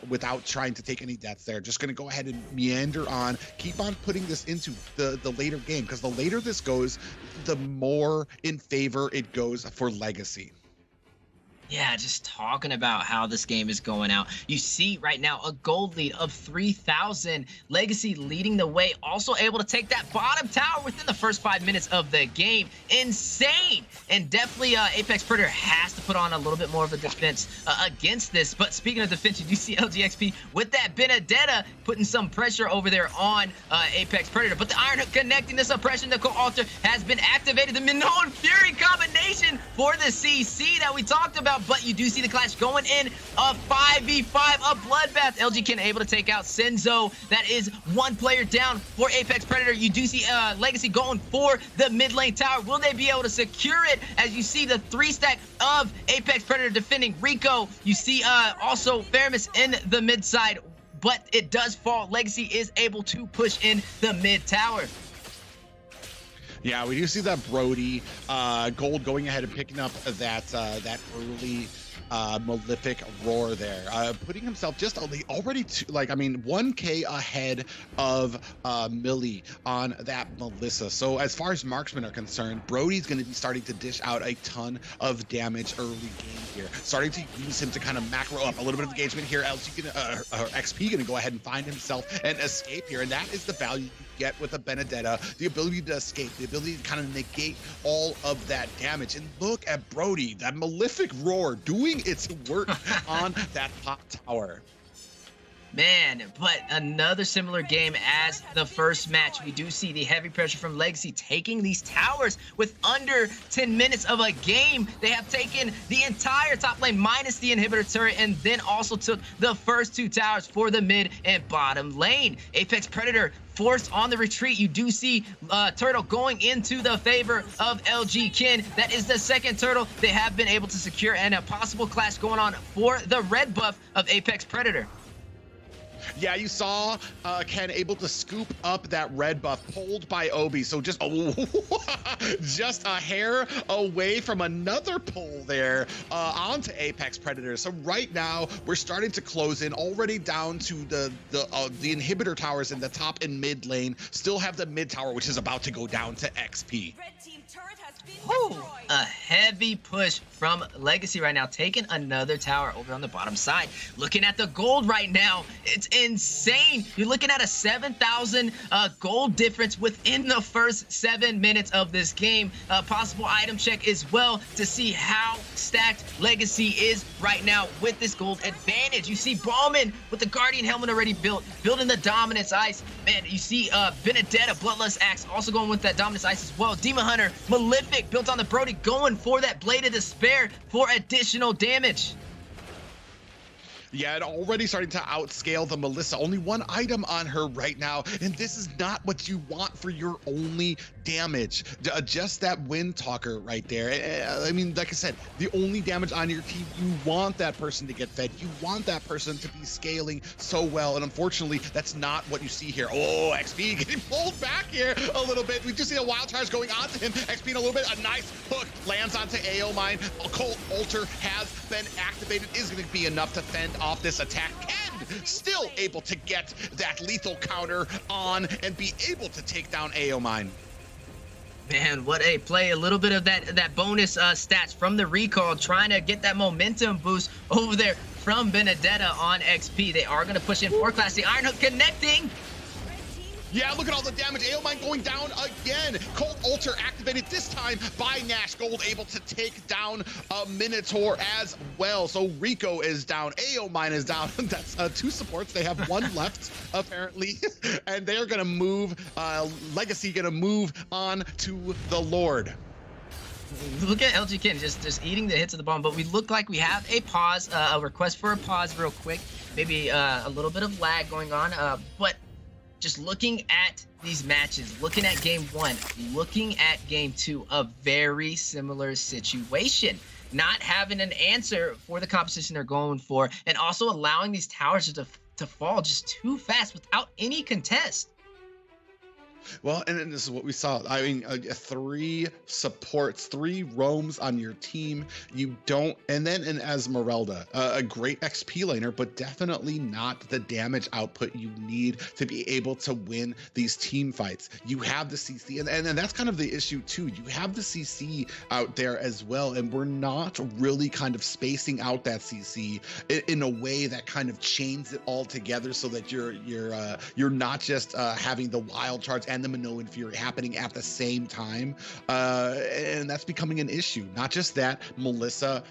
without trying to take any deaths there. Just going to go ahead and meander on, keep on putting this into the later game, because the later this goes, the more in favor it goes for LEGACi. Yeah, just talking about how this game is going out. You see right now a gold lead of 3,000. LEGACi leading the way, also able to take that bottom tower within the first 5 minutes of the game. Insane! And definitely Apex Predator has to put on a little bit more of a defense against this. But speaking of defense, you do see LGXP with that Vendetta putting some pressure over there on Apex Predator. But the Iron Hook connecting the suppression. The Co-Alter has been activated. The Minoan Fury combination for the CC that we talked about. But you do see the clash going in, a 5v5, a bloodbath. LG Kin able to take out Senzo. That is 1 player down for Apex Predator. You do see LEGACi going for the mid lane tower. Will they be able to secure it? As you see the 3-stack of Apex Predator defending Rico. You see also Faramis in the mid side, but it does fall. LEGACi is able to push in the mid tower. Yeah, we do see that Brody Gold going ahead and picking up that that early Malefic roar there, putting himself just already like, I mean, 1K ahead of Millie on that Melissa. So as far as marksmen are concerned, Brody's going to be starting to dish out a ton of damage early game here, starting to use him to kind of macro up a little bit of engagement here. XP going to go ahead and find himself an escape here, and that is the value you get with a Vendetta, the ability to escape, the ability to kind of negate all of that damage. And look at Brody, that Malefic roar doing its work on that top tower. Man, but another similar game as the first match. We do see the heavy pressure from LEGACi taking these towers with under 10 minutes of a game. They have taken the entire top lane minus the inhibitor turret, and then also took the first 2 towers for the mid and bottom lane. Apex Predator forced on the retreat. You do see Turtle going into the favor of LG Kin. That is the second Turtle they have been able to secure, and a possible clash going on for the red buff of Apex Predator. Yeah, you saw Ken able to scoop up that red buff pulled by Obi. So just just a hair away from another pull there onto Apex Predator. So right now we're starting to close in, already down to the inhibitor towers in the top and mid lane. Still have the mid tower, which is about to go down to XP. A heavy push from LEGACi right now, taking another tower over on the bottom side. Looking at the gold right now, it's insane. You're looking at a 7,000 gold difference within the first 7 minutes of this game. Possible item check as well to see how stacked LEGACi is right now with this gold advantage. You see Ballman with the Guardian helmet already built, building the Dominance Ice. Man, you see Vendetta, Bloodlust Axe, also going with that Dominance Ice as well. Demon Hunter, Malefic built on the Brody, going for that Blade of Despair for additional damage. Yeah, and already starting to outscale the Melissa. Only 1 item on her right now, and this is not what you want for your only damage, just that wind talker right there. I mean, like I said, the only damage on your team, you want that person to get fed. You want that person to be scaling so well. And unfortunately, that's not what you see here. Oh, XP getting pulled back here a little bit. We just see a wild charge going on to him. XP in a little bit, a nice hook lands onto AO Mine. Cold Alter has been activated, is going to be enough to fend off this attack. Ken still able to get that lethal counter on and be able to take down AO Mine. Man, what a play. A little bit of that bonus stats from the recall, trying to get that momentum boost over there from Vendetta on XP. They are going to push in for Class. The Iron Hook connecting. Yeah, look at all the damage. AO Mine going down again. Cold Alter activated this time by Nash Gold, able to take down a Minotaur as well. So Rico is down. AO Mine is down. That's 2 supports. They have 1 left, apparently. And they're going to move. LEGACi going to move on to the Lord. Look at LG Ken just eating the hits of the bomb, but we look like we have a pause, a request for a pause real quick. Maybe a little bit of lag going on, but just looking at these matches, looking at game 1, looking at game 2, a very similar situation. Not having an answer for the composition they're going for, and also allowing these towers to fall just too fast without any contest. Well, and this is what we saw. I mean, 3 supports, 3 roams on your team. You don't, and then an Esmeralda, a great XP laner, but definitely not the damage output you need to be able to win these team fights. You have the CC, and that's kind of the issue too. You have the CC out there as well, and we're not really kind of spacing out that CC in a way that kind of chains it all together, so that you're not just having the wild charge and the Minoan Fury happening at the same time, and that's becoming an issue. Not just that, Melissa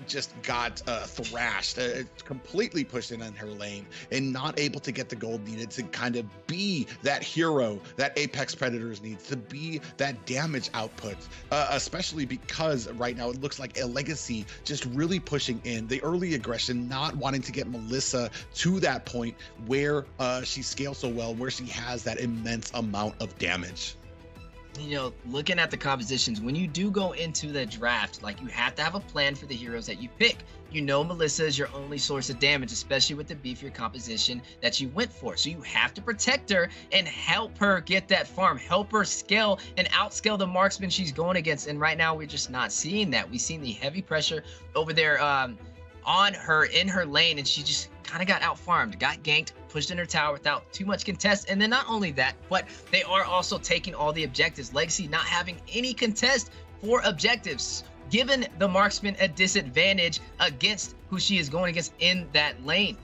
just got thrashed, completely pushed in on her lane, and not able to get the gold needed to kind of be that hero that Apex Predators needs, to be that damage output, especially because right now it looks like a LEGACi just really pushing in the early aggression, not wanting to get Melissa to that point where she scales so well, where she has that immense amount of damage. You know, looking at the compositions, when you do go into the draft, like, you have to have a plan for the heroes that you pick. You know, Melissa is your only source of damage, especially with the beefier composition that you went for. So you have to protect her and help her get that farm, help her scale and outscale the marksman she's going against. And right now, we're just not seeing that. We've seen the heavy pressure over there on her in her lane, and she just kind of got out farmed, got ganked, pushed in her tower without too much contest. And then not only that, but they are also taking all the objectives. LEGACi not having any contest for objectives, giving the marksman a disadvantage against who she is going against in that lane.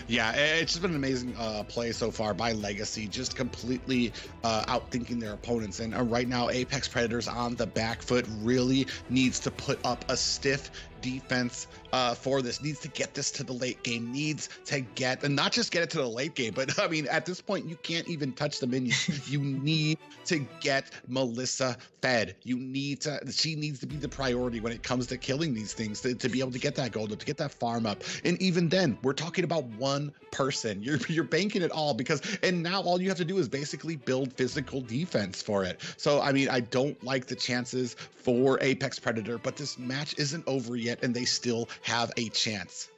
Yeah, it's just been an amazing play so far by LEGACi, just completely outthinking their opponents. And right now, Apex Predators on the back foot really needs to put up a stiff defense for this, needs to get this to the late game, needs to get, and not just get it to the late game, but I mean, at this point, you can't even touch the minions. You need to get Melissa fed. You need to, she needs to be the priority when it comes to killing these things, to be able to get that gold up, to get that farm up. And even then, we're talking about one person. You're banking it all, because, and now all you have to do is basically build physical defense for it. So, I mean, I don't like the chances for Apex Predator, but this match isn't over yet, and they still have a chance.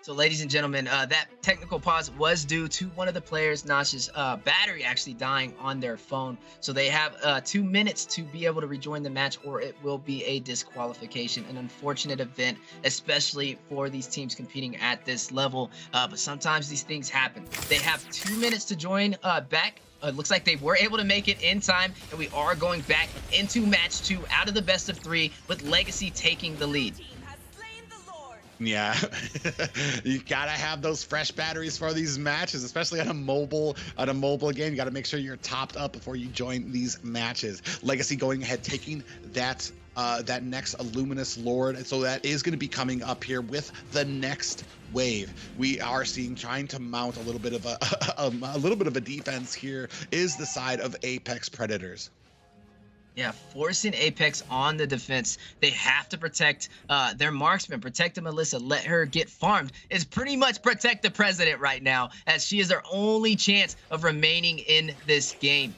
So, ladies and gentlemen, that technical pause was due to one of the players, Nash's battery actually dying on their phone. So they have 2 minutes to be able to rejoin the match, or it will be a disqualification. An unfortunate event, especially for these teams competing at this level. But sometimes these things happen. They have 2 minutes to join back. It looks like they were able to make it in time, and we are going back into match 2 out of the best of 3, with LEGACi taking the lead. Yeah, you gotta have those fresh batteries for these matches, especially on a mobile game. You gotta make sure you're topped up before you join these matches. LEGACi going ahead, taking that that next Luminous Lord, and so that is going to be coming up here with the next wave. We are seeing, trying to mount a little bit of a defense here is the side of Apex Predators. Yeah, forcing Apex on the defense. They have to protect their marksman, protect the Melissa, let her get farmed. It's pretty much protect the president right now, as she is their only chance of remaining in this game.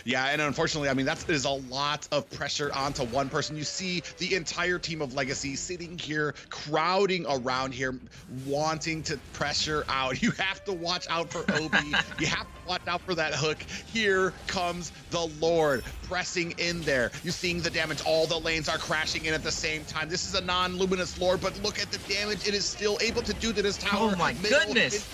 Yeah, and unfortunately, I mean, that is a lot of pressure onto one person. You see the entire team of LEGACi sitting here, crowding around here, wanting to pressure out. You have to watch out for Obi. You have to watch out for that hook. Here comes the Lord pressing in there. You're seeing the damage. All the lanes are crashing in at the same time. This is a non-luminous Lord, but look at the damage it is still able to do to this tower. Oh my goodness.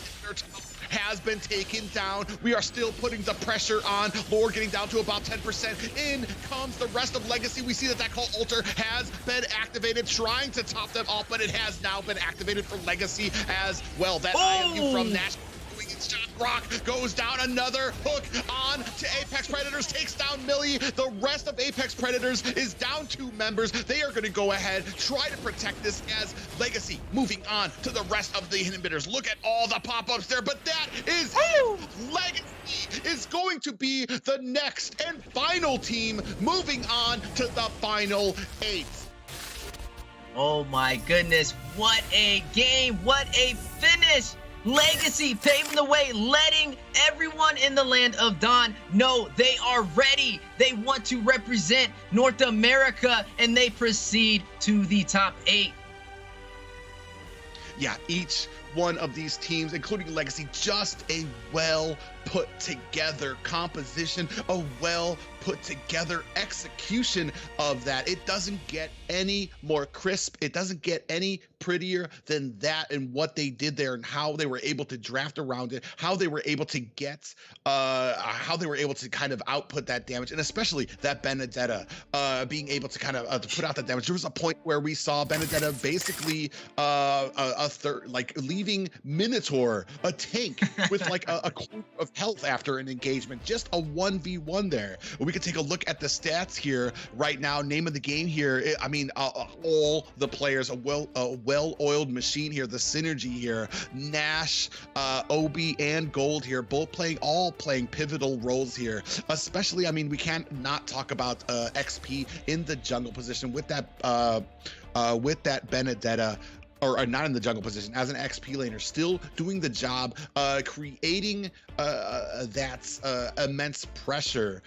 Has been taken down. We are still putting the pressure on. Lord getting down to about 10%. In comes the rest of LEGACi. We see that that call altar has been activated, trying to top them off, but it has now been activated for LEGACi as well. That IMU from Nash doing its shot. Rock goes down. Another hook on to Apex Predators, takes down Millie. The rest of Apex Predators is down 2 members. They are going to go ahead, try to protect this as LEGACi moving on to the rest of the inhibitors. Look at all the pop-ups there, but that is LEGACi is going to be the next and final team moving on to the final 8. Oh my goodness, what a game, what a finish! LEGACi paving the way, letting everyone in the land of Dawn know they are ready. They want to represent North America, and they proceed to the top 8. Yeah, each one of these teams, including LEGACi, just a well put together composition, a well put together execution of that. It doesn't get any more crisp. It doesn't get any prettier than that, and what they did there and how they were able to draft around it, how they were able to get, how they were able to kind of output that damage, and especially that Vendetta being able to kind of to put out that damage. There was a point where we saw Vendetta basically a third, like leaving Minotaur, a tank with like a quarter of health after an engagement, just a 1v1 there. We could take a look at the stats here right now. Name of the game here, I mean, all the players, a well-oiled machine here. The synergy here, Nash, Obi, and Gold here, both all playing pivotal roles here. Especially, I mean, we can't not talk about XP in the jungle position with that Vendetta. Or not in the jungle position, as an XP laner, still doing the job, creating that immense pressure.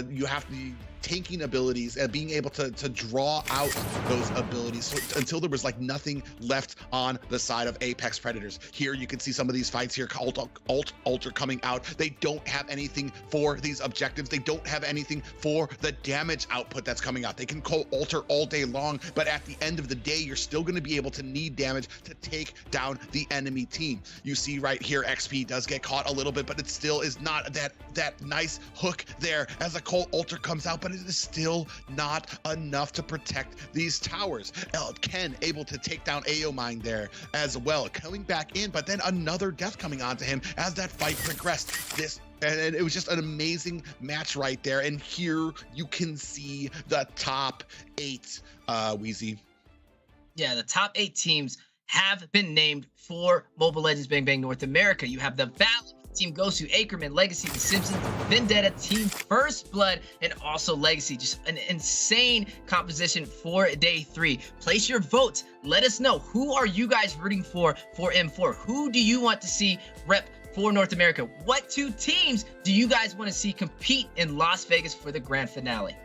You have to tanking abilities and being able to draw out those abilities until there was like nothing left on the side of Apex Predators. Here you can see some of these fights here, altar coming out. They don't have anything for these objectives. They don't have anything for the damage output that's coming out. They can call altar all day long, but at the end of the day, you're still going to be able to need damage to take down the enemy team. You see right here, XP does get caught a little bit, but it still is not that nice hook there as a cold altar comes out, but it is still not enough to protect these towers. Ken able to take down Aomine there as well, coming back in, but then another death coming onto him as that fight progressed. And it was just an amazing match right there. And here you can see the top 8, Wheezy. Yeah, the top 8 teams have been named for Mobile Legends Bang Bang North America. You have the Valor, Team Gosu, Ackerman, LEGACi, The Simpsons, Vendetta, Team First Blood, and also LEGACi. Just an insane composition for day 3. Place your votes. Let us know, who are you guys rooting for M4? Who do you want to see rep for North America? What 2 teams do you guys want to see compete in Las Vegas for the grand finale?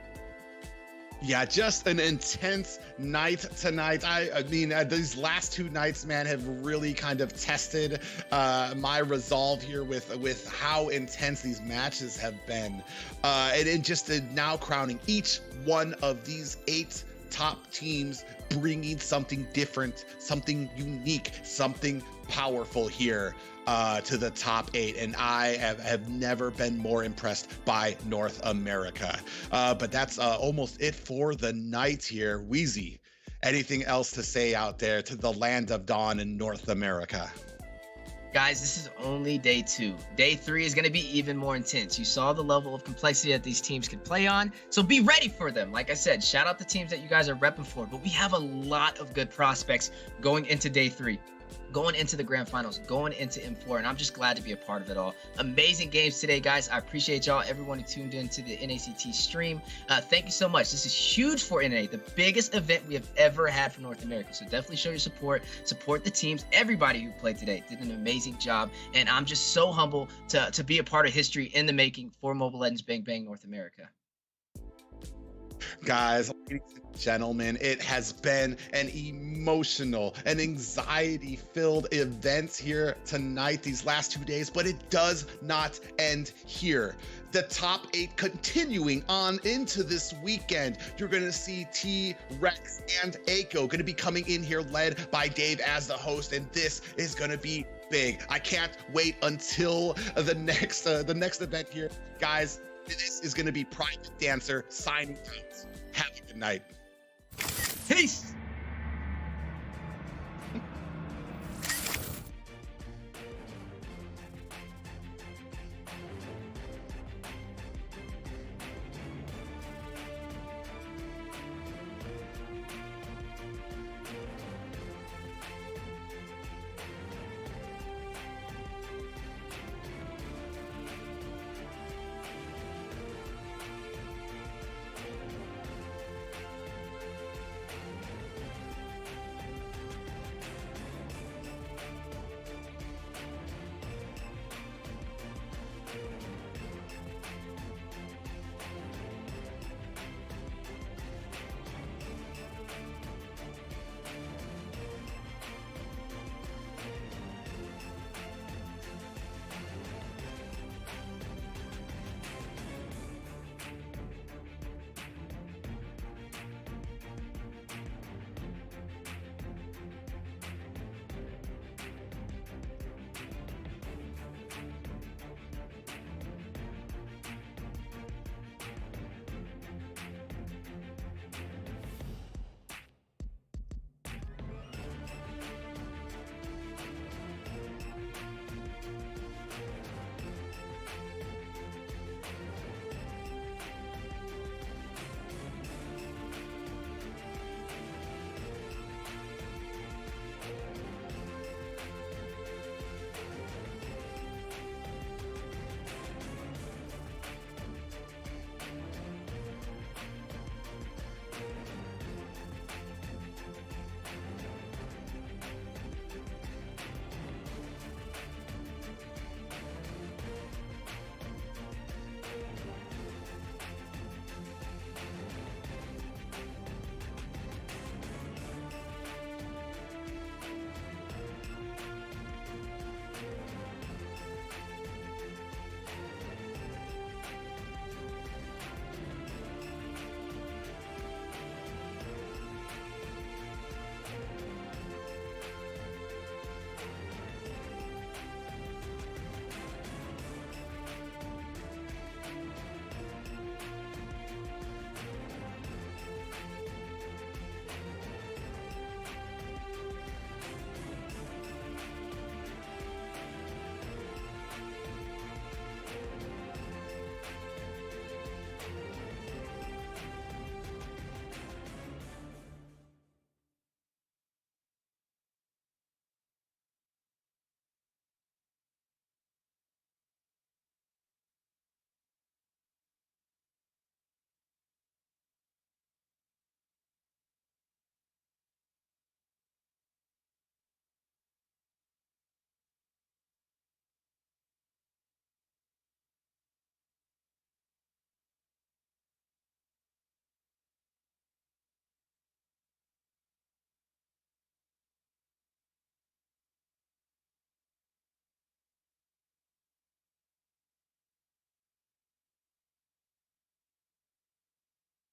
Yeah, just an intense night tonight. I mean, these last 2 nights, man, have really kind of tested my resolve here with how intense these matches have been. And just now crowning each one of these 8 top teams, bringing something different, something unique, something powerful here to the top 8, and I have never been more impressed by North America. But that's almost it for the night here. Wheezy, anything else to say out there to the land of Dawn in North America? Guys, this is only day 2. Day 3 is going to be even more intense. You saw the level of complexity that these teams can play on, so be ready for them. Like I said, shout out the teams that you guys are repping for, but we have a lot of good prospects going into day 3. going into the grand finals, going into M4, and I'm just glad to be a part of it all. Amazing games today, guys. I appreciate y'all, everyone who tuned into the NACT stream. Thank you so much. This is huge for NA, the biggest event we have ever had for North America. So definitely show your support the teams. Everybody who played today did an amazing job, and I'm just so humble to be a part of history in the making for Mobile Legends Bang Bang North America. Guys, ladies and gentlemen, it has been an emotional and anxiety-filled event here tonight, these last 2 days, but it does not end here. The top 8 continuing on into this weekend. You're going to see T-Rex and Aiko going to be coming in here led by Dave as the host, and this is going to be big. I can't wait until the next event here. Guys, this is going to be Private Dancer signing out. Have a good night. Peace.